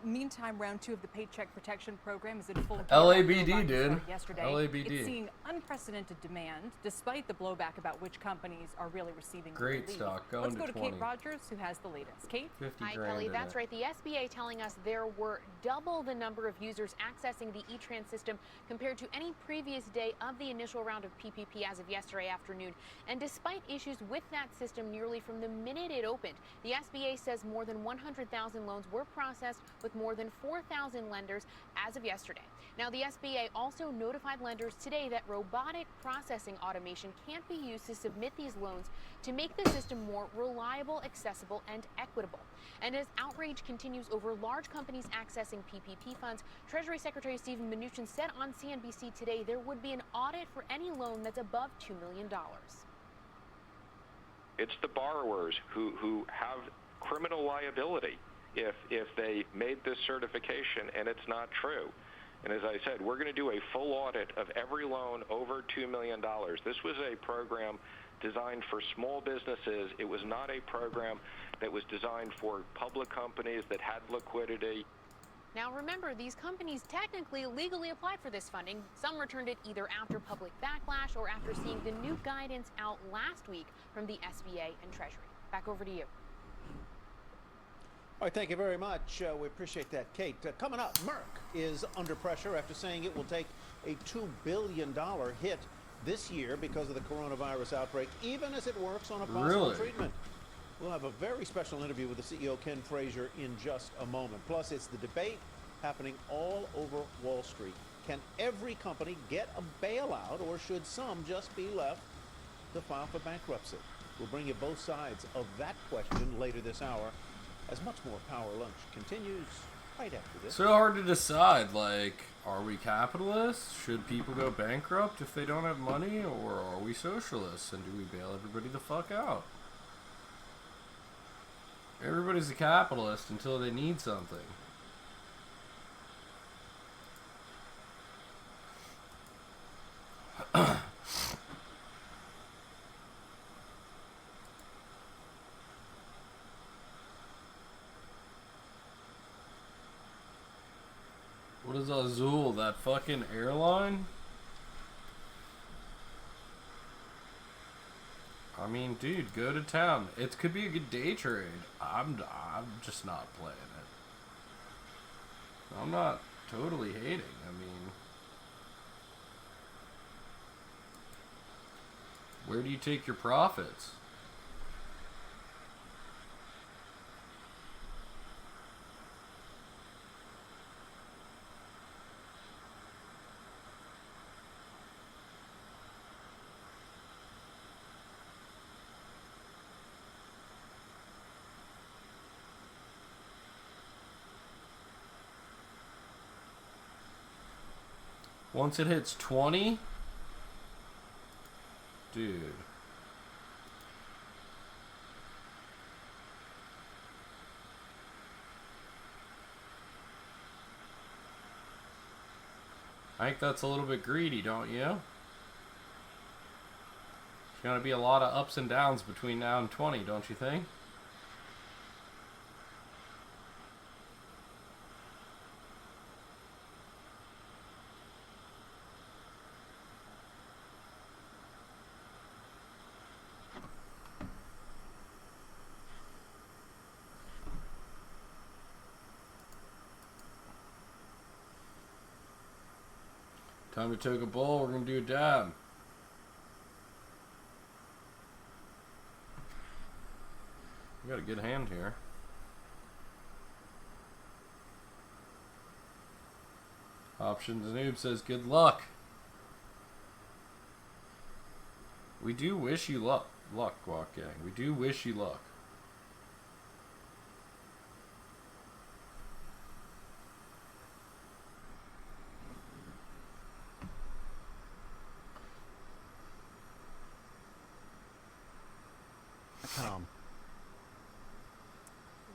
Meantime, round 2 of the Paycheck Protection Program is in full gear. LABD, After a dude. start yesterday. LABD. It's seeing unprecedented demand, despite the blowback about which companies are really receiving the Great relief. stock, going Let's to go to 20. Kate Rogers, who has the latest. Kate? 50 Hi, grand Kelly. in That's it. right. The SBA telling us there were double the number of users accessing the E-Trans system compared to any previous day of the initial round of PPP as of yesterday afternoon. And despite issues with that system nearly from the minute it opened, the SBA says more than 100,000 loans were processed with more than 4,000 lenders as of yesterday. Now, the SBA also notified lenders today that robotic processing automation can't be used to submit these loans to make the system more reliable, accessible, and equitable. And as outrage continues over large companies accessing PPP funds, Treasury Secretary Steven Mnuchin said on CNBC today there would be an audit for any loan that's above $2 million. It's the borrowers who have criminal liability if they made this certification and it's not true. And as I said, we're going to do a full audit of every loan over $2 million. This was a program designed for small businesses. It was not a program that was designed for public companies that had liquidity. Now remember, these companies technically legally applied for this funding. Some returned it either after public backlash or after seeing the new guidance out last week from the SBA and Treasury. Back over to you. All right, thank you very much. We appreciate that, Kate. Coming up, Merck is under pressure after saying it will take a $2 billion hit this year because of the coronavirus outbreak, even as it works on a possible Really? treatment. We'll have a very special interview with the CEO, Ken Frazier, in just a moment. Plus, it's the debate happening all over Wall Street. Can every company get a bailout, or should some just be left to file for bankruptcy? We'll bring you both sides of that question later this hour, as much more Power Lunch continues right after this. So hard to decide, like, are we capitalists? Should people go bankrupt if they don't have money? Or are we socialists? And do we bail everybody the fuck out? Everybody's a capitalist until they need something. What is Azul? That fucking airline? I mean, dude, go to town. It could be a good day trade. I'm just not playing it. I'm not totally hating. I mean, where do you take your profits? Once it hits 20, dude. I think that's a little bit greedy, don't you? going to be a lot of ups and downs between now and 20, don't you think? Time to take a bull. We're going to do a dab. We got a good hand here. Options Noob says good luck. We do wish you luck, Guac Gang. We do wish you luck.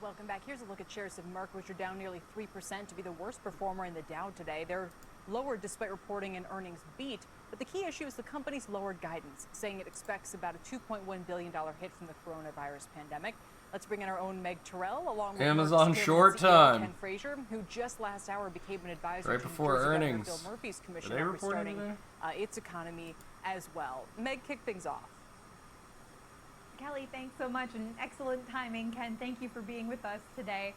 Welcome back. Here's a look at shares of Merck, which are down nearly 3% to be the worst performer in the Dow today. They're lowered despite reporting an earnings beat. But the key issue is the company's lowered guidance, saying it expects about a $2.1 billion hit from the coronavirus pandemic. Let's bring in our own Meg Terrell, along with Amazon Merck's short CEO time. Ken Frazier, who just last hour became an advisor Right to before New Jersey Governor earnings. Bill Murphy's Are commission they on reporting restarting today? its economy as well. Meg, kick things off. Kelly, thanks so much, and excellent timing. Ken, thank you for being with us today.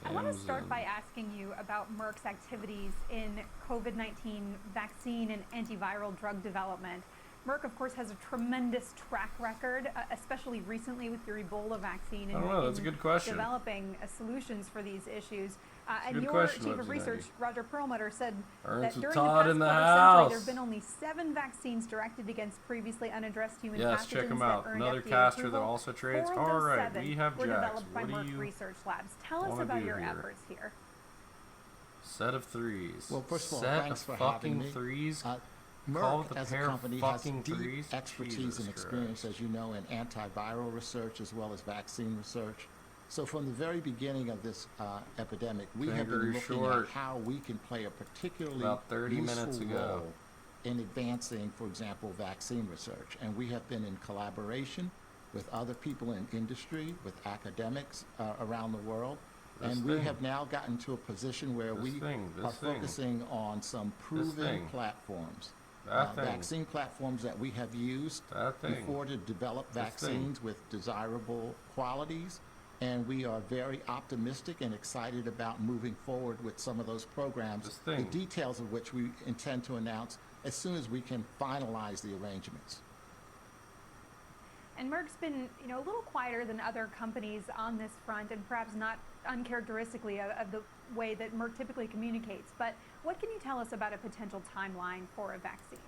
I want to start by asking you about Merck's activities in COVID-19 vaccine and antiviral drug development. Merck, of course, has a tremendous track record, especially recently with your Ebola vaccine. I don't know, that's a good question. Developing solutions for these issues. And good your question, chief of Lindsay research, Nagy. Roger Perlmutter, said Ernst that during Todd the in past the quarter-century, house. there have been only 7 vaccines directed against previously unaddressed human Yes, pathogens check 'em that out. earned Another FDA caster that approval. also trades. 4 of those All right, 7 we have were Jax. developed by What do Merck you Research Labs. Tell us wanna about do your here? efforts here. Set of threes. Well, first of all, Set thanks of for fucking having me. threes. Call Merck, it the as a pair of company, has fucking deep threes. expertise Jesus and experience, as you know, in antiviral research as well as vaccine research. So from the very beginning of this epidemic, we have Kangaroo been looking short. at how we can play a particularly About 30 useful minutes ago. role in advancing, for example, vaccine research. And we have been in collaboration with other people in industry, with academics around the world. This And we thing. have now gotten to a position where This we thing, this are thing. focusing on some This proven thing. platforms. That thing. Vaccine platforms that we have used That thing. before to develop This thing. vaccines with desirable qualities. And we are very optimistic and excited about moving forward with some of those programs, This the thing. details of which we intend to announce as soon as we can finalize the arrangements. And Merck's been, a little quieter than other companies on this front, and perhaps not uncharacteristically of the way that Merck typically communicates. But what can you tell us about a potential timeline for a vaccine?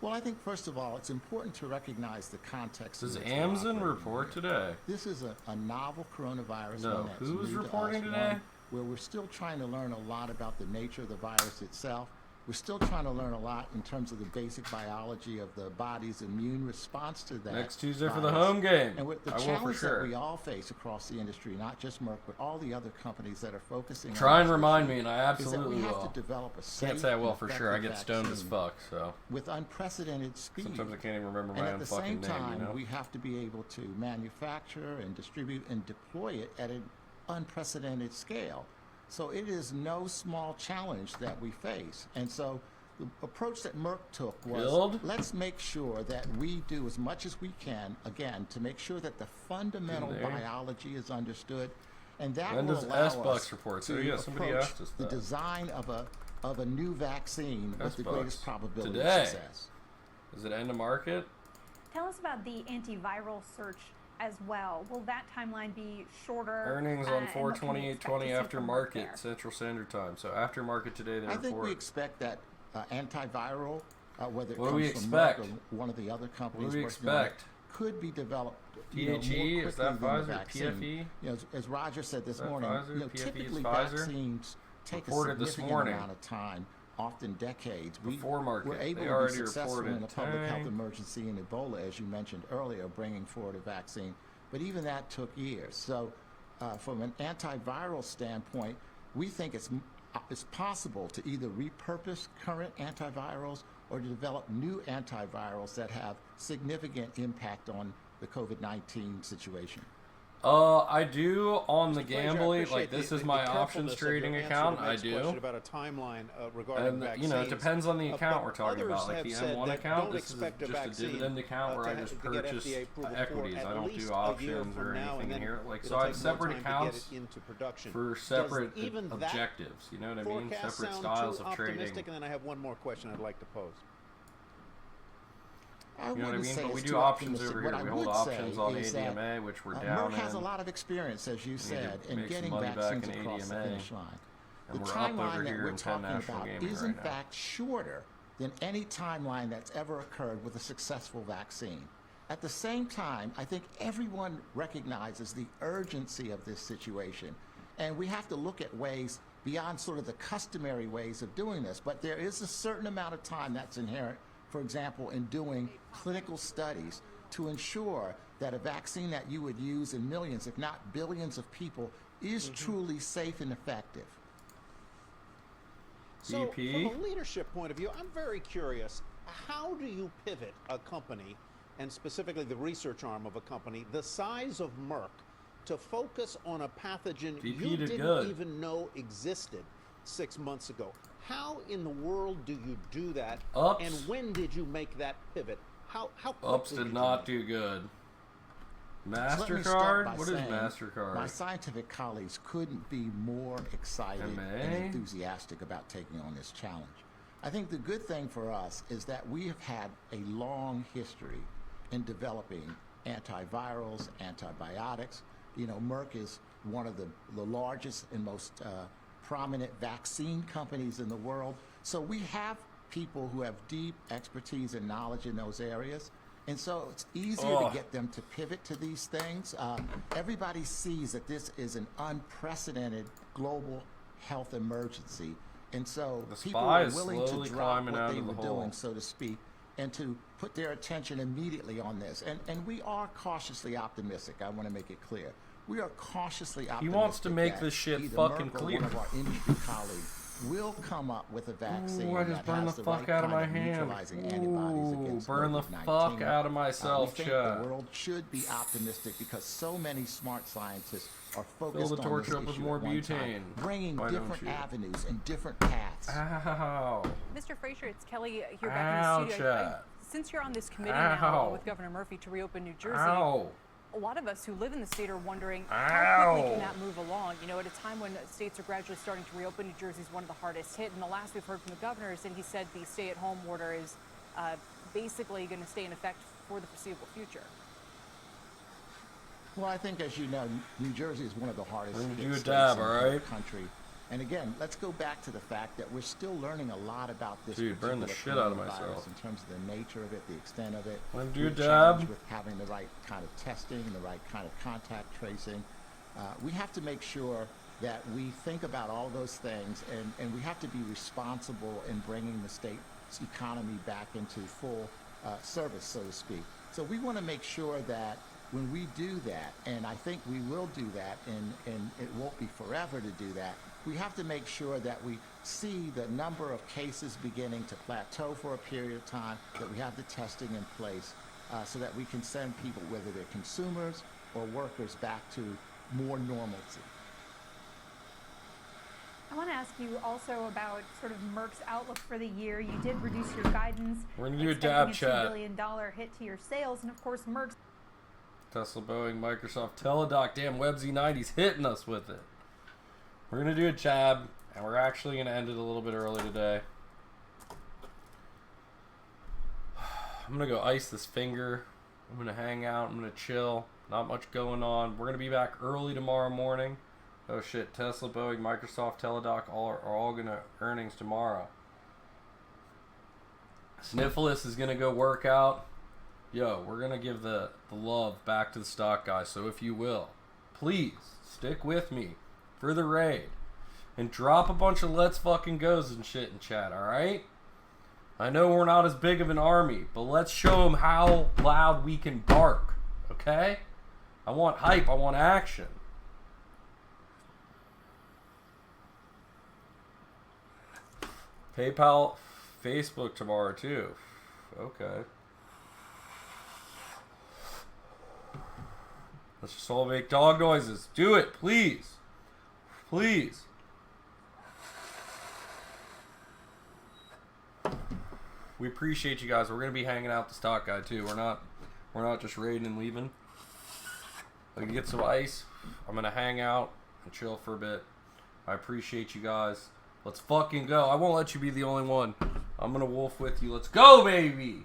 Well, I think first of all, it's important to recognize the context. in Does which we're Amazon operating report here. today? This is a novel coronavirus. No, one that's who's new to reporting us, today? one where we're still trying to learn a lot about the nature of the virus itself. We're still trying to learn a lot in terms of the basic biology of the body's immune response to that. Next Tuesday for the virus. home game. And with the I will for challenge sure. that we all face across the industry, not just Merck, but all the other companies that are focusing Try on and this remind issue, me, and I is that absolutely we have will. to develop a safe Can't say I will and for sure. I get effective stoned as vaccine fuck, so. with unprecedented speed. Sometimes I can't even remember And my at own the fucking same name, time, you know? we have to be able to manufacture and distribute and deploy it at an unprecedented scale. So it is no small challenge that we face. And so the approach that Merck took was, Build? let's make sure that we do as much as we can, again, to make sure that the fundamental Didn't they? biology is understood. And that When will does allow SBucks us report? to So, yeah, somebody approach asked us the that. design of a new vaccine with the SBucks. greatest probability Today. of success. Is it end of market? Tell us about the antiviral search as well. Will that timeline be shorter? Earnings and on what can we expect 4/28/20 to see after from Merck market, there? Central Standard Time. So after market today, they I think report. we expect that antiviral, whether it What do we comes from Merck expect? or one of the other companies What do we working on it, expect? could be developed THE? more Is quickly that than the Pfizer? vaccine. PFE? As Roger said this Is that morning, Pfizer? PFE is typically Pfizer? vaccines take Reported a this significant morning. amount of time, often decades. Before market. We're able They to be already successful reported. in a public health Dang. emergency in Ebola, as you mentioned earlier, bringing forward a vaccine. But even that took years. So from an antiviral standpoint, we think it's possible to either repurpose current antivirals or to develop new antivirals that have significant impact on the COVID-19 situation? I do on the Mr. Frazier, I Gambly. appreciate Like this the- is the my carefulness options of your trading answer to account. I Meg's question do. about a timeline regarding And vaccines. you know, it depends on the account but we're talking others about. Like have the said M1 that account, don't this is expect a just a vaccine, dividend account where I just to get purchase FDA approval for equities. at I don't least do a year options from or now, and anything then here. Like, so it'll I have take more separate time to get accounts it into production. for Does separate even that objectives. You know what I mean? forecast Separate sound styles too of trading. optimistic? And then I have one more question I'd like to pose. I You know what I wouldn't mean? say But we it's do too options optimistic. over What here. I We hold would options say on is that, ADMA, which we're down Merck has a in. lot of experience, as you We need to said, in make some getting money back vaccines in across the ADMA. finish line. And The we're up over timeline that here we're in 10 talking National about Gaming is right in now. fact shorter than any timeline that's ever occurred with a successful vaccine. At the same time, I think everyone recognizes the urgency of this situation, and we have to look at ways beyond sort of the customary ways of doing this. But there is a certain amount of time that's inherent, for example, in doing clinical studies to ensure that a vaccine that you would use in millions, if not billions of people, is truly safe and effective. So, BP? from a leadership point of view, I'm very curious. How do you pivot a company, and specifically the research arm of a company, the size of Merck, to focus on a pathogen BP you did didn't good. even know existed 6 months ago? How in the world do you do that? Ups. And when did you make that pivot? How quickly Ups did you not make it? do good. So let me start by MasterCard? What is saying MasterCard? My scientific colleagues couldn't be more excited MA? and enthusiastic about taking on this challenge. I think the good thing for us is that we have had a long history in developing antivirals, antibiotics. You know, Merck is one of the largest and most prominent vaccine companies in the world. So we have people who have deep expertise and knowledge in those areas. And so it's easier to get them to pivot to these things. Everybody sees that this is an unprecedented global health emergency. And so The people spy are is willing to slowly drop climbing what out they of the were hole. doing, so to speak, and to put their attention immediately on this. And we are cautiously optimistic. I want to make it clear. We are cautiously optimistic. wants to make that this shit either fucking Merck or clear. one of our industry colleagues will come up with a vaccine Ooh, I just that burned has the the fuck right out of kind my of hand. neutralizing antibodies Ooh, against burn the COVID-19. fuck out of myself, we think Chad. the world should be optimistic because so many smart scientists are Fill focused the on torch this up with issue more at one time, butane. bringing Why don't different you? avenues and different paths. Ow. Mr. Frazier, it's Kelly here back Ow, in the studio. Chad. Since you're on this committee now, Ow. along with Governor Murphy, to reopen New Jersey, Ow. a lot of us who live in the state are wondering how Ow. quickly can that move along? You know, at a time when states are gradually starting to reopen, New Jersey's one of the hardest hit. And the last we've heard from the governor is that he said the stay-at-home order is basically going to stay in effect for the foreseeable future. Well, I think, as you know, New Jersey is one of the hardest We're gonna hit do a states dab, in all the right? country. And again, let's go back to the fact that we're still learning a lot about this Dude, burn the particular shit out of coronavirus myself. in terms of the nature of it, the extent of it. Wanna do a We're dab? challenged with having the right kind of testing, the right kind of contact tracing. We have to make sure that we think about all those things, and we have to be responsible in bringing the state's economy back into full service, so to speak. So we want to make sure that when we do that, and I think we will do that, and it won't be forever to do that, we have to make sure that we see the number of cases beginning to plateau for a period of time, that we have the testing in place, so that we can send people, whether they're consumers or workers, back to more normalcy. I want to ask you also about sort of Merck's outlook for the year. You did reduce your guidance. We're gonna do a expecting dab $2 chat. billion hit to your sales, and of course, Merck's Tesla, Boeing, Microsoft, Teladoc, damn WebZ90's hitting us with it. We're gonna do a jab, and we're actually gonna end it a little bit early today. I'm gonna go ice this finger. I'm gonna hang out. I'm gonna chill. Not much going on. We're gonna be back early tomorrow morning. Oh shit! Tesla, Boeing, Microsoft, Teladoc are all gonna earnings tomorrow. Sniffless is gonna go work out. Yo, we're gonna give the love back to the stock guys. So if you will, please stick with me for the raid and drop a bunch of let's fucking goes and shit in chat. All right? I know we're not as big of an army, but let's show them how loud we can bark. Okay? I want hype. I want action. PayPal Facebook tomorrow too. Okay. Let's just all make dog noises. Do it, please. Please. We appreciate you guys. We're gonna be hanging out the stock guy too. We're not just raiding and leaving. I can get some ice. I'm gonna hang out and chill for a bit. I appreciate you guys. Let's fucking go. I won't let you be the only one. I'm gonna wolf with you. Let's go, baby.